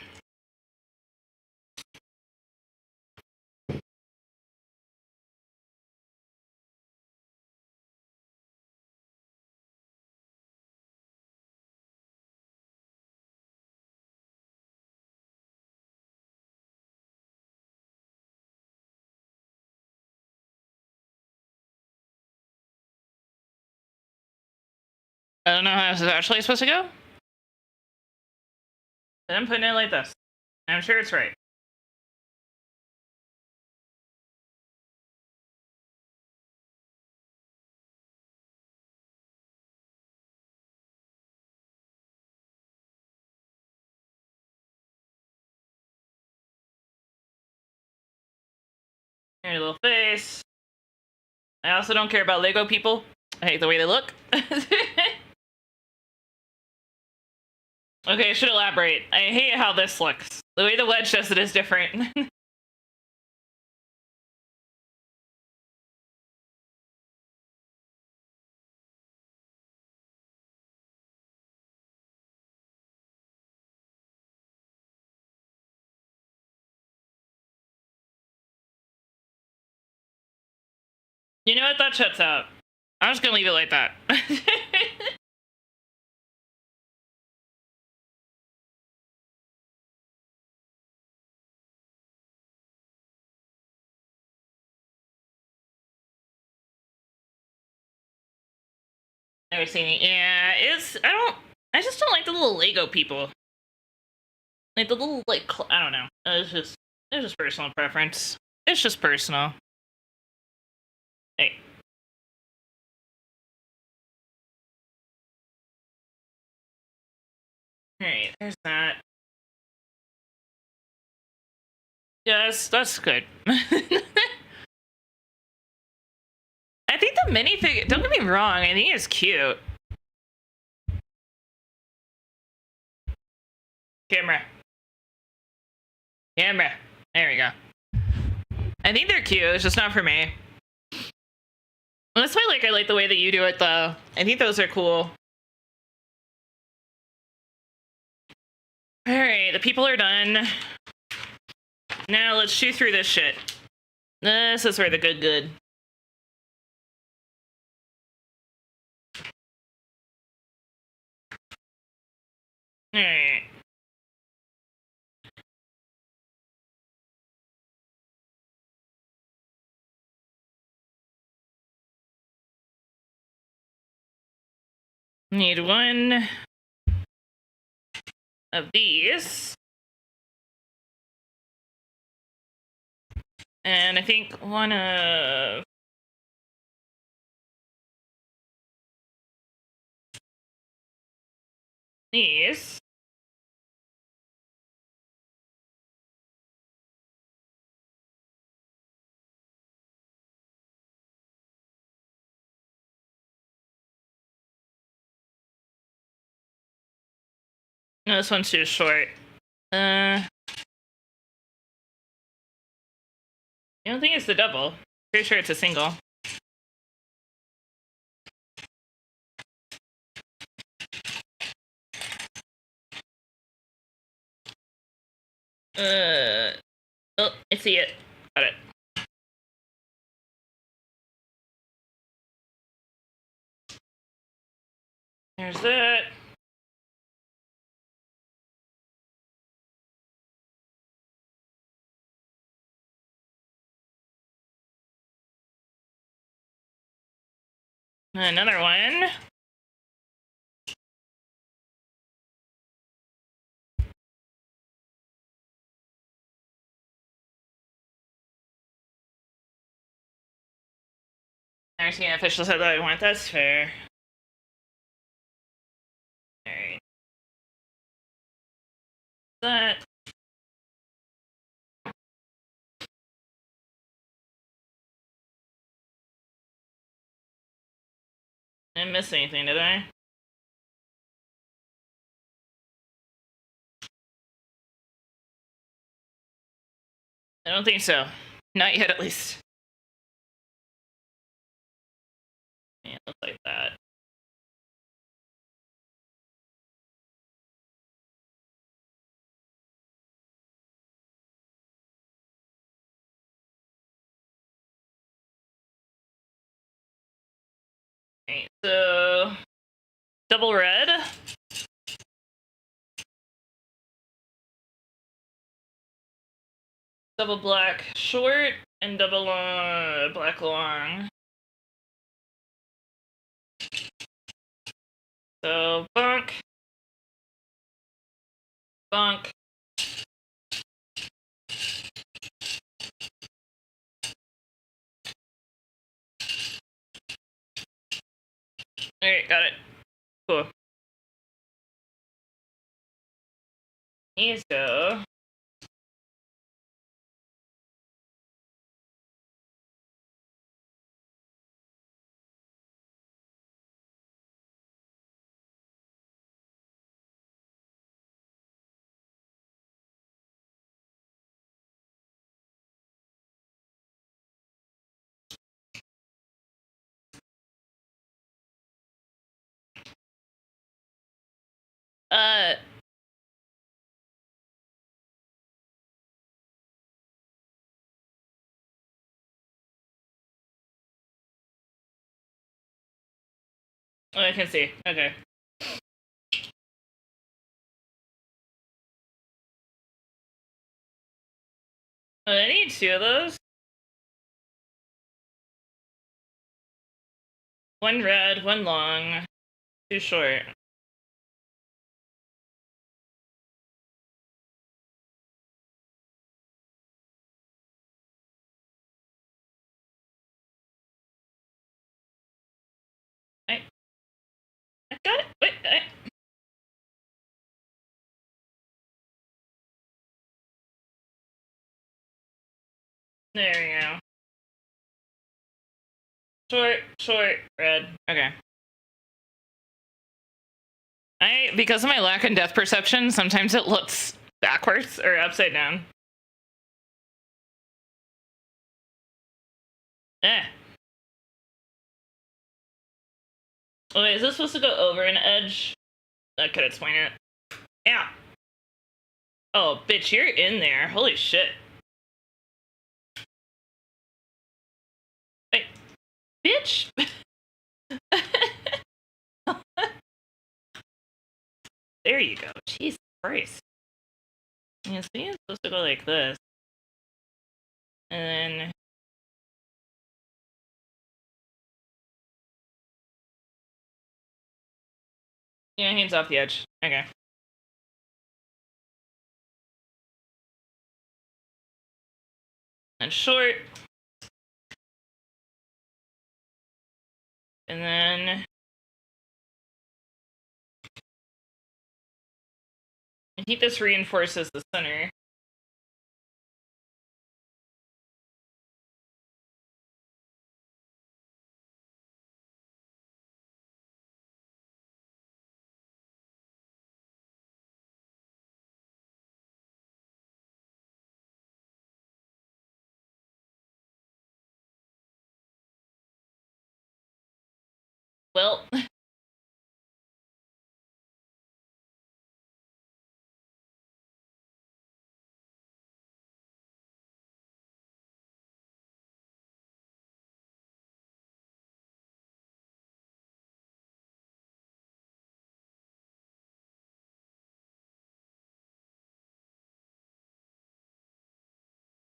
I don't know how this is actually supposed to go. But I'm putting it like this. I'm sure it's right. Your little face. I also don't care about Lego people. I hate the way they look. Okay, I should elaborate. I hate how this looks. The way the wedge does it is different. You know what? That shuts out. I'm just gonna leave it like that. Never seen it. Yeah, I just don't like the little Lego people. Like the little, like, I don't know. It's just personal preference. It's just personal. Hey. Alright, there's that. Yes, that's good. I think the minifig, don't get me wrong, I think it's cute. Camera. Camera. There we go. I think they're cute, it's just not for me. That's why, like, I like the way that you do it, though. I think those are cool. Alright, the people are done. Now let's chew through this shit. This is where the good. Alright. Need one of these. And I think one of these. No, this one's too short. I don't think it's the double. Pretty sure it's a single. Oh, I see it. Got it. There's that. Another one. Never seen an official set that I want. That's fair. Alright. That. I didn't miss anything, did I? I don't think so. Not yet, at least. Yeah, it looks like that. Okay, so double red. Double black short and double black long. So bunk. Bunk. Alright, got it. Cool. So oh, I can see. Okay. Oh, I need two of those. One red, one long, two short. I got it. Wait. There we go. Short, red. Okay. Because of my lack in depth perception, sometimes it looks backwards or upside down. Eh. Oh, wait, is this supposed to go over an edge? That could explain it. Yeah. Oh, bitch, you're in there. Holy shit. Wait. Bitch! There you go. Jesus Christ. Yeah, so it's supposed to go like this. And then... yeah, hands off the edge. Okay. And short. And then... I think this reinforces the center. Well...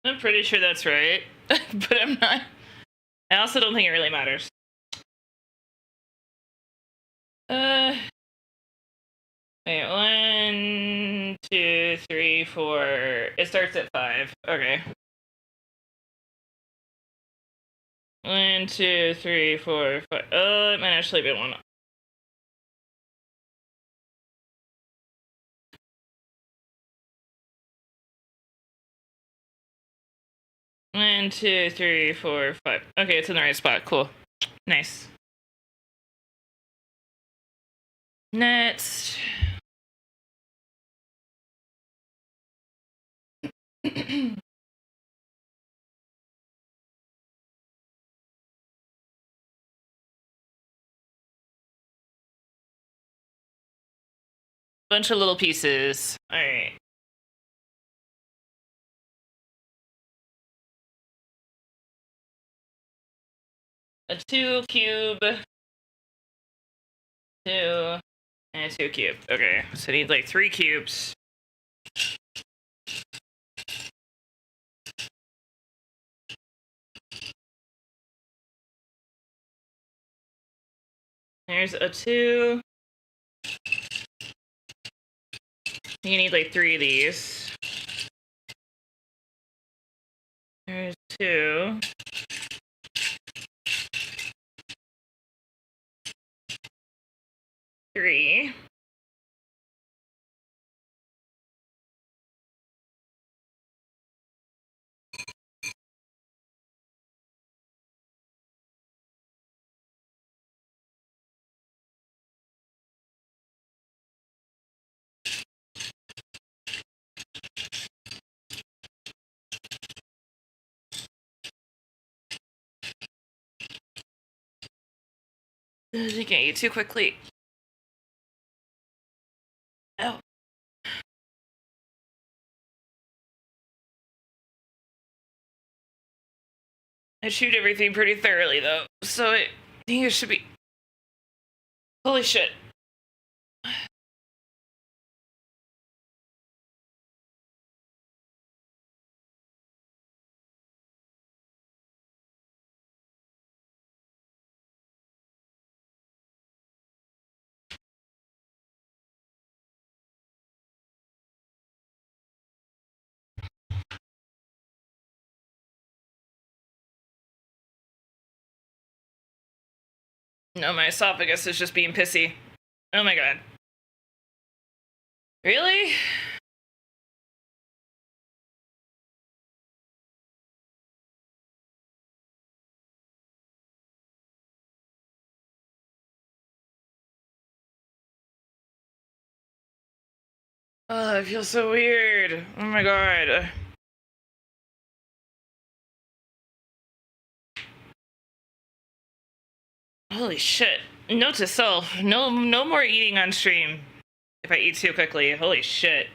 I'm pretty sure that's right, but I'm not. I also don't think it really matters. Wait, 1, 2, 3, 4. It starts at 5. Okay. 1, 2, 3, 4, 5. Oh, it might actually be one. 1, 2, 3, 4, 5. Okay, it's in the right spot. Cool. Nice. Next. Bunch of little pieces. All right. A 2 cube. 2. And a 2 cube. Okay, so I need like 3 cubes. There's a 2. You need like 3 of these. There's 2. 3. You can't eat too quickly. Oh. I chewed everything pretty thoroughly though, so I think it should be. Holy shit. No, my esophagus is just being pissy. Oh my god. Really? Oh, I feel so weird. Oh my god. Holy shit. Note to self, no more eating on stream. If I eat too quickly. Holy shit.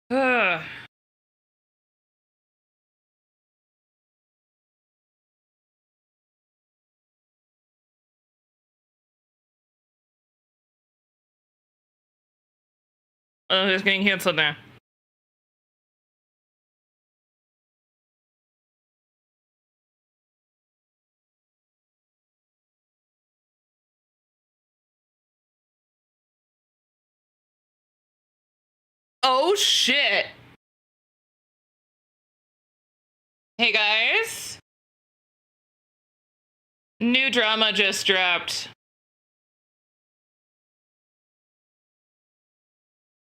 Ugh. Oh, it's getting canceled now. Oh shit. Hey guys. New drama just dropped.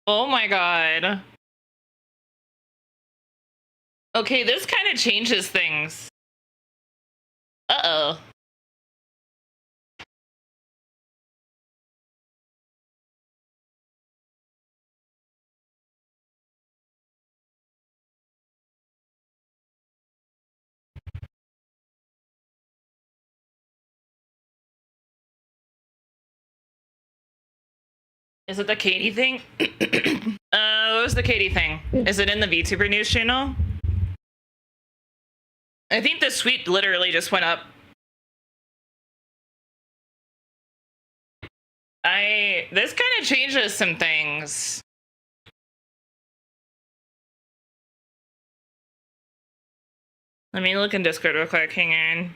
Oh my god. Okay, this kind of changes things. Uh-oh. Is it the Katie thing? What was the Katie thing? Is it in the VTuber news channel? I think the suite literally just went up. This kind of changes some things. Let me look in Discord real quick, hang on.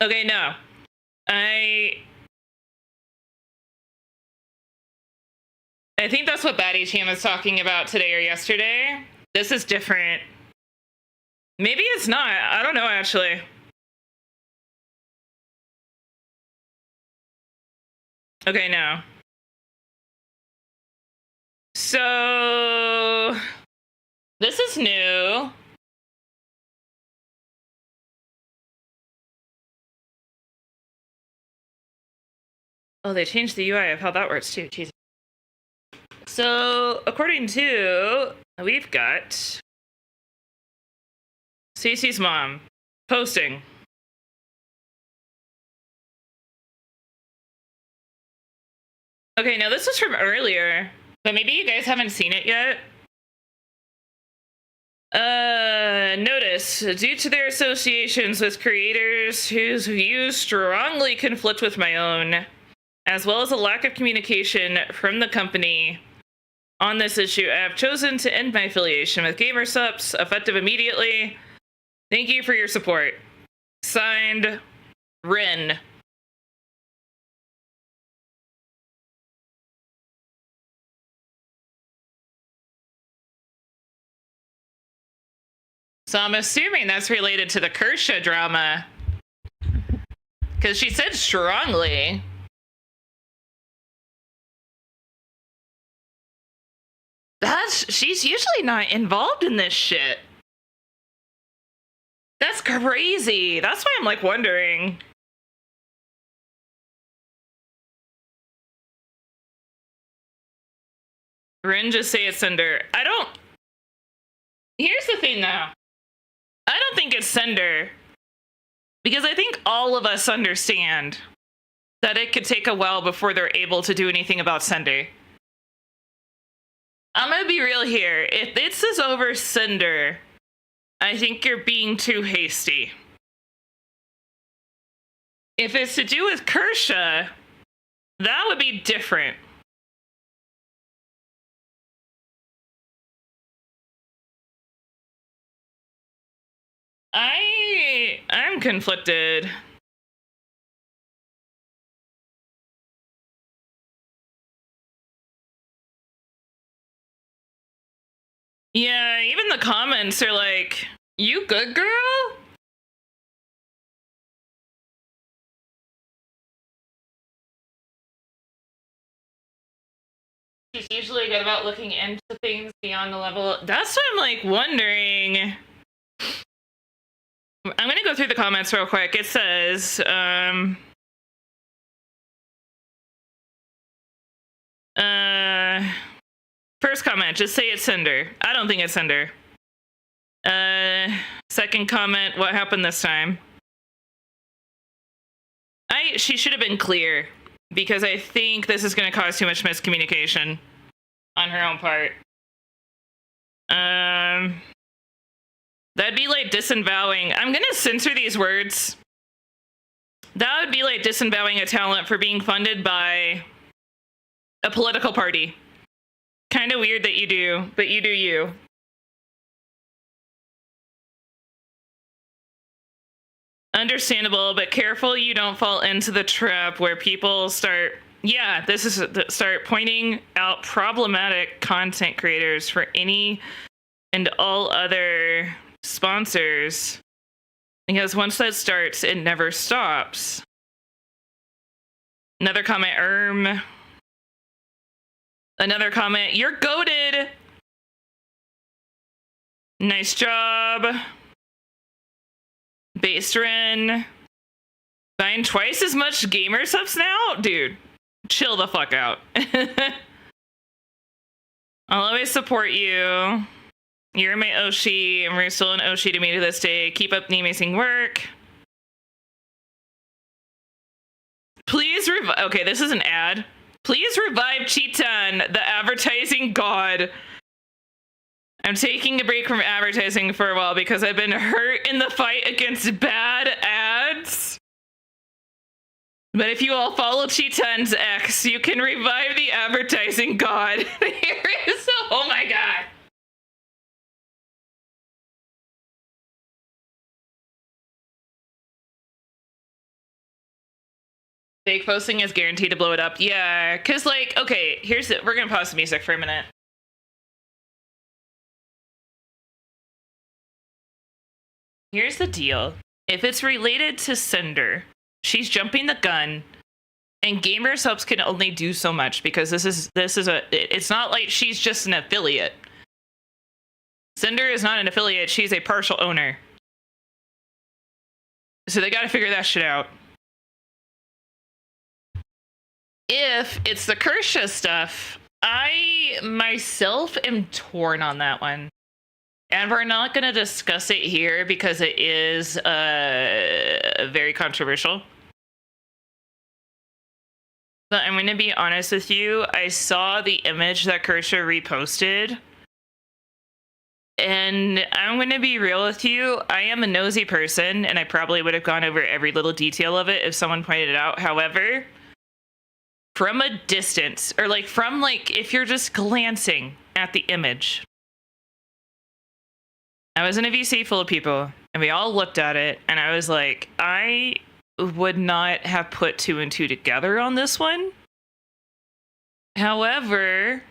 Okay, no. I think that's what Batty Team was talking about today or yesterday. This is different. Maybe it's not. I don't know, actually. Okay, no. So this is new. Oh, they changed the UI of how that works too. Jesus. So according to, we've got Cece's mom posting. Okay, now this was from earlier, but maybe you guys haven't seen it yet. Notice, due to their associations with creators whose views strongly conflict with my own, as well as a lack of communication from the company on this issue, I have chosen to end my affiliation with GamerSups, effective immediately. Thank you for your support. Signed, Rin. So I'm assuming that's related to the Kersha drama. Because she said strongly. She's usually not involved in this shit. That's crazy. That's why I'm like wondering. Rin just say it's Cinder. Here's the thing though. I don't think it's Cinder. Because I think all of us understand that it could take a while before they're able to do anything about Cinder. I'm gonna be real here. If this is over Cinder, I think you're being too hasty. If it's to do with Kersha, that would be different. I'm conflicted. Yeah, even the comments are like, you good, girl? She's usually good about looking into things beyond the level. That's what I'm like wondering. I'm gonna go through the comments real quick. It says, first comment, just say it's Cinder. I don't think it's Cinder. Second comment, what happened this time? She should have been clear, because I think this is going to cause too much miscommunication on her own part. That'd be like disavowing. I'm going to censor these words. That would be like disavowing a talent for being funded by a political party. Kind of weird that you do, but you do you. Understandable, but careful you don't fall into the trap where people start pointing out problematic content creators for any and all other sponsors, because once that starts, it never stops. Another comment, Another comment, you're goated. Nice job. Based Ren. Buying twice as much gamer subs now? Dude, chill the fuck out. I'll always support you. You're my Oshi, and we're still an Oshi to me to this day. Keep up the amazing work. Please okay, this is an ad. Please revive Chitan, the advertising god. I'm taking a break from advertising for a while because I've been hurt in the fight against bad ads. But if you all follow Chitan's X, you can revive the advertising god. Here is, oh my god. Fake posting is guaranteed to blow it up. Yeah, because, like, okay, we're going to pause the music for a minute. Here's the deal. If it's related to Cinder, she's jumping the gun, and gamer subs can only do so much because it's not like she's just an affiliate. Cinder is not an affiliate, she's a partial owner. So they got to figure that shit out. If it's the Kersha stuff, I myself am torn on that one. And we're not going to discuss it here because it is very controversial. But I'm going to be honest with you. I saw the image that Kersha reposted. And I'm going to be real with you. I am a nosy person, and I probably would have gone over every little detail of it if someone pointed it out. However, from a distance, or if you're just glancing at the image, I was in a VC full of people, and we all looked at it, and I was like, I would not have put 2 and 2 together on this one. However,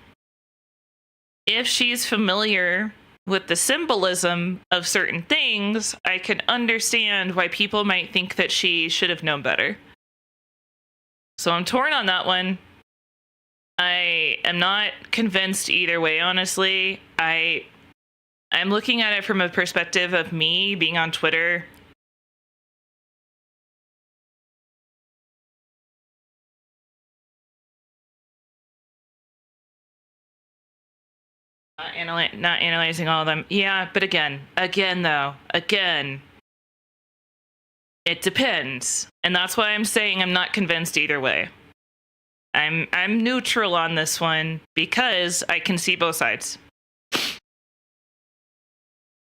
if she's familiar with the symbolism of certain things, I can understand why people might think that she should have known better. So I'm torn on that one. I am not convinced either way, honestly. I'm looking at it from a perspective of me being on Twitter. Not analyzing all of them. Yeah, but again, it depends. And that's why I'm saying I'm not convinced either way. I'm neutral on this one because I can see both sides.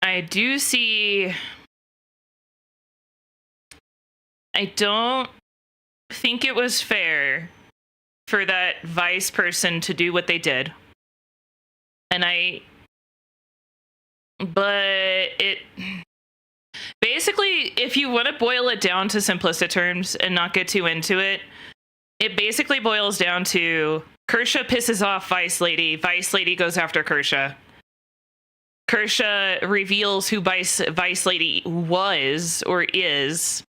I do see... I don't think it was fair for that vice person to do what they did. But it... Basically, if you want to boil it down to simplistic terms and not get too into it, it basically boils down to Kersha pisses off Vice Lady. Vice Lady goes after Kersha. Kersha reveals who Vice Lady was or is,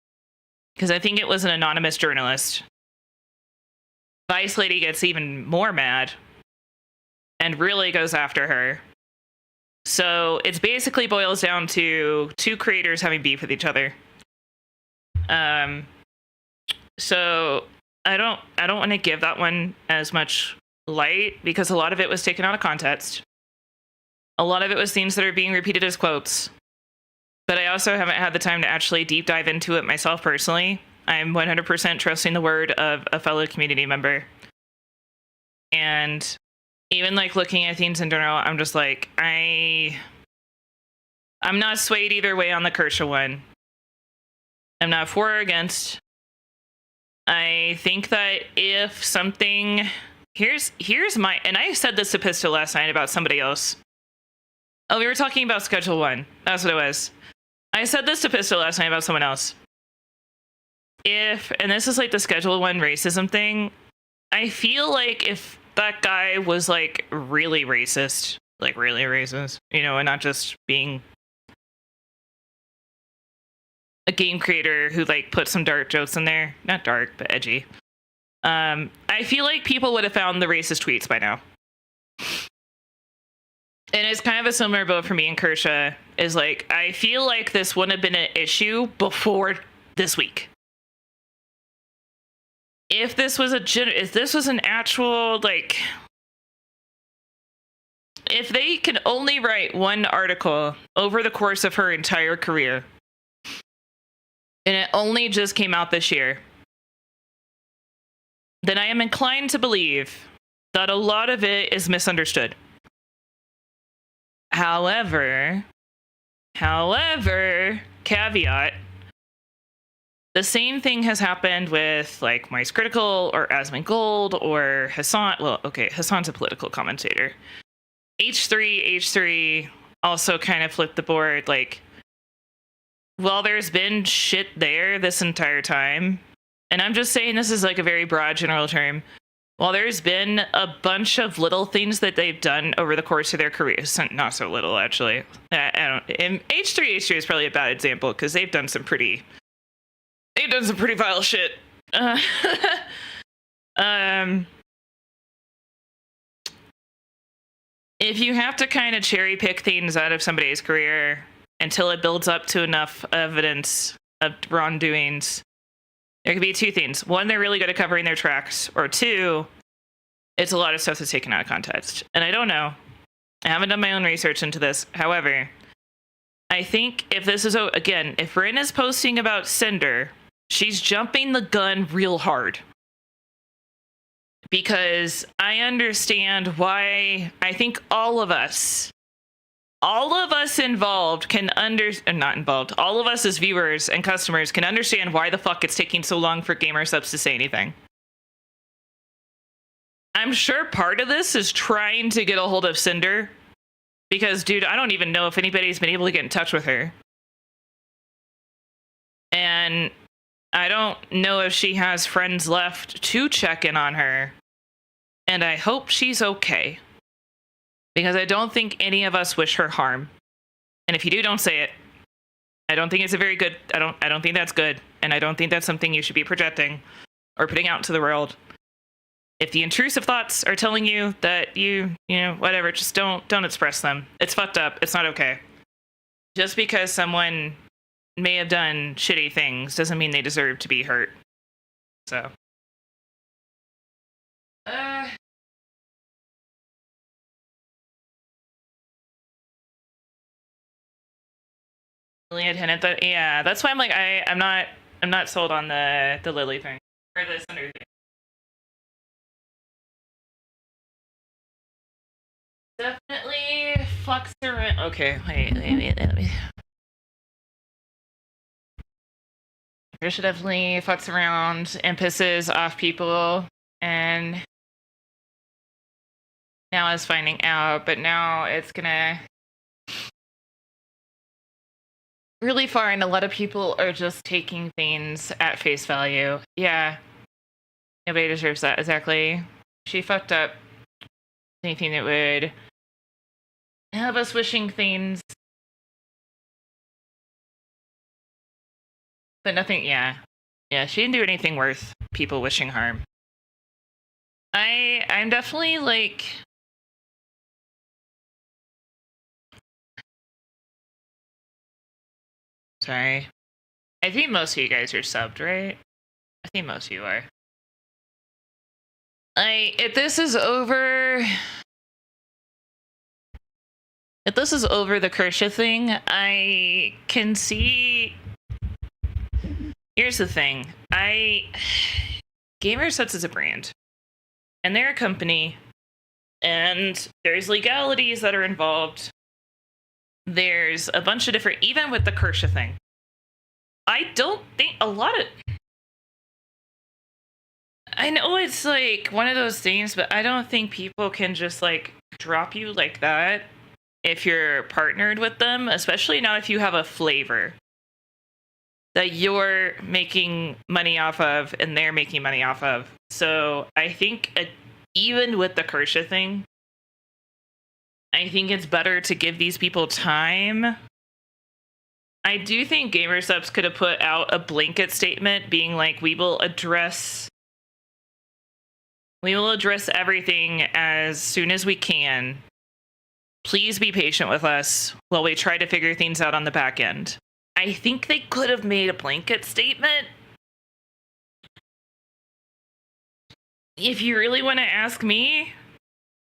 because I think it was an anonymous journalist. Vice Lady gets even more mad and really goes after her. So it basically boils down to 2 creators having beef with each other. So I don't want to give that one as much light because a lot of it was taken out of context. A lot of it was things that are being repeated as quotes. But I also haven't had the time to actually deep dive into it myself personally. I'm 100% trusting the word of a fellow community member. And even looking at things in general, I'm just like, I'm not swayed either way on the Kersha one. I'm not for or against. I think that if something... Here's my... And I said this to Pistol last night about somebody else. Oh, we were talking about Schedule 1. That's what it was. I said this to Pistol last night about someone else. And this is the Schedule 1 racism thing. I feel like if that guy was really racist, and not just being a game creator who put some dark jokes in there. Not dark, but edgy. I feel like people would have found the racist tweets by now. And it's kind of a similar boat for me and Kersha, is I feel like this wouldn't have been an issue before this week. If this was an actual, if they can only write one article over the course of her entire career, and it only just came out this year, then I am inclined to believe that a lot of it is misunderstood. However, caveat, the same thing has happened with Mice Critical or Asmongold or Hassan. Well, okay, Hassan's a political commentator. H3 also kind of flipped the board. While there's been shit there this entire time, and I'm just saying this is like a very broad general term, while there's been a bunch of little things that they've done over the course of their careers, not so little actually. I don't. H3 is probably a bad example because they've done some pretty vile shit. If you have to kind of cherry pick things out of somebody's career until it builds up to enough evidence of wrongdoings, there could be two things. One, they're really good at covering their tracks, or two, it's a lot of stuff that's taken out of context. And I don't know. I haven't done my own research into this. However, I think if this is, again, if Rin is posting about Cinder, she's jumping the gun real hard. Because I understand why I think all of us involved can not involved, all of us as viewers and customers can understand why the fuck it's taking so long for GamerSubs to say anything. I'm sure part of this is trying to get a hold of Cinder. Because, dude, I don't even know if anybody's been able to get in touch with her. And I don't know if she has friends left to check in on her. And I hope she's okay. Because I don't think any of us wish her harm. And if you do, don't say it. I don't think it's a very good, I don't think that's good. And I don't think that's something you should be projecting or putting out to the world. If the intrusive thoughts are telling you that you know, whatever, just don't express them. It's fucked up. It's not okay. Just because someone may have done shitty things doesn't mean they deserve to be hurt. So. Lily had hinted that, yeah, that's why I'm like, I'm not sold on the Lily thing. Or the Cinder thing. Definitely fucks around. Okay, wait, let me. Trisha definitely fucks around and pisses off people, and now is finding out, but now it's gonna really far, and a lot of people are just taking things at face value. Yeah, nobody deserves that, exactly. She fucked up. Anything that would have us wishing things, but nothing. Yeah, she didn't do anything worth people wishing harm. I'm definitely like, sorry, I think most of you guys are subbed, right? I think most of you are. If this is over the Kersha thing, I can see. Here's the thing. GamerSubs is a brand. And they're a company. And there's legalities that are involved. There's a bunch of different, even with the Kersha thing. I don't think a lot of, I know it's like one of those things, but I don't think people can just like drop you like that if you're partnered with them, especially not if you have a flavor that you're making money off of and they're making money off of. So I think even with the Kersha thing, I think it's better to give these people time. I do think GamerSubs could have put out a blanket statement being like, we will address everything as soon as we can. Please be patient with us while we try to figure things out on the back end. I think they could have made a blanket statement. If you really want to ask me,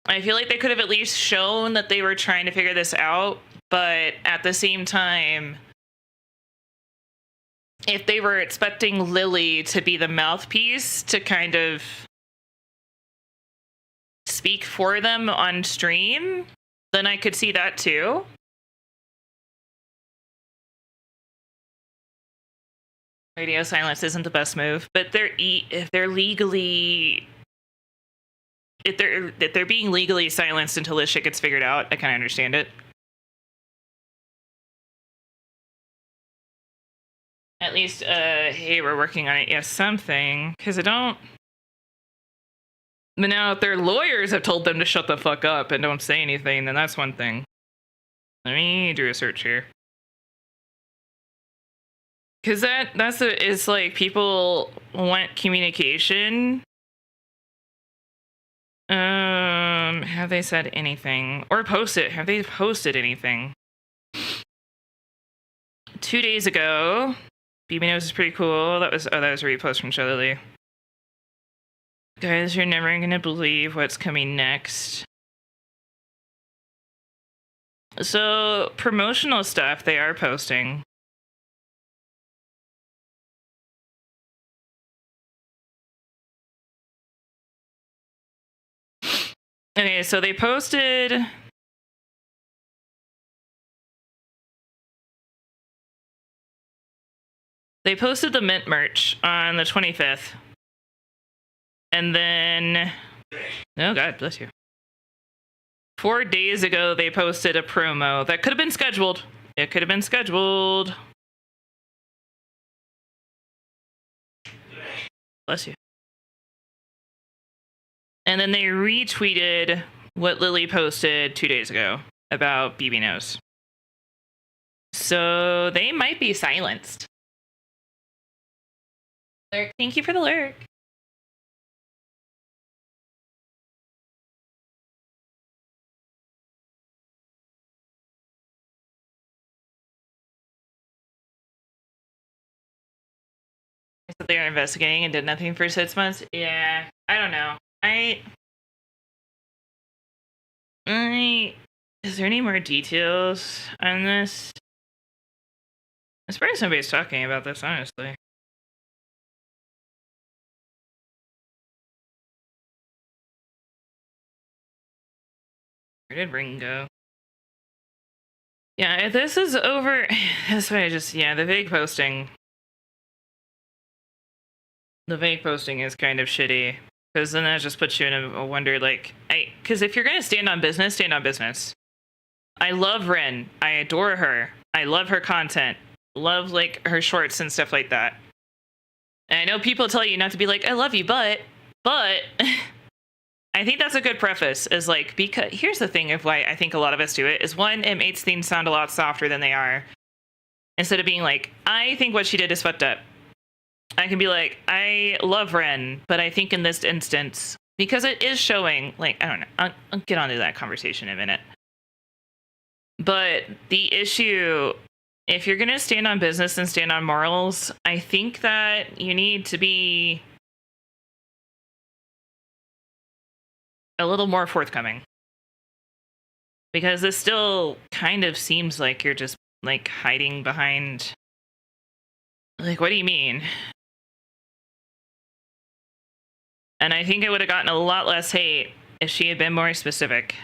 I feel like they could have at least shown that they were trying to figure this out. But at the same time, if they were expecting Lily to be the mouthpiece to kind of speak for them on stream, then I could see that too. Radio silence isn't the best move, but if they're being legally silenced until this shit gets figured out, I kind of understand it. At least, hey, we're working on it. Yeah, something. Because I don't... But now if their lawyers have told them to shut the fuck up and don't say anything, then that's one thing. Let me do a search here. Because it's like people want communication. Have they said anything? Or posted? Have they posted anything? 2 days ago, BB Nose is pretty cool. That was a repost from Shelley. Guys, you're never gonna believe what's coming next. So, promotional stuff they are posting. Okay, so they posted... They posted the Mint merch on the 25th. And then... Oh, God, bless you. 4 days ago, they posted a promo that could have been scheduled. It could have been scheduled. Bless you. And then they retweeted what Lily posted 2 days ago about BB Nose. So they might be silenced. Lurk, thank you for the lurk. So they are investigating and did nothing for 6 months? Yeah, I don't know. Is there any more details on this? I'm surprised nobody's talking about this, honestly. Where did Ring go? Yeah, if this is over, that's why the vague posting. The vague posting is kind of shitty. Because then that just puts you in a wonder, like, because if you're going to stand on business, stand on business. I love Ren. I adore her. I love her content. Love, like, her shorts and stuff like that. And I know people tell you not to be like, I love you, but I think that's a good preface, is like, because here's the thing of why I think a lot of us do it, is one, it makes things sound a lot softer than they are. Instead of being like, I think what she did is fucked up. I can be like, I love Ren, but I think in this instance, because it is showing, like, I don't know, I'll get onto that conversation in a minute. But the issue, if you're going to stand on business and stand on morals, I think that you need to be a little more forthcoming. Because this still kind of seems like you're just, like, hiding behind, like, what do you mean? And I think it would have gotten a lot less hate if she had been more specific.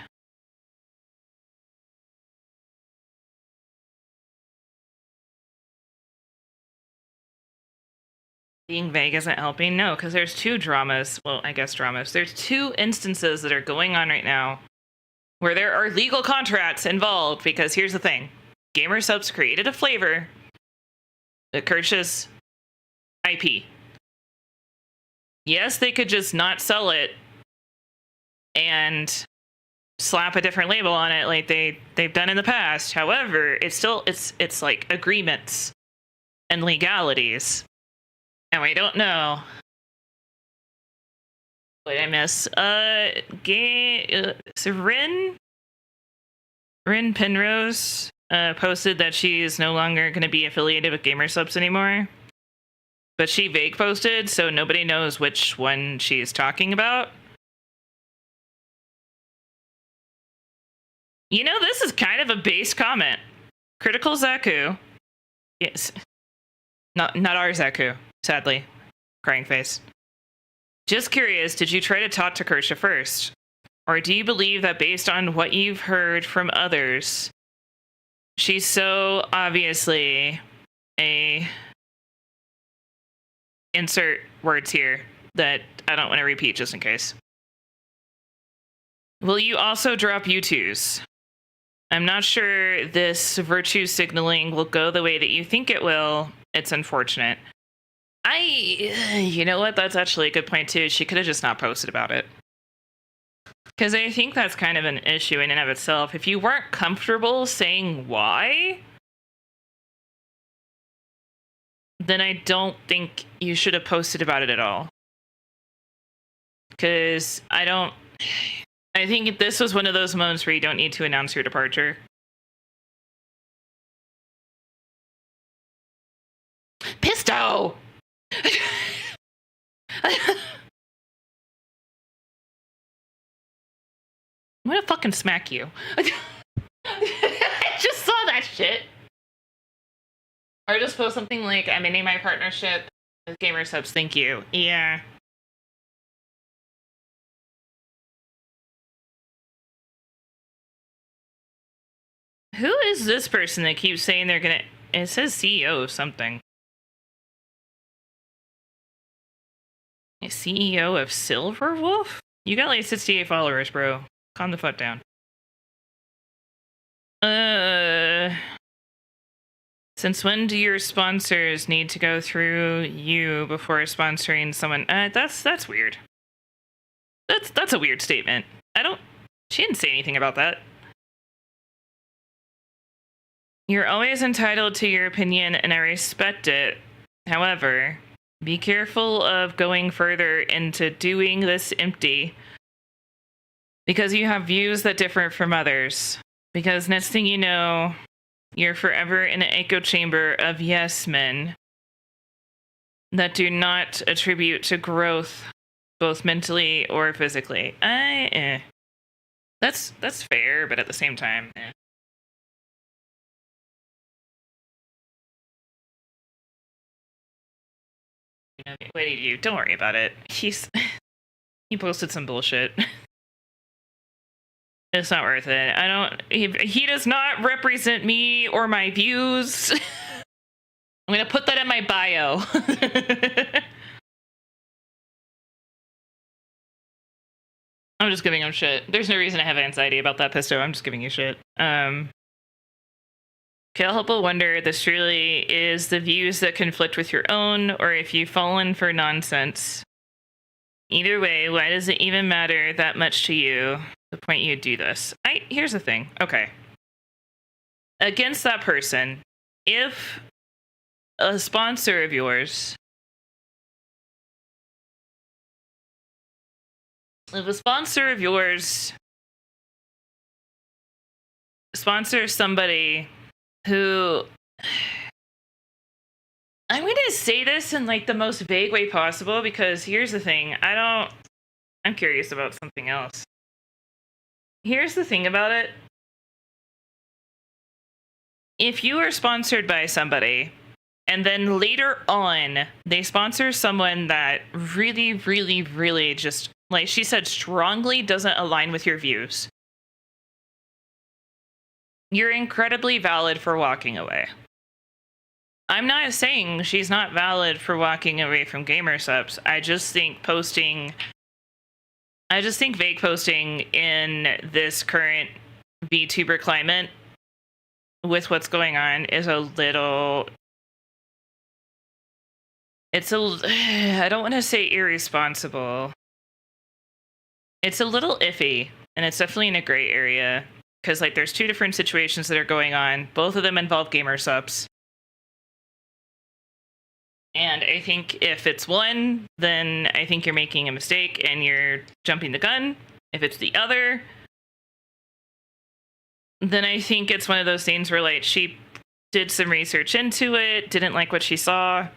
Being vague isn't helping? No, because there's two dramas. Well, I guess dramas. There's two instances that are going on right now where there are legal contracts involved, because here's the thing. Gamer Subs created a flavor that Kirsch's IP. Yes, they could just not sell it and slap a different label on it like they've done in the past. However, it's still it's like agreements and legalities. And we don't know. What did I miss? So Rin Penrose posted that she is no longer going to be affiliated with Gamer Subs anymore. But she vague posted, so nobody knows which one she's talking about. You know, this is kind of a base comment. Critical Zaku. Yes. Not our Zaku, sadly. Crying face. Just curious, did you try to talk to Kersha first? Or do you believe that based on what you've heard from others, she's so obviously a... insert words here that I don't want to repeat just in case. Will you also drop U2s? I'm not sure this virtue signaling will go the way that you think it will. It's unfortunate. You know what? That's actually a good point too. She could have just not posted about it. Because I think that's kind of an issue in and of itself. If you weren't comfortable saying why, then I don't think you should have posted about it at all. Because I think this was one of those moments where you don't need to announce your departure. Pisto! I'm gonna fucking smack you. I just saw that shit. Or just post something like, I'm ending my partnership with Gamer Subs, thank you. Yeah. Who is this person that keeps saying they're gonna... It says CEO of something. A CEO of Silverwolf? You got like 68 followers, bro. Calm the fuck down. Since when do your sponsors need to go through you before sponsoring someone? That's weird. That's a weird statement. She didn't say anything about that. You're always entitled to your opinion and I respect it. However, be careful of going further into doing this empty because you have views that differ from others. Because next thing you know, you're forever in an echo chamber of yes men that do not attribute to growth, both mentally or physically. That's fair, but at the same time, What did you do? Don't worry about it. He posted some bullshit. It's not worth it. He does not represent me or my views. I'm gonna put that in my bio. I'm just giving him shit. There's no reason to have anxiety about that, Pisto. I'm just giving you shit. Can't help but wonder if this really is the views that conflict with your own, or if you've fallen for nonsense. Either way, why does it even matter that much to you? The point you do this. Here's the thing. Okay. Against that person, if a sponsor of yours, sponsors somebody who, I'm going to say this in like the most vague way possible because here's the thing. I'm curious about something else. Here's the thing about it. If you are sponsored by somebody and then later on they sponsor someone that really, really, really just, like she said, strongly doesn't align with your views, you're incredibly valid for walking away. I'm not saying she's not valid for walking away from Gamer Subs. I just think vague posting in this current VTuber climate with what's going on is a little... I don't want to say irresponsible. It's a little iffy, and it's definitely in a gray area. Because like there's two different situations that are going on. Both of them involve Gamer Subs. And I think if it's one, then I think you're making a mistake and you're jumping the gun. If it's the other, then I think it's one of those things where like she did some research into it, didn't like what she saw.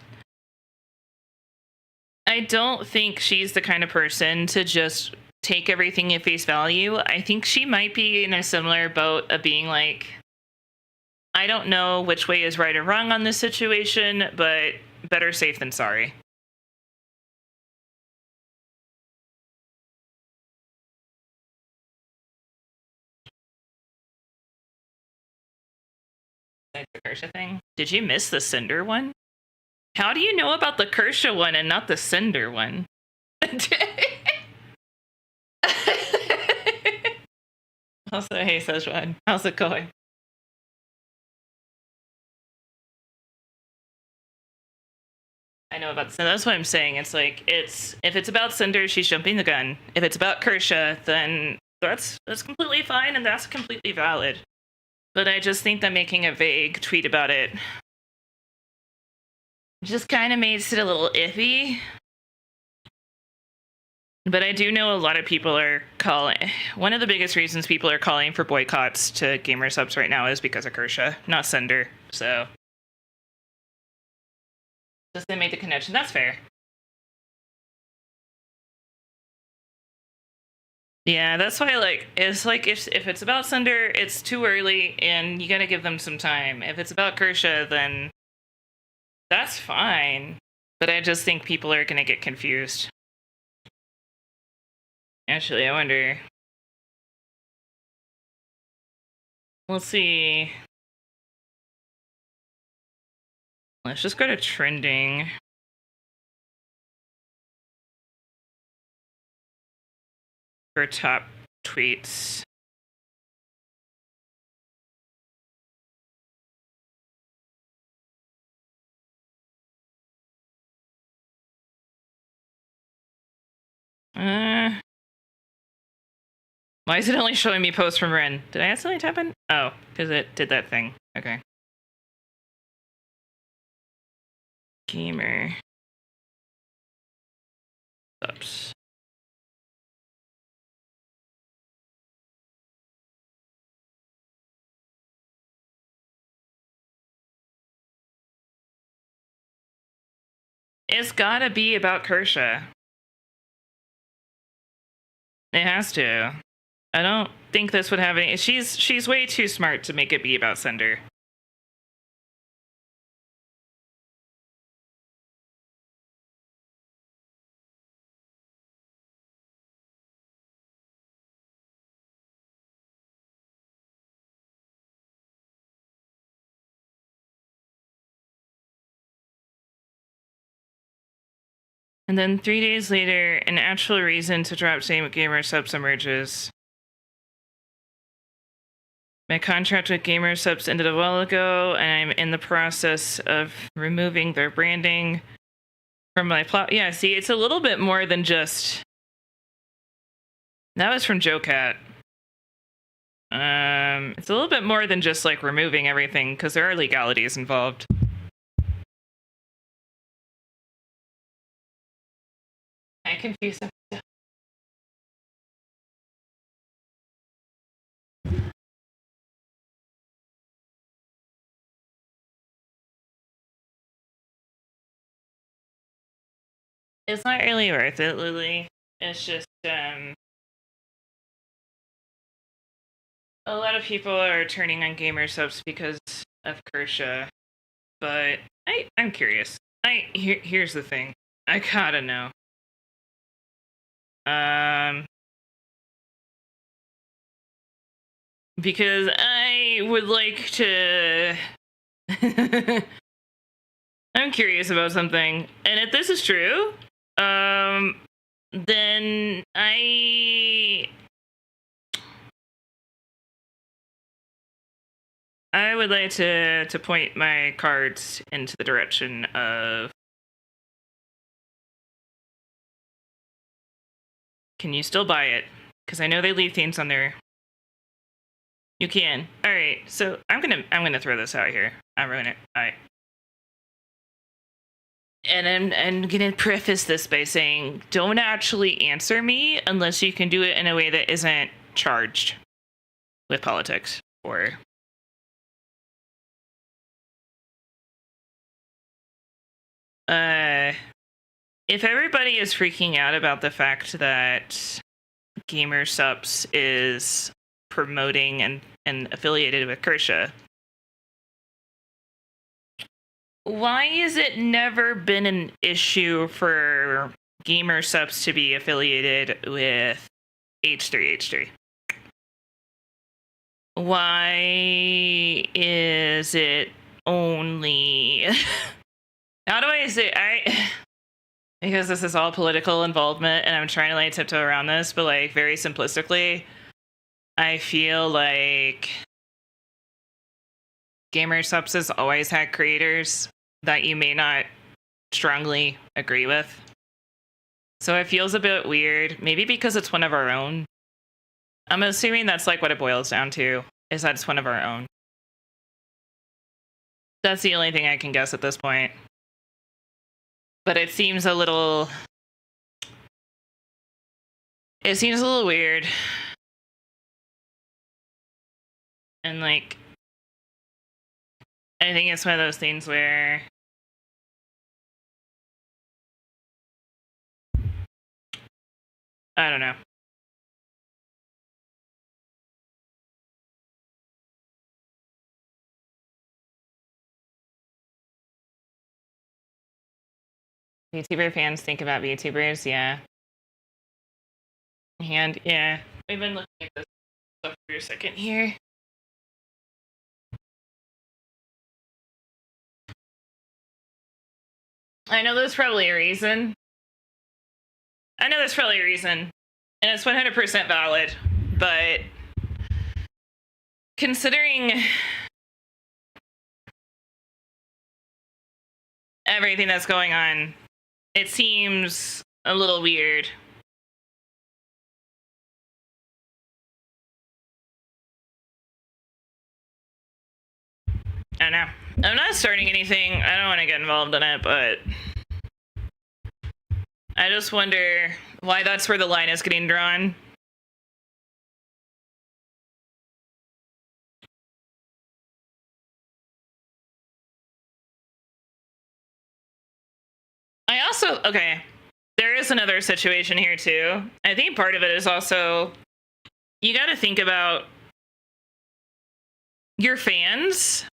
I don't think she's the kind of person to just take everything at face value. I think she might be in a similar boat of being like, I don't know which way is right or wrong on this situation, but better safe than sorry. The Kersha thing? Did you miss the Cinder one? How do you know about the Kersha one and not the Cinder one? Also, hey, Szechuan, how's it going? I know about Cinder. That's what I'm saying. It's like if it's about Cinder, she's jumping the gun. If it's about Kersha, then that's completely fine and that's completely valid. But I just think that making a vague tweet about it just kind of makes it a little iffy. But I do know a lot of people are calling. One of the biggest reasons people are calling for boycotts to gamer subs right now is because of Kersha, not Cinder. So just they made the connection. That's fair. Yeah, that's why it's like if it's about Cinder, it's too early and you gotta give them some time. If it's about Kersha, then that's fine. But I just think people are gonna get confused. Actually, I wonder. We'll see. Let's just go to trending. For top tweets. Why is it only showing me posts from Ren? Did I accidentally tap in? Oh, because it did that thing. Okay. Gamer. Oops. It's gotta be about Kersha. It has to. I don't think this would have any. She's way too smart to make it be about Cinder. And then 3 days later, an actual reason to drop same gamer subs emerges. My contract with Gamer Subs ended a while ago, and I'm in the process of removing their branding from my plot. Yeah, see, it's a little bit more than just. That was from Joe Cat. It's a little bit more than just like removing everything because there are legalities involved. I confuse them. It's not really worth it, Lily. It's just a lot of people are turning on gamer subs because of Kersha, but I'm curious. Here's the thing. I gotta know. Because I would like to. I'm curious about something, and if this is true, then I would like to point my cards into the direction of. Can you still buy it? Because I know they leave themes on there. You can. All right. So I'm gonna throw this out here. I'm ruining it. All right. And I'm gonna preface this by saying, don't actually answer me unless you can do it in a way that isn't charged with politics or. If everybody is freaking out about the fact that Gamer Subs is promoting and affiliated with Kersha, why has it never been an issue for Gamer Subs to be affiliated with H3H3? Why is it only... How do I say... Because this is all political involvement and I'm trying to like tiptoe around this, but like very simplistically, I feel like Gamer Subs has always had creators that you may not strongly agree with. So it feels a bit weird, maybe because it's one of our own. I'm assuming that's like what it boils down to, is that it's one of our own. That's the only thing I can guess at this point. But it seems a little... It seems a little weird. And like... I think it's one of those things where... I don't know. VTuber fans think about VTubers, yeah. And yeah, we've been looking at this stuff for a second here. I know there's probably a reason. And it's 100% valid, but considering everything that's going on, it seems a little weird. I don't know. I'm not starting anything. I don't want to get involved in it, but I just wonder why that's where the line is getting drawn. I also, okay, there is another situation here too. I think part of it is also, you got to think about your fans.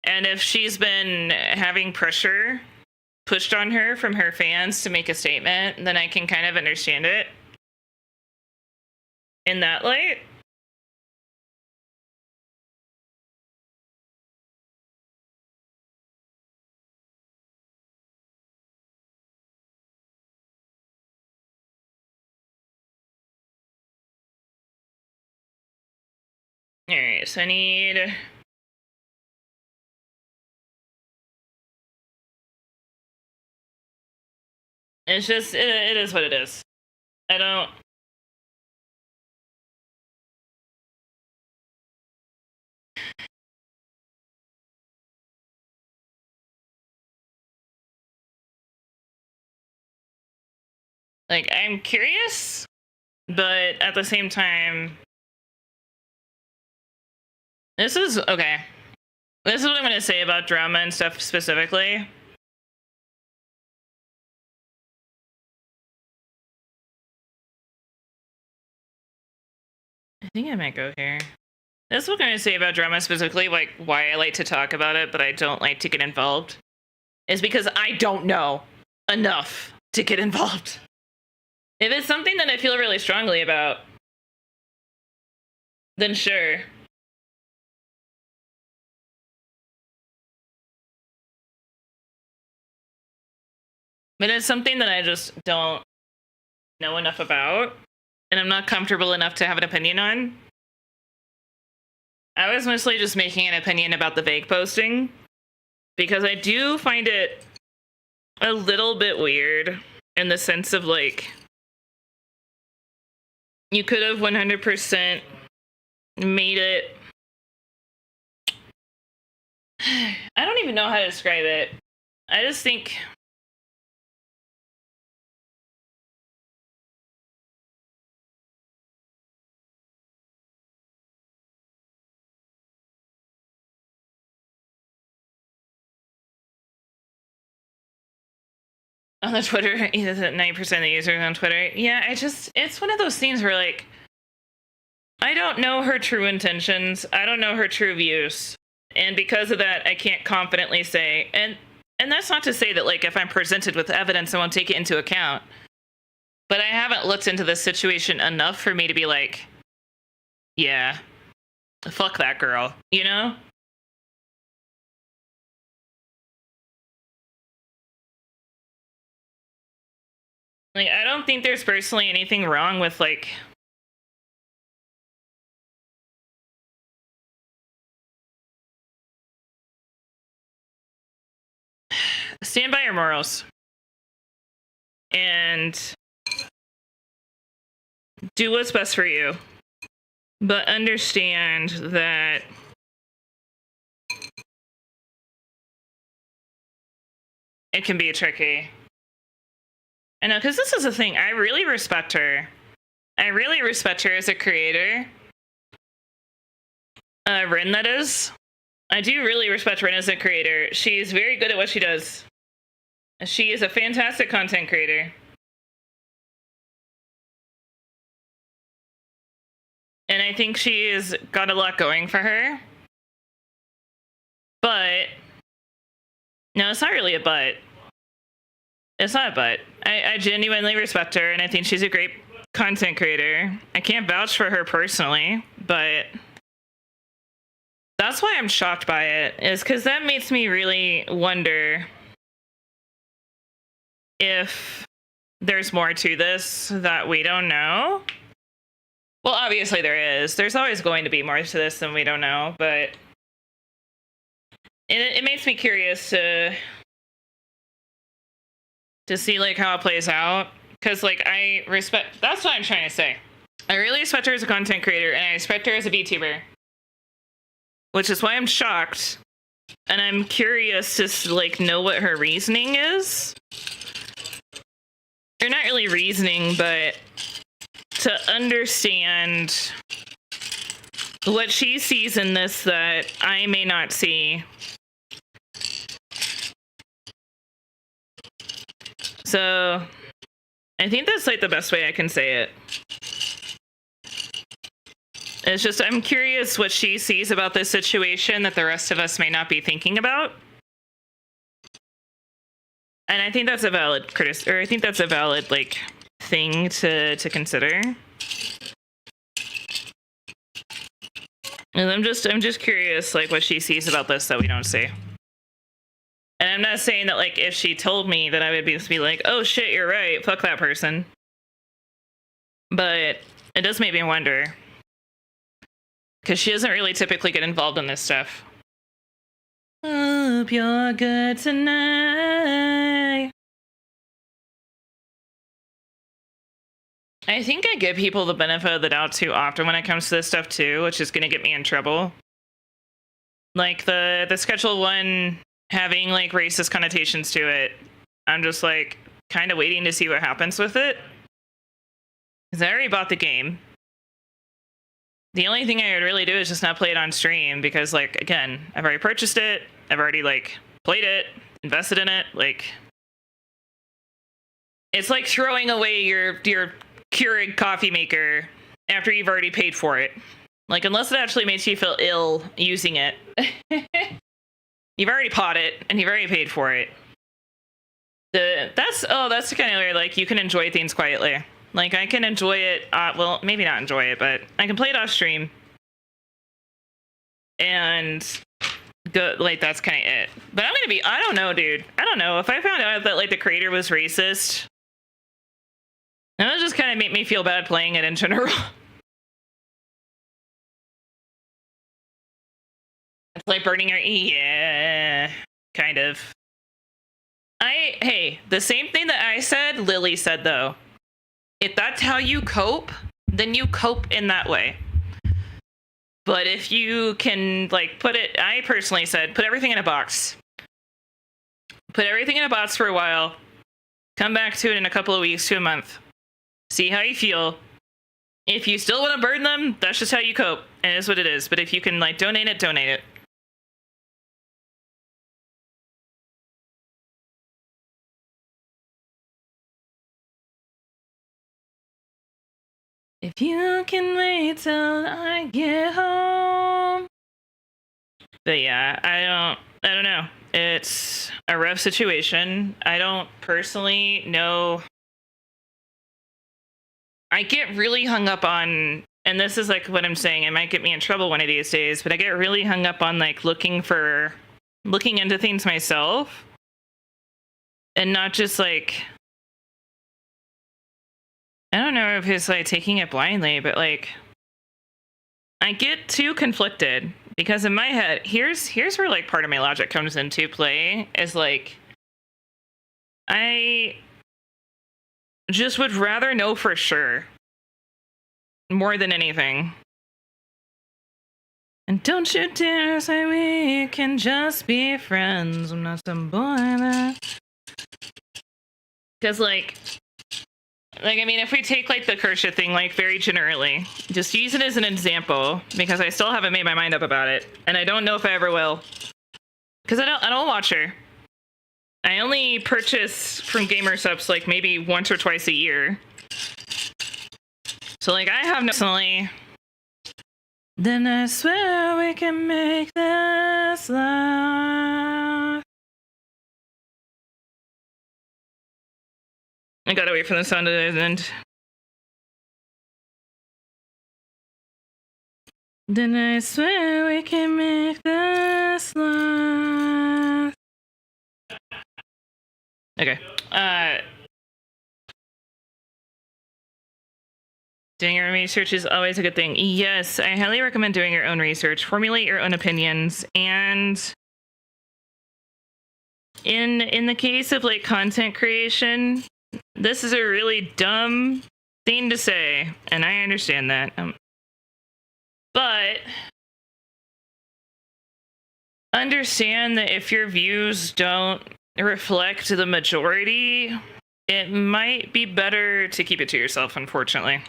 And if she's been having pressure pushed on her from her fans to make a statement, then I can kind of understand it in that light. All right, so I need... It's just, it is what it is. I don't... Like, I'm curious, but at the same time... This is, okay. This is what I'm going to say about drama and stuff specifically. I think I might go here. This is what I'm going to say about drama specifically, like why I like to talk about it, but I don't like to get involved, is because I don't know enough to get involved. If it's something that I feel really strongly about, then sure. But it's something that I just don't know enough about, and I'm not comfortable enough to have an opinion on. I was mostly just making an opinion about the vague posting, because I do find it a little bit weird in the sense of, like, you could have 100% made it... I don't even know how to describe it. I just think... On the Twitter, 90% of the users on Twitter. Yeah, it's one of those things where, like, I don't know her true intentions. I don't know her true views. And because of that, I can't confidently say, and that's not to say that, like, if I'm presented with evidence, I won't take it into account. But I haven't looked into this situation enough for me to be like, yeah, fuck that girl, you know? Like, I don't think there's personally anything wrong with, like, stand by your morals and do what's best for you, but understand that it can be tricky. I know, because this is the thing. I really respect her. I really respect her as a creator. Rin, that is. I do really respect Rin as a creator. She's very good at what she does. She is a fantastic content creator. And I think she's got a lot going for her. But, no, it's not really a but. It's not a but. I genuinely respect her, and I think she's a great content creator. I can't vouch for her personally, but that's why I'm shocked by it, is because that makes me really wonder if there's more to this that we don't know. Well, obviously there is. There's always going to be more to this than we don't know, but it makes me curious to see like how it plays out, because like I respect. That's what I'm trying to say. I really respect her as a content creator, and I respect her as a VTuber, which is why I'm shocked, and I'm curious to like know what her reasoning is. Or not really reasoning, but to understand what she sees in this that I may not see. So I think that's like the best way I can say it. It's just I'm curious what she sees about this situation that the rest of us may not be thinking about. And I think that's a valid I think that's a valid like thing to consider. And I'm just curious like what she sees about this that we don't see. And I'm not saying that like if she told me that I would be like, oh shit, you're right, fuck that person. But it does make me wonder, because she doesn't really typically get involved in this stuff. Hope you're good tonight. I think I give people the benefit of the doubt too often when it comes to this stuff too, which is going to get me in trouble. Like the Schedule 1 having like racist connotations to it. I'm just like kind of waiting to see what happens with it. Because I already bought the game. The only thing I would really do is just not play it on stream, because like, again, I've already purchased it. I've already like played it, invested in it. Like, it's like throwing away your Keurig coffee maker after you've already paid for it. Like, unless it actually makes you feel ill using it. You've already bought it and you've already paid for it. That's the kind of where like you can enjoy things quietly. Like I can enjoy it, well, maybe not enjoy it, but I can play it off stream. And go, like that's kind of it. But I'm gonna be, I don't know, dude. I don't know. If I found out that like the creator was racist, that would just kind of make me feel bad playing it in general. It's like burning your, yeah, kind of. Hey, the same thing that I said, Lily said though. If that's how you cope, then you cope in that way. But if you can like put it, I personally said, put everything in a box. Put everything in a box for a while. Come back to it in a couple of weeks to a month. See how you feel. If you still want to burn them, that's just how you cope. And it is what it is. But if you can like donate it, donate it. If you can wait till I get home. But yeah, I don't know. It's a rough situation. I don't personally know. I get really hung up on, and this is like what I'm saying, it might get me in trouble one of these days, but I get really hung up on like looking into things myself. And not just like, I don't know if it's like taking it blindly, but like I get too conflicted because in my head, here's where like part of my logic comes into play is like, I just would rather know for sure. More than anything. And don't you dare say we can just be friends. I'm not some boy that... Because, like, I mean, if we take, like, the Kersha thing, like, very generally, just use it as an example, because I still haven't made my mind up about it, and I don't know if I ever will. Because I don't watch her. I only purchase from GamerSupps, like, maybe once or twice a year. So, like, I have no... Personally... Then I swear we can make this last. I gotta wait for the sound to end. Then I swear we can make this last. Okay. Doing your own research is always a good thing. Yes, I highly recommend doing your own research. Formulate your own opinions. And in the case of, like, content creation, this is a really dumb thing to say, and I understand that. But understand that if your views don't reflect the majority, it might be better to keep it to yourself, unfortunately.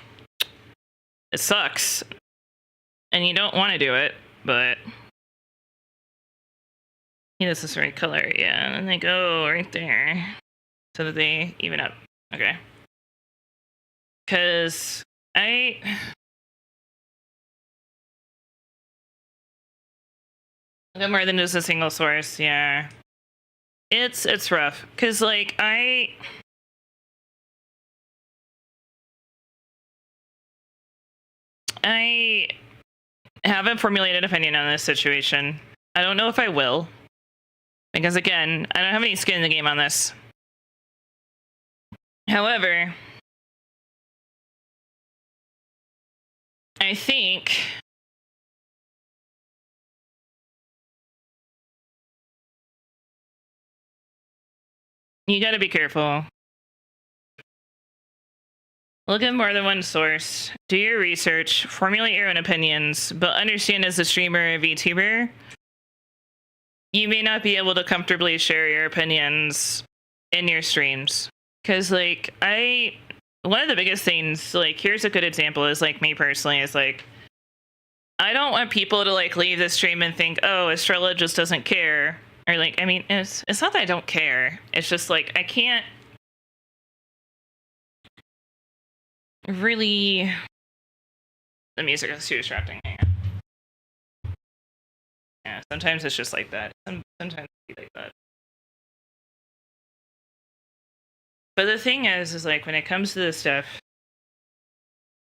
It sucks. And you don't want to do it, but... Yeah, this is the right color, yeah. And they go right there. So that they even up. Okay. Because I got more than just a single source, yeah. It's rough. Because, like, I haven't formulated an opinion on this situation. I don't know if I will. Because, again, I don't have any skin in the game on this. However, I think you gotta be careful. Look at more than one source. Do your research. Formulate your own opinions. But understand, as a streamer or VTuber, you may not be able to comfortably share your opinions in your streams. Because, like, one of the biggest things, like, here's a good example, is, like, me personally, is, like, I don't want people to, like, leave the stream and think, oh, Estrella just doesn't care. Or, like, I mean, it's not that I don't care. It's just, like, I can't really... The music is too distracting. Hang on. Yeah, sometimes it's just like that. Sometimes it's like that. But the thing is like, when it comes to this stuff,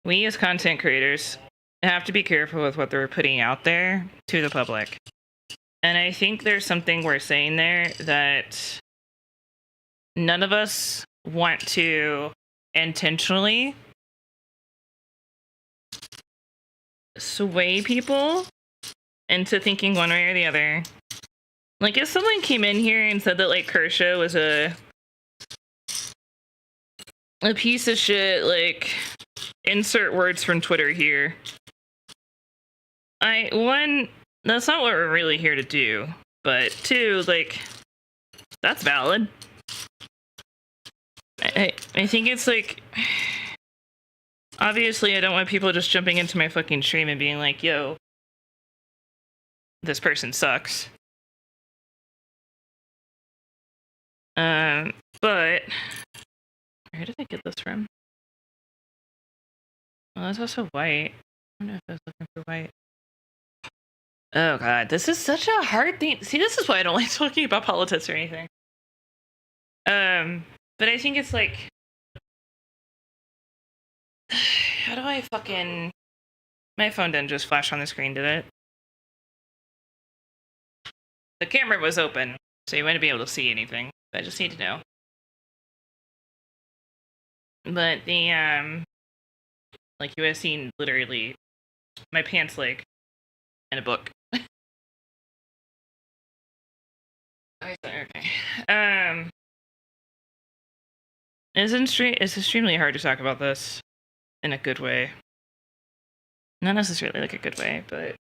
we as content creators have to be careful with what they're putting out there to the public. And I think there's something we're saying there that none of us want to intentionally sway people into thinking one way or the other. Like, if someone came in here and said that, like, Kersha was a piece of shit, like, insert words from Twitter here. One, that's not what we're really here to do. But two, like, that's valid. I think it's like, obviously I don't want people just jumping into my fucking stream and being like, yo, this person sucks. But where did I get this from? Well, that's also white. I don't know if I was looking for white. Oh god, this is such a hard thing. See, this is why I don't like talking about politics or anything. But I think it's like, how do I fucking... My phone didn't just flash on the screen, did it? The camera was open, so you wouldn't be able to see anything. I just need to know. But the, like, you have seen literally my pants leg and a book. Okay. It's extremely hard to talk about this in a good way. Not necessarily like a good way, but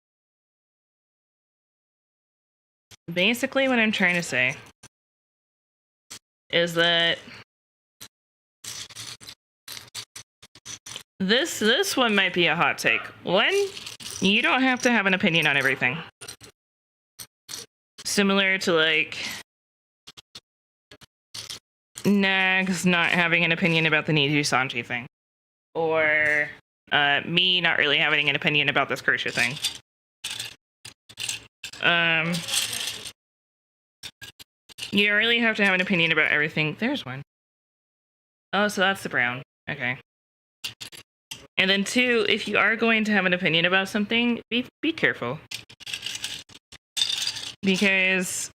basically what I'm trying to say is that this one might be a hot take. One, you don't have to have an opinion on everything. Similar to like Nags not having an opinion about the Niju Sanji thing. Or me not really having an opinion about this Kersha thing. You don't really have to have an opinion about everything. There's one. Oh, so that's the brown. Okay. And then two, if you are going to have an opinion about something, be careful. Because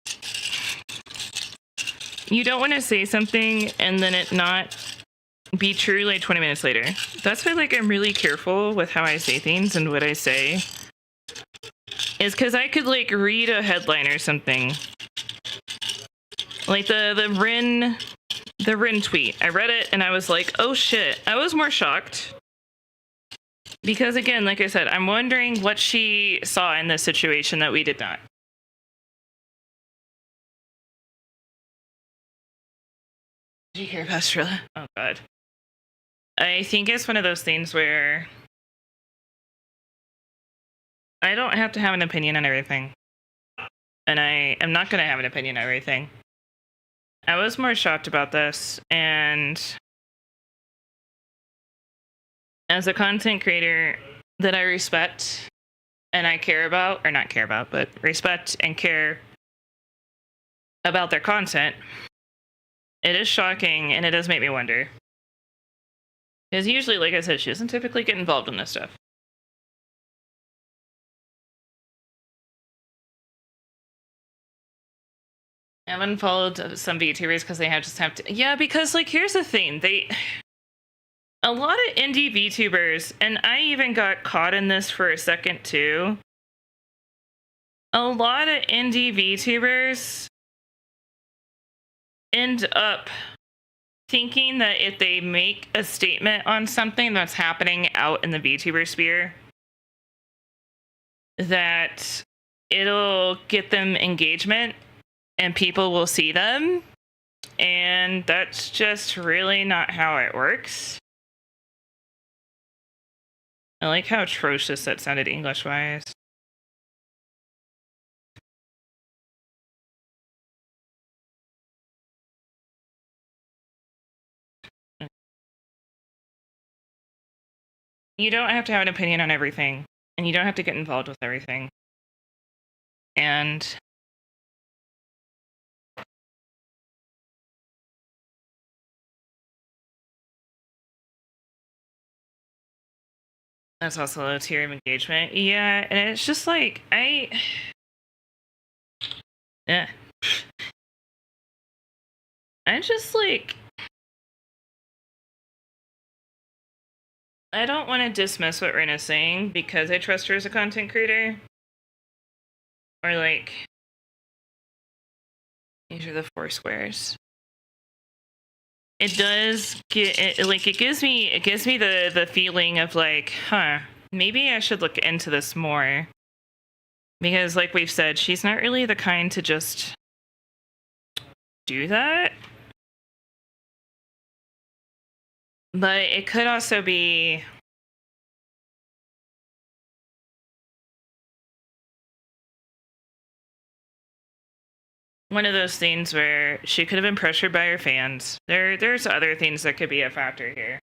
you don't want to say something and then it not be true like 20 minutes later. That's why like I'm really careful with how I say things and what I say. Is because I could like read a headline or something. Like the Rin tweet. I read it and I was like, oh shit. I was more shocked. Because again, like I said, I'm wondering what she saw in this situation that we did not. Did you hear about Strilla? Oh god. I think it's one of those things where I don't have to have an opinion on everything. And I am not going to have an opinion on everything. I was more shocked about this, and as a content creator that I respect and I care about, or not care about, but respect and care about their content, it is shocking and it does make me wonder. Because usually, like I said, she doesn't typically get involved in this stuff. I've unfollowed some VTubers because they just have to. Yeah, because like here's the thing, a lot of indie VTubers, and I even got caught in this for a second too. A lot of indie VTubers end up thinking that if they make a statement on something that's happening out in the VTuber sphere, that it'll get them engagement and people will see them. And that's just really not how it works. I like how atrocious that sounded English-wise. You don't have to have an opinion on everything, and you don't have to get involved with everything. And that's also a low tier of engagement. Yeah, and it's just like, yeah. I just like, I don't want to dismiss what Rin is saying because I trust her as a content creator. Or like, these are the 4 squares. It does get it gives me the feeling of like, huh, maybe I should look into this more. Because like we've said, she's not really the kind to just do that. But it could also be one of those things where she could have been pressured by her fans. There's other things that could be a factor here.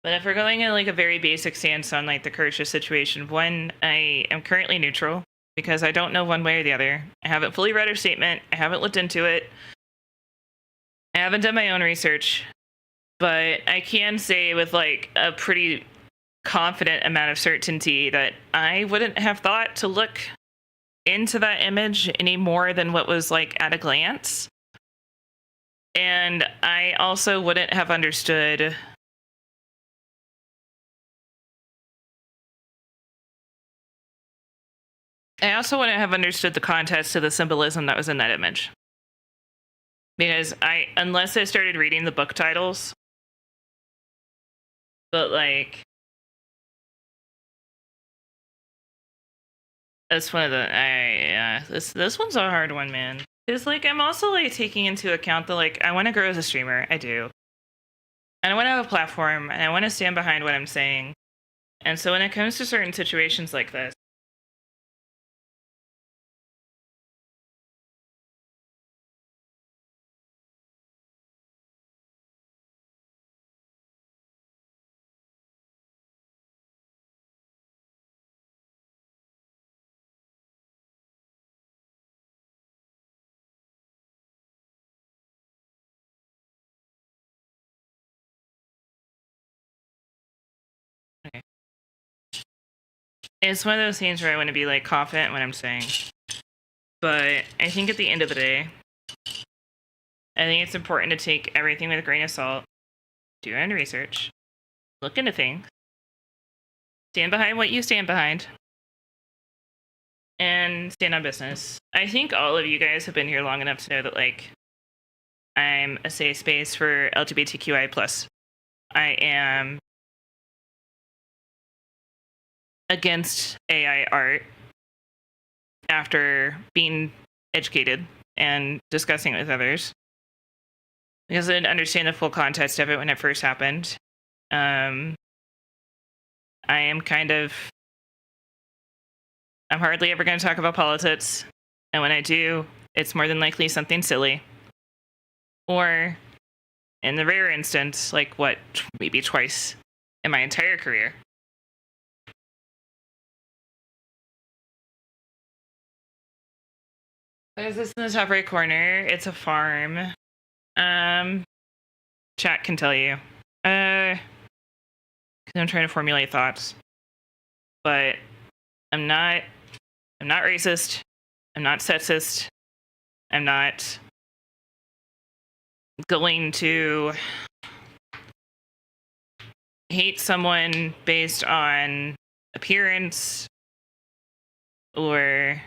But if we're going in like a very basic stance on like the Kersha situation, one, I am currently neutral because I don't know one way or the other. I haven't fully read her statement. I haven't looked into it. I haven't done my own research. But I can say with like a pretty confident amount of certainty that I wouldn't have thought to look into that image any more than what was like at a glance. And I also wouldn't have understood the context of the symbolism that was in that image. because unless I started reading the book titles, but like that's one of the this one's a hard one, man. Because like I'm also like taking into account that like I want to grow as a streamer, I do, and I want to have a platform, and I want to stand behind what I'm saying. And so when it comes to certain situations like this, okay, it's one of those things where I want to be like confident in what I'm saying. But I think at the end of the day, I think it's important to take everything with a grain of salt, do your own research, look into things, stand behind what you stand behind, and stand on business. I think all of you guys have been here long enough to know that like I'm a safe space for LGBTQI+. I am against AI art after being educated and discussing it with others, because I didn't understand the full context of it when it first happened. I am I'm hardly ever going to talk about politics, and when I do, it's more than likely something silly. Or, in the rare instance, like what, maybe twice in my entire career. There's this in the top right corner. It's a farm. Chat can tell you. Because I'm trying to formulate thoughts. But I'm not racist. I'm not sexist. I'm not going to hate someone based on appearance or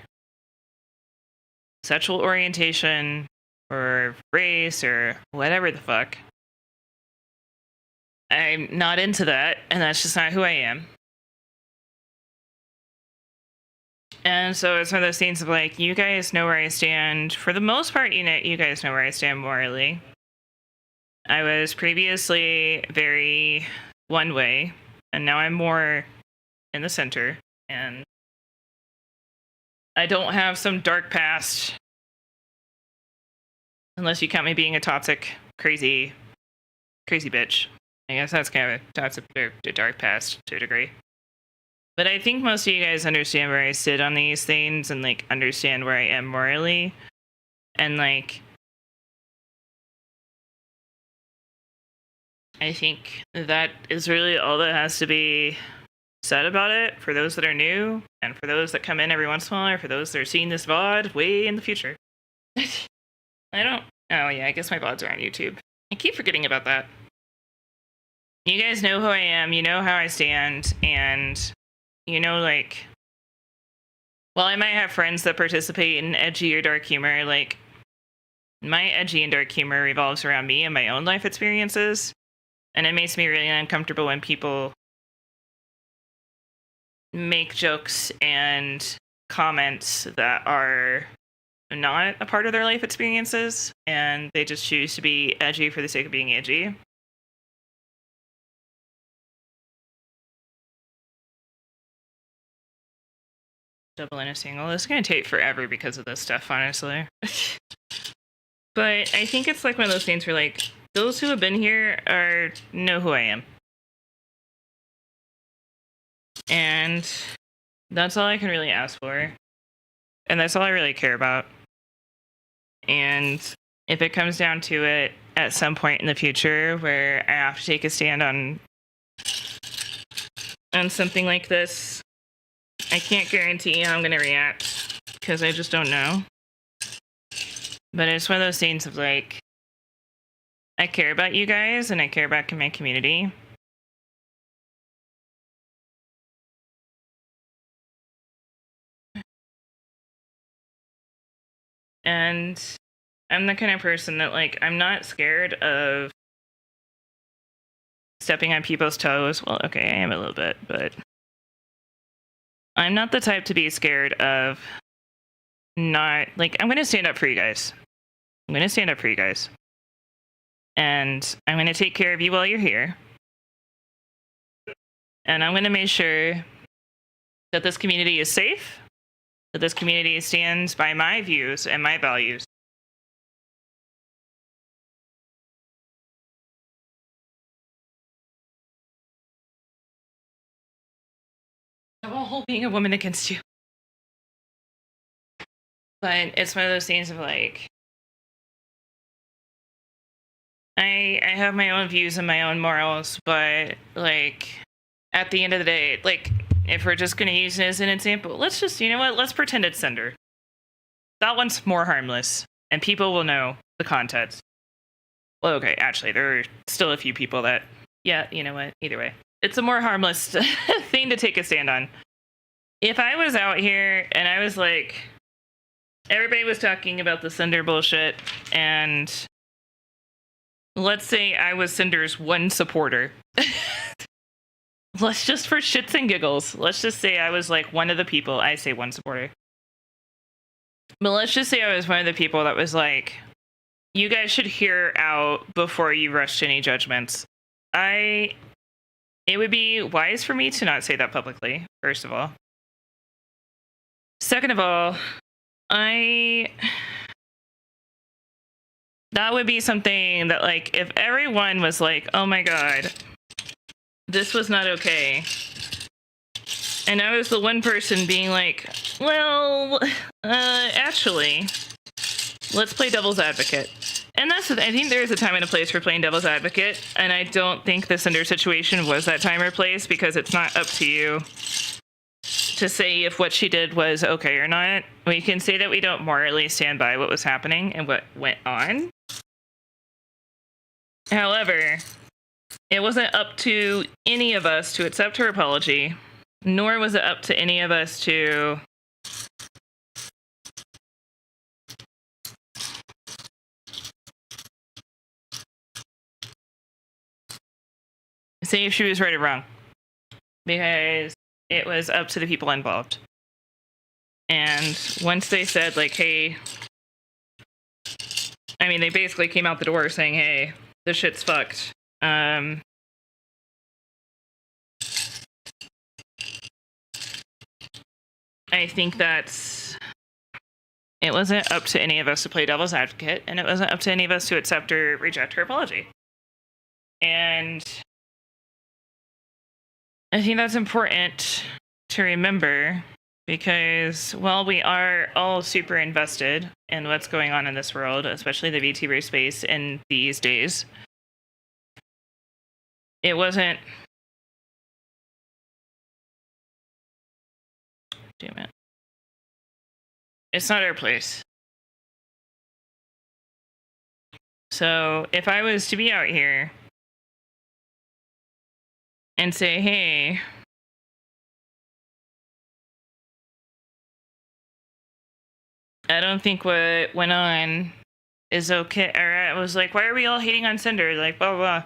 sexual orientation or race or whatever the fuck. I'm not into that, and that's just not who I am. And so it's one of those things of like, you guys know where I stand. For the most part, you guys know where I stand morally. I was previously very one way, and now I'm more in the center. And I don't have some dark past, unless you count me being a toxic, crazy bitch. I guess that's kind of a toxic, a dark past to a degree. But I think most of you guys understand where I sit on these things and like understand where I am morally. And like, I think that is really all that has to be said about it for those that are new, and for those that come in every once in a while, or for those that are seeing this VOD way in the future. I don't. Oh yeah, I guess my VODs are on YouTube. I keep forgetting about that. You guys know who I am. You know how I stand, and you know, like, while I might have friends that participate in edgy or dark humor, like, my edgy and dark humor revolves around me and my own life experiences, and it makes me really uncomfortable when people make jokes and comments that are not a part of their life experiences, and they just choose to be edgy for the sake of being edgy. Double and a single. This is going to take forever because of this stuff, honestly. But I think it's like one of those things where, like, those who have been here know who I am. And that's all I can really ask for. And that's all I really care about. And if it comes down to it at some point in the future where I have to take a stand on something like this, I can't guarantee how I'm going to react because I just don't know. But it's one of those things of like, I care about you guys and I care about my community. And I'm the kind of person that, like, I'm not scared of stepping on people's toes. Well, okay, I am a little bit, but I'm not the type to be scared of not, like, I'm going to stand up for you guys. I'm going to stand up for you guys. And I'm going to take care of you while you're here. And I'm going to make sure that this community is safe, that this community stands by my views and my values. I won't hold being a woman against you. But it's one of those things of, like, I have my own views and my own morals, but, like, at the end of the day, like, if we're just going to use it as an example, let's just, you know what, let's pretend it's Cinder. That one's more harmless, and people will know the context. Well, okay, actually, there are still a few people that, yeah, you know what, either way. It's a more harmless thing to take a stand on. If I was out here and I was like, everybody was talking about the Cinder bullshit, and let's say I was Cinder's one supporter. Let's just, for shits and giggles, let's just say I was like one of the people, I say one supporter. But let's just say I was one of the people that was like, you guys should hear out before you rush to any judgments. It would be wise for me to not say that publicly, first of all. Second of all, that would be something that, like, if everyone was like, oh my god, this was not okay, and I was the one person being like, well, actually, let's play devil's advocate. And I think there is a time and a place for playing devil's advocate, and I don't think the Cinder situation was that time or place, because it's not up to you to say if what she did was okay or not. We can say that we don't morally stand by what was happening and what went on. However, it wasn't up to any of us to accept her apology, nor was it up to any of us to say if she was right or wrong, because it was up to the people involved. And once they said, like, hey, I mean, they basically came out the door saying, hey, this shit's fucked. I think it wasn't up to any of us to play devil's advocate, and it wasn't up to any of us to accept or reject her apology. And I think that's important to remember, because while we are all super invested in what's going on in this world, especially the VTuber space in these days, it wasn't... Damn it. It's not our place. So if I was to be out here and say, hey, I don't think what went on is okay, or I was like, why are we all hating on Cinder? Like, blah, blah, blah.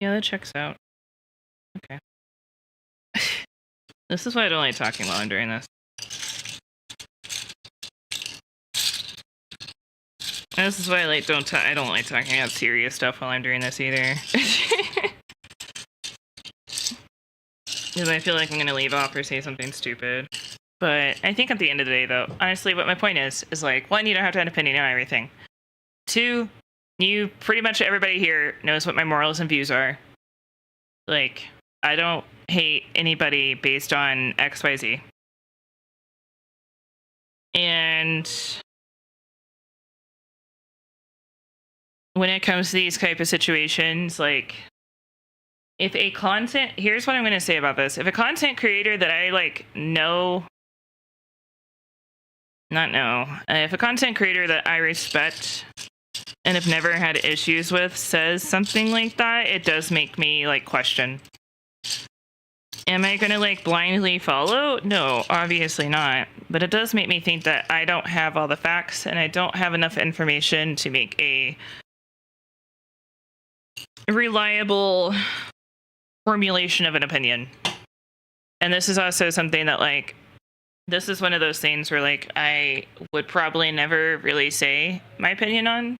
Yeah, that checks out. Okay. This is why I don't like talking while I'm doing this. And this is why I don't like talking about serious stuff while I'm doing this either. Because I feel like I'm gonna leave off or say something stupid. But I think at the end of the day, though, honestly, what my point is like, one, you don't have to have an opinion on everything. Two, you pretty much everybody here knows what my morals and views are. Like, I don't hate anybody based on XYZ. And when it comes to these type of situations, like, if a content, here's what I'm going to say about this. If a content creator that I, like, if a content creator that I respect and have never had issues with says something like that, it does make me like question. Am I gonna like blindly follow? No, obviously not. But it does make me think that I don't have all the facts and I don't have enough information to make a reliable formulation of an opinion. And this is also something that like, this is one of those things where like I would probably never really say my opinion on.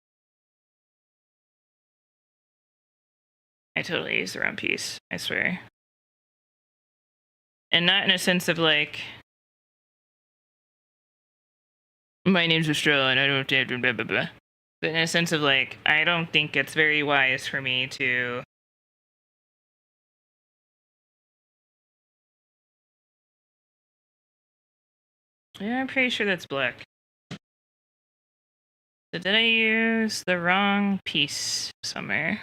I totally used the wrong piece, I swear. And not in a sense of like, my name's Estrella and I don't blah, blah, blah. But in a sense of like, I don't think it's very wise for me to yeah, I'm pretty sure that's black. So did I use the wrong piece somewhere?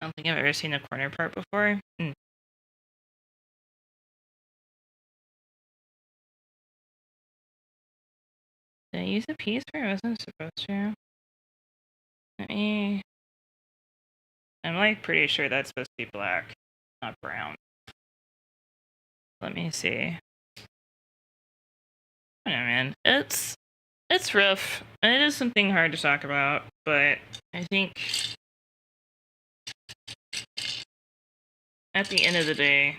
I don't think I've ever seen the corner part before. Did I use a piece where I wasn't supposed to? I'm like pretty sure that's supposed to be black, not brown. Let me see. I don't know, man. It's rough. And it is something hard to talk about, but I think at the end of the day,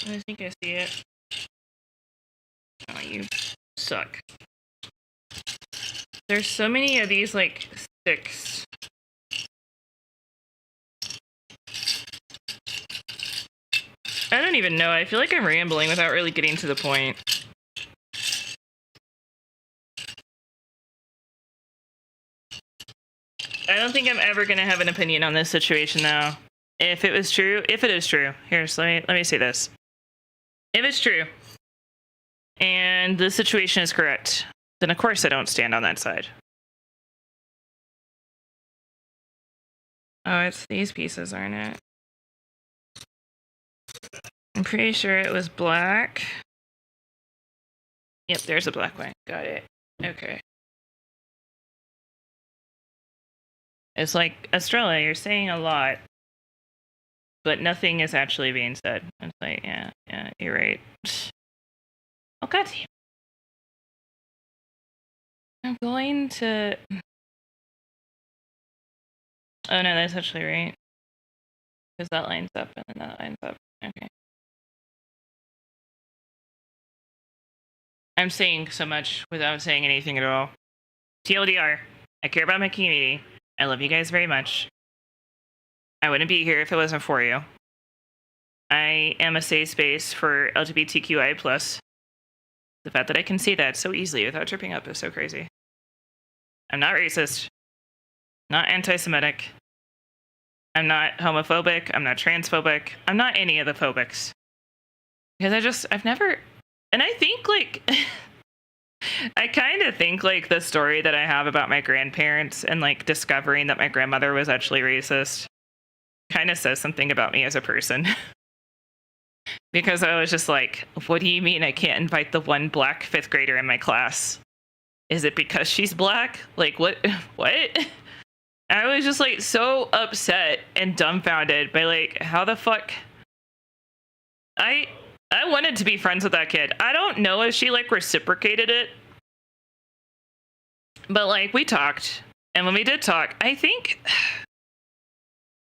I think I see it. Oh, you suck. There's so many of these, like, sticks. I don't even know. I feel like I'm rambling without really getting to the point. I don't think I'm ever going to have an opinion on this situation, though. If it is true, here, so let me say this. If it's true, and the situation is correct, then of course I don't stand on that side. Oh, it's these pieces, aren't it? I'm pretty sure it was black. Yep, there's a black one. Got it. Okay. It's like, Estrella, you're saying a lot, but nothing is actually being said. It's like, yeah, you're right. Oh, God damn. I'm going to... Oh, no, that's actually right. Because that lines up and then that lines up. Okay. I'm saying so much without saying anything at all. TLDR, I care about my community. I love you guys very much. I wouldn't be here if it wasn't for you. I am a safe space for LGBTQI+. The fact that I can say that so easily without tripping up is so crazy. I'm not racist. Not anti-Semitic. I'm not homophobic. I'm not transphobic. I'm not any of the phobics. Because I've never... And I think, like... I kind of think, like, the story that I have about my grandparents and, like, discovering that my grandmother was actually racist kind of says something about me as a person. Because I was just like, what do you mean I can't invite the one black 5th grader in my class? Is it because she's black? Like, what? I was just, like, so upset and dumbfounded by, like, how the fuck... I wanted to be friends with that kid. I don't know if she, like, reciprocated it. But, like, we talked. And when we did talk, I think...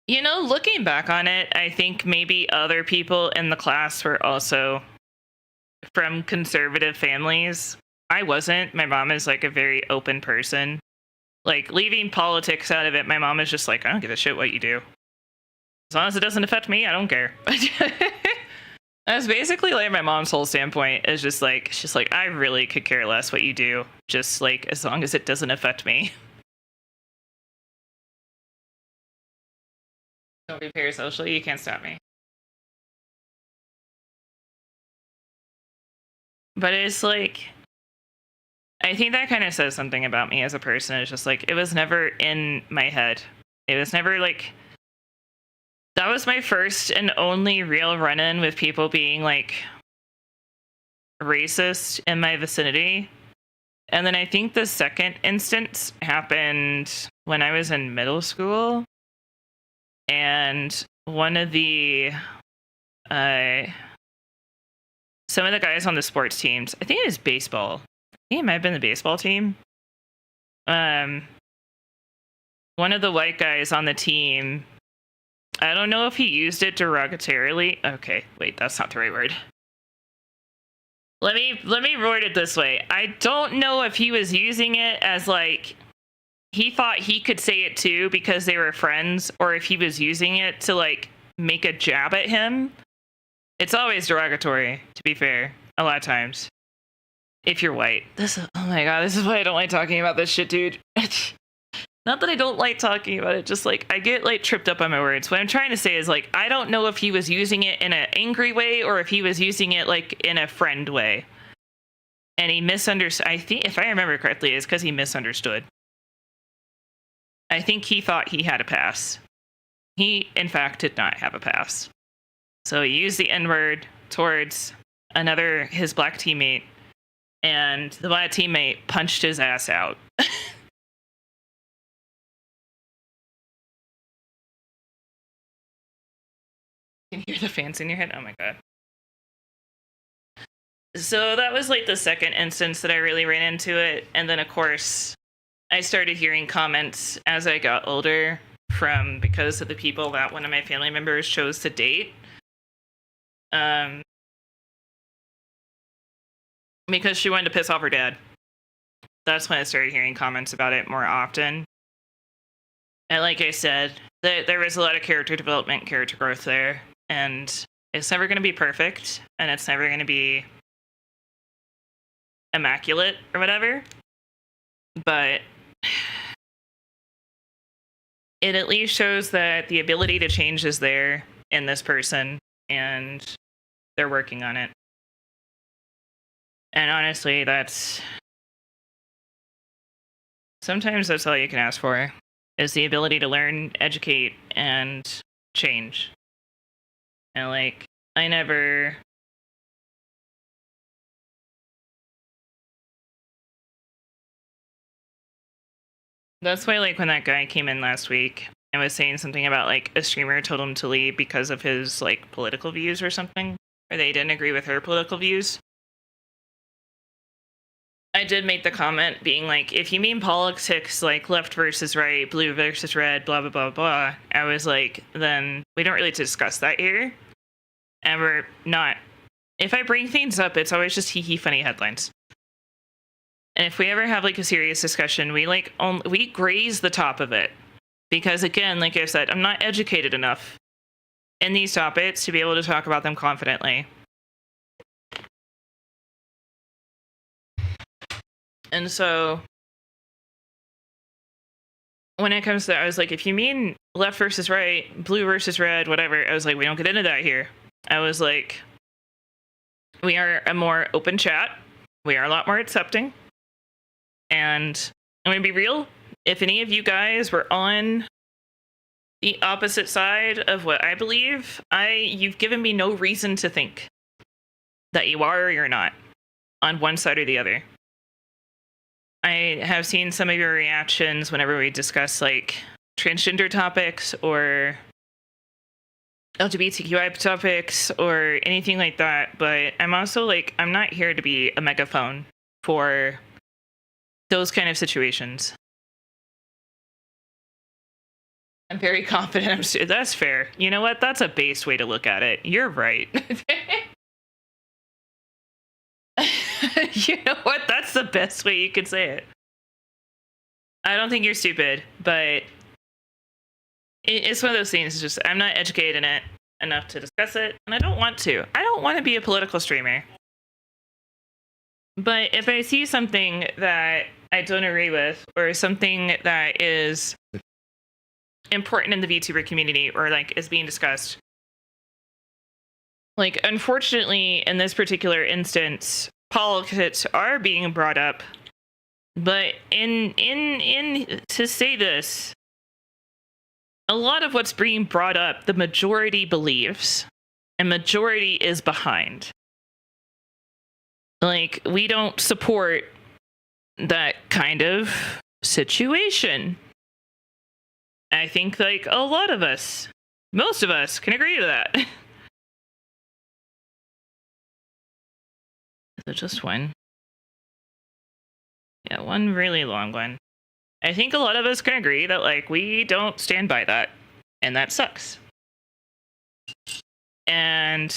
You know, looking back on it, I think maybe other people in the class were also from conservative families. I wasn't. My mom is, like, a very open person. Like, leaving politics out of it, my mom is just like, I don't give a shit what you do. As long as it doesn't affect me, I don't care. That's basically, like, my mom's whole standpoint is just, like, she's like, I really could care less what you do. Just, like, as long as it doesn't affect me. Don't be parasocial, you can't stop me. But it's like, I think that kind of says something about me as a person. It's just like, it was never in my head. It was never like, That was my first and only real run-in with people being like racist in my vicinity. And then I think the second instance happened when I was in middle school. And one of the some of the guys on the sports teams, I think it was baseball. I think it might have been the baseball team. One of the white guys on the team, I don't know if he used it derogatorily. Okay, wait, that's not the right word. Let me word it this way. I don't know if he was using it as like he thought he could say it too because they were friends, or if he was using it to like make a jab at him. It's always derogatory, to be fair, a lot of times. If you're white. Oh my god, this is why I don't like talking about this shit, dude. Not that I don't like talking about it, just like I get like tripped up on my words. What I'm trying to say is like I don't know if he was using it in an angry way or if he was using it like in a friend way. And he misunderstood. I think if I remember correctly, it's because he misunderstood. I think he thought he had a pass. He, in fact, did not have a pass. So he used the N-word towards his black teammate, and the black teammate punched his ass out. Can you hear the fans in your head? Oh my god. So that was like the second instance that I really ran into it. And then, of course, I started hearing comments as I got older because of the people that one of my family members chose to date. Because she wanted to piss off her dad. That's when I started hearing comments about it more often. And like I said, there was a lot of character development, character growth there. And it's never going to be perfect. And it's never going to be immaculate or whatever. But it at least shows that the ability to change is there in this person. And they're working on it. And honestly, sometimes that's all you can ask for, is the ability to learn, educate, and change. And like, that's why like when that guy came in last week and was saying something about like a streamer told him to leave because of his like political views or something, or they didn't agree with her political views. I did make the comment being like, if you mean politics like left versus right, blue versus red, blah, blah, blah, blah, I was like, then we don't really discuss that here. And we're not. If I bring things up, it's always just hee-hee funny headlines. And if we ever have like a serious discussion, we graze the top of it. Because again, like I said, I'm not educated enough in these topics to be able to talk about them confidently. And so when it comes to that, I was like, if you mean left versus right, blue versus red, whatever, I was like, we don't get into that here. I was like, we are a more open chat. We are a lot more accepting. And I'm going to be real. If any of you guys were on the opposite side of what I believe, you've given me no reason to think that you are or you're not on one side or the other. I have seen some of your reactions whenever we discuss like transgender topics or LGBTQI topics or anything like that, but I'm also like, I'm not here to be a megaphone for those kind of situations. I'm very confident. That's fair. You know what? That's a base way to look at it. You're right. You know what? That's the best way you could say it. I don't think you're stupid, but it's one of those things. It's just I'm not educated in it enough to discuss it, and I don't want to. I don't want to be a political streamer. But if I see something that I don't agree with, or something that is important in the VTuber community, or like is being discussed, like unfortunately in this particular instance, politics are being brought up. But in to say this, a lot of what's being brought up, the majority believes, and majority is behind. Like, we don't support that kind of situation. I think, like, a lot of us, most of us, can agree to that. Is it just one? Yeah, one really long one. I think a lot of us can agree that, like, we don't stand by that, and that sucks. And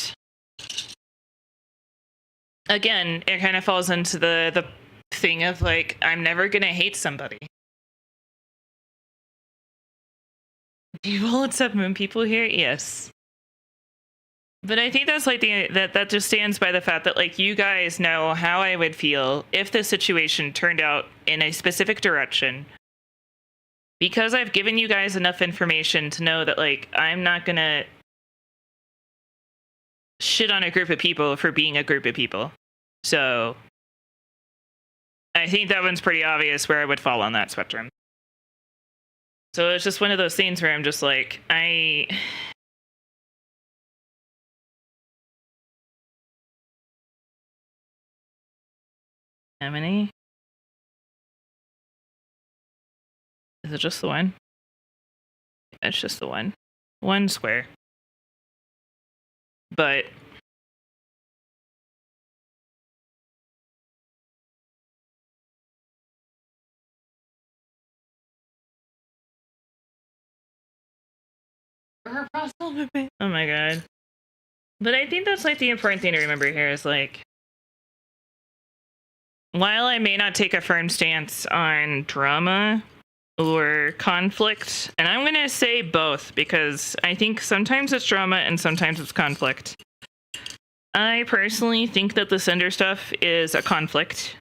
again, it kind of falls into the thing of, like, I'm never gonna hate somebody. Do you all accept moon people here? Yes. But I think that's like that just stands by the fact that, like, you guys know how I would feel if the situation turned out in a specific direction. Because I've given you guys enough information to know that, like, I'm not gonna shit on a group of people for being a group of people. So I think that one's pretty obvious where I would fall on that spectrum. So it's just one of those things where I'm just like, how many? Is it just the one? It's just the one. One square. But oh my god. But I think that's, like, the important thing to remember here is, like, while I may not take a firm stance on drama or conflict, and I'm going to say both because I think sometimes it's drama and sometimes it's conflict. I personally think that the Cinder stuff is a conflict.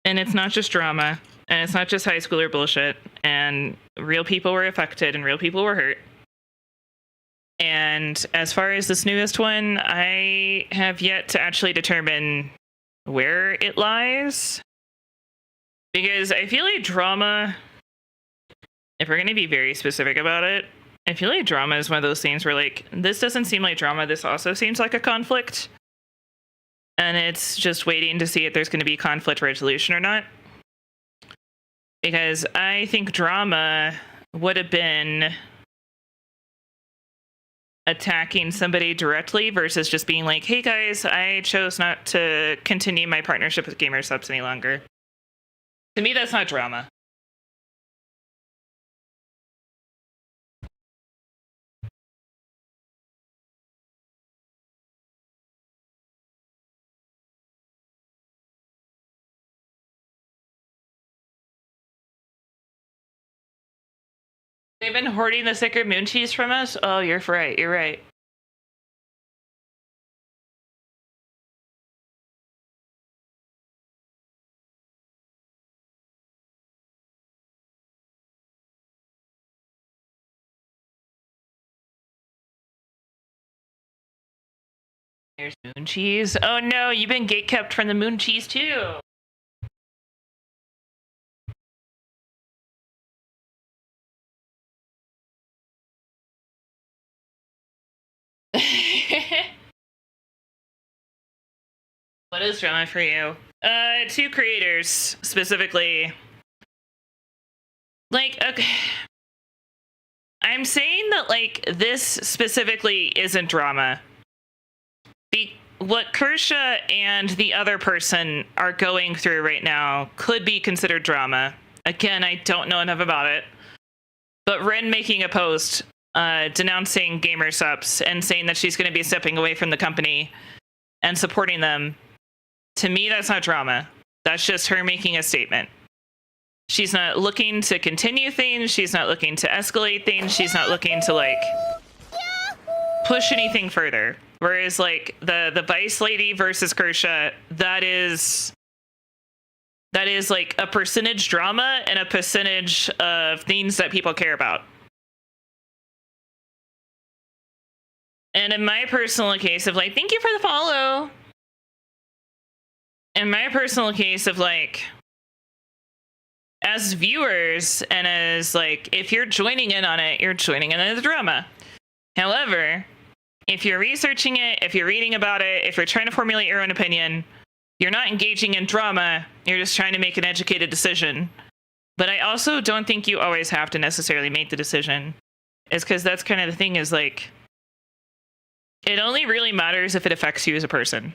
And it's not just drama, and it's not just high schooler bullshit, and real people were affected and real people were hurt. And as far as this newest one, I have yet to actually determine where it lies. Because I feel like drama, if we're going to be very specific about it, I feel like drama is one of those things where, like, this doesn't seem like drama, this also seems like a conflict. And it's just waiting to see if there's going to be conflict resolution or not. Because I think drama would have been attacking somebody directly versus just being like, hey guys, I chose not to continue my partnership with Gamer Subs any longer. To me, that's not drama. They've been hoarding the sacred moon cheese from us? Oh, you're right. You're right. There's moon cheese. Oh no, you've been gatekept from the moon cheese too. What is drama for you? Two creators specifically. Like, okay. I'm saying that, like, this specifically isn't drama. What Kersha and the other person are going through right now could be considered drama. Again, I don't know enough about it. But Ren making a post denouncing Gamer Subs and saying that she's going to be stepping away from the company and supporting them, to me, that's not drama. That's just her making a statement. She's not looking to continue things. She's not looking to escalate things. She's not looking to, like, push anything further. Whereas, like, the Vice Lady versus Kersha, that is like a percentage drama and a percentage of things that people care about. And in my personal case of, like, thank you for the follow. In my personal case of, like, as viewers and as like, if you're joining in on it, you're joining in on the drama. However, if you're researching it, if you're reading about it, if you're trying to formulate your own opinion, you're not engaging in drama. You're just trying to make an educated decision. But I also don't think you always have to necessarily make the decision. It's because that's kind of the thing, is like, it only really matters if it affects you as a person.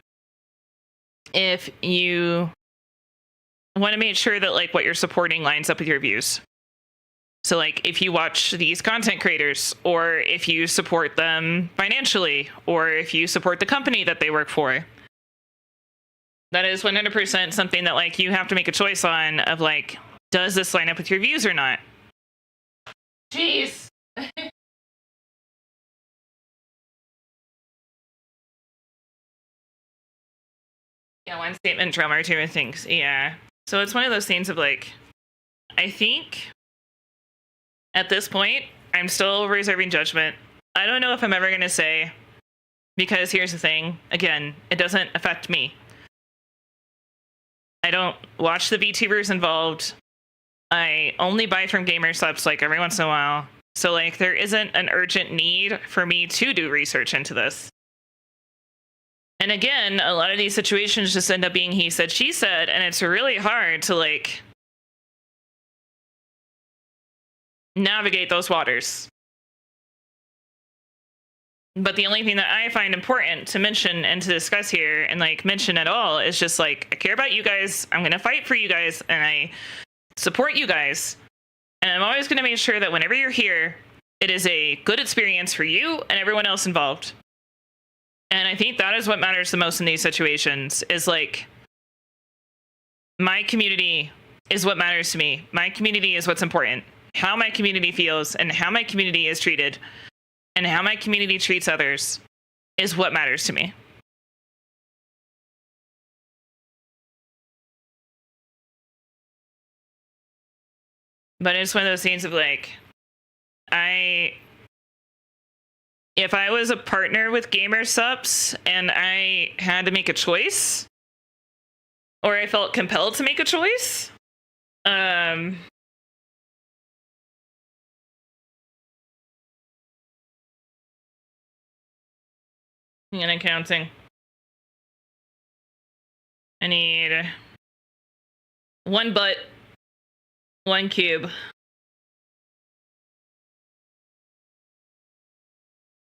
If you want to make sure that like what you're supporting lines up with your views. So like if you watch these content creators, or if you support them financially, or if you support the company that they work for, that is 100% something that like you have to make a choice on, of like, does this line up with your views or not? Jeez. Yeah, one statement drama, two things. Yeah. So it's one of those things of like, I think at this point, I'm still reserving judgment. I don't know if I'm ever going to say, because here's the thing. Again, it doesn't affect me. I don't watch the VTubers involved. I only buy from gamer subs like every once in a while. So like there isn't an urgent need for me to do research into this. And again, a lot of these situations just end up being he said, she said, and it's really hard to like navigate those waters. But the only thing that I find important to mention and to discuss here, and like mention at all, is just like, I care about you guys. I'm going to fight for you guys, and I support you guys. And I'm always going to make sure that whenever you're here, it is a good experience for you and everyone else involved. And I think that is what matters the most in these situations, is like, my community is what matters to me. My community is what's important. How my community feels and how my community is treated and how my community treats others is what matters to me. But it's one of those things of like, if I was a partner with Gamer Subs and I had to make a choice, or I felt compelled to make a choice, and counting. I need 1 butt, 1 cube.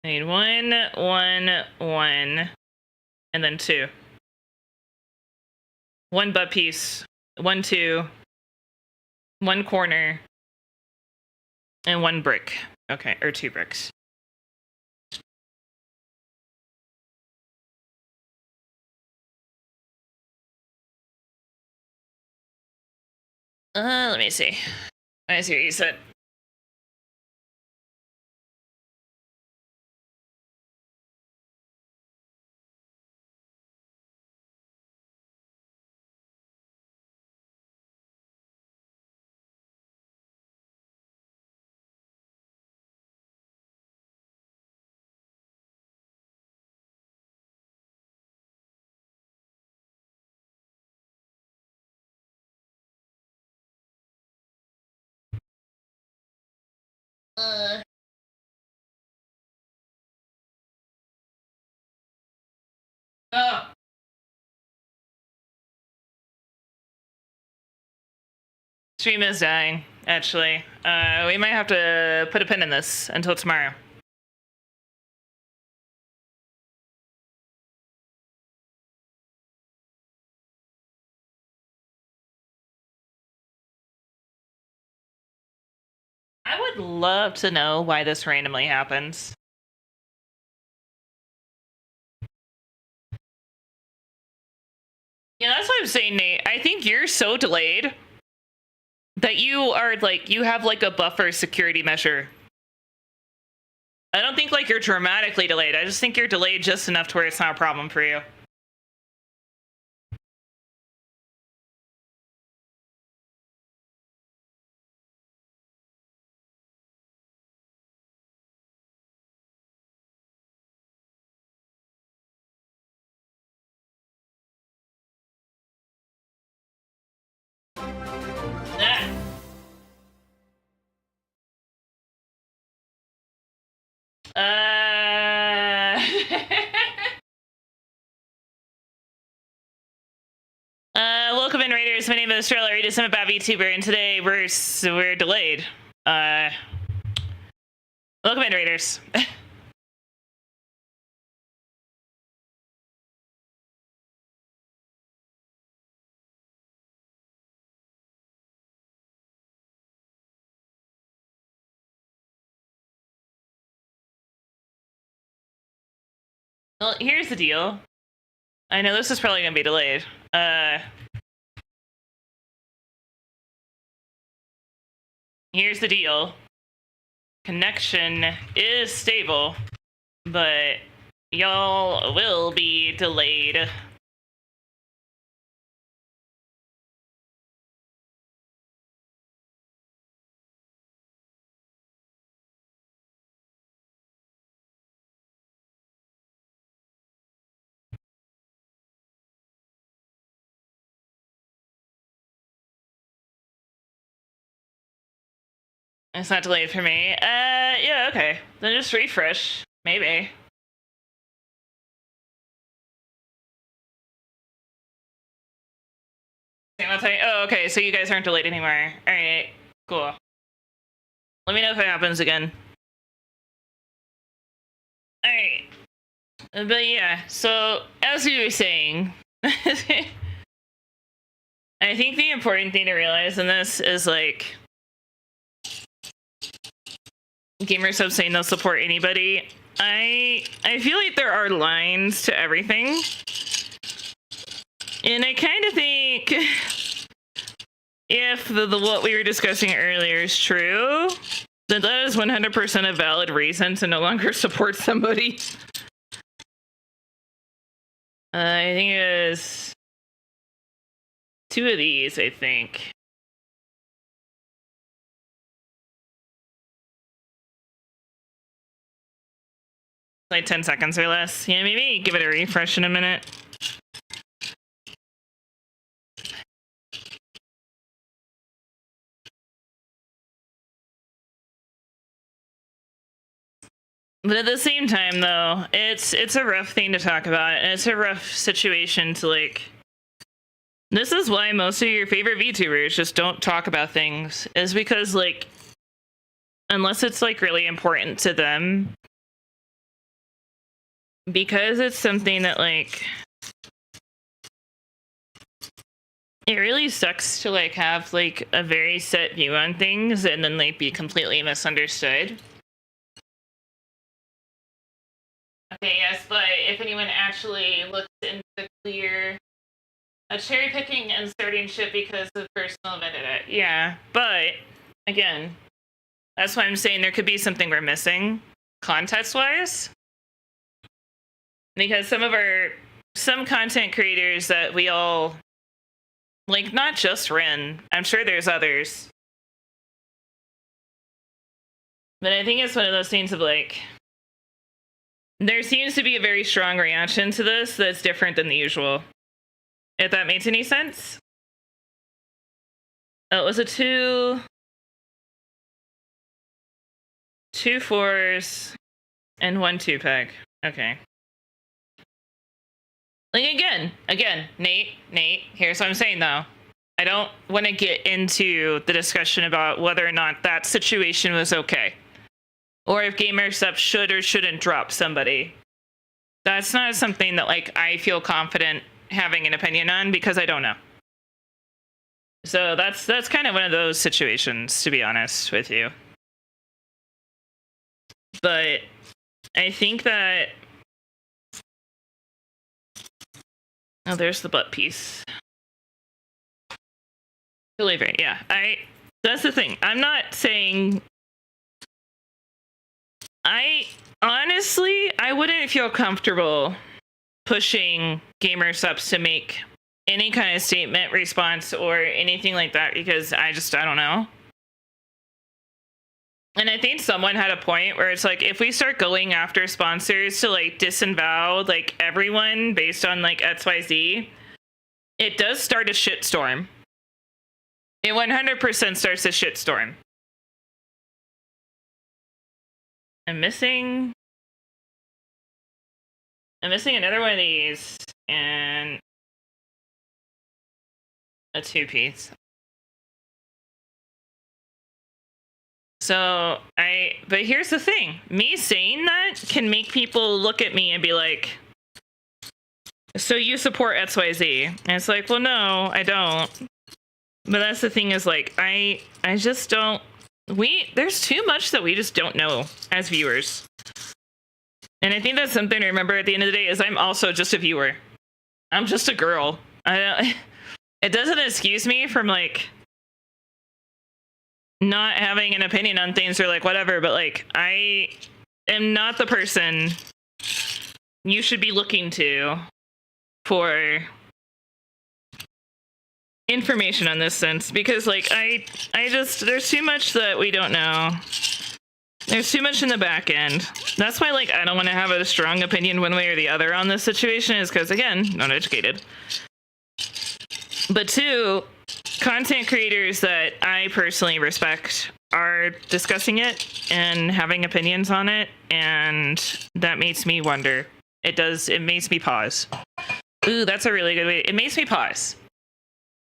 I need 1, 1, 1, and then 2. 1 butt piece, 1, 2, 1 corner, and 1 brick. Okay, or 2 bricks. Let me see. I see what you said. Oh. Stream is dying, actually. We might have to put a pin in this until tomorrow. I would love to know why this randomly happens. Yeah, that's what I'm saying, Nate. I think you're so delayed that you are like, you have like a buffer security measure. I don't think like you're dramatically delayed. I just think you're delayed just enough to where it's not a problem for you. Ah. Welcome in, Raiders. My name is Estrella. I'm a bad VTuber, and today we're delayed. Welcome in, Raiders. Well, here's the deal. I know this is probably gonna be delayed. Here's the deal. Connection is stable, but y'all will be delayed. It's not delayed for me. Yeah, okay. Then just refresh. Maybe. Oh, okay, so you guys aren't delayed anymore. Alright, cool. Let me know if it happens again. Alright. But yeah, so as we were saying, I think the important thing to realize in this is, like, gamers have saying they'll support anybody. I feel like there are lines to everything. And I kind of think if the what we were discussing earlier is true, then that is 100% a valid reason to no longer support somebody. I think it is 2 of these, I think. Like 10 seconds or less. Yeah, maybe give it a refresh in a minute. But at the same time, though, it's a rough thing to talk about, and it's a rough situation to, like... This is why most of your favorite VTubers just don't talk about things, is because, like, unless it's, like, really important to them, because it's something that, like... It really sucks to, like, have, like, a very set view on things and then, like, be completely misunderstood. Okay, yes, but if anyone actually looks into clear cherry picking and starting shit because of personal vendetta. Yeah, but again, that's why I'm saying there could be something we're missing context-wise. Because some content creators that we all like, not just Ren, I'm sure there's others. But I think it's one of those things of, like, there seems to be a very strong reaction to this that's different than the usual. If that makes any sense. Oh, it was a 2 4s and 1 2-pack. Okay. Like, again, Nate, here's what I'm saying, though. I don't want to get into the discussion about whether or not that situation was okay. Or if GamerSup should or shouldn't drop somebody. That's not something that, like, I feel confident having an opinion on, because I don't know. So that's kind of one of those situations, to be honest with you. But I think that... Oh, there's the butt piece. Delivery, yeah. That's the thing. I'm not saying... Honestly, I wouldn't feel comfortable pushing GamerSups to make any kind of statement, response, or anything like that, because I don't know. And I think someone had a point where it's like, if we start going after sponsors to, like, disavow, like, everyone based on, like, XYZ, it does start a shitstorm. It 100% starts a shitstorm. I'm missing I'm missing another one of these and a 2-piece. So but here's the thing. Me saying that can make people look at me and be like, so you support XYZ. And it's like, well, no, I don't. But that's the thing is like, I just don't, there's too much that we just don't know as viewers. And I think that's something to remember at the end of the day is I'm also just a viewer. I'm just a girl. It doesn't excuse me from like not having an opinion on things or like whatever, but like I am not the person you should be looking to for information on this sense, because like I just, there's too much that we don't know. There's too much in the back end. That's why like I don't want to have a strong opinion one way or the other on this situation, is because again, not educated. But two, content creators that I personally respect are discussing it and having opinions on it, and that makes me wonder. It makes me pause. Ooh, that's a really good way. It makes me pause.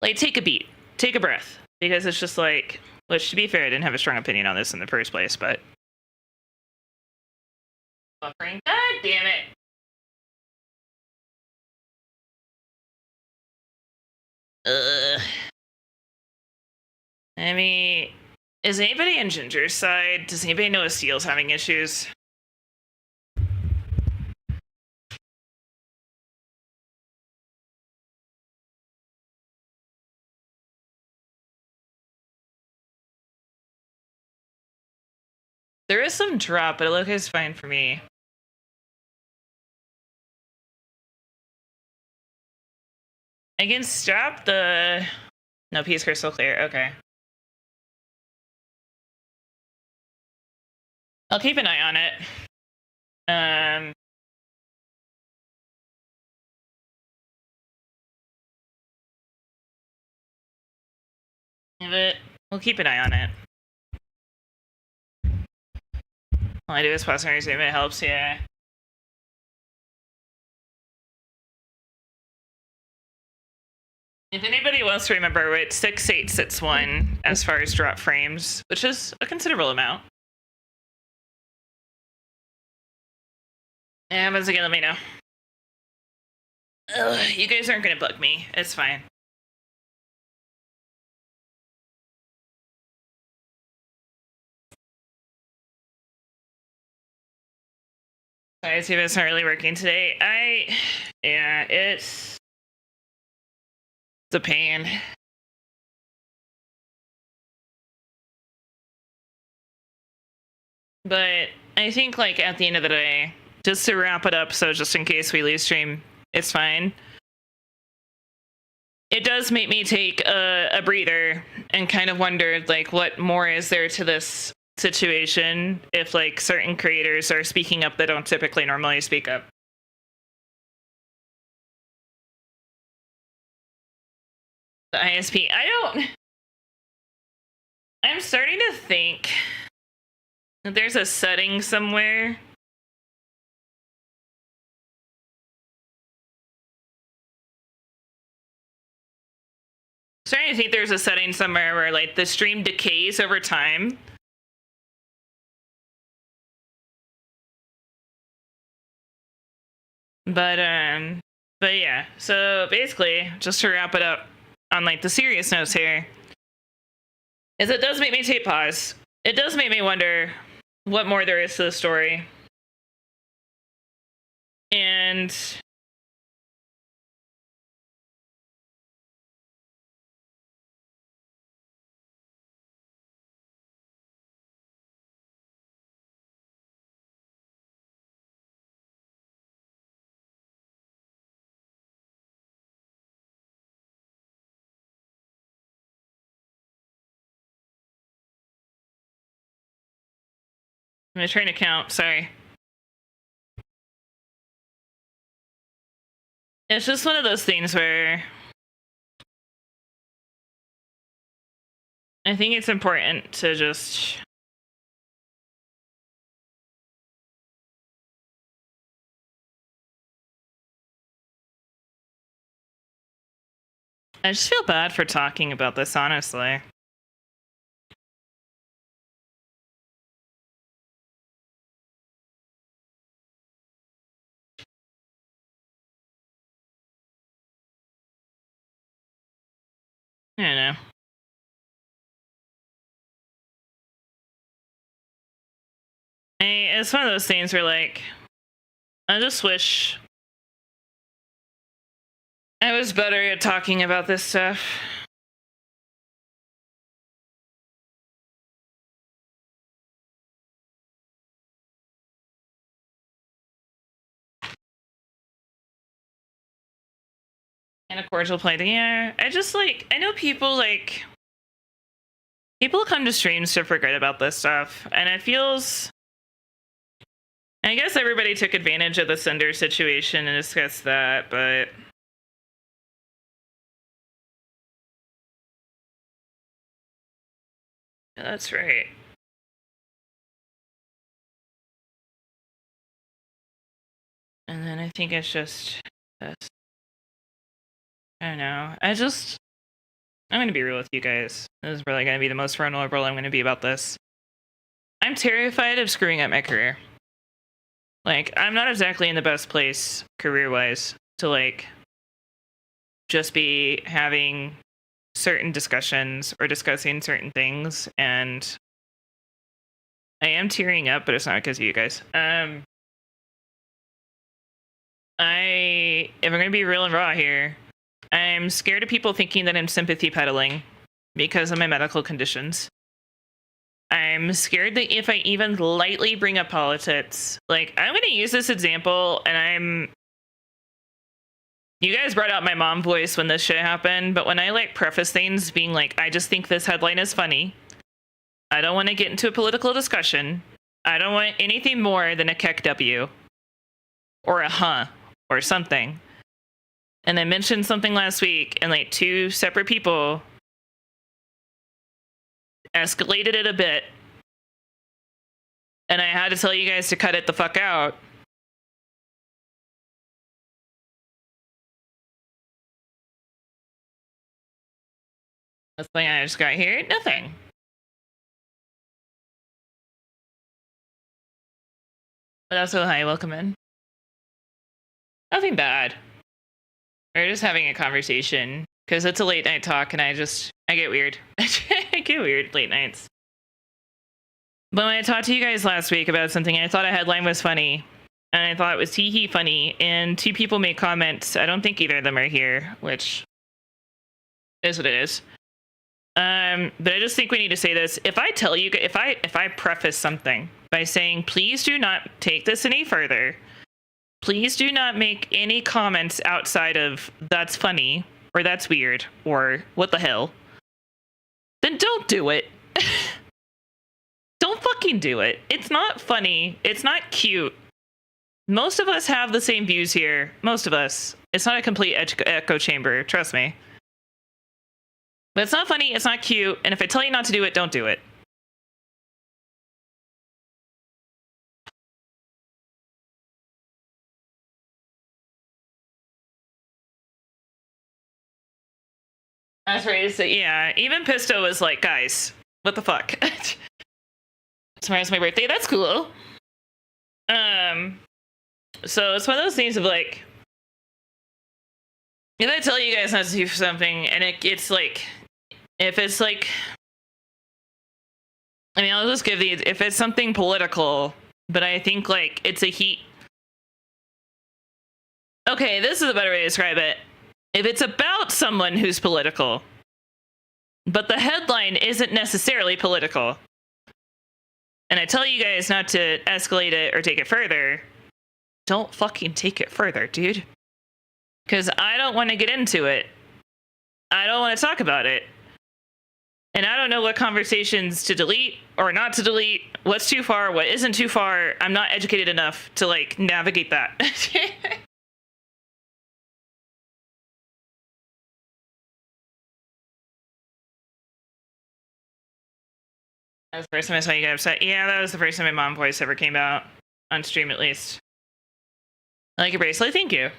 Like, take a beat. Take a breath. Because it's just like, which to be fair, I didn't have a strong opinion on this in the first place, but... Buffering. God damn it. I mean, is anybody on Ginger's side? Does anybody know if Steel's having issues? There is some drop, but it looks fine for me. I can stop the... No, Peace Crystal clear. Okay. I'll keep an eye on it. But we'll keep an eye on it. All I do is pause and resume. It helps, yeah. If anybody wants to remember, it's 6861 as far as drop frames, which is a considerable amount. And once again, let me know. Ugh, you guys aren't gonna bug me. It's fine. Sorry, see if it's not really working today. Yeah, it's a pain. But I think, like, at the end of the day, just to wrap it up, so just in case we lose stream, it's fine. It does make me take a breather and kind of wonder, like, what more is there to this situation if, like, certain creators are speaking up that don't typically normally speak up. The ISP, I'm starting to think that there's a setting somewhere starting to think there's a setting somewhere where, like, the stream decays over time. But yeah, so basically, just to wrap it up on, like, the serious notes here, is it does make me take pause. It does make me wonder what more there is to the story. And I'm trying to count, sorry. It's just one of those things where I think it's important to just I just feel bad for talking about this, honestly. I don't know. It's one of those things where, like, I just wish I was better at talking about this stuff. And a cordial play. Yeah, I just, like, I know people, like, people come to streams to forget about this stuff, and it feels... I guess everybody took advantage of the Cinder situation and discussed that, but... Yeah, that's right. And then I think it's just this. I don't know. I'm going to be real with you guys. This is really going to be the most vulnerable I'm going to be about this. I'm terrified of screwing up my career. Like, I'm not exactly in the best place career-wise to, like, just be having certain discussions or discussing certain things, and I am tearing up, but it's not because of you guys. If I'm going to be real and raw here, I'm scared of people thinking that I'm sympathy peddling because of my medical conditions. I'm scared that if I even lightly bring up politics, like, I'm going to use this example, and you guys brought out my mom voice when this shit happened, but when I, like, preface things being like, I just think this headline is funny. I don't want to get into a political discussion. I don't want anything more than a keck W. Or a huh. Or something. And I mentioned something last week, and, like, 2 separate people escalated it a bit, and I had to tell you guys to cut it the fuck out. That's the thing I just got here. Nothing. But also, hi, welcome in. Nothing bad. We're just having a conversation, because it's a late night talk, and I get weird. I get weird late nights. But when I talked to you guys last week about something, I thought a headline was funny, and I thought it was hee funny, and 2 people made comments. I don't think either of them are here, which is what it is. But I just think we need to say this. If I tell you, if I preface something by saying, please do not take this any further, please do not make any comments outside of that's funny, or that's weird, or what the hell, then don't do it. Don't fucking do it. It's not funny. It's not cute. Most of us have the same views here. Most of us. It's not a complete echo chamber. Trust me. But it's not funny. It's not cute. And if I tell you not to do it, don't do it. That's right. So, yeah. Even Pisto was like, guys, what the fuck? Tomorrow's my birthday. That's cool. So it's one of those things of, like, if I tell you guys not to do something, and it's like, if it's like, I mean, I'll just give these, if it's something political, but I think, like, it's a heat. Okay, this is a better way to describe it. If it's about someone who's political, but the headline isn't necessarily political, and I tell you guys not to escalate it or take it further, don't fucking take it further, dude. Because I don't want to get into it. I don't want to talk about it. And I don't know what conversations to delete or not to delete, what's too far, what isn't too far. I'm not educated enough to, like, navigate that. That was the first time I saw you get upset. Yeah, that was the first time my mom voice ever came out. On stream, at least. I like your bracelet. Thank you.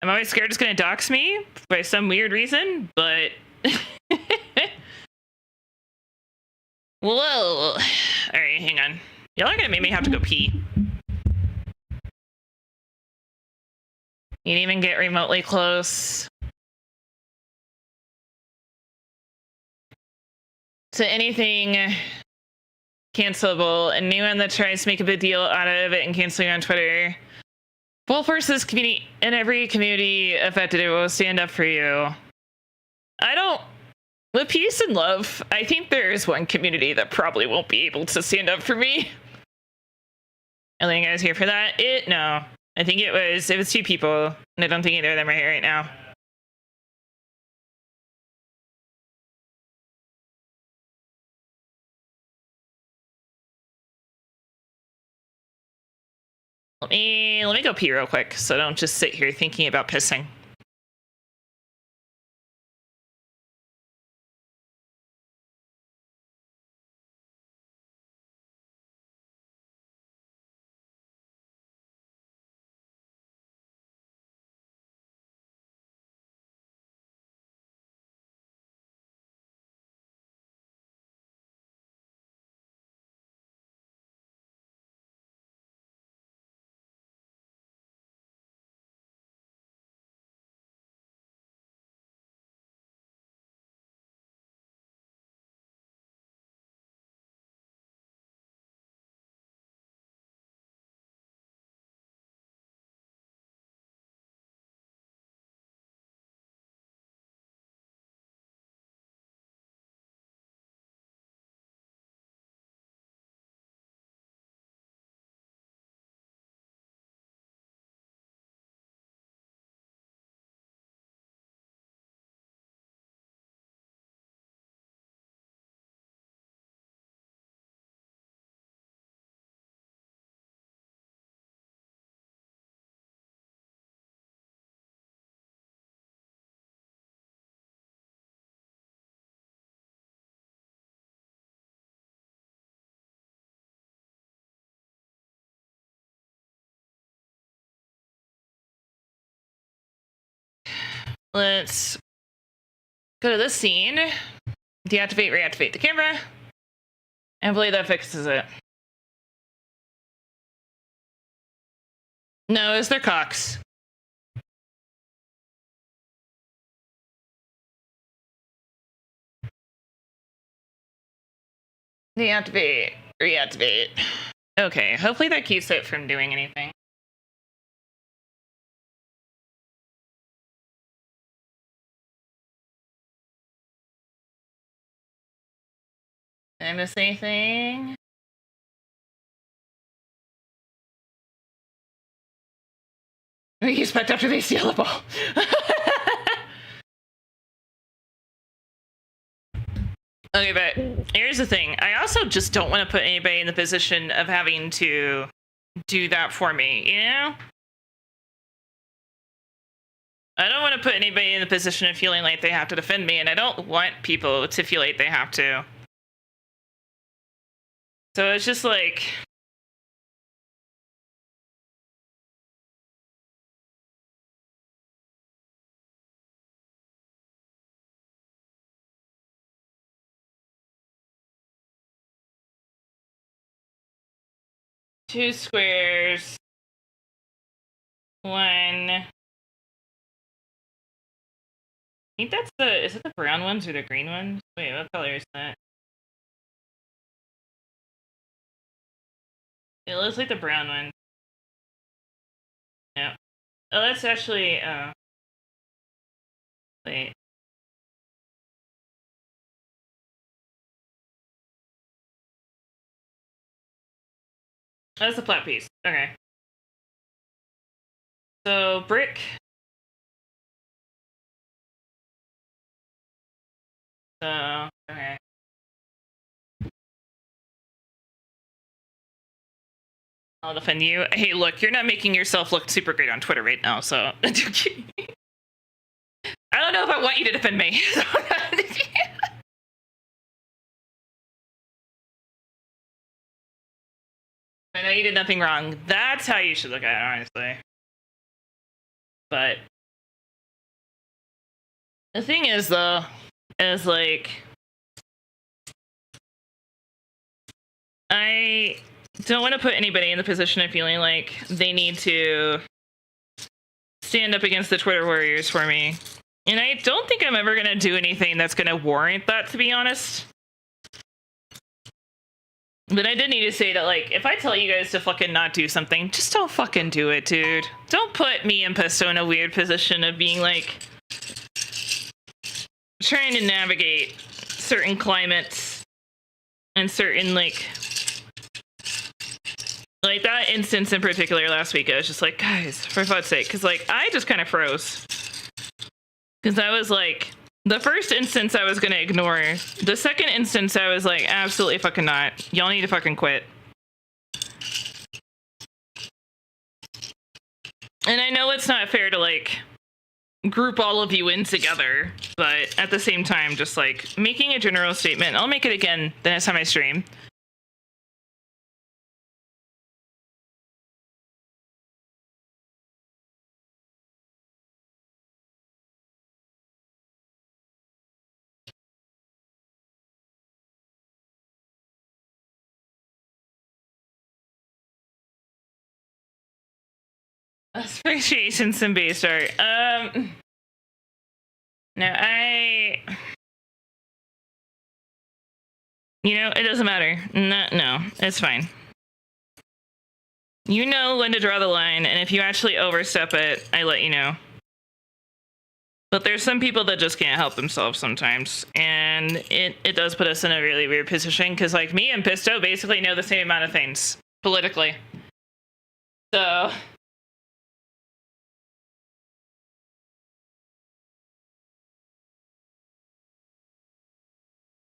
I'm always scared it's going to dox me by some weird reason, but... Whoa. Alright, hang on. Y'all are going to make me have to go pee. You didn't even get remotely close to anything cancelable. Anyone that tries to make a big deal out of it and canceling on Twitter, full forces community and every community affected it will stand up for you. I don't. With peace and love, I think there is one community that probably won't be able to stand up for me. I think I was here for that. No. I think it was 2 people, and I don't think either of them are here right now. Let me go pee real quick, so I don't just sit here thinking about pissing. Let's go to this scene. Deactivate, reactivate the camera. And hopefully that fixes it. No, it's their cocks. Deactivate, reactivate. Okay, hopefully that keeps it from doing anything. Did I miss anything? You expect after they steal the ball. Okay, but here's the thing. I also just don't want to put anybody in the position of having to do that for me, you know? I don't want to put anybody in the position of feeling like they have to defend me, and I don't want people to feel like they have to. So it's just like... Two squares. One. I think that's the... Is it the brown ones or the green ones? Wait, what color is that? It looks like the brown one. Yeah. Oh, that's actually... Wait. That's the flat piece. Okay. So, brick. So, okay. I'll defend you. Hey, look, you're not making yourself look super great on Twitter right now, so... I don't know if I want you to defend me. I know you did nothing wrong. That's how you should look at it, honestly. But The thing is, though, is like, I don't want to put anybody in the position of feeling like they need to stand up against the Twitter warriors for me. And I don't think I'm ever going to do anything that's going to warrant that, to be honest. But I did need to say that, like, if I tell you guys to fucking not do something, just don't fucking do it, dude. Don't put me and Pesto in a weird position of being, like, trying to navigate certain climates and certain, like that instance in particular last week. I was just like, guys, for fuck's sake. Because, like, I just kind of froze. Because I was like, the first instance I was going to ignore. The second instance I was like, absolutely fucking not. Y'all need to fucking quit. And I know it's not fair to, like, group all of you in together. But at the same time, just, like, making a general statement. I'll make it again the next time I stream. Appreciation some base art. No, you know, it doesn't matter. No, it's fine. You know when to draw the line, and if you actually overstep it, I let you know. But there's some people that just can't help themselves sometimes, and it does put us in a really weird position, because, like, me and Pisto basically know the same amount of things, politically. So...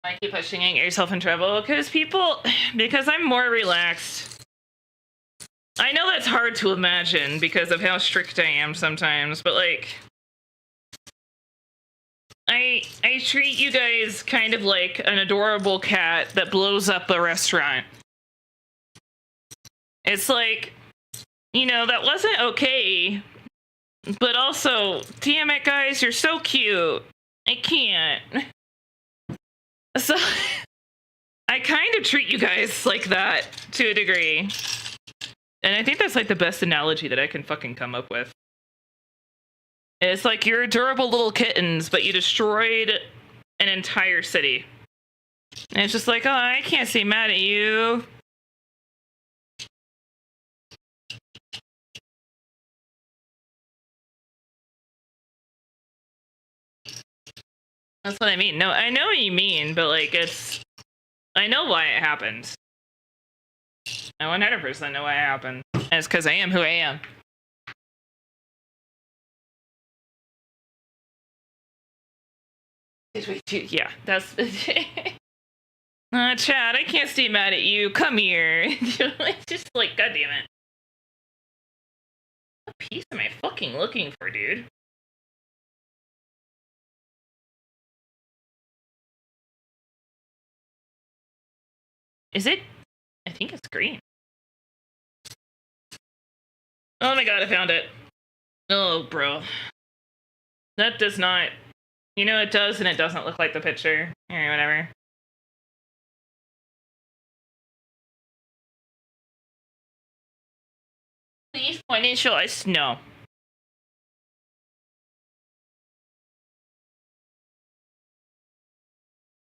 I keep pushing it, get yourself in trouble, because I'm more relaxed. I know that's hard to imagine because of how strict I am sometimes, but, like, I treat you guys kind of like an adorable cat that blows up a restaurant. It's like, you know, that wasn't okay, but also, damn it, guys, you're so cute. I can't. So, I kind of treat you guys like that, to a degree. And I think that's, like, the best analogy that I can fucking come up with. It's like you're adorable little kittens, but you destroyed an entire city. And it's just like, oh, I can't stay mad at you. That's what I mean. No, I know what you mean, but, like, I know why it happened. I 100% know why it happened. And it's because I am who I am. Yeah, that's... Chad, I can't stay mad at you. Come here. It's just like, goddammit. What piece am I fucking looking for, dude? Is it? I think it's green. Oh my god, I found it. Oh, bro. That does not... You know, it does and it doesn't look like the picture. Alright, whatever. Please point and show us. No.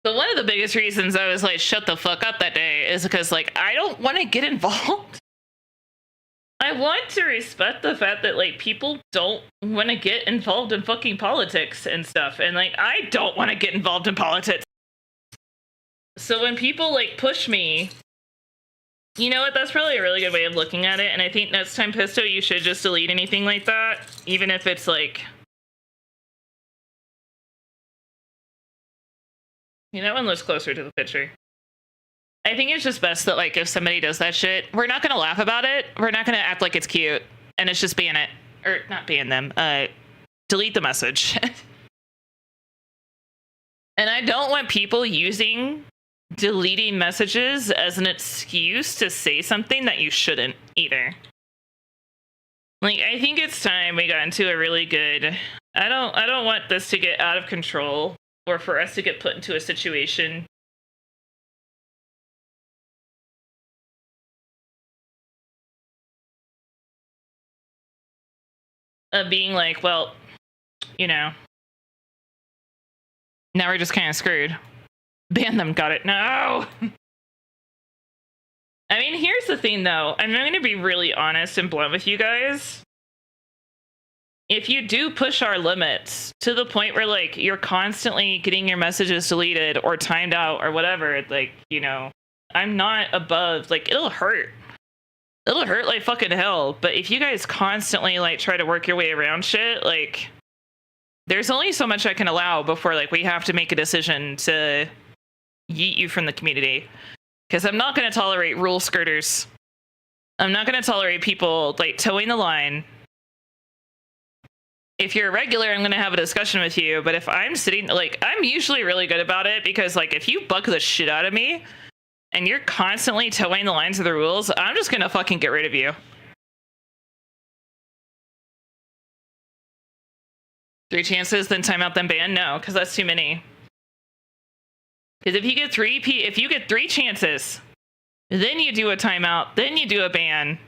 But one of the biggest reasons I was like, shut the fuck up that day is because, like, I don't want to get involved. I want to respect the fact that, like, people don't want to get involved in fucking politics and stuff. And, like, I don't want to get involved in politics. So when people, like, push me, you know what? That's probably a really good way of looking at it. And I think next time, Pisto, you should just delete anything like that. Even if it's, like... You know, that one looks closer to the picture. I think it's just best that, like, if somebody does that shit, we're not gonna laugh about it. We're not gonna act like it's cute. And it's just ban it. Or, not ban them. Delete the message. And I don't want people using deleting messages as an excuse to say something that you shouldn't either. Like, I think it's time we got into a really good I don't want this to get out of control or for us to get put into a situation of being like, well, you know, now we're just kind of screwed. Ban them, got it. No. I mean, here's the thing though. I'm going to be really honest and blunt with you guys. If you do push our limits to the point where like you're constantly getting your messages deleted or timed out or whatever, like, you know, I'm not above, like, it'll hurt. It'll hurt like fucking hell. But if you guys constantly like try to work your way around shit, like, there's only so much I can allow before like we have to make a decision to yeet you from the community. Because I'm not going to tolerate rule skirters. I'm not going to tolerate people like towing the line. If you're a regular, I'm going to have a discussion with you. But if I'm sitting, like, I'm usually really good about it because, like, if you bug the shit out of me and you're constantly towing the lines of the rules, I'm just going to fucking get rid of you. 3 chances, then timeout, then ban? No, because that's too many. Because if you get 3 chances, then you do a timeout, then you do a ban.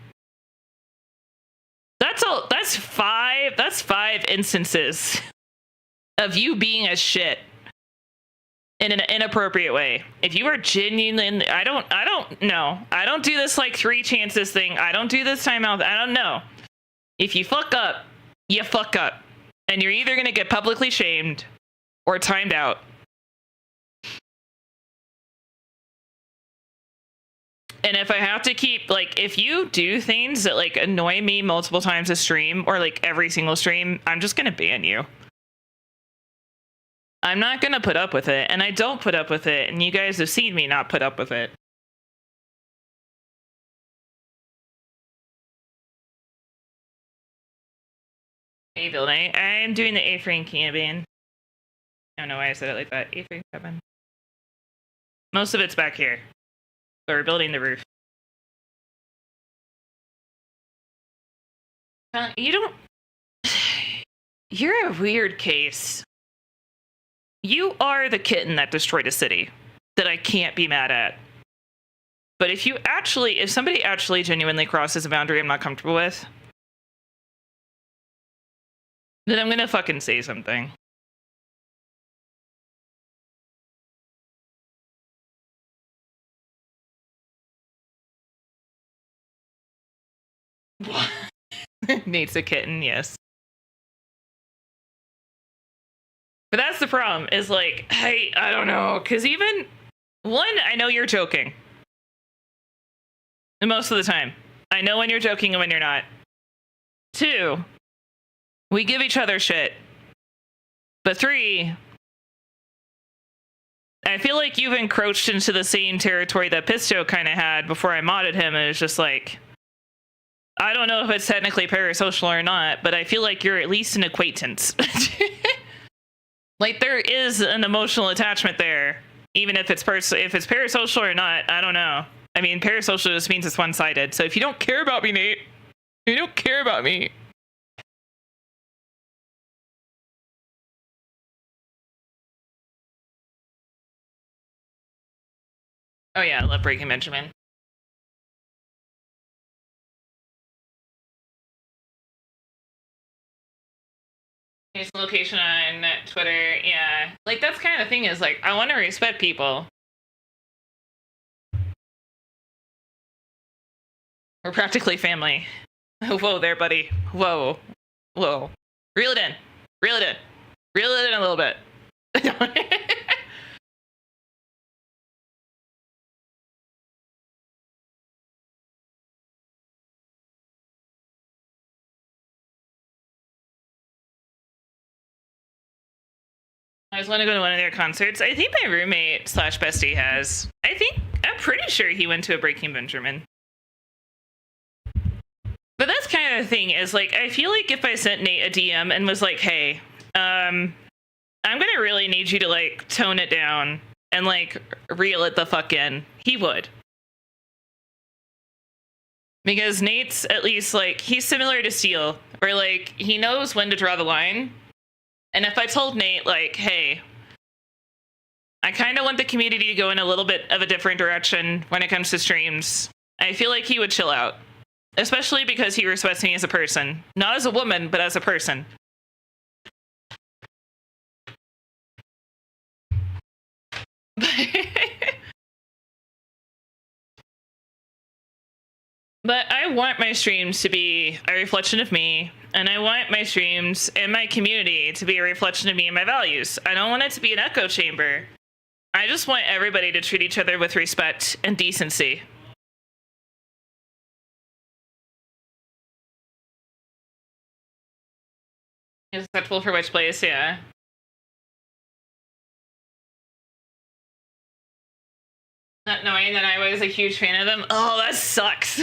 That's 5 instances of you being a shit in an inappropriate way. If you are genuinely, I don't know. I don't do this like 3 chances thing. I don't do this timeout. I don't know. If you fuck up, you fuck up. And you're either going to get publicly shamed or timed out. And if I have to keep, like, if you do things that, like, annoy me multiple times a stream or, like, every single stream, I'm just going to ban you. I'm not going to put up with it. And I don't put up with it. And you guys have seen me not put up with it. Hey, Bill Knight. I'm doing the A-frame campaign. I don't know why I said it like that. A-frame cabin. Most of it's back here. So we're building the roof. You don't... You're a weird case. You are the kitten that destroyed a city that I can't be mad at. But if somebody actually genuinely crosses a boundary I'm not comfortable with, then I'm gonna fucking say something. Nate's a kitten, yes. But that's the problem, is like, I don't know, because even, one, I know you're joking. And most of the time. I know when you're joking and when you're not. 2, we give each other shit. But 3, I feel like you've encroached into the same territory that Pisto kind of had before I modded him, and it's just like, I don't know if it's technically parasocial or not, but I feel like you're at least an acquaintance. Like, there is an emotional attachment there, even if it's parasocial or not. I don't know. I mean, parasocial just means it's one-sided. So if you don't care about me, Nate, you don't care about me. Oh yeah, I love Breaking Benjamin. His location on Twitter, yeah. Like, that's kind of the thing, is like, I want to respect people. We're practically family. Whoa there, buddy. Whoa. Whoa. Reel it in. Reel it in. Reel it in a little bit. I just want to go to one of their concerts. I think my roommate / bestie has. I'm pretty sure he went to a Breaking Benjamin. But that's kind of the thing, is like, I feel like if I sent Nate a DM and was like, hey, I'm gonna really need you to like tone it down and like reel it the fuck in, he would. Because Nate's at least like, he's similar to Steel, where like he knows when to draw the line And if I told Nate, like, hey, I kind of want the community to go in a little bit of a different direction when it comes to streams, I feel like he would chill out. Especially because he respects me as a person. Not as a woman, but as a person. But I want my streams to be a reflection of me, and I want my streams and my community to be a reflection of me and my values. I don't want it to be an echo chamber. I just want everybody to treat each other with respect and decency. Respectful for which place, yeah. Not knowing that I was a huge fan of them. Oh, that sucks.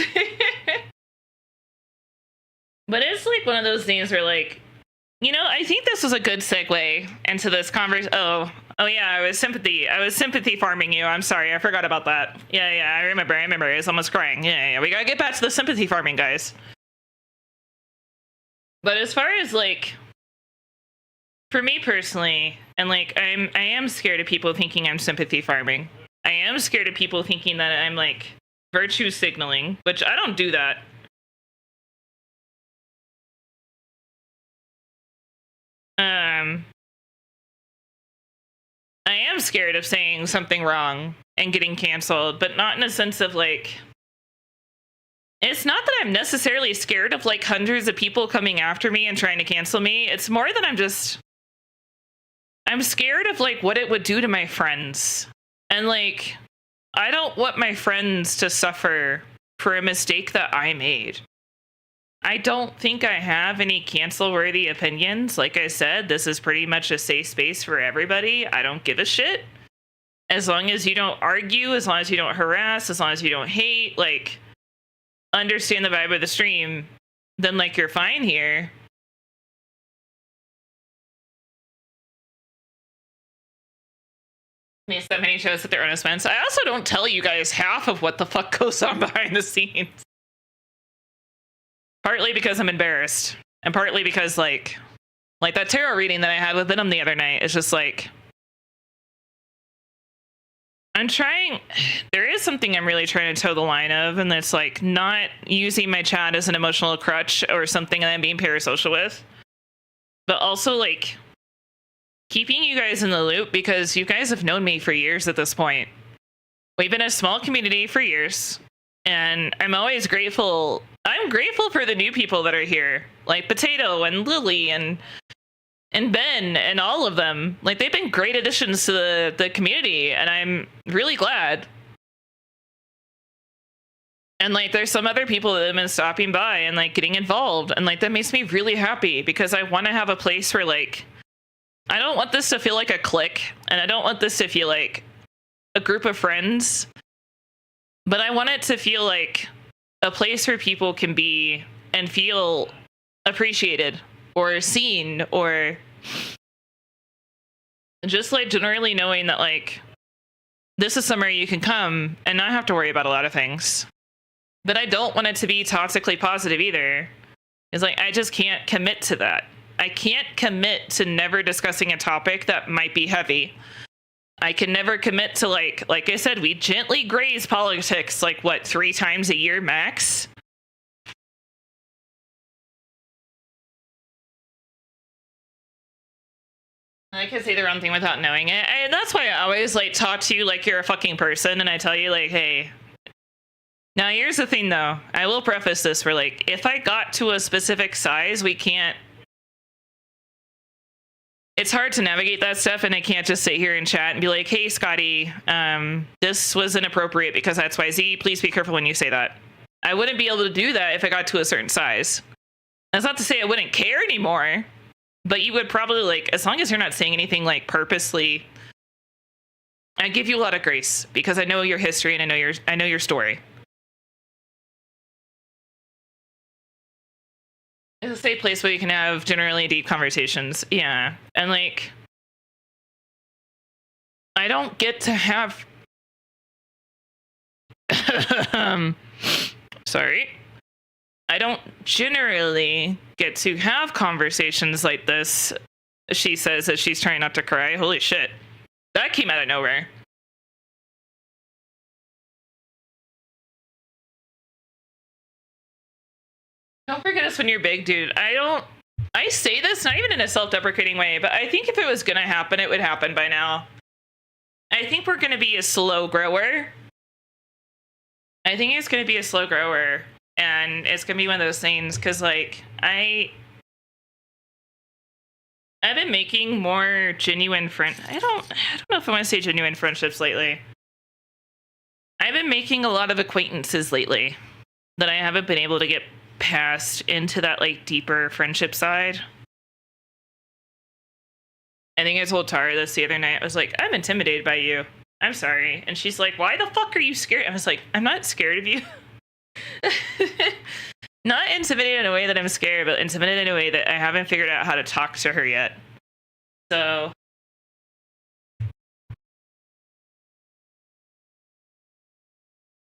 But it's like one of those things where, like, you know, I think this was a good segue into this conversation. Oh yeah, I was sympathy farming you. I'm sorry, I forgot about that. Yeah, I remember. I was almost crying. Yeah, we gotta get back to the sympathy farming, guys. But as far as, like, for me personally, and like, I am scared of people thinking I'm sympathy farming. I am scared of people thinking that I'm like virtue signaling, which I don't do that. I am scared of saying something wrong and getting canceled, but not in a sense of like, it's not that I'm necessarily scared of like hundreds of people coming after me and trying to cancel me. It's more that I'm scared of like what it would do to my friends. And like, I don't want my friends to suffer for a mistake that I made. I don't think I have any cancel-worthy opinions. Like I said, this is pretty much a safe space for everybody. I don't give a shit. As long as you don't argue, as long as you don't harass, as long as you don't hate, like, understand the vibe of the stream, then like you're fine here. These that many shows at their own expense. I also don't tell you guys half of what the fuck goes on behind the scenes. Partly because I'm embarrassed, and partly because like that tarot reading that I had with Venom the other night is just like, there is something I'm really trying to toe the line of, and that's like not using my chat as an emotional crutch or something that I'm being parasocial with, but also like keeping you guys in the loop, because you guys have known me for years at this point. We've been a small community for years, and I'm always grateful. I'm grateful for the new people that are here, like Potato and Lily and Ben and all of them. Like, they've been great additions to the community, and I'm really glad. And like, there's some other people that have been stopping by and like getting involved, and like that makes me really happy, because I want to have a place where like, I don't want this to feel like a clique, and I don't want this to feel like a group of friends, but I want it to feel like a place where people can be and feel appreciated or seen, or just like generally knowing that like this is somewhere you can come and not have to worry about a lot of things. But I don't want it to be toxically positive either. It's like, I just can't commit to that. I can't commit to never discussing a topic that might be heavy. I can never commit to like I said, we gently graze politics like what, 3 times a year max? I can say the wrong thing without knowing it. And that's why I always like talk to you like you're a fucking person, and I tell you like, hey. Now here's the thing though. I will preface this for like, if I got to a specific size, we can't. It's hard to navigate that stuff, and I can't just sit here and chat and be like, hey, Scotty, this was inappropriate because that's XYZ. Please be careful when you say that. I wouldn't be able to do that if I got to a certain size. That's not to say I wouldn't care anymore, but you would probably like, as long as you're not saying anything like purposely, I give you a lot of grace because I know your history and I know your story. It's a safe place where you can have generally deep conversations. Yeah. And like, I don't get to have sorry. I don't generally get to have conversations like this she says that she's trying not to cry. Holy shit. That came out of nowhere. Don't forget us when you're big, dude. I say this not even in a self-deprecating way, but I think if it was gonna happen, it would happen by now. I think we're gonna be a slow grower. I think it's gonna be a slow grower, and it's gonna be one of those things, because like I've been making more genuine I don't know if I want to say genuine friendships lately. I've been making a lot of acquaintances lately that I haven't been able to get past into that like deeper friendship side. I think I told Tara this the other night. I was like, I'm intimidated by you. I'm sorry. And she's like, why the fuck are you scared? I was like, I'm not scared of you. Not intimidated in a way that I'm scared, but intimidated in a way that I haven't figured out how to talk to her yet. So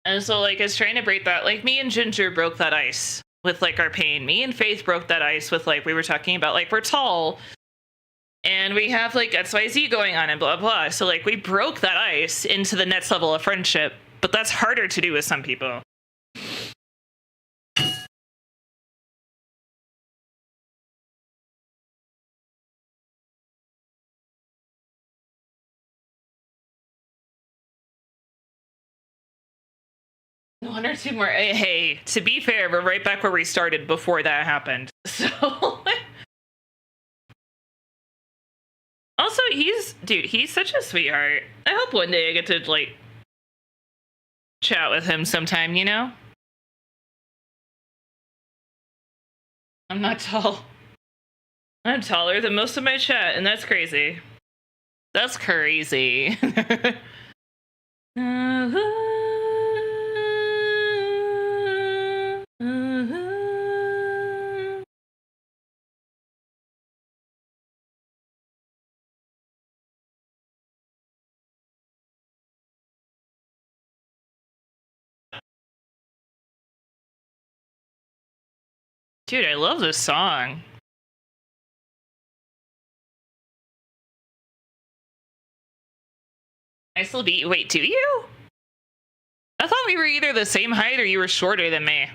and so like I was trying to break that. Like me and Ginger broke that ice with like our pain. Me and Faith broke that ice with like we were talking about like we're tall and we have like XYZ going on and blah blah. So like we broke that ice into the next level of friendship, but that's harder to do with some people. One or two more. Hey, to be fair, we're right back where we started before that happened. So also, he's such a sweetheart. I hope one day I get to like chat with him sometime, you know? I'm not tall. I'm taller than most of my chat, and that's crazy. That's crazy. Dude, I love this song. I still beat you. Wait, do you? I thought we were either the same height or you were shorter than me.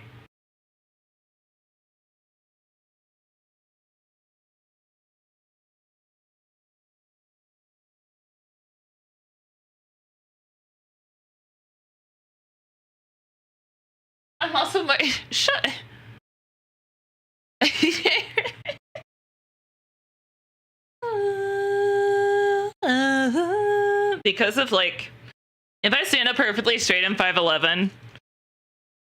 I'm also my shut. Because of like, if I stand up perfectly straight, I'm 5'11".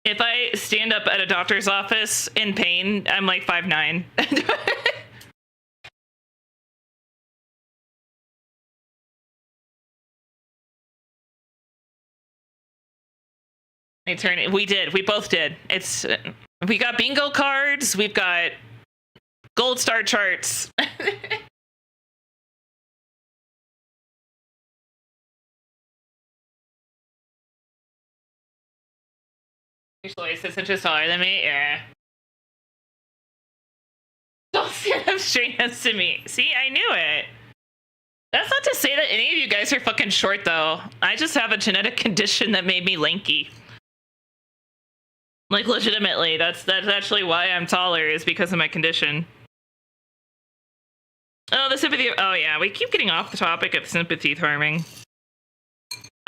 If I stand up at a doctor's office in pain, I'm like 5'9". We did. We both did. We got bingo cards. We've got gold star charts. Your choice is just taller than me. Yeah. Don't stand up straight next to me. See, I knew it. That's not to say that any of you guys are fucking short, though. I just have a genetic condition that made me lanky. Like, legitimately, that's actually why I'm taller, is because of my condition. Oh, the sympathy. Oh, yeah, we keep getting off the topic of sympathy farming.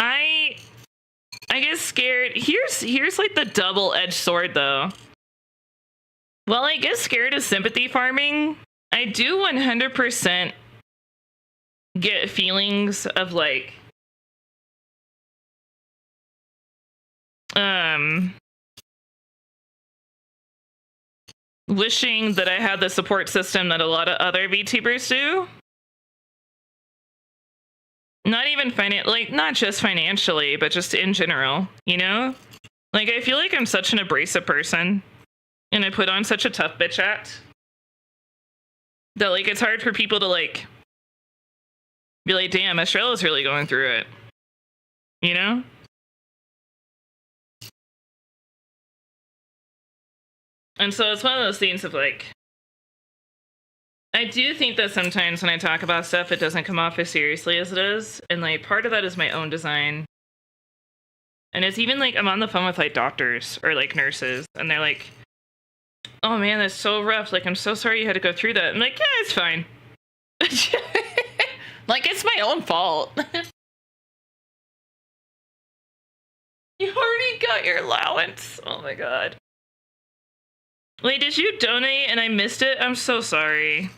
I get scared. Here's like the double-edged sword, though. While I get scared of sympathy farming, I do 100% get feelings of like wishing that I had the support system that a lot of other VTubers do. Not even not just financially, but just in general, you know? Like, I feel like I'm such an abrasive person, and I put on such a tough bitch act, that, like, it's hard for people to, like, be like, damn, Estrella's really going through it. You know? And so it's one of those things of, like, I do think that sometimes when I talk about stuff, it doesn't come off as seriously as it is. And like part of that is my own design. And it's even like I'm on the phone with like doctors or like nurses, and they're like, "Oh man, that's so rough. Like, I'm so sorry you had to go through that." I'm like, "Yeah, it's fine." Like, it's my own fault. You already got your allowance. Oh my god. Wait, did you donate and I missed it? I'm so sorry.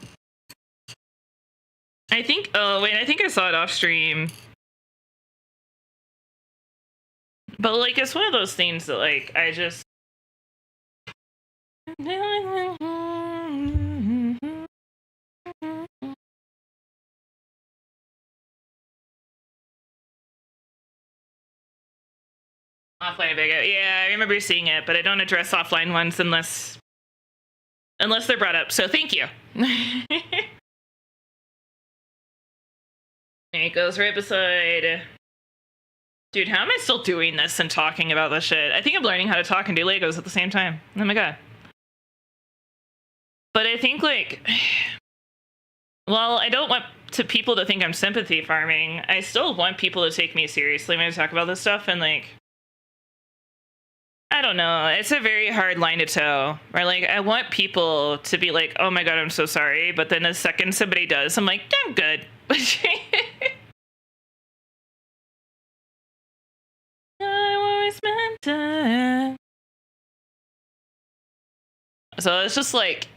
I think, oh wait, I think I saw it off stream. But like, it's one of those things that like, I just... Offline video. Yeah, I remember seeing it, but I don't address offline ones unless they're brought up. So thank you. There it goes right beside. Dude, how am I still doing this and talking about this shit? I think I'm learning how to talk and do Legos at the same time. Oh my god. But I think like, well, I don't want people to think I'm sympathy farming. I still want people to take me seriously when I talk about this stuff, and like, I don't know. It's a very hard line to toe. Where like, I want people to be like, "Oh my god, I'm so sorry," but then the second somebody does, I'm like, "I'm good." I always meant to. So it's just like,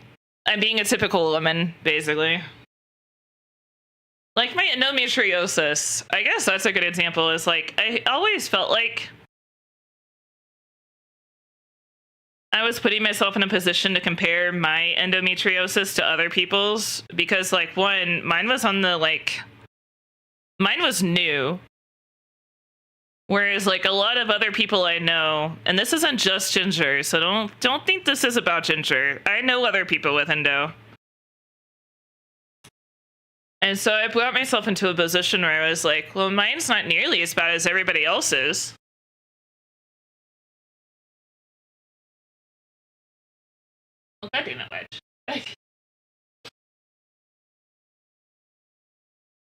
I'm being a typical woman, basically. Like my endometriosis, I guess that's a good example. Is like, I always felt like I was putting myself in a position to compare my endometriosis to other people's, because like, one, mine was new. Whereas like a lot of other people I know, and this isn't just Ginger, so don't think this is about Ginger. I know other people with endo. And so I brought myself into a position where I was like, well, mine's not nearly as bad as everybody else's. Well, that didn't much.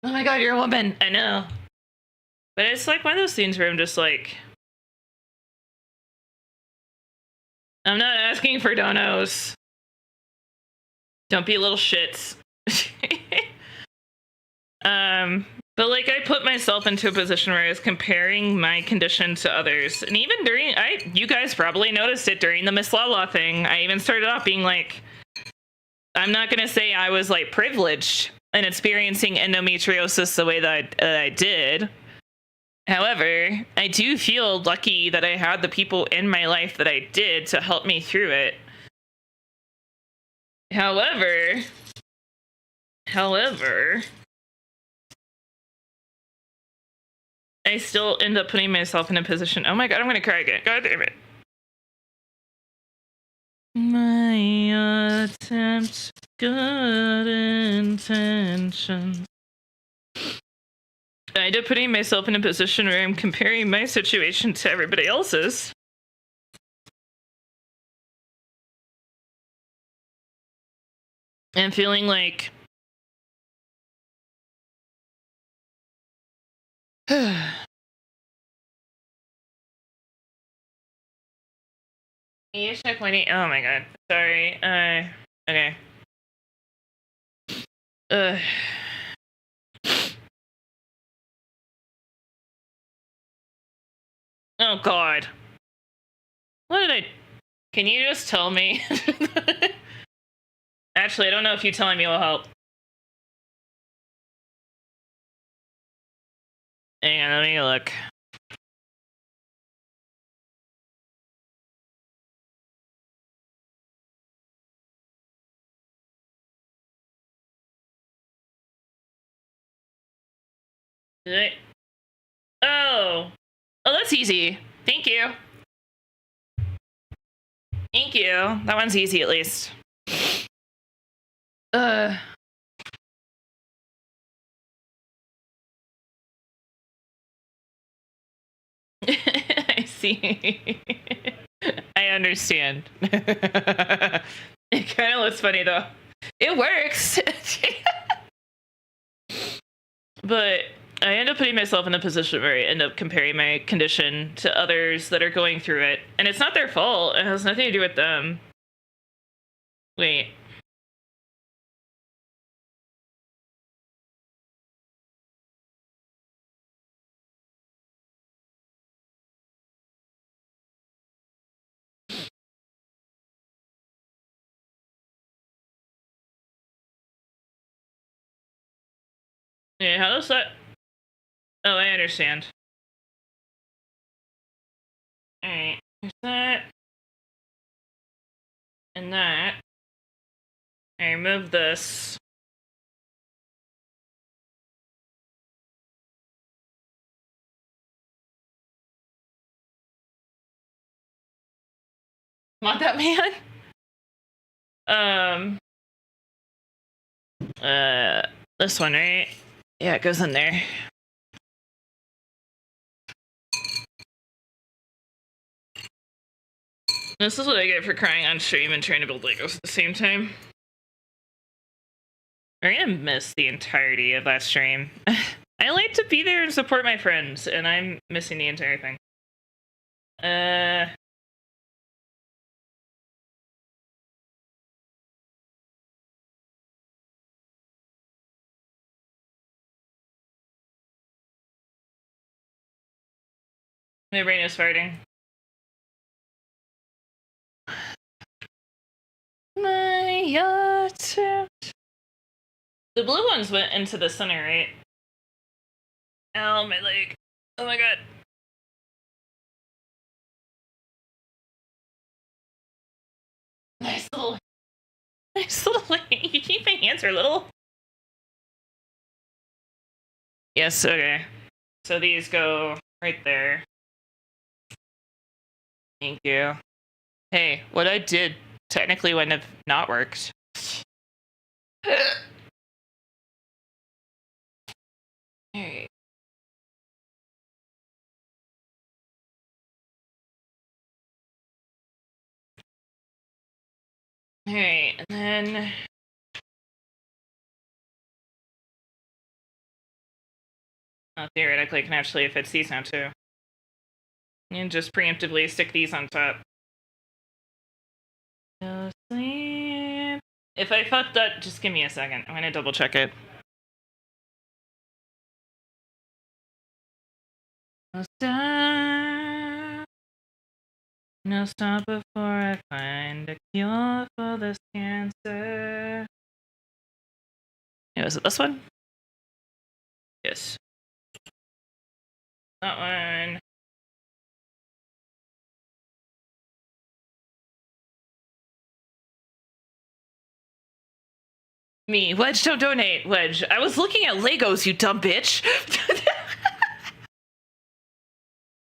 Oh my god, you're a woman. I know. But it's like one of those things where I'm just like, I'm not asking for donos. Don't be little shits. But like, I put myself into a position where I was comparing my condition to others. And even during, you guys probably noticed it during the Miss Lala thing. I even started off being like, I'm not going to say I was like privileged in experiencing endometriosis the way that I did. However, I do feel lucky that I had the people in my life that I did to help me through it. However, I still end up putting myself in a position. Oh my god, I'm gonna cry again. God damn it. My attempts, good intentions. I end up putting myself in a position where I'm comparing my situation to everybody else's. And feeling like, you check my name. Oh my god. Sorry. Okay. Oh god. What did I... Can you just tell me? Actually, I don't know if you telling me will help. Hang on, let me look. Did I... Oh, that's easy. Thank you. Thank you. That one's easy, at least. I see. I understand. It kind of looks funny, though. It works. But I end up putting myself in a position where I end up comparing my condition to others that are going through it. And it's not their fault. It has nothing to do with them. Wait. Yeah, how does that... Oh, I understand. Alright, there's that. And that. I remove this. Want that man? This one, right? Yeah, it goes in there. This is what I get for crying on stream and trying to build Legos at the same time. We're gonna miss the entirety of that stream. I like to be there and support my friends, and I'm missing the entire thing. My brain is farting. My yacht. The blue ones went into the center, right? Ow, my leg. Oh my god. Nice little you keep my hands are little. Yes, okay. So these go right there. Thank you. Hey, what I did technically wouldn't have not worked. Alright. Alright, and then theoretically I can actually fix these now too. And just preemptively stick these on top. Go sleep. If I fucked up, just give me a second. I'm gonna double check it. No stop. No stop before I find a cure for this cancer. Yeah, is it this one? Yes. That one. Me. Wedge, don't donate. Wedge. I was looking at Legos, you dumb bitch.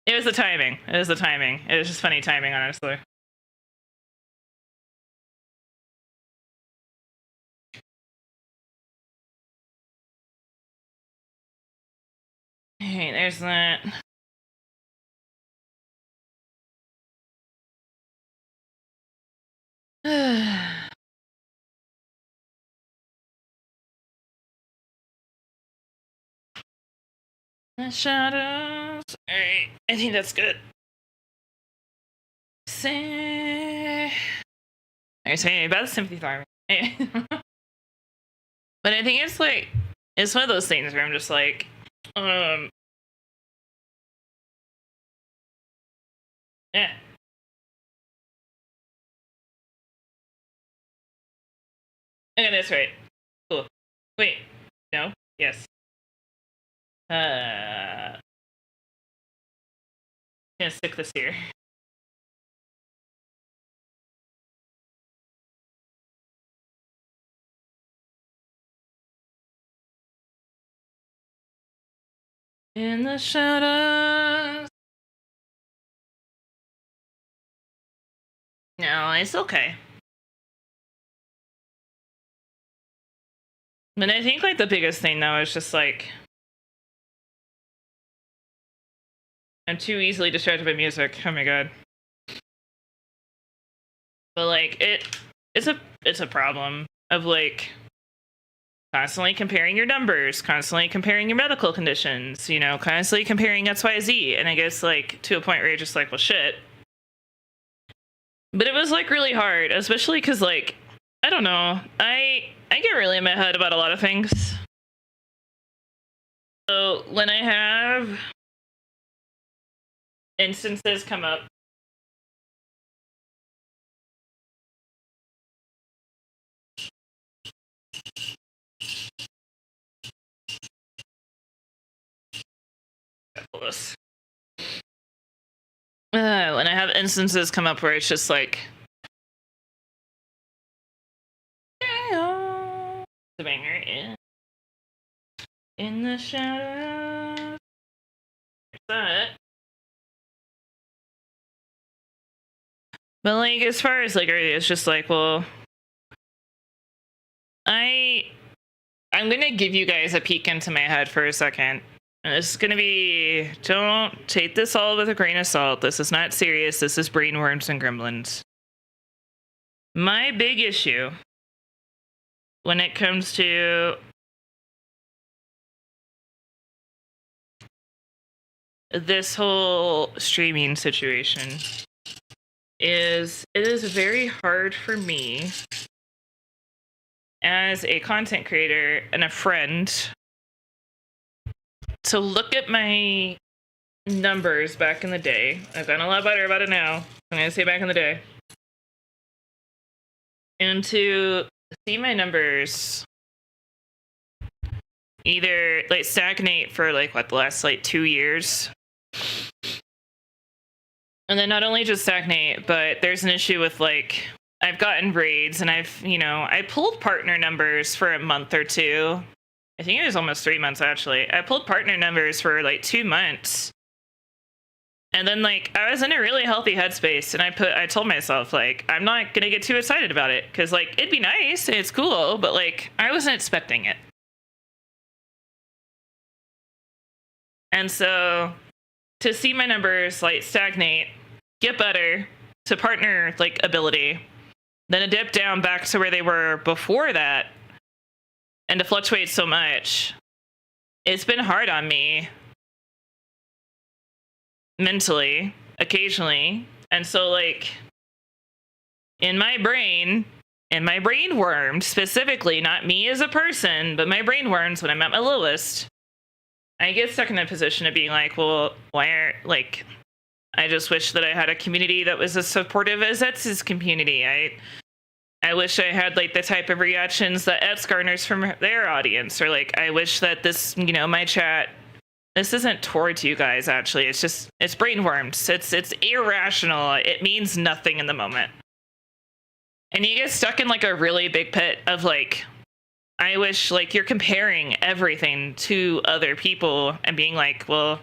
It was the timing. It was the timing. It was just funny timing, honestly. Hey, there's that. The shadows. Alright, I think that's good. Say. Are you saying about the sympathy farm? But I think it's like, it's one of those things where I'm just like, yeah. Okay, that's right. Cool. Wait. No? Yes. Gonna stick this here. In the shadows. No, it's okay. But I think like the biggest thing though is just like I'm too easily distracted by music. Oh my god. But like it's a problem. of like constantly comparing your numbers, constantly comparing your medical conditions, you know, constantly comparing XYZ. And I guess like to a point where you're just like, well, shit. But it was like really hard, especially because like, I don't know, I get really in my head about a lot of things. So when I have instances come up when I have instances come up where it's just like the banger in the shadows. That. But like as far as like it's just like, well, I'm gonna give you guys a peek into my head for a second. And this is gonna be, don't take this all with a grain of salt. This is not serious. This is brainworms and gremlins. My big issue when it comes to this whole streaming situation is it is very hard for me as a content creator and a friend to look at my numbers back in the day. I've gotten a lot better about it now. I'm going to say back in the day. And to see my numbers either like stagnate for like what the last like 2 years. And then not only just stagnate, but there's an issue with like I've gotten raids and I've, you know, I pulled partner numbers for a month or two. I think it was almost 3 months actually. I pulled partner numbers for like 2 months. And then like I was in a really healthy headspace and I told myself like I'm not going to get too excited about it cuz like it'd be nice, it's cool, but like I wasn't expecting it. And so to see my numbers like stagnate, get better to partner like ability, then a dip down back to where they were before that, and to fluctuate so much, it's been hard on me mentally, occasionally. And so like in my brain, and my brain wormed specifically, not me as a person, but my brain worms when I'm at my lowest, I get stuck in a position of being like, well, why are like I just wish that I had a community that was as supportive as Etz's community. I wish I had like the type of reactions that Etz garners from their audience, or like I wish that this, you know, my chat. This isn't towards you guys actually. It's just it's brainworms. It's irrational. It means nothing in the moment, and you get stuck in like a really big pit of like. I wish like you're comparing everything to other people and being like, well,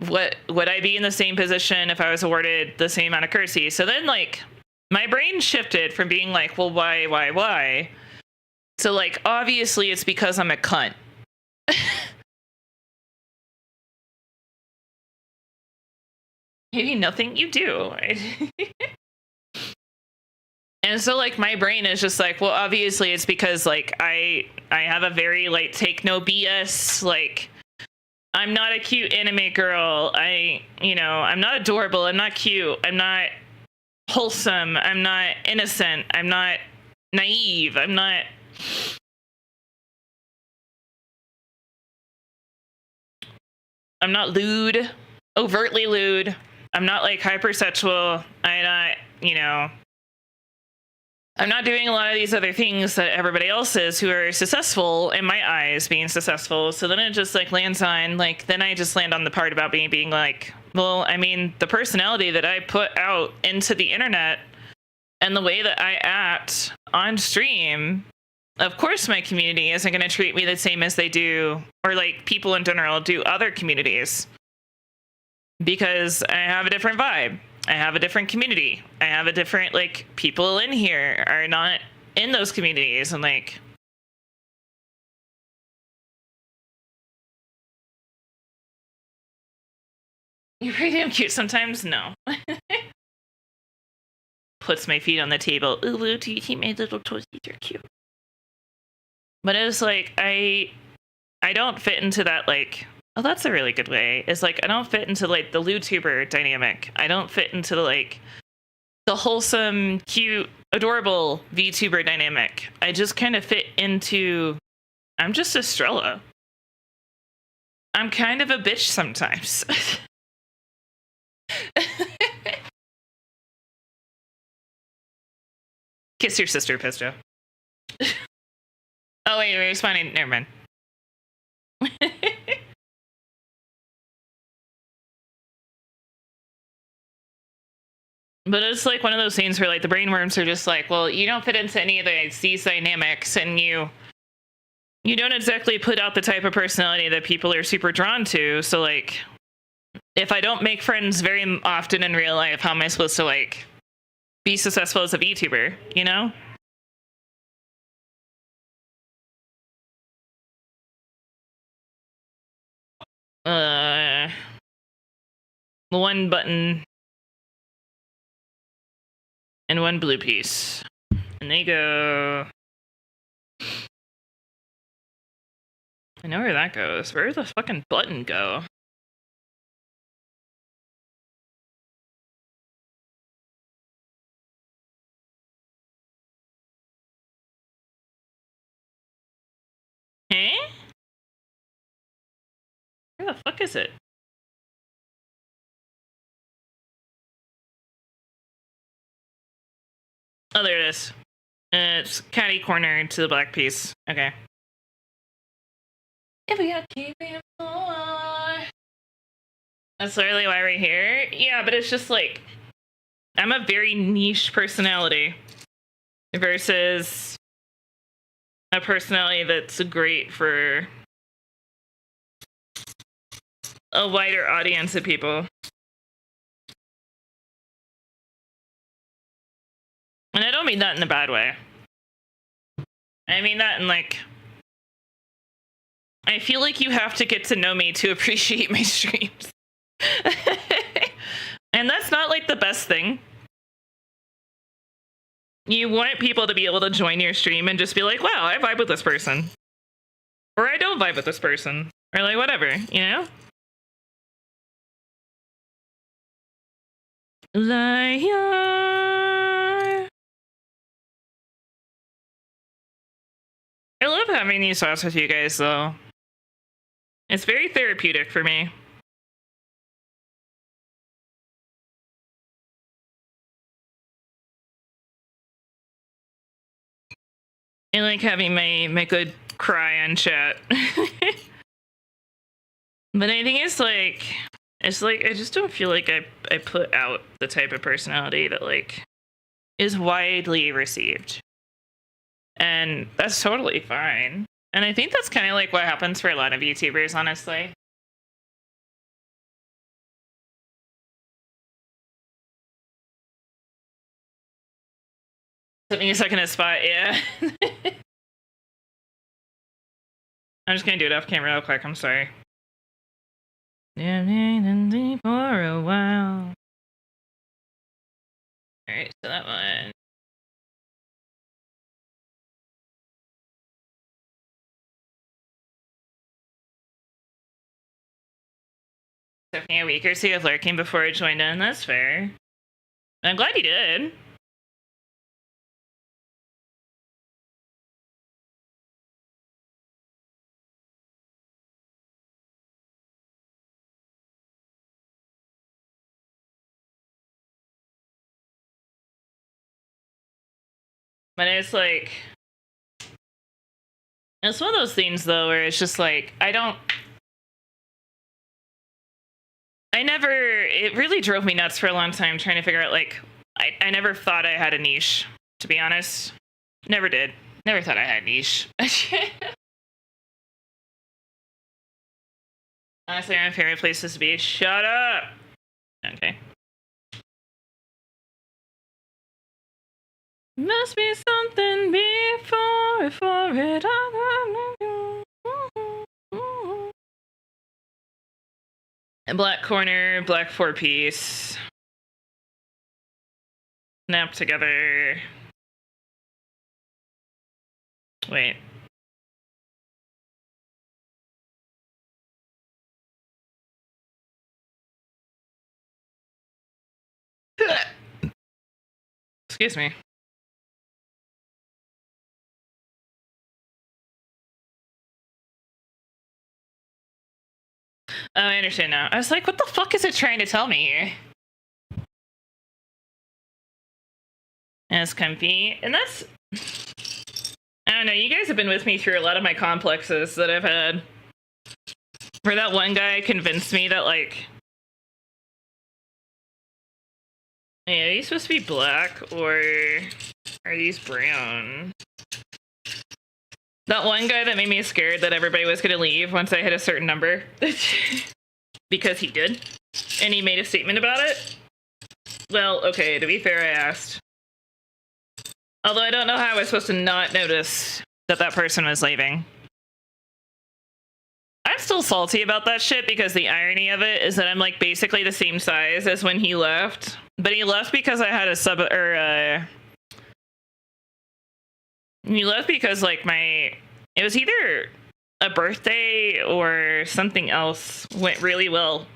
what would I be in the same position if I was awarded the same amount of currency? So then like my brain shifted from being like, well, why? So like, obviously it's because I'm a cunt. Maybe nothing you do. And so like my brain is just like, well, obviously it's because like I have a very like take no BS, like I'm not a cute anime girl. I'm not adorable. I'm not cute. I'm not wholesome. I'm not innocent. I'm not naive. I'm not lewd, overtly lewd. I'm not like hypersexual. I'm not doing a lot of these other things that everybody else is who are successful in my eyes being successful. So then it just like lands on like, then I just land on the part about being like, well, I mean, the personality that I put out into the internet and the way that I act on stream, of course my community isn't going to treat me the same as they do, or like people in general do other communities, because I have a different vibe. I have a different community. I have a different, like, people in here are not in those communities. And, like, you're pretty damn cute sometimes. No. Puts my feet on the table. Ooh, do you think my little toesies are cute? But it was like I don't fit into that, like, oh, that's a really good way. It's like I don't fit into like the YouTuber dynamic. I don't fit into the wholesome, cute, adorable VTuber dynamic. I just kind of fit into, I'm just Estrella. I'm kind of a bitch sometimes. Kiss your sister, Pisto. Oh wait, we're responding. Never mind. But it's like one of those scenes where like the brainworms are just like, well, you don't fit into any of these dynamics, and you don't exactly put out the type of personality that people are super drawn to. So like, if I don't make friends very often in real life, how am I supposed to like be successful as a VTuber, you know? One button and one blue piece. And they go. I know where that goes. Where does the fucking button go? Hey? Where the fuck is it? Oh, there it is. It's catty corner to the black piece. Okay. If we got keeping more. That's literally why we're here. Yeah, but it's just like, I'm a very niche personality versus a personality that's great for a wider audience of people. And I don't mean that in a bad way. I mean that in like, I feel like you have to get to know me to appreciate my streams. And that's not like the best thing. You want people to be able to join your stream and just be like, wow, I vibe with this person. Or I don't vibe with this person. Or like whatever, you know? Liar. I love having these thoughts with you guys, though. It's very therapeutic for me. I like having my good cry on chat. But I think it's like I just don't feel like I put out the type of personality that like is widely received. And that's totally fine. And I think that's kind of like what happens for a lot of YouTubers, honestly. Something is stuck in a spot, yeah. I'm just gonna do it off camera real quick, I'm sorry. For a while. Alright, so that one. Took me a week or two of lurking before I joined in, that's fair. I'm glad you did. But it's like, it's one of those things though where it's just like, it really drove me nuts for a long time trying to figure out like, I never thought I had a niche, to be honest. Never did. Never thought I had a niche. Honestly, my favorite places to be. Shut up! Okay. Must be something before it all. Black corner, black 4-piece. Snap together. Wait. Excuse me. Oh, I understand now. I was like, what the fuck is it trying to tell me here? And it's comfy. And that's... I don't know, you guys have been with me through a lot of my complexes that I've had. Where that one guy convinced me that, like... Hey, are these supposed to be black, or are these brown? That one guy that made me scared that everybody was going to leave once I hit a certain number. Because he did. And he made a statement about it. Well, okay, to be fair, I asked. Although I don't know how I was supposed to not notice that that person was leaving. I'm still salty about that shit because the irony of it is that I'm like basically the same size as when he left. But he left because I had a sub, or he left because like it was either a birthday or something else went really well.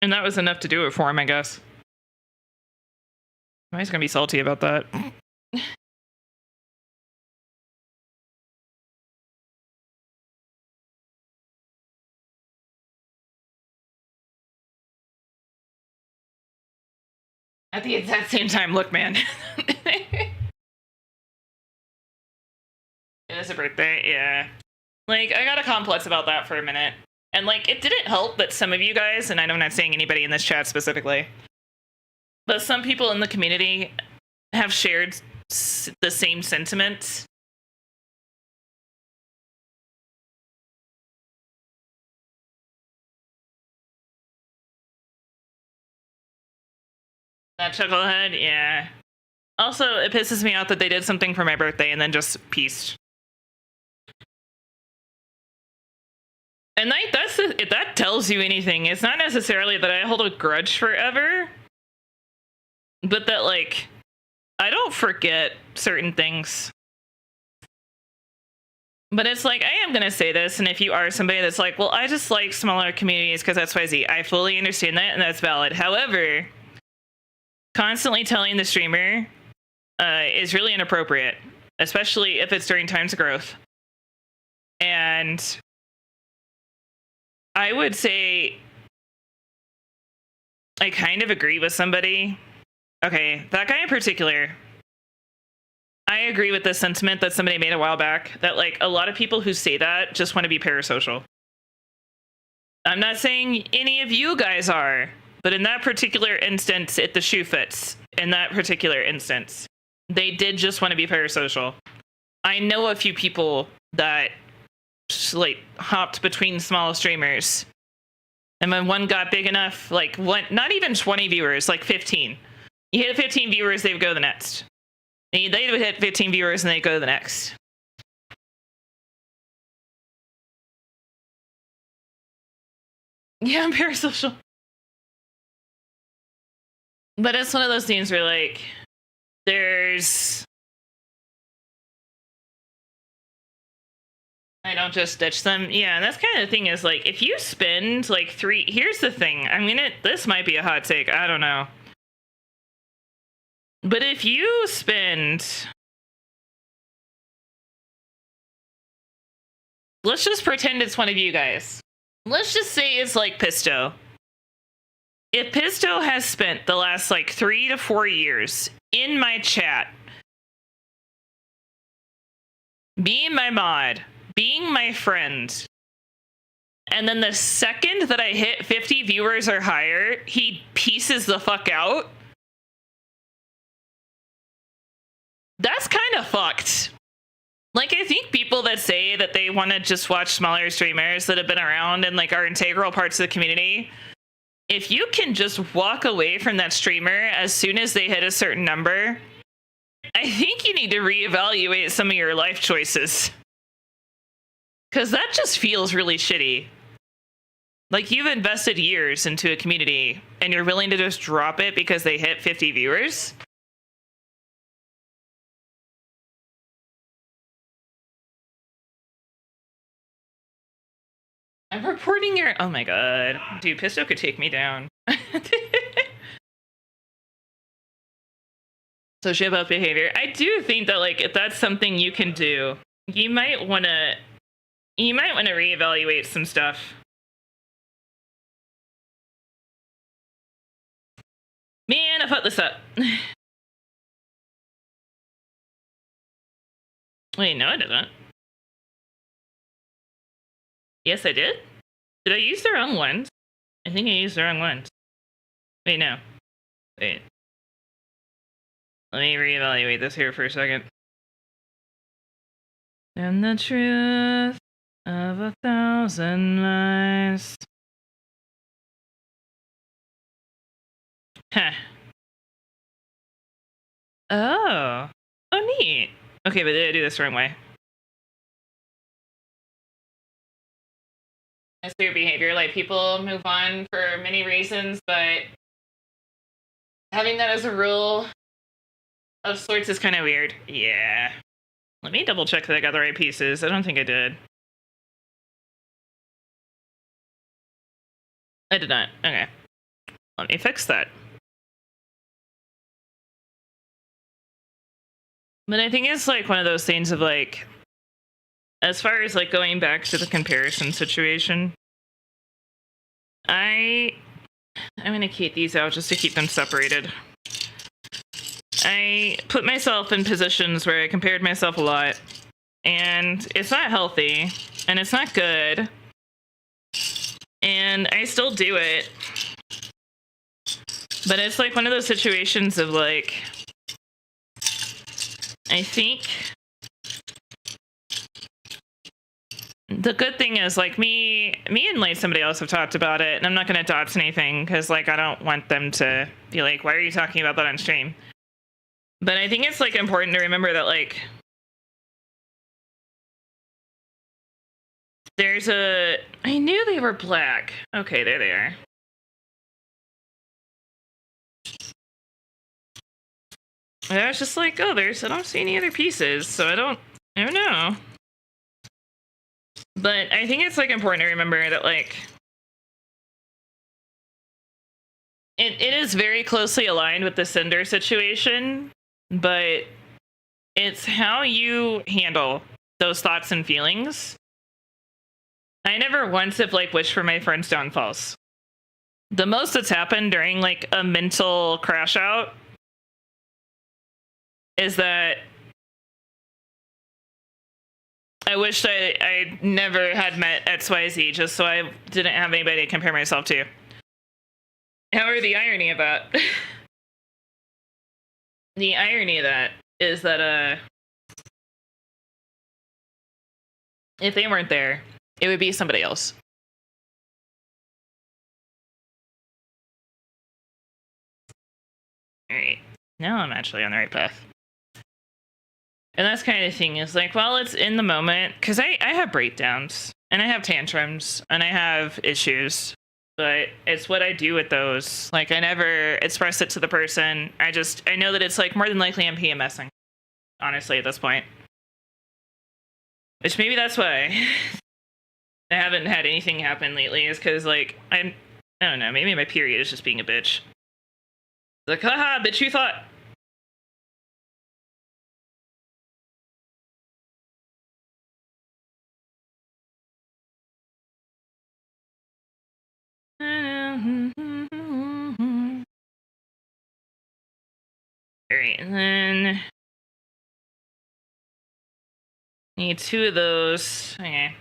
And that was enough to do it for him, I guess. I'm always gonna be salty about that. At the exact same time, look, man. It is a birthday, yeah. Like, I got a complex about that for a minute. And, like, it didn't help that some of you guys, and I'm not saying anybody in this chat specifically, but some people in the community have shared the same sentiment. That chucklehead, yeah. Also, it pisses me off that they did something for my birthday and then just pieced. And if that tells you anything, it's not necessarily that I hold a grudge forever, but that, like, I don't forget certain things. But it's like, I am going to say this, and if you are somebody that's like, well, I just like smaller communities because that's XYZ, I fully understand that, and that's valid. However, constantly telling the streamer is really inappropriate, especially if it's during times of growth. And I would say I kind of agree with somebody. Okay, that guy in particular, I agree with the sentiment that somebody made a while back, that like a lot of people who say that just want to be parasocial. I'm not saying any of you guys are, but in that particular instance, the shoe fits. In that particular instance, they did just want to be parasocial. I know a few people that like hopped between small streamers, and when one got big enough, like one, not even 20 viewers, like 15. You hit 15 viewers, they would go to the next. They would hit 15 viewers and they go to the next. Yeah, I'm parasocial. But it's one of those things where, like, I don't just ditch them. Yeah, and that's kind of the thing is, like, if you spend, like, here's the thing. This might be a hot take. I don't know. But if you spend... Let's just pretend it's one of you guys. Let's just say it's, like, Pisto. If Pisto has spent the last, like, 3 to 4 years in my chat, being my mod, being my friend, and then the second that I hit 50 viewers or higher, he pieces the fuck out, that's kind of fucked. Like, I think people that say that they want to just watch smaller streamers that have been around and, like, are integral parts of the community, if you can just walk away from that streamer as soon as they hit a certain number, I think you need to reevaluate some of your life choices. Because that just feels really shitty. Like, you've invested years into a community, and you're willing to just drop it because they hit 50 viewers? I'm reporting your... Oh my god. Dude, Pisto could take me down. Sociopath behavior. I do think that like if that's something you can do, you might want to reevaluate some stuff. Man, I fucked this up. Wait, no, I didn't. Yes, I did. Did I use the wrong ones? I think I used the wrong ones. Wait, no. Wait. Let me reevaluate this here for a second. And the truth of 1,000 lies. Huh. Oh. Oh, neat. Okay, but did I do this the wrong way? That's weird behavior. Like, people move on for many reasons, but having that as a rule of sorts is kind of weird. Yeah. Let me double check that I got the right pieces. I don't think I did. I did not. Okay. Let me fix that. But I think it's like one of those things of like, as far as like going back to the comparison situation, I'm going to keep these out just to keep them separated. I put myself in positions where I compared myself a lot, and it's not healthy, and it's not good, and I still do it. But it's like one of those situations of like, I think the good thing is like me and like somebody else have talked about it, and I'm not going to dox anything because like I don't want them to be like, why are you talking about that on stream? But I think it's like important to remember that like there's a, I knew they were black. Okay, there they are. And I was just like, oh, I don't see any other pieces, so I don't know. But I think it's like important to remember that like it is very closely aligned with the Cinder situation, but it's how you handle those thoughts and feelings. I never once have like wished for my friend's downfalls. The most that's happened during like a mental crash out is that I wished I never had met XYZ just so I didn't have anybody to compare myself to. However, the irony of that, the irony of that is that if they weren't there, it would be somebody else. All right, now I'm actually on the right path. And that's kind of the thing is like, well, it's in the moment because I have breakdowns and I have tantrums and I have issues, but it's what I do with those. Like I never express it to the person. I know that it's like more than likely I'm PMSing, honestly, at this point. Which maybe that's why I haven't had anything happen lately is because like, I don't know, maybe my period is just being a bitch. Like, haha, bitch, you thought. Alright, and then need 2 of those. Okay.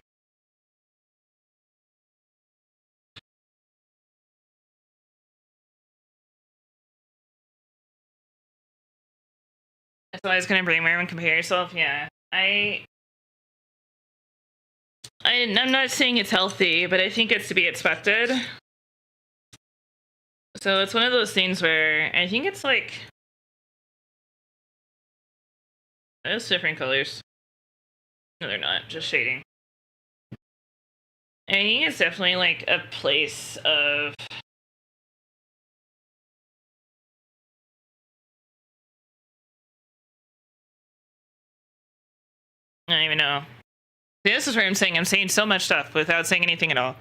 So I was gonna bring and compare yourself. Yeah, I'm not saying it's healthy, but I think it's to be expected. So it's one of those things where I think it's like those different colors. No, they're not. Just shading. I think it's definitely like a place of I don't even know. See, this is where I'm saying so much stuff without saying anything at all.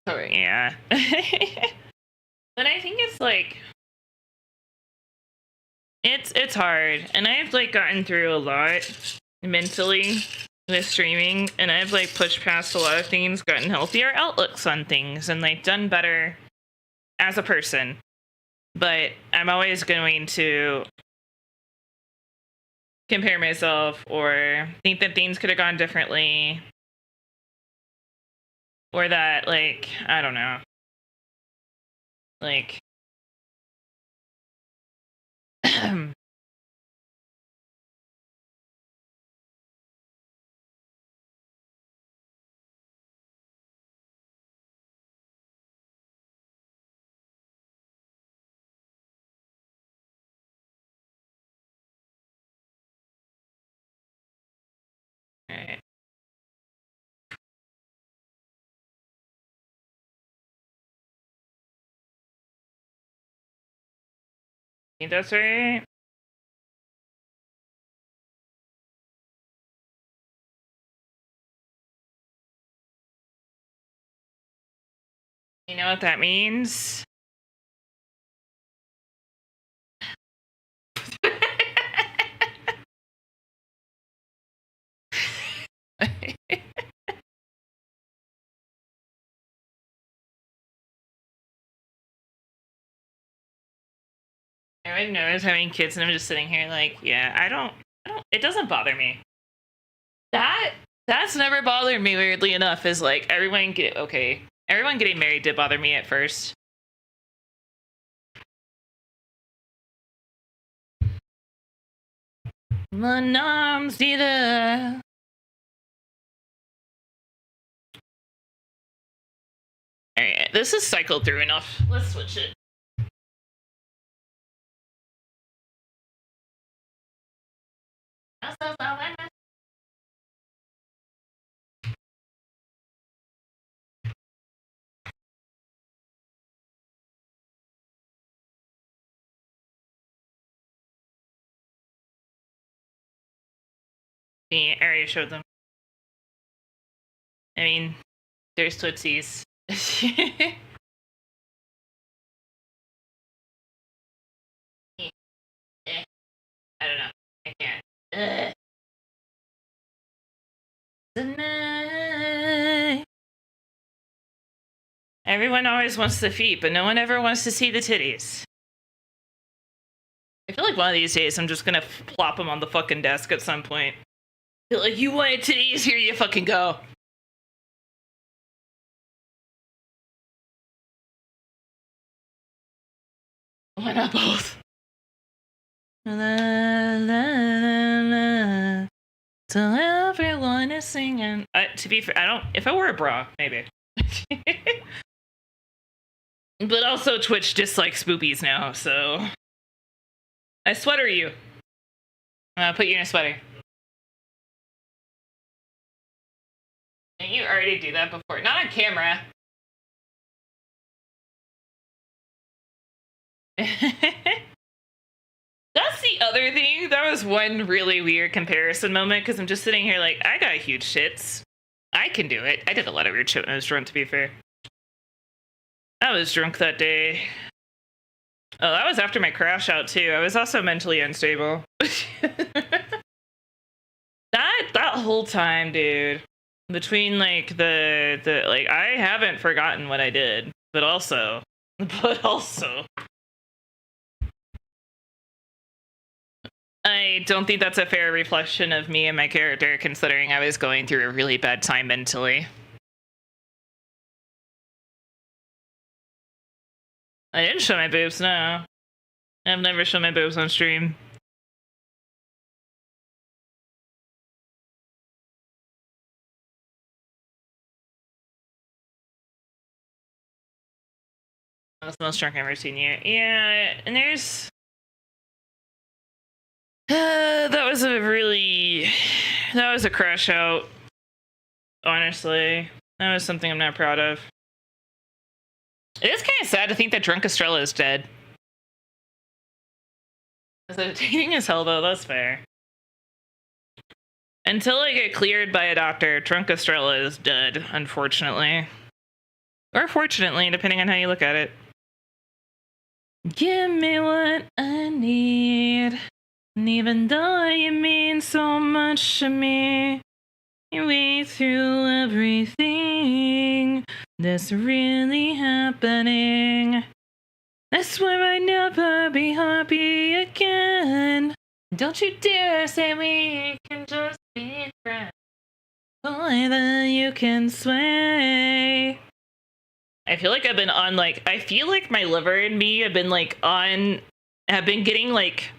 Oh, yeah. But I think it's like it's hard, and I've like gotten through a lot mentally with streaming, and I've like pushed past a lot of things, gotten healthier outlooks on things, and like done better as a person. But I'm always going to compare myself or think that things could have gone differently, or that like I don't know, like Alright. I think that's right. You know what that means? I wouldn't know I was having kids, and I'm just sitting here like, yeah, I don't. It doesn't bother me. That's never bothered me. Weirdly enough, is like everyone getting married did bother me at first. My mom's either. Alright, this is cycled through enough. Let's switch it. I already showed them. I mean, there's Tootsies. I don't know. I can't. Tonight. Everyone always wants the feet, but no one ever wants to see the titties. I feel like one of these days I'm just gonna plop them on the fucking desk at some point. Feel like, you wanted titties, here you fucking go. Why not both? La, la, la, la. So everyone is singing. To be fair, I don't. If I wore a bra, maybe. But also, Twitch dislikes boobies now, so I sweater you. I'll put you in a sweater. Didn't you already do that before? Not on camera. That's the other thing. That was one really weird comparison moment, because I'm just sitting here like, I got huge shits. I can do it. I did a lot of weird shit when I was drunk, to be fair. I was drunk that day. Oh, that was after my crash out, too. I was also mentally unstable. that whole time, dude. Between, like, the like, I haven't forgotten what I did. But also... I don't think that's a fair reflection of me and my character, considering I was going through a really bad time mentally. I didn't show my boobs, no. I've never shown my boobs on stream. That's the most drunk I've ever seen you. Yeah, and there's... that was a crash out. Honestly. That was something I'm not proud of. It is kind of sad to think that Drunk Estrella is dead. It's entertaining as hell, though. That's fair. Until I get cleared by a doctor, Drunk Estrella is dead, unfortunately. Or fortunately, depending on how you look at it. Give me what I need. And even though you mean so much to me, you wait through everything that's really happening. I swear I'd never be happy again. Don't you dare say we can just be friends. Boy, that you can sway. I feel like I've been on, like, I feel like my liver and me have been, like, have been getting, like,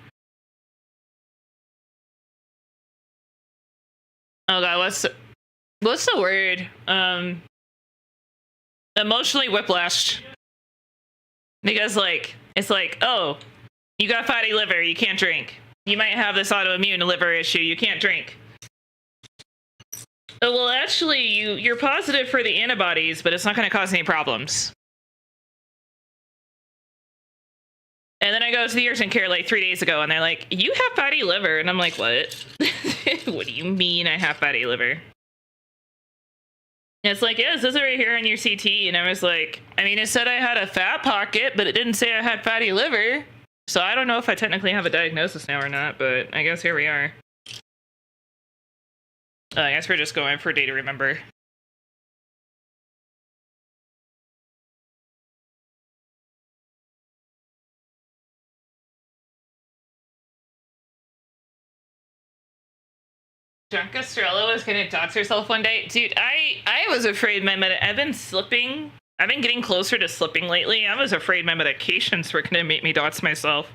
oh god, what's the word? Emotionally whiplashed. Because, like, it's like, oh, you got fatty liver, you can't drink. You might have this autoimmune liver issue, you can't drink. Oh, well, actually, you're positive for the antibodies, but it's not going to cause any problems. And then I go to the urgent care like 3 days ago, and they're like, you have fatty liver. And I'm like, what? What do you mean I have fatty liver? And it's like, yeah, it says it right here on your CT. And I was like, I mean, it said I had a fat pocket, but it didn't say I had fatty liver. So I don't know if I technically have a diagnosis now or not, but I guess here we are. I guess we're just going for a day to remember. Drunk Estrella was gonna dox herself one day. Dude, I was afraid I've been slipping. I've been getting closer to slipping lately. I was afraid my medications were gonna make me dox myself.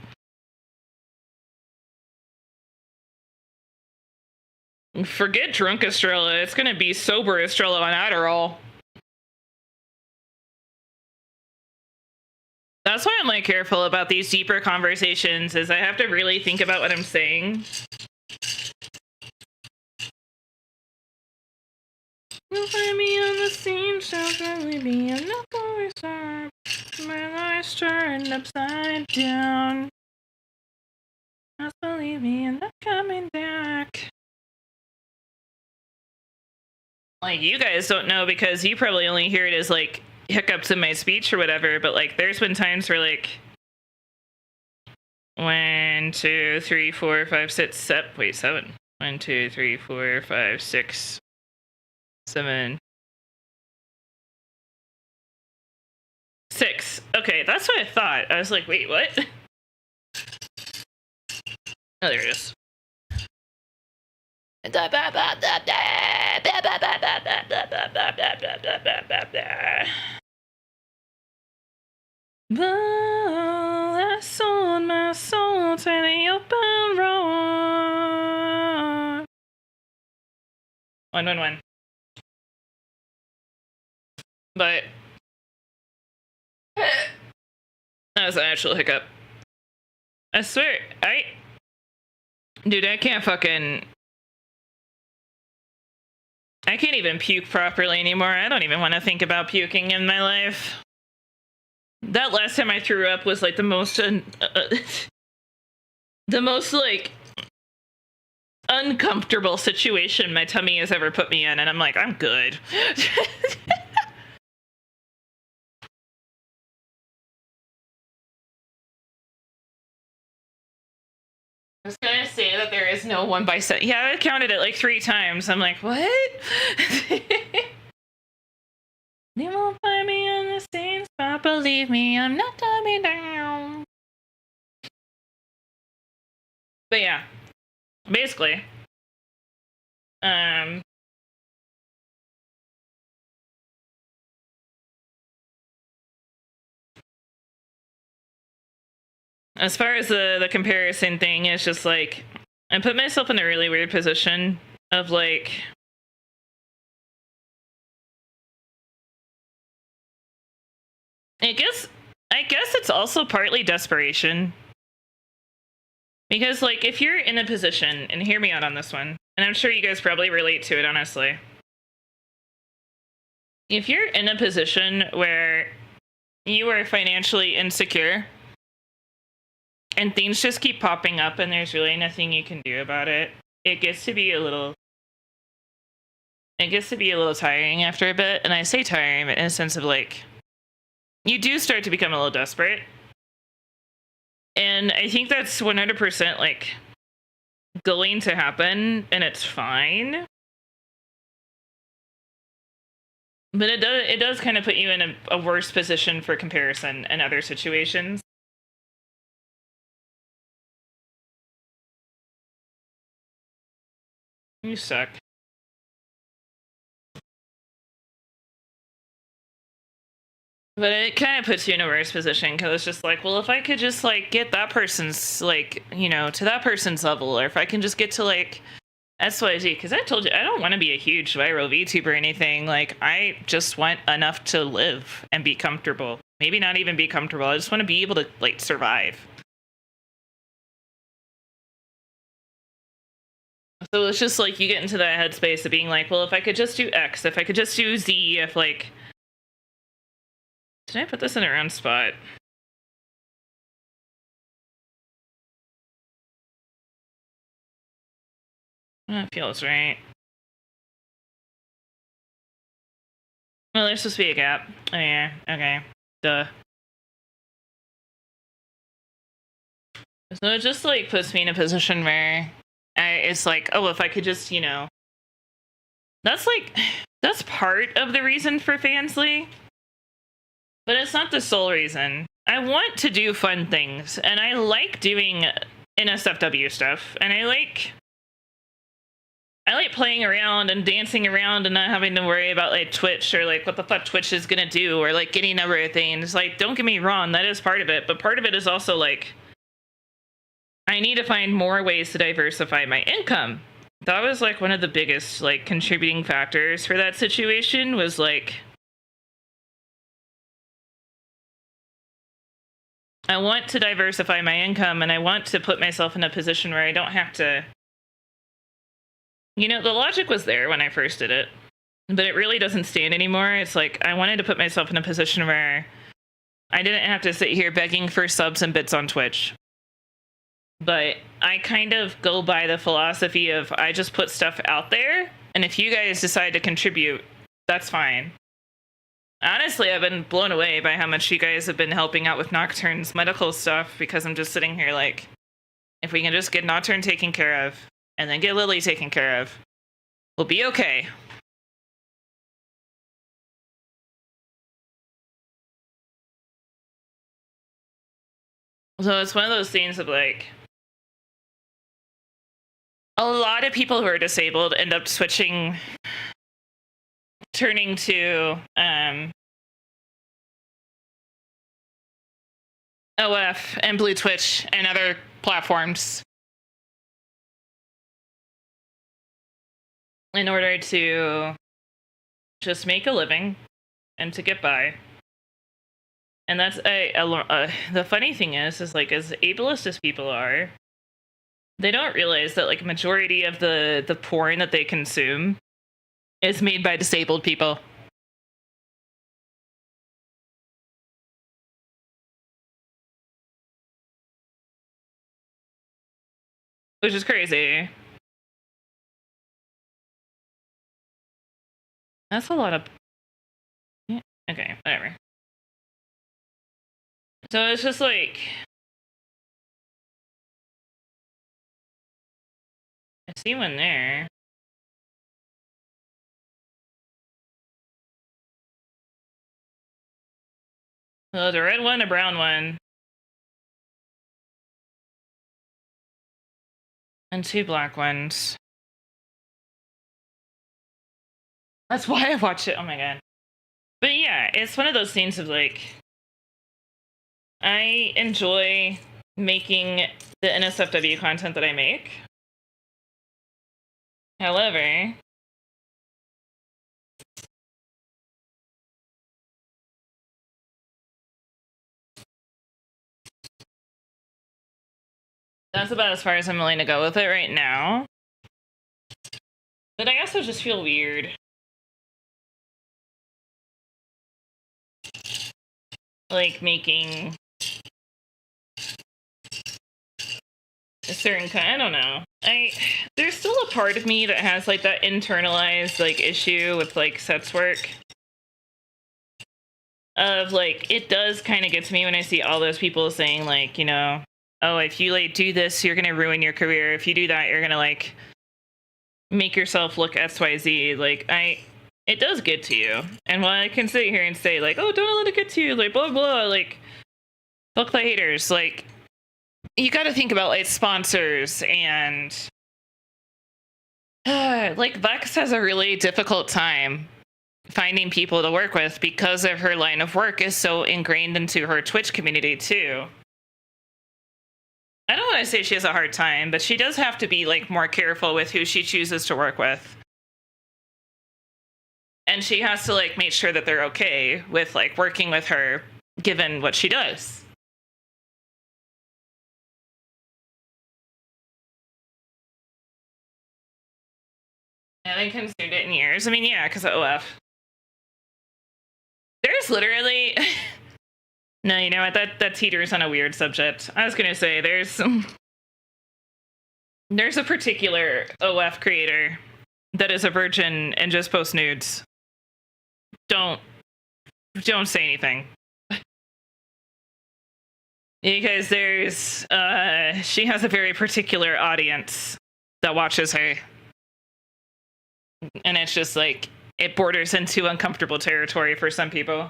Forget drunk Estrella. It's gonna be sober Estrella on Adderall. That's why I'm like careful about these deeper conversations, is I have to really think about what I'm saying. You'll find me on the scene, shall probably be a knuckle reserve. My life's turned upside down. Just believe me, I'm not coming back. Like, you guys don't know because you probably only hear it as like hiccups in my speech or whatever, but like there's been times where like 1, 2, 3, 4, 5, 6, 7. Wait, 7. 1, 2, 3, 4, 5, 6, 7. 6. Okay, that's what I thought. I was like, wait, what? Oh, there it is. I sold my soul to the open road. 111. But that was an actual hiccup. I swear, dude, I can't even puke properly anymore. I don't even want to think about puking in my life. That last time I threw up was like the most like uncomfortable situation my tummy has ever put me in, and I'm like, I'm good. I was gonna say that there is no 1 by 7. Yeah, I counted it like 3 times. I'm like, what? You won't find me on the same spot, believe me, I'm not coming down. But yeah, basically, as far as the comparison thing, it's just like, I put myself in a really weird position of like, I guess it's also partly desperation. Because like, if you're in a position, and hear me out on this one, and I'm sure you guys probably relate to it, honestly. If you're in a position where you are financially insecure, and things just keep popping up and there's really nothing you can do about it, it gets to be a little it gets to be a little tiring after a bit. And I say tiring in a sense of like, you do start to become a little desperate. And I think that's 100% like going to happen, and it's fine. But it does kind of put you in a worse position for comparison in other situations. You suck. But it kind of puts you in a worse position because it's just like, well, if I could just like get that person's like, you know, to that person's level, or if I can just get to like XYZ, because I told you I don't want to be a huge viral VTuber or anything. Like, I just want enough to live and be comfortable. Maybe not even be comfortable. I just want to be able to like survive. So it's just like you get into that headspace of being like, well, if I could just do X, if I could just do Z, if like. Did I put this in a round spot? That feels right. Well, there's supposed to be a gap. Oh yeah, okay. Duh. So it just like puts me in a position where it's like, oh, if I could just, you know. That's part of the reason for Fansly. But it's not the sole reason. I want to do fun things, and I like doing NSFW stuff, and I like playing around and dancing around and not having to worry about like Twitch or like what the fuck Twitch is gonna do or like getting other things. Like, don't get me wrong, that is part of it, but part of it is also like I need to find more ways to diversify my income. That was like one of the biggest like contributing factors for that situation was like I want to diversify my income, and I want to put myself in a position where I don't have to. You know, the logic was there when I first did it, but it really doesn't stand anymore. It's like I wanted to put myself in a position where I didn't have to sit here begging for subs and bits on Twitch. But I kind of go by the philosophy of I just put stuff out there, and if you guys decide to contribute, that's fine. Honestly, I've been blown away by how much you guys have been helping out with Nocturne's medical stuff, because I'm just sitting here like, if we can just get Nocturne taken care of and then get Lily taken care of, we'll be okay. So it's one of those things of like, a lot of people who are disabled end up turning to OF and Blue Twitch and other platforms in order to just make a living and to get by. And that's the funny thing is like, as ableist as people are, they don't realize that like majority of the porn that they consume is made by disabled people. Which is crazy. That's a lot of... Yeah, okay, whatever. So it's just like... I see one there. So there's a red one, a brown one. And 2 black ones. That's why I watch it. Oh my god. But yeah, it's one of those scenes of like, I enjoy making the NSFW content that I make. However, that's about as far as I'm willing to go with it right now. But I also just feel weird. Like making a certain kind. I don't know. There's still a part of me that has like that internalized like issue with like sex work. Of like, it does kind of get to me when I see all those people saying like, you know, oh, if you like do this, you're gonna ruin your career. If you do that, you're gonna like make yourself look XYZ. Like it does get to you. And while I can sit here and say like, oh, don't let it get to you, like blah blah, like fuck the haters, like you got to think about like sponsors and like Vex has a really difficult time finding people to work with because of her line of work is so ingrained into her Twitch community too. I don't want to say she has a hard time, but she does have to be like more careful with who she chooses to work with. And she has to like make sure that they're okay with like working with her given what she does. I haven't consumed it in years. I mean, yeah, because of OF. There's literally no, you know what? That teeters on a weird subject. I was gonna say there's a particular OF creator that is a virgin and just posts nudes. Don't say anything. Because there's she has a very particular audience that watches her. And it's just like it borders into uncomfortable territory for some people.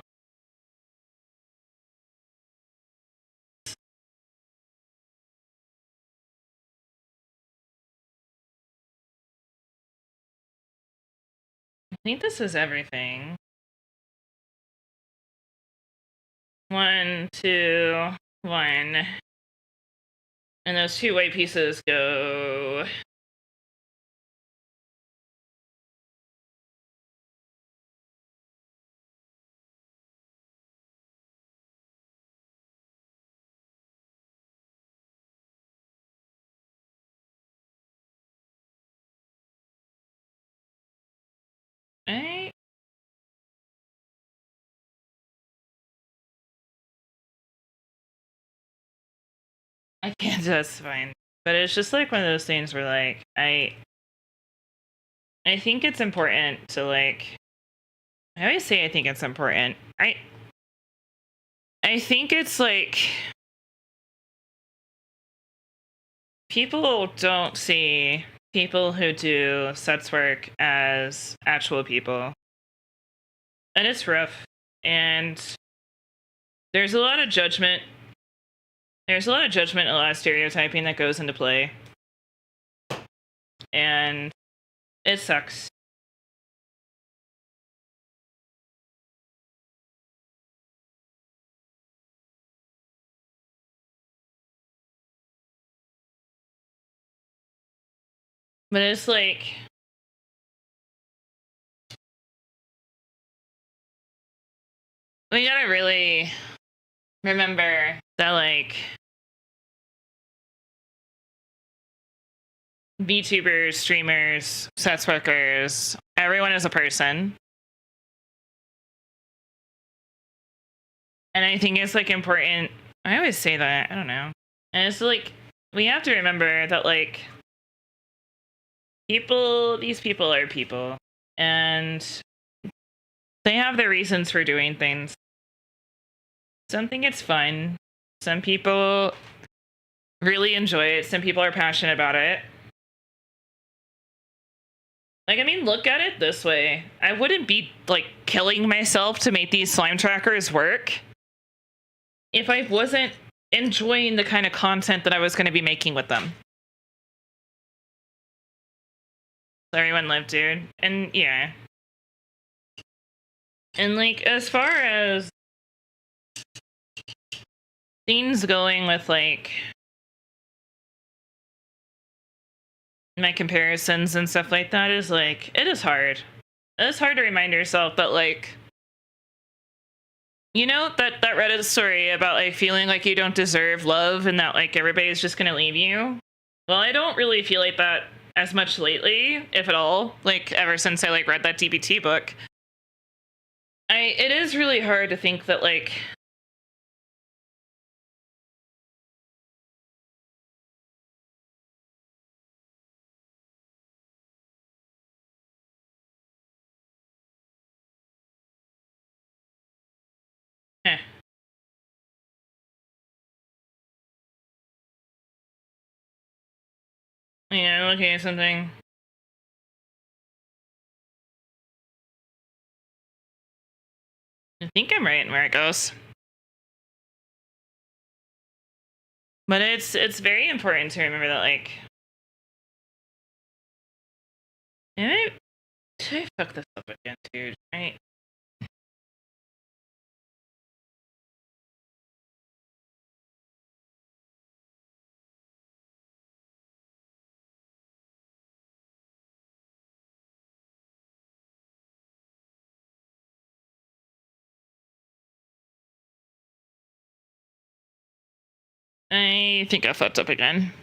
I think this is everything. 1, 2, 1. And those 2 white pieces go. Right? I can't, that's fine. But it's just like one of those things where like I think it's important to like I always say I think it's important. I think it's like people don't see people who do sex work as actual people. And it's rough. And there's a lot of judgment. There's a lot of judgment, a lot of stereotyping that goes into play. And it sucks. But it's like we gotta really remember that like VTubers, streamers, sex workers, everyone is a person. And I think it's like important. I always say that, I don't know. And it's like we have to remember that like these people are people and they have their reasons for doing things. Some think it's fun. Some people really enjoy it. Some people are passionate about it. Like, I mean, look at it this way. I wouldn't be like killing myself to make these slime trackers work if I wasn't enjoying the kind of content that I was going to be making with them. Everyone lived, dude. And yeah. And like, as far as things going with like my comparisons and stuff like that is like, it is hard. It's hard to remind yourself that like, you know, that Reddit story about like feeling like you don't deserve love and that like everybody's just gonna leave you. Well, I don't really feel like that as much lately, if at all, like ever since I like read that DBT book. It is really hard to think that like I'm looking at something. I think I'm right in where it goes. But it's very important to remember that, like, did I fuck this up again, dude? Right? I think I fucked up again.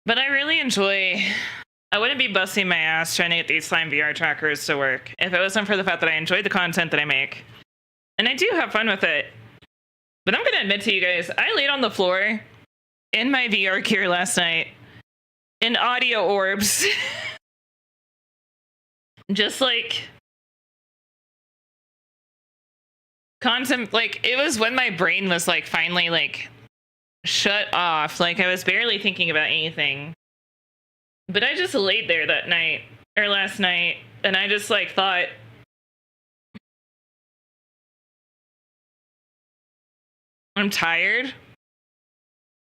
But I really enjoy... I wouldn't be busting my ass trying to get these Slime VR trackers to work if it wasn't for the fact that I enjoy the content that I make. And I do have fun with it. But I'm going to admit to you guys, I laid on the floor in my VR gear last night in audio orbs. Just like... like, it was when my brain was like finally like shut off. Like, I was barely thinking about anything. But I just laid there that night, or last night, and I just like thought, I'm tired,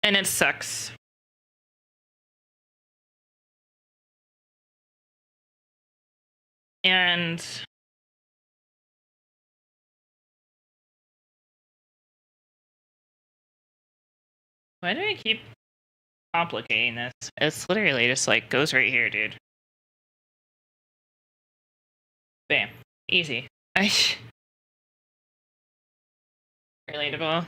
and it sucks. And why do I keep complicating this? It's literally just like goes right here, dude. Bam. Easy. Relatable.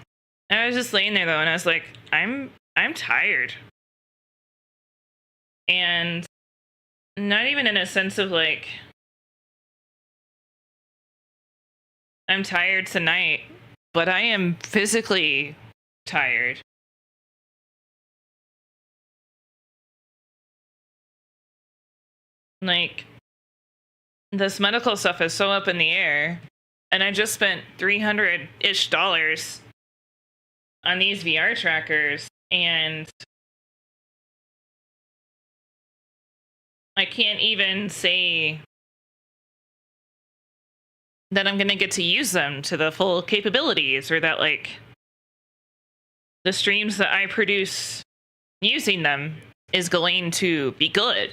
I was just laying there though, and I was like, I'm tired. And not even in a sense of like, I'm tired tonight, but I am physically tired. Like, this medical stuff is so up in the air, and I just spent $300-ish on these VR trackers, and I can't even say that I'm gonna get to use them to the full capabilities, or that like the streams that I produce using them is going to be good.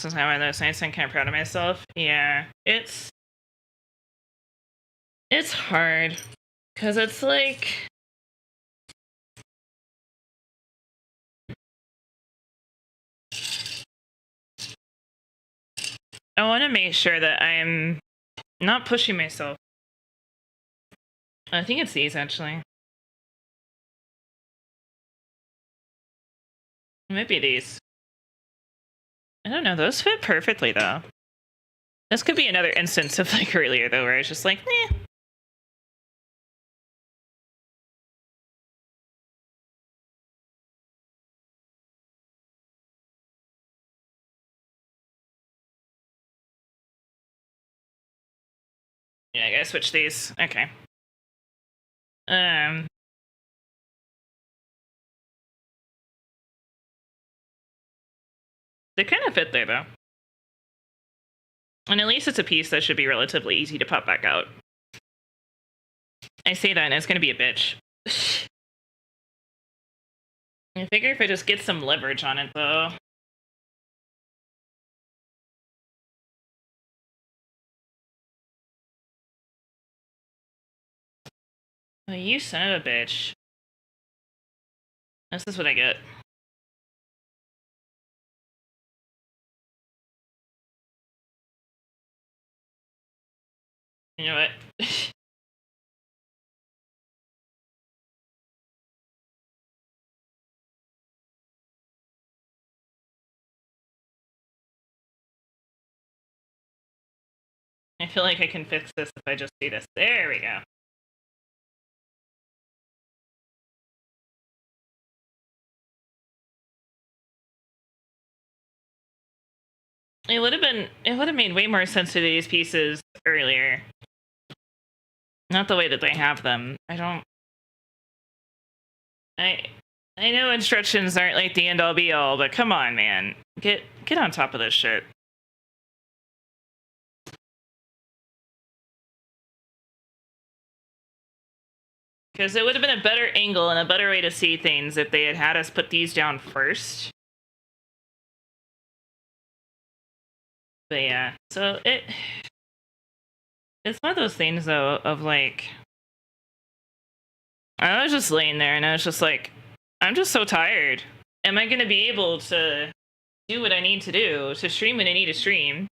Since I'm one of those nights, I'm kind of proud of myself. Yeah, it's hard because it's like, I want to make sure that I'm not pushing myself. I think it's these actually. It might be these. I don't know. Those fit perfectly though. This could be another instance of like earlier though, where I was just like, eh. Yeah, I gotta switch these. Okay. They kind of fit there though. And at least it's a piece that should be relatively easy to pop back out. I say that and it's gonna be a bitch. I figure if I just get some leverage on it though. Oh, you son of a bitch. This is what I get. You know what? I feel like I can fix this if I just do this. There we go. It would have made way more sense to do these pieces earlier. Not the way that they have them. I know instructions aren't like the end all be all, but come on, man. Get on top of this shit. Because it would have been a better angle and a better way to see things if they had us put these down first. But yeah, so it's one of those things though of like, I was just laying there and I was just like, I'm just so tired. Am I gonna be able to do what I need to do to stream when I need to stream?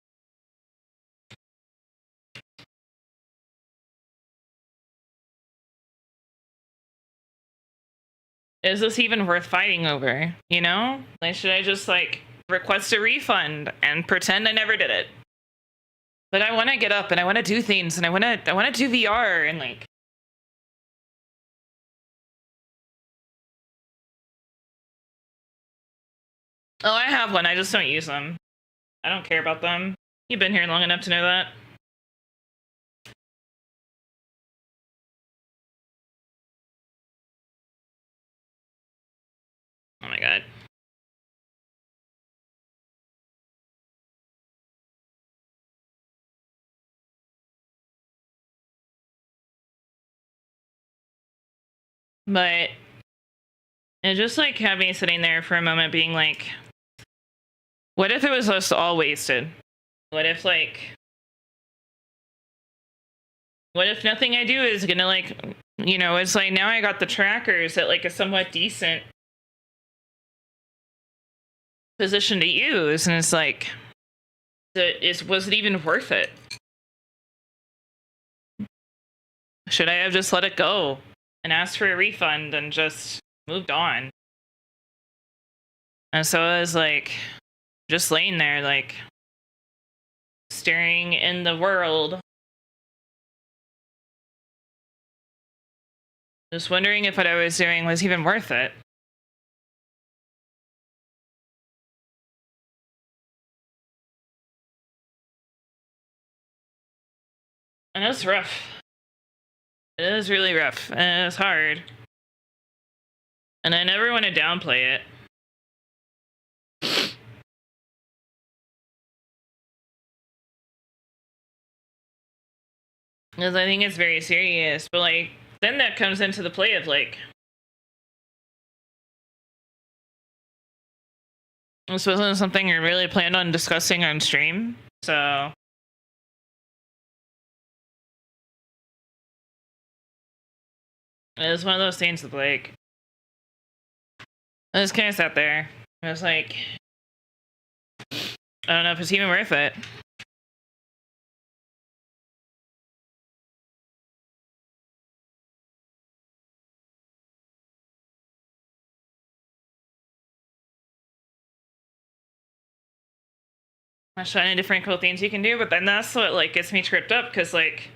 Is this even worth fighting over? You know? Like, should I just like request a refund and pretend I never did it? But I want to get up and I want to do things and I want to do VR and like. Oh, I have one. I just don't use them. I don't care about them. You've been here long enough to know that. Oh my god. But it just like had me sitting there for a moment being like, what if it was just all wasted? What if nothing I do is gonna like, you know, it's like now I got the trackers at like a somewhat decent position to use, and it's like, was it even worth it? Should I have just let it go and asked for a refund and just moved on? And so I was like, just laying there, like, staring in the world. Just wondering if what I was doing was even worth it. And it was rough. It was really rough. And it was hard. And I never want to downplay it. Because I think it's very serious. But, like, then that comes into the play of, like, this wasn't something I really planned on discussing on stream. So it was one of those things of, like, I just kind of sat there. I was like, I don't know if it's even worth it. There's so many different cool things you can do, but then that's what like gets me tripped up because like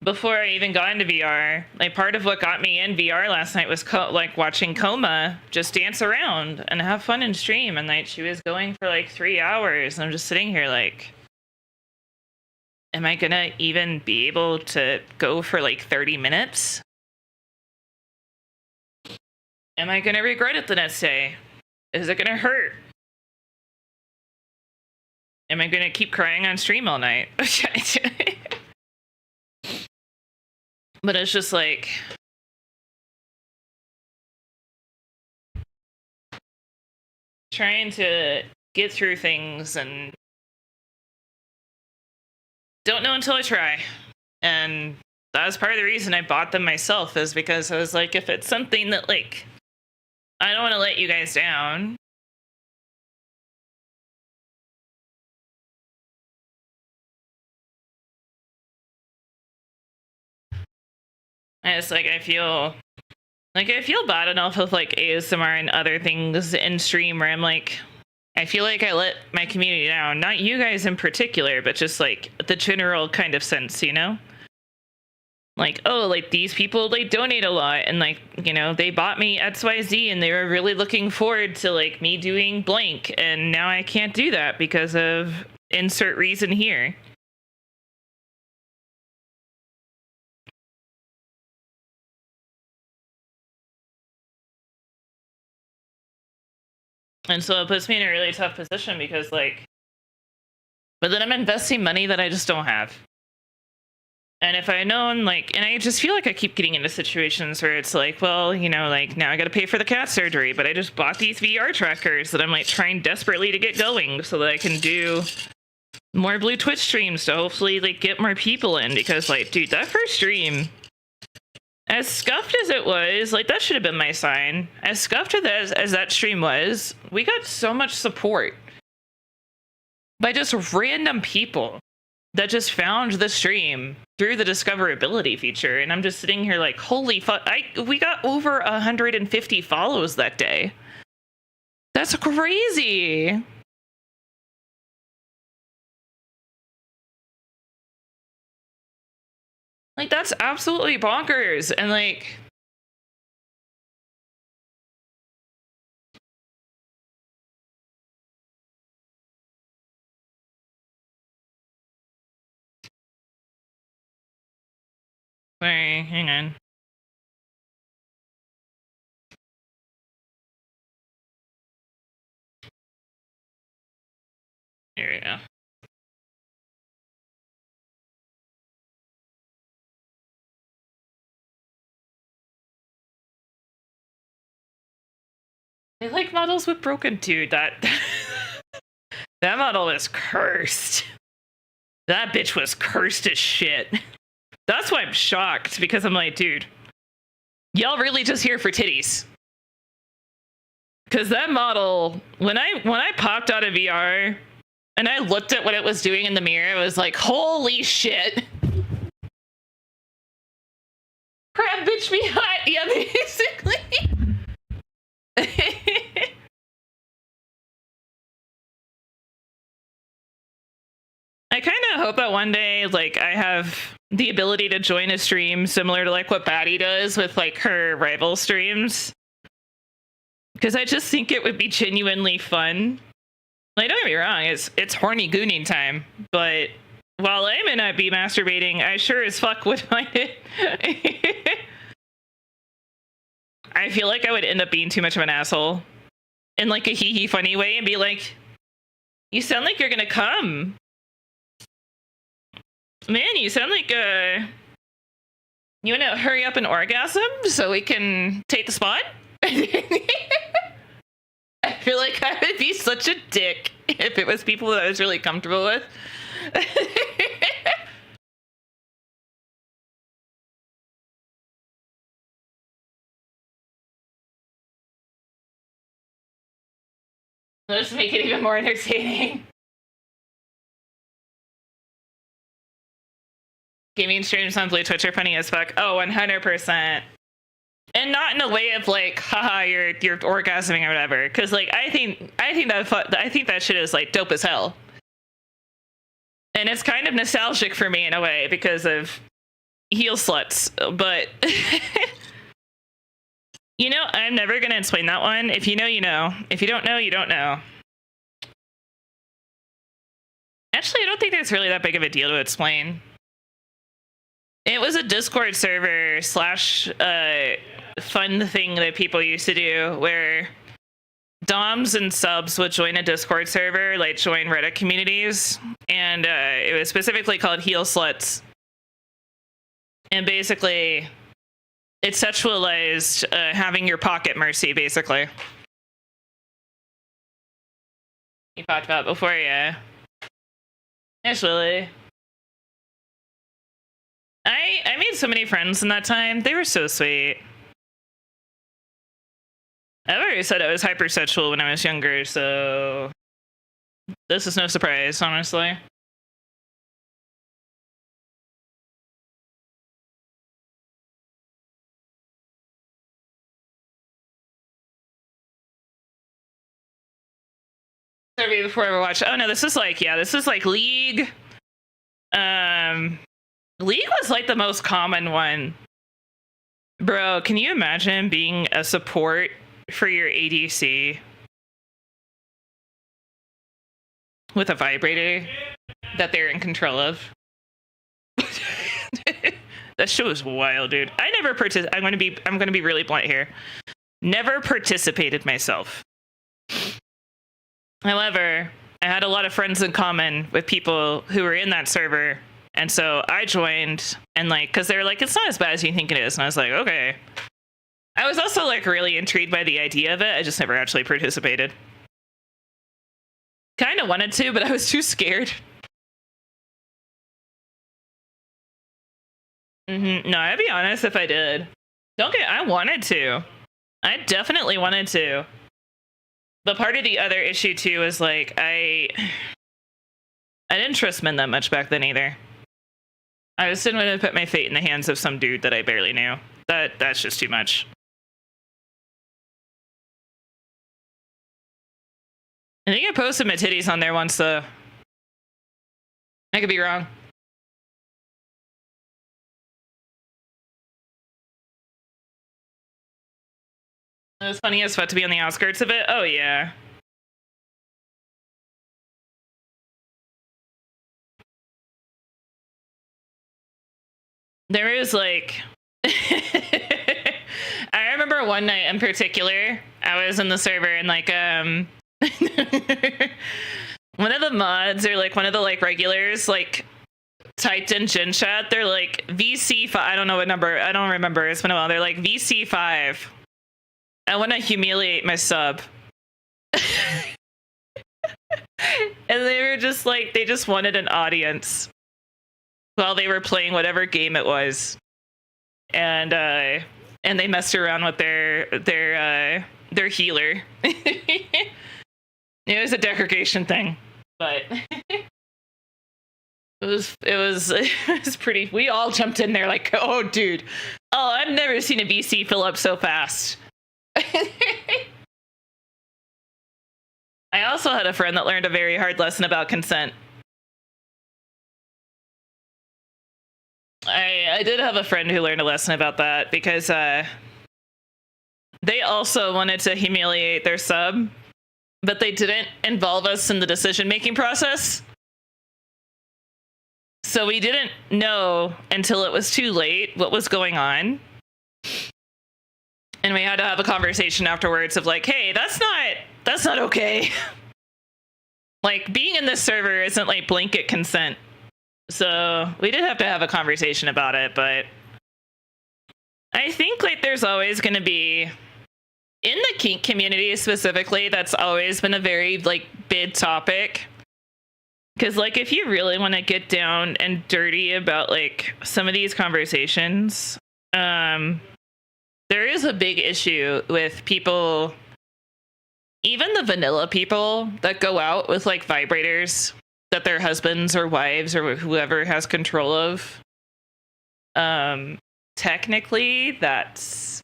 before I even got into VR, like part of what got me in VR last night was like watching Coma just dance around and have fun and stream, and like she was going for like 3 hours, and I'm just sitting here like, am I gonna even be able to go for like 30 minutes? Am I gonna regret it the next day? Is it gonna hurt? Am I gonna keep crying on stream all night? But it's just like, trying to get through things and don't know until I try. And that was part of the reason I bought them myself, is because I was like, if it's something that like, I don't want to let you guys down. And it's like, I feel bad enough with like ASMR and other things in stream where I'm like, I feel like I let my community down. Not you guys in particular, but just like the general kind of sense, you know? like, oh, like these people, they donate a lot, and like, you know, they bought me XYZ and they were really looking forward to like me doing blank, and now I can't do that because of insert reason here. And so it puts me in a really tough position because like, but then I'm investing money that I just don't have. And if I had known, like, and I just feel like I keep getting into situations where it's like, well, you know, like now I got to pay for the cat surgery, but I just bought these VR trackers that I'm like trying desperately to get going so that I can do more blue Twitch streams to hopefully like get more people in, because like, dude, that first stream, as scuffed as it was, like that should have been my sign. As scuffed as that stream was, we got so much support by just random people that just found the stream through the discoverability feature. And I'm just sitting here like, holy fuck, we got over 150 follows that day. That's crazy. Like, that's absolutely bonkers. And like, sorry, hang on. Here we go. I like models with broken too. That that model is cursed. That bitch was cursed as shit. That's why I'm shocked, because I'm like, dude, y'all really just here for titties. Because that model, when I popped out of VR and I looked at what it was doing in the mirror, I was like, holy shit. Crab bitch me hot. Yeah, basically. I kind of hope that one day, like, I have the ability to join a stream similar to like what Batty does with like her rival streams, because I just think it would be genuinely fun. Like, don't get me wrong, it's horny gooning time, but while I may not be masturbating, I sure as fuck would find it. I feel like I would end up being too much of an asshole in like a hee hee funny way and be like, you sound like you're gonna come. Man, you sound like you want to hurry up and orgasm so we can take the spot? I feel like I would be such a dick if it was people that I was really comfortable with. Let's make it even more entertaining. Gaming streams on Blue Twitch are funny as fuck. Oh, 100%. And not in a way of like, haha, you're orgasming or whatever. Because like, I think that shit is like dope as hell. And it's kind of nostalgic for me in a way because of heel sluts. But you know, I'm never gonna explain that one. If you know, you know. If you don't know, you don't know. Actually, I don't think there's really that big of a deal to explain. It was a Discord server slash fun thing that people used to do where DOMs and subs would join a Discord server, like join Reddit communities, and it was specifically called Heel Sluts. And basically, it sexualized having your pocket mercy, basically. You talked about before, yeah. Actually. I made so many friends in that time. They were so sweet. I've already said I was hypersexual when I was younger, so this is no surprise, honestly. Survey before Overwatch. Oh no, this is like, yeah, this is like League. League was like the most common one. Bro, can you imagine being a support for your ADC with a vibrator that they're in control of? That shit was wild, dude. I never I'm gonna be really blunt here. Never participated myself. However, I had a lot of friends in common with people who were in that server. And so I joined, and like, cause they're like, it's not as bad as you think it is. And I was like, okay. I was also like really intrigued by the idea of it. I just never actually participated. Kind of wanted to, but I was too scared. No, I'd be honest if I did. I wanted to. I definitely wanted to. But part of the other issue too is like, I didn't trust men that much back then either. I just didn't want to put my fate in the hands of some dude that I barely knew. That's just too much. I think I posted my titties on there once, though. I could be wrong. It was funny as fuck to be on the outskirts of it. Oh, yeah. There is like... I remember one night in particular, I was in the server and like, one of the mods or like one of the like regulars like typed in Gen Chat, they're like VC5, I don't know what number, I don't remember, it's been a while, they're like VC5. I want to humiliate my sub. And they were just like, they just wanted an audience while they were playing whatever game it was. And they messed around with their healer. It was a degradation thing, but it was pretty. We all jumped in there like, oh, dude, oh, I've never seen a VC fill up so fast. I also had a friend that learned a very hard lesson about consent. I did have a friend who learned a lesson about that because they also wanted to humiliate their sub, but they didn't involve us in the decision-making process. So we didn't know until it was too late what was going on. And we had to have a conversation afterwards of like, hey, that's not okay. Like, being in this server isn't like blanket consent. So we did have to have a conversation about it, but I think like there's always going to be, in the kink community specifically, that's always been a very like big topic. Because like if you really want to get down and dirty about like some of these conversations, there is a big issue with people, even the vanilla people that go out with like vibrators that their husbands or wives or whoever has control of. Technically, that's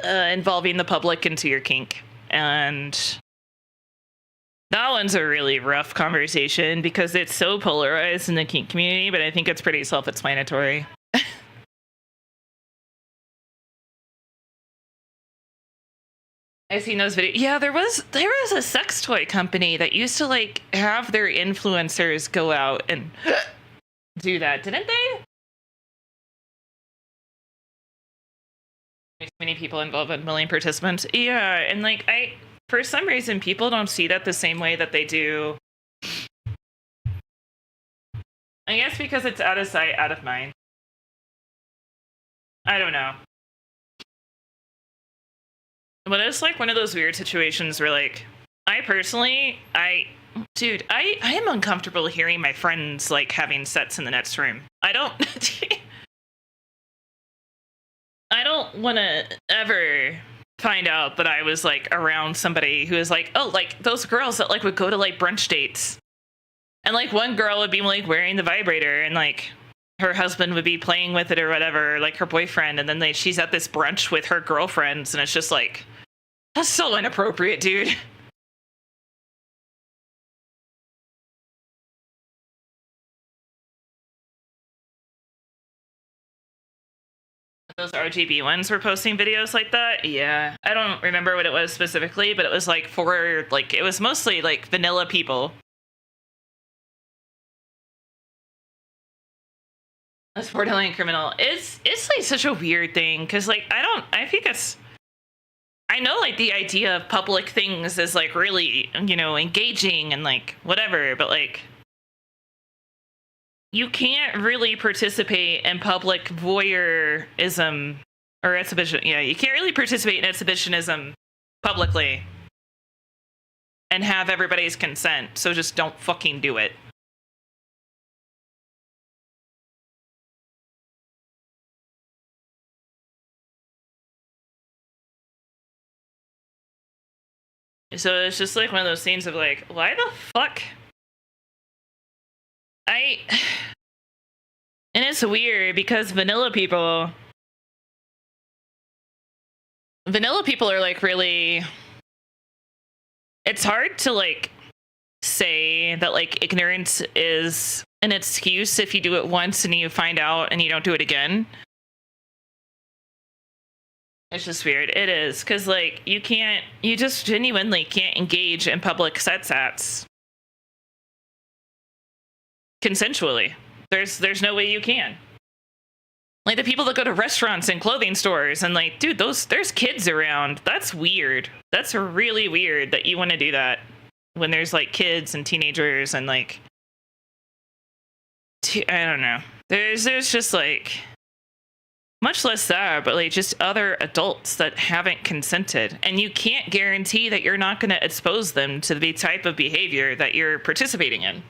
involving the public into your kink. And that one's a really rough conversation because it's so polarized in the kink community, but I think it's pretty self-explanatory. I've seen those videos. Yeah, there was a sex toy company that used to like have their influencers go out and do that, didn't they? There's many people involved, in million participants. Yeah, and like for some reason people don't see that the same way that they do. I guess because it's out of sight, out of mind. I don't know. But it's like one of those weird situations where like, I personally, I am uncomfortable hearing my friends like having sex in the next room. I don't want to ever find out that I was like around somebody who is like, oh, like those girls that like would go to like brunch dates. And like one girl would be like wearing the vibrator and like her husband would be playing with it or whatever, like her boyfriend. And then she's at this brunch with her girlfriends and it's just like, that's so inappropriate, dude. Those RGB ones were posting videos like that. Yeah, I don't remember what it was specifically, but it was like for like it was mostly like vanilla people. That's borderline criminal. It's like such a weird thing because like I think it's. I know like the idea of public things is like really, you know, engaging and like whatever, but like you can't really participate in public voyeurism or exhibition. Yeah, you can't really participate in exhibitionism publicly and have everybody's consent. So just don't fucking do it. So it's just like one of those scenes of like, why the fuck? And it's weird because vanilla people are like really, it's hard to like say that like ignorance is an excuse if you do it once and you find out and you don't do it again. It's just weird. It is because like you just genuinely can't engage in public sets consensually. There's no way you can. Like the people that go to restaurants and clothing stores and like, dude, there's kids around. That's weird. That's really weird that you want to do that when there's like kids and teenagers and like, I don't know. There's just like, much less that, but like just other adults that haven't consented. And you can't guarantee that you're not going to expose them to the type of behavior that you're participating in.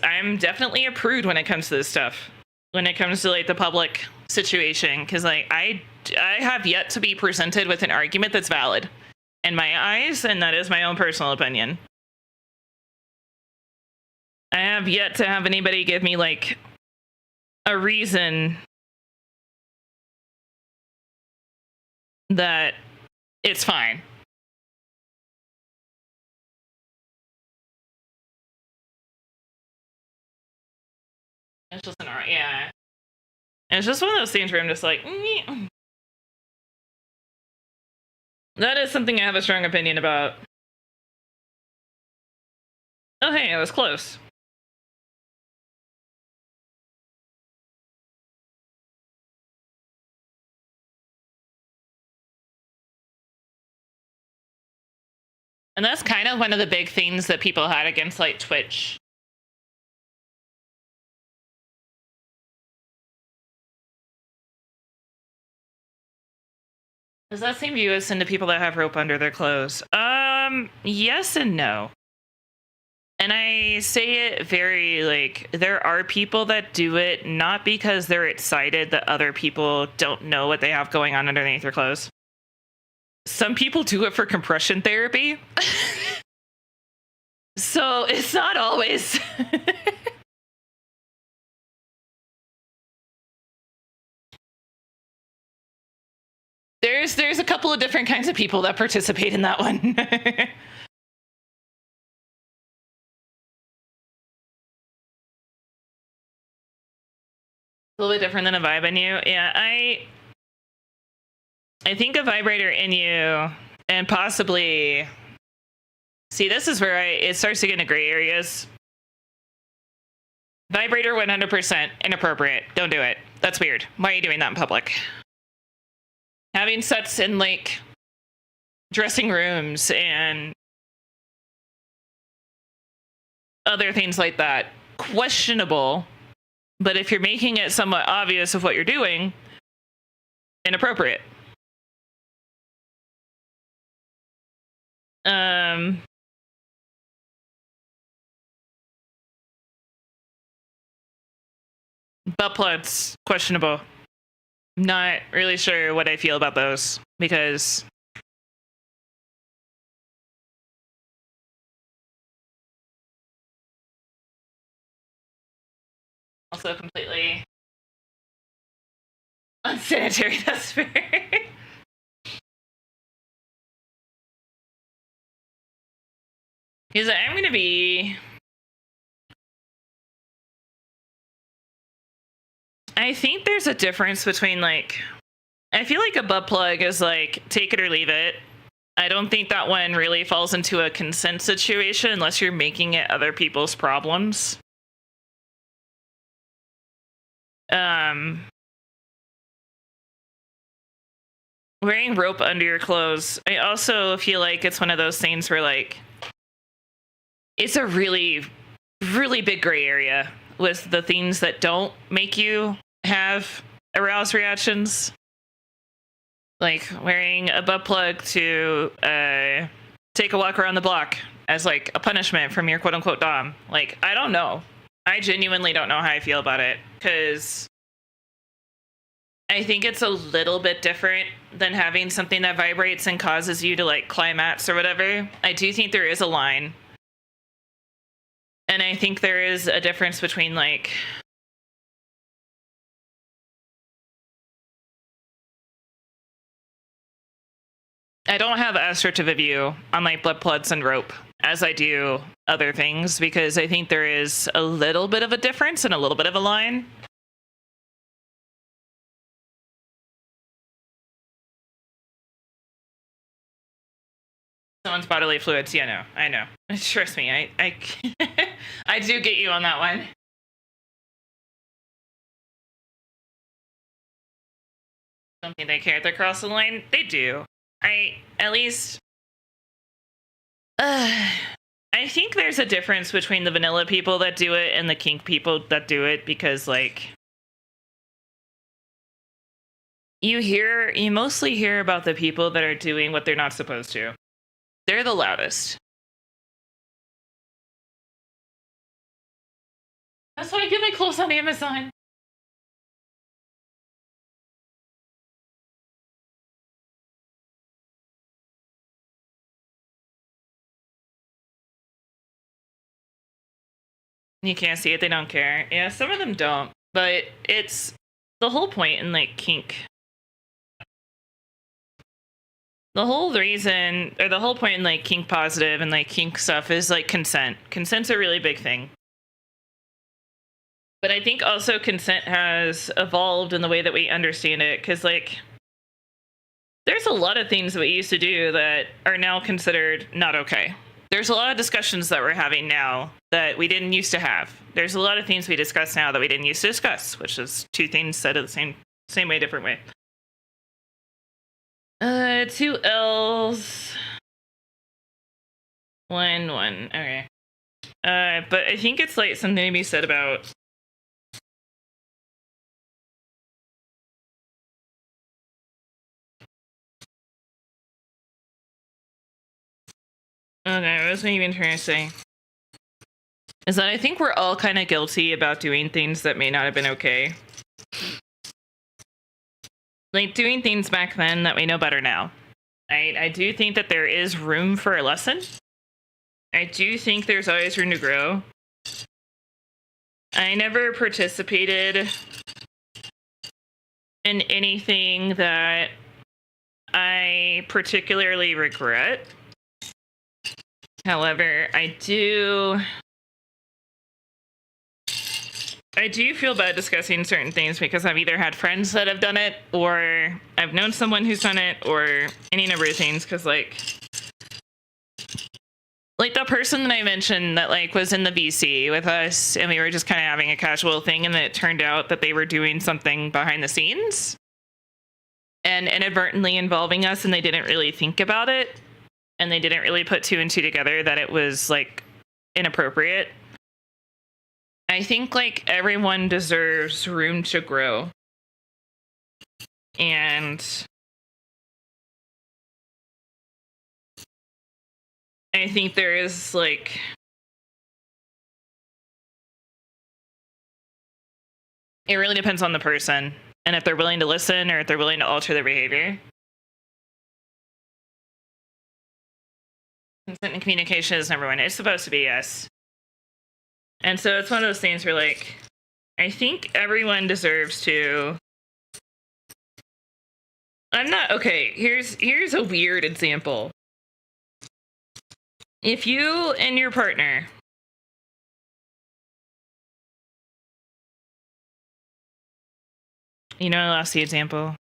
I'm definitely a prude when it comes to this stuff. When it comes to like the public situation, because like I have yet to be presented with an argument that's valid in my eyes, and that is my own personal opinion. I have yet to have anybody give me like a reason that it's fine. It's just an art, yeah. And it's just one of those things where I'm just like, that is something I have a strong opinion about. Oh, hey, I was close. And that's kind of one of the big things that people had against like Twitch. Does that seem you as into people that have rope under their clothes? Yes and no. And I say it very like, there are people that do it not because they're excited that other people don't know what they have going on underneath their clothes. Some people do it for compression therapy. So it's not always. There's a couple of different kinds of people that participate in that one. A little bit different than a vibe in you. Yeah, I think a vibrator in you, and possibly, see, this is where it starts to get into gray areas. Vibrator 100% inappropriate. Don't do it. That's weird. Why are you doing that in public? Having sets in like dressing rooms and other things like that, questionable. But if you're making it somewhat obvious of what you're doing, inappropriate. Butt plugs, questionable. Not really sure what I feel about those because also completely unsanitary. That's fair. Because I'm going to be I think there's a difference between like, I feel like a butt plug is like take it or leave it. I don't think that one really falls into a consent situation unless you're making it other people's problems. Wearing rope under your clothes, I also feel like it's one of those things where like it's a really, really big gray area with the things that don't make you have aroused reactions. Like wearing a butt plug to take a walk around the block as like a punishment from your quote unquote dom. Like, I don't know. I genuinely don't know how I feel about it, because I think it's a little bit different than having something that vibrates and causes you to like climax or whatever. I do think there is a line. And I think there is a difference between like I don't have as restrictive a view on like blood plugs and rope as I do other things, because I think there is a little bit of a difference and a little bit of a line. Someone's bodily fluids. Yeah, no, I know. Trust me, I I do get you on that one. Something they care if they cross the line. They do. At least. I think there's a difference between the vanilla people that do it and the kink people that do it, because like you mostly hear about the people that are doing what they're not supposed to. They're the loudest. That's why I get my clothes on Amazon. You can't see it, they don't care. Yeah, some of them don't, but it's the whole point in like kink. The whole reason, or the whole point in like kink positive and like kink stuff is like consent. Consent's a really big thing. But I think also consent has evolved in the way that we understand it, because like there's a lot of things that we used to do that are now considered not okay. There's a lot of discussions that we're having now that we didn't used to have. There's a lot of things we discuss now that we didn't used to discuss, which is two things said of the same way, different way. 2 L's. 1, 1. Okay. But I think it's like something to be said about okay, what was I even trying to say? Is that I think we're all kind of guilty about doing things that may not have been okay. Like doing things back then that we know better now. I do think that there is room for a lesson. I do think there's always room to grow. I never participated in anything that I particularly regret. However, I do feel bad discussing certain things because I've either had friends that have done it, or I've known someone who's done it, or any number of things. Because like the person that I mentioned that like was in the VC with us, and we were just kind of having a casual thing, and then it turned out that they were doing something behind the scenes and inadvertently involving us, and they didn't really think about it, and they didn't really put 2 and 2 together that it was like inappropriate. I think like everyone deserves room to grow. And I think there is like it really depends on the person and if they're willing to listen or if they're willing to alter their behavior. Consent and communication is number 1. It's supposed to be, yes. And so it's one of those things where like I think everyone deserves to. I'm not okay. Here's a weird example. If you and your partner You know, I lost the example.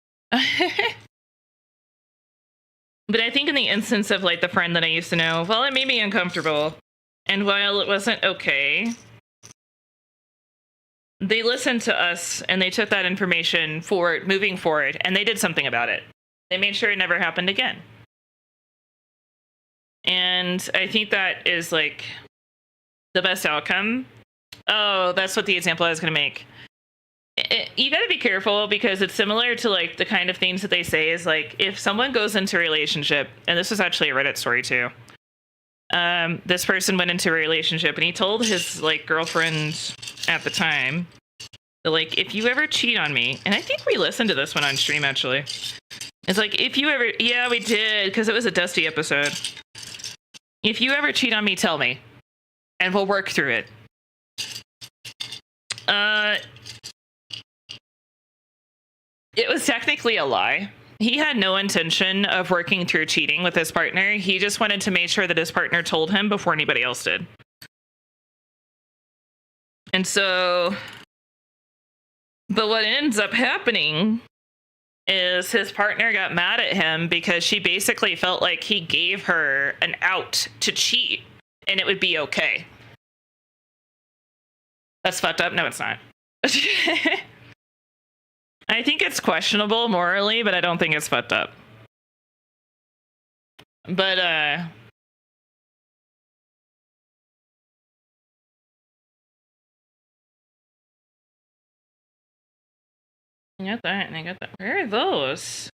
But I think in the instance of like the friend that I used to know, well, it made me uncomfortable. And while it wasn't okay, they listened to us and they took that information forward, moving forward, and they did something about it. They made sure it never happened again. And I think that is like the best outcome. Oh, that's what the example I was going to make. You got to be careful because it's similar to like the kind of things that they say is like if someone goes into a relationship, and this was actually a Reddit story too. This person went into a relationship and he told his like girlfriend at the time that like if you ever cheat on me, and I think we listened to this one on stream actually. It's like if you ever, yeah, we did because it was a Dusty episode. If you ever cheat on me, tell me, and we'll work through it. It was technically a lie. He had no intention of working through cheating with his partner. He just wanted to make sure that his partner told him before anybody else did. And so, but what ends up happening is his partner got mad at him because she basically felt like he gave her an out to cheat and it would be okay. That's fucked up. No, it's not. I think it's questionable morally, but I don't think it's fucked up. But, I got that, and I got that. Where are those?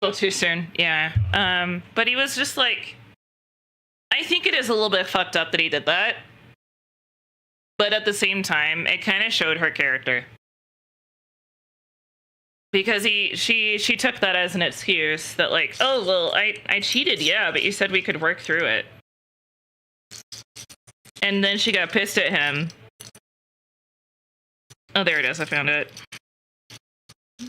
A little too soon, yeah. But he was just like, I think it is a little bit fucked up that he did that. But at the same time, it kind of showed her character. Because she took that as an excuse that like, oh, well, I cheated, yeah, but you said we could work through it. And then she got pissed at him. Oh, there it is, I found it.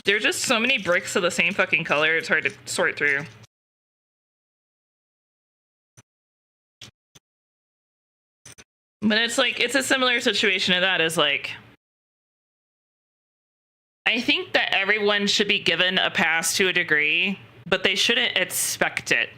There are just so many bricks of the same fucking color, it's hard to sort through. But it's like, it's a similar situation to that as like, I think that everyone should be given a pass to a degree, but they shouldn't expect it.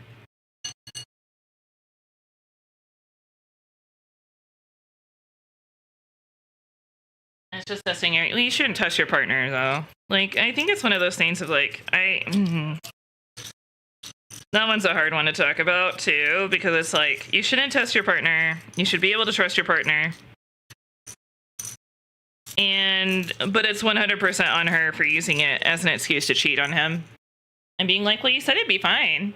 It's just testing your, you shouldn't touch your partner though. Like, I think it's one of those things of like, that one's a hard one to talk about too, because it's like, you shouldn't test your partner. You should be able to trust your partner. But it's 100% on her for using it as an excuse to cheat on him. And being like, well, you said it'd be fine.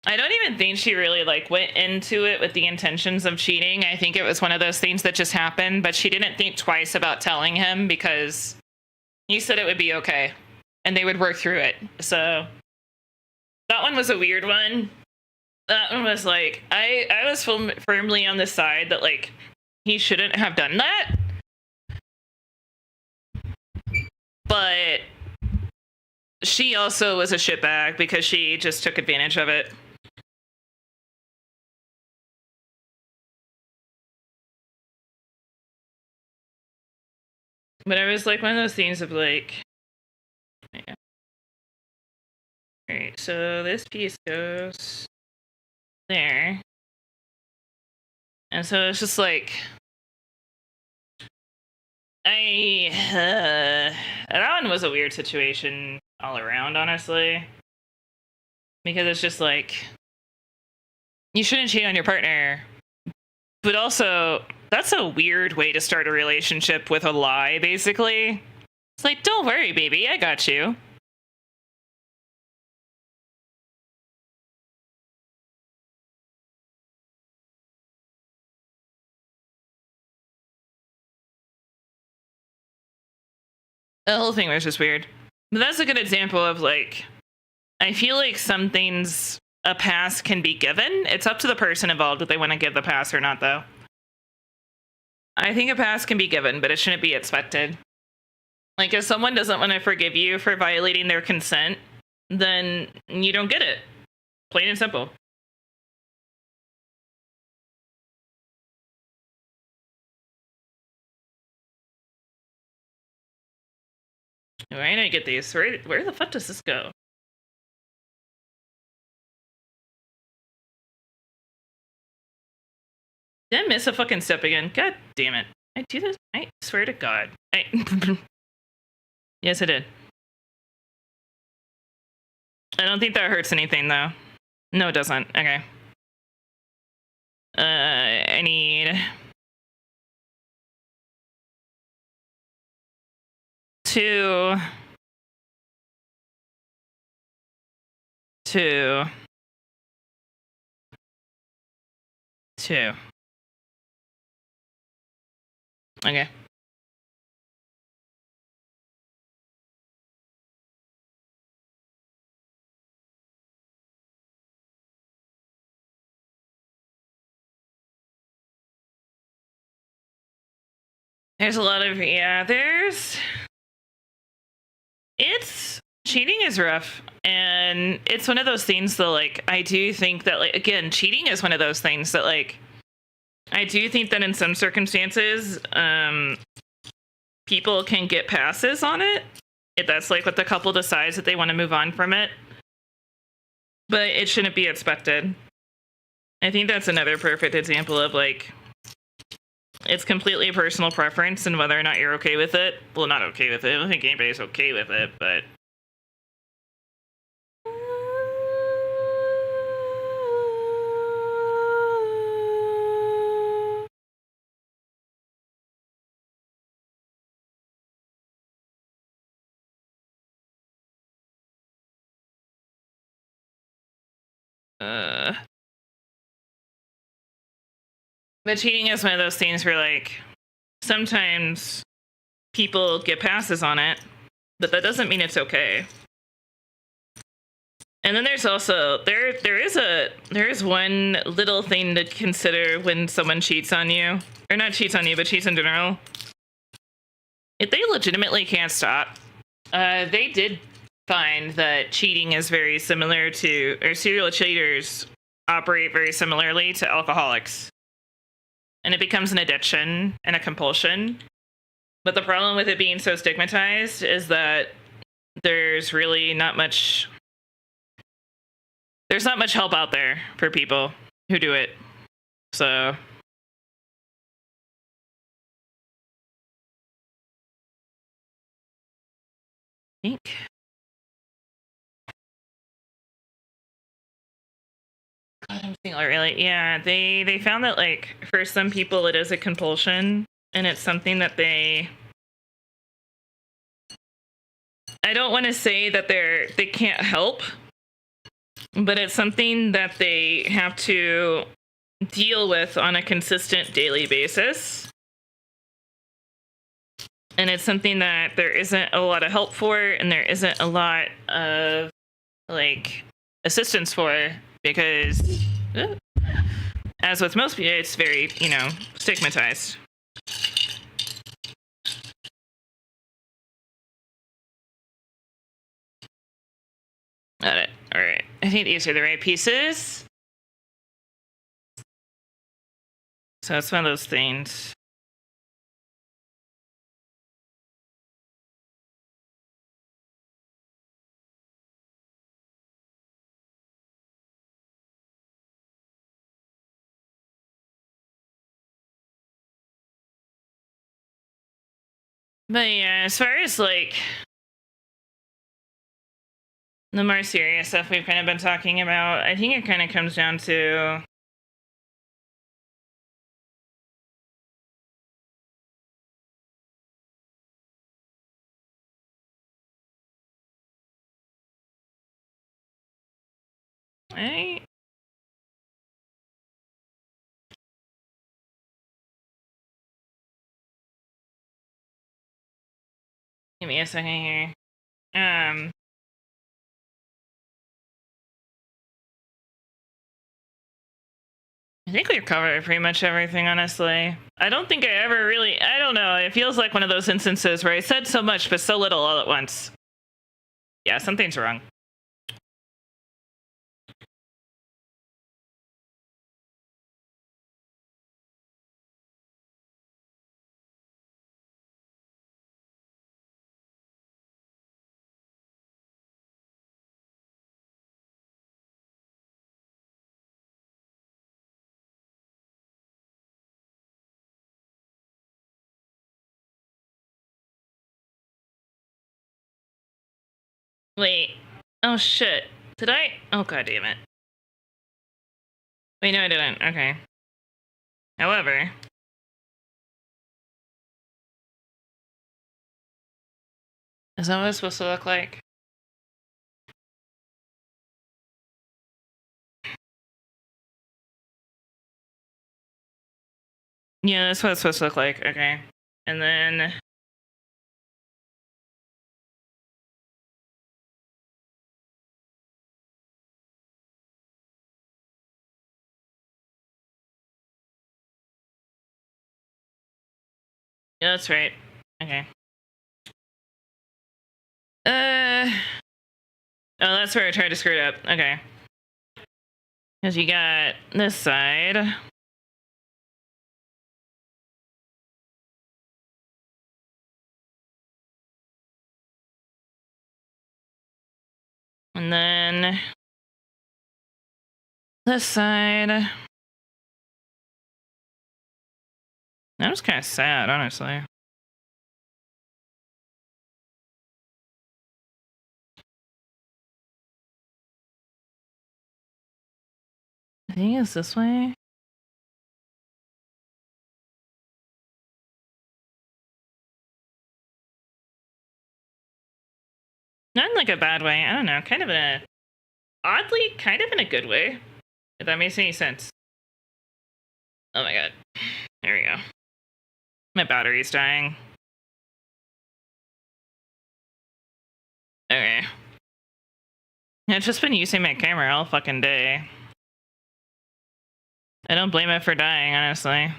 I don't even think she really like went into it with the intentions of cheating. I think it was one of those things that just happened, but she didn't think twice about telling him because he said it would be okay and they would work through it. So that one was a weird one. That one was like, I was firmly on the side that like he shouldn't have done that. But she also was a shitbag because she just took advantage of it. But it was like one of those things of like, yeah. All right, so this piece goes there. And so it's just like, that one was a weird situation all around, honestly. Because it's just like, you shouldn't cheat on your partner. But also, that's a weird way to start a relationship with a lie, basically. It's like, don't worry, baby, I got you. The whole thing was just weird. But that's a good example of like, I feel like some things a pass can be given. It's up to the person involved if they want to give the pass or not, though. I think a pass can be given, but it shouldn't be expected. Like, if someone doesn't want to forgive you for violating their consent, then you don't get it. Plain and simple. Where did I get these? Where the fuck does this go? Did I miss a fucking step again? God damn it. I do this? I swear to God. Yes, I did. I don't think that hurts anything, though. No, it doesn't. Okay. I need... 2... 2... 2. Okay. There's a lot of, yeah, it's, cheating is rough. And it's one of those things that, like, I do think that, like, again, cheating is one of those things that, like, I do think that in some circumstances, people can get passes on it. If that's, like, what the couple decides that they want to move on from it. But it shouldn't be expected. I think that's another perfect example of, like, it's completely a personal preference and whether or not you're okay with it. Well, not okay with it. I don't think anybody's okay with it, but... But cheating is one of those things where, like, sometimes people get passes on it, but that doesn't mean it's okay. And then there's also there is one little thing to consider when someone cheats on you, or not cheats on you, but cheats in general. If they legitimately can't stop, they did find that cheating is very similar to, or serial cheaters operate very similarly to alcoholics. And it becomes an addiction and a compulsion. But the problem with it being so stigmatized is that there's really not much... There's not much help out there for people who do it. So... I think... I'm seeing really, yeah, they found that, like, for some people it is a compulsion, and it's something that they... I don't want to say that they can't help, but it's something that they have to deal with on a consistent daily basis. And it's something that there isn't a lot of help for, and there isn't a lot of, like, assistance for, because as with most people, it's very, you know, stigmatized. Got it. All right. I think these are the right pieces. So it's one of those things. But yeah, as far as, like, the more serious stuff we've kind of been talking about, I think it kind of comes down to... Give me a second here. I think we've covered pretty much everything, honestly. I don't think I ever really, I don't know. It feels like one of those instances where I said so much but so little all at once. Yeah, something's wrong. Wait. Oh, shit. Did I? Oh, god damn it. Wait, no, I didn't. Okay. However, is that what it's supposed to look like? Yeah, that's what it's supposed to look like. Okay. And then... Yeah, that's right. Okay. Oh, that's where I tried to screw it up. Okay. Because you got this side. And then this side. That was kind of sad, honestly. I think it's this way. Not in like a bad way. I don't know. Kind of in a oddly, kind of in a good way. If that makes any sense. Oh my god. There we go. My battery's dying. Okay. I've just been using my camera all fucking day. I don't blame it for dying, honestly.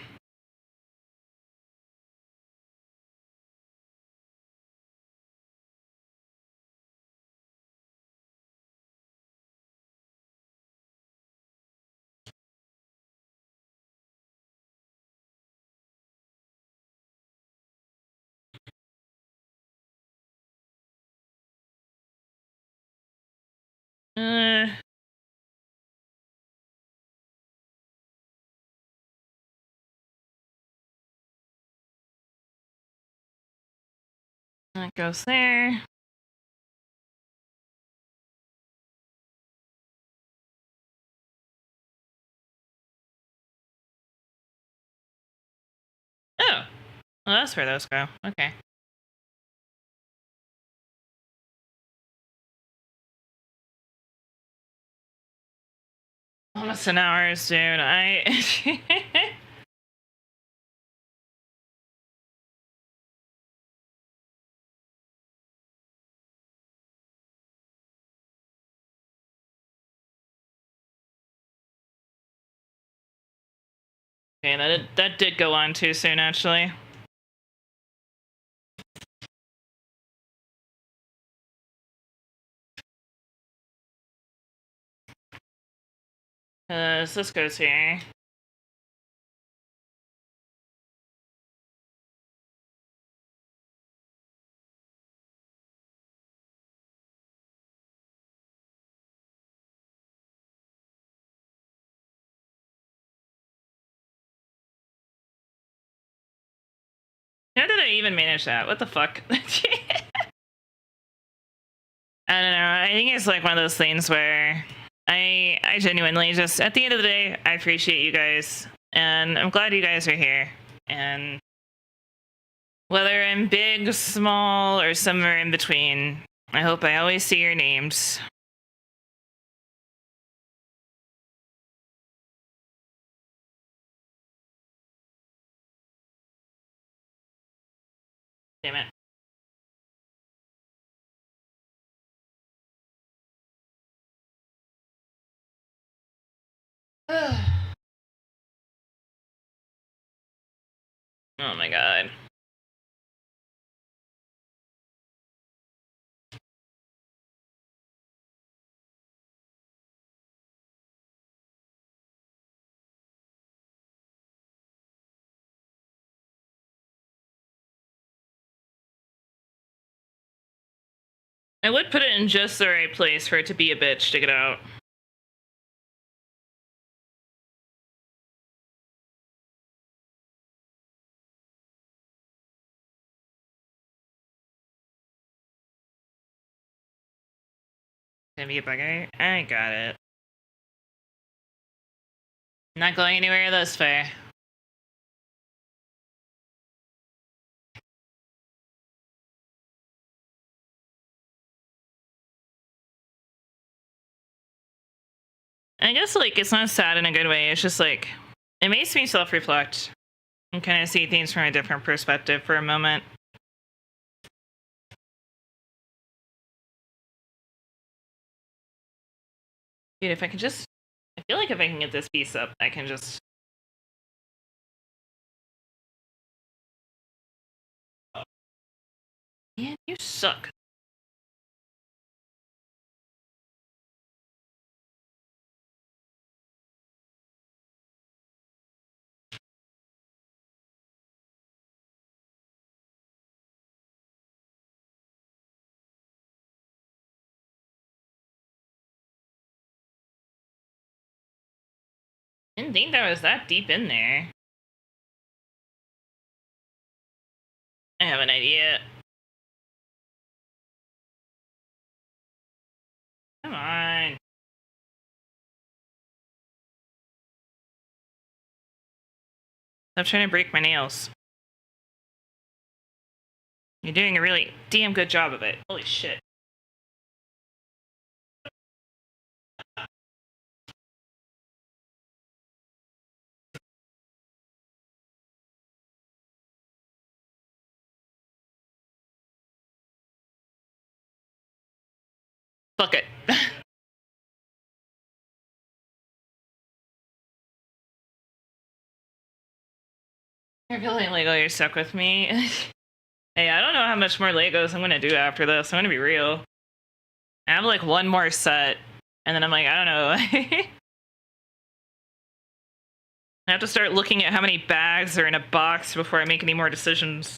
That goes there. Oh. Well, that's where those go. Okay. Almost an hour soon. Okay, that did go on too soon, actually. So this goes here. How did I even manage that? What the fuck? I don't know. I think it's like one of those things where I genuinely just, at the end of the day, I appreciate you guys. And I'm glad you guys are here. And whether I'm big, small, or somewhere in between, I hope I always see your names. Damn it. Oh my god. I would put it in just the right place for it to be a bitch to get out. Gonna be a bugger? I got it. Not going anywhere this far. I guess, like, it's not sad in a good way. It's just, like, it makes me self-reflect and kind of see things from a different perspective for a moment. Dude, if I can just... I feel like if I can get this piece up, I can just... Man, you suck. Didn't think that was that deep in there. I have an idea. Come on. Stop trying to break my nails. You're doing a really damn good job of it. Holy shit. Fuck it. You're feeling Lego, you're stuck with me. Hey, I don't know how much more Legos I'm gonna do after this. I'm gonna be real. I have like one more set, and then I'm like, I don't know. I have to start looking at how many bags are in a box before I make any more decisions.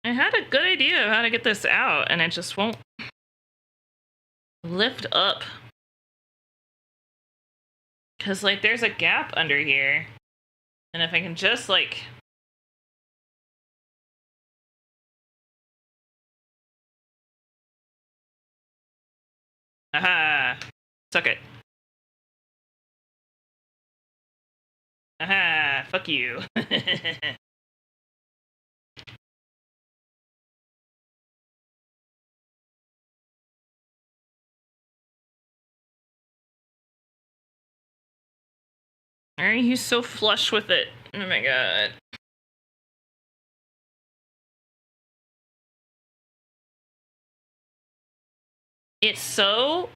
I had a good idea of how to get this out, and it just won't lift up. Because, like, there's a gap under here. And if I can just, like... Aha! Suck it. Aha! Fuck you. Why are you so flush with it? Oh my god. It's so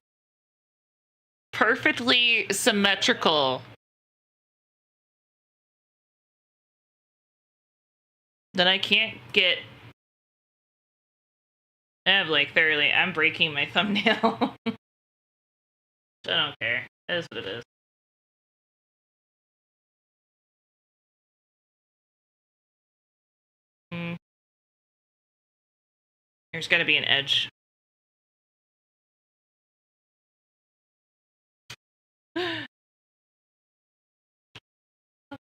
perfectly symmetrical that I can't get... like, thoroughly. I'm breaking my thumbnail. I don't care. It is what it is. There's gotta be an edge. Come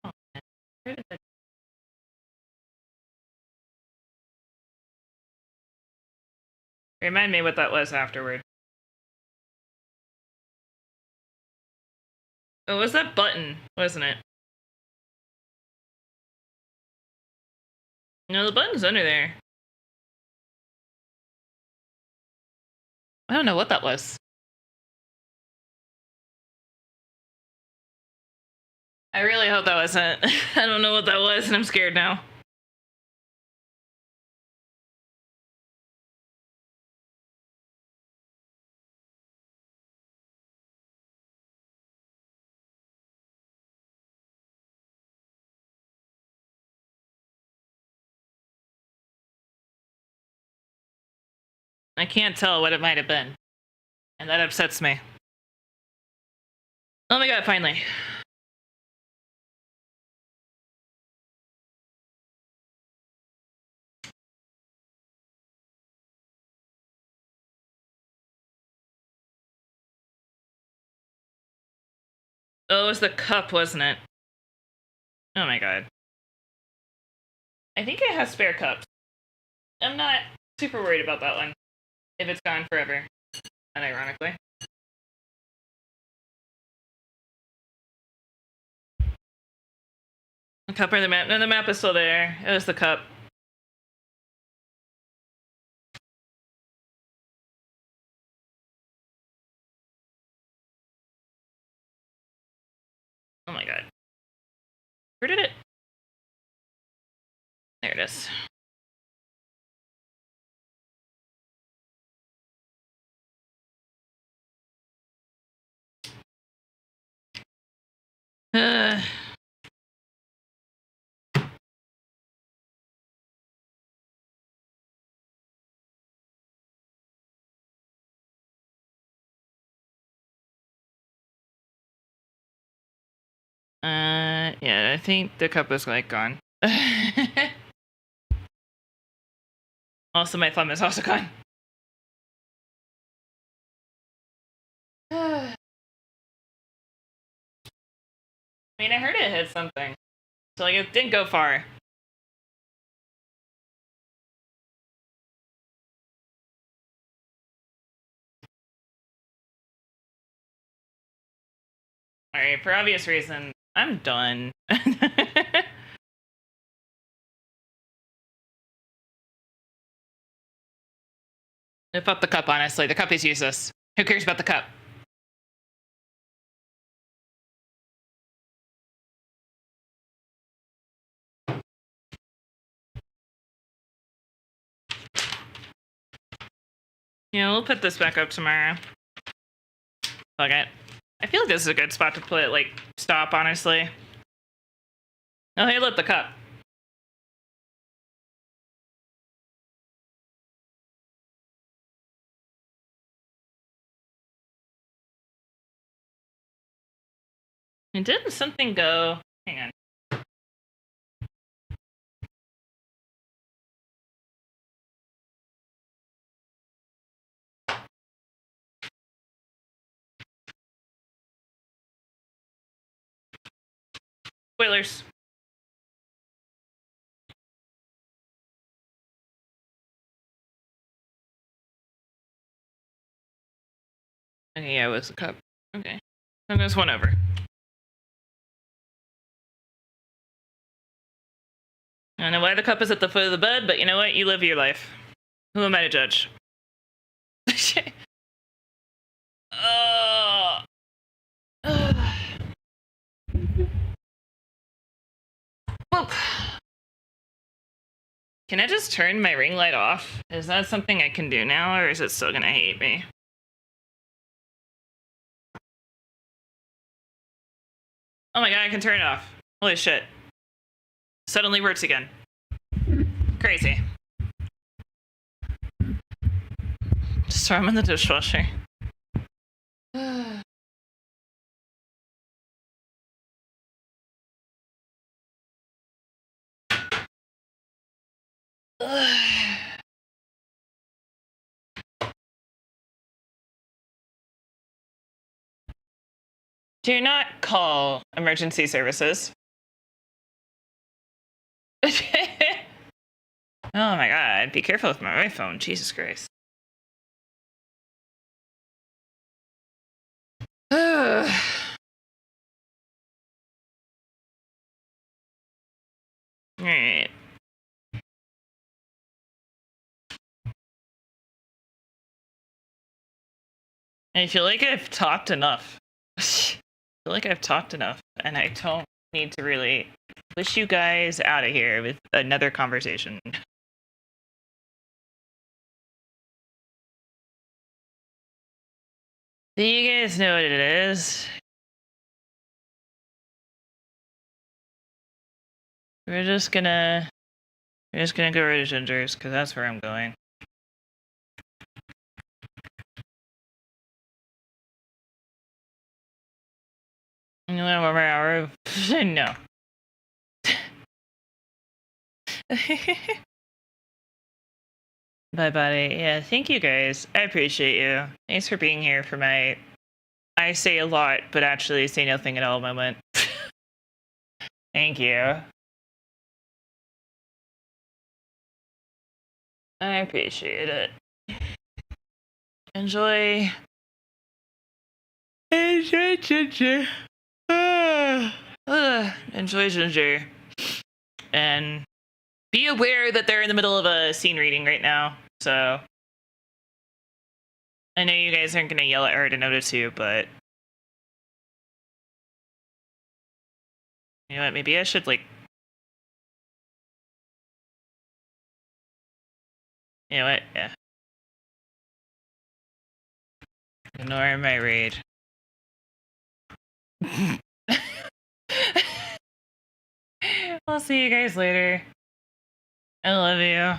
on, man. Where did that... Remind me what that was afterward. Oh, it was that button, wasn't it? No, the button's under there. I don't know what that was. I really hope that wasn't. I don't know what that was, and I'm scared now. I can't tell what it might have been. And that upsets me. Oh my god, finally. Oh, it was the cup, wasn't it? Oh my god. I think it has spare cups. I'm not super worried about that one. If it's gone forever. Unironically. The cup or the map? No, the map is still there. It was the cup. Oh my god. Where did it? There it is. Uh, yeah, I think the cup is like gone. Also, my thumb is also gone. I mean, I heard it hit something. So, like, it didn't go far. Alright, for obvious reason, I'm done. Fuck the cup, honestly. The cup is useless. Who cares about the cup? Yeah, we'll put this back up tomorrow. Fuck it. I feel like this is a good spot to put, like, stop, honestly. Oh, hey, look, the cup. And didn't something go... Hang on. Spoilers. Okay, yeah, it was the cup. Okay. And there's one over. I don't know why the cup is at the foot of the bed, but you know what? You live your life. Who am I to judge? Whoop. Can I just turn my ring light off? Is that something I can do now, or is it still gonna hate me? Oh my god, I can turn it off. Holy shit. Suddenly works again. Crazy. Just throw them in the dishwasher. Do not call emergency services. Oh my god, be careful with my iPhone, Jesus Christ. Alright. I feel like I've talked enough. I feel like I've talked enough, and I don't need to really push you guys out of here with another conversation. Do you guys know what it is? We're just gonna go to Ginger's, because that's where I'm going. No. Bye, buddy. Yeah, thank you guys. I appreciate you. Thanks for being here for my I say a lot, but actually say nothing at all moment. Thank you. I appreciate it. Enjoy. Enjoy Ginger. Enjoy Ginger. And be aware that they're in the middle of a scene reading right now. So I know you guys aren't going to yell at her to notice you, but you know what? Maybe I should, like, you know what? Yeah. Ignore my raid. I'll see you guys later. I love you.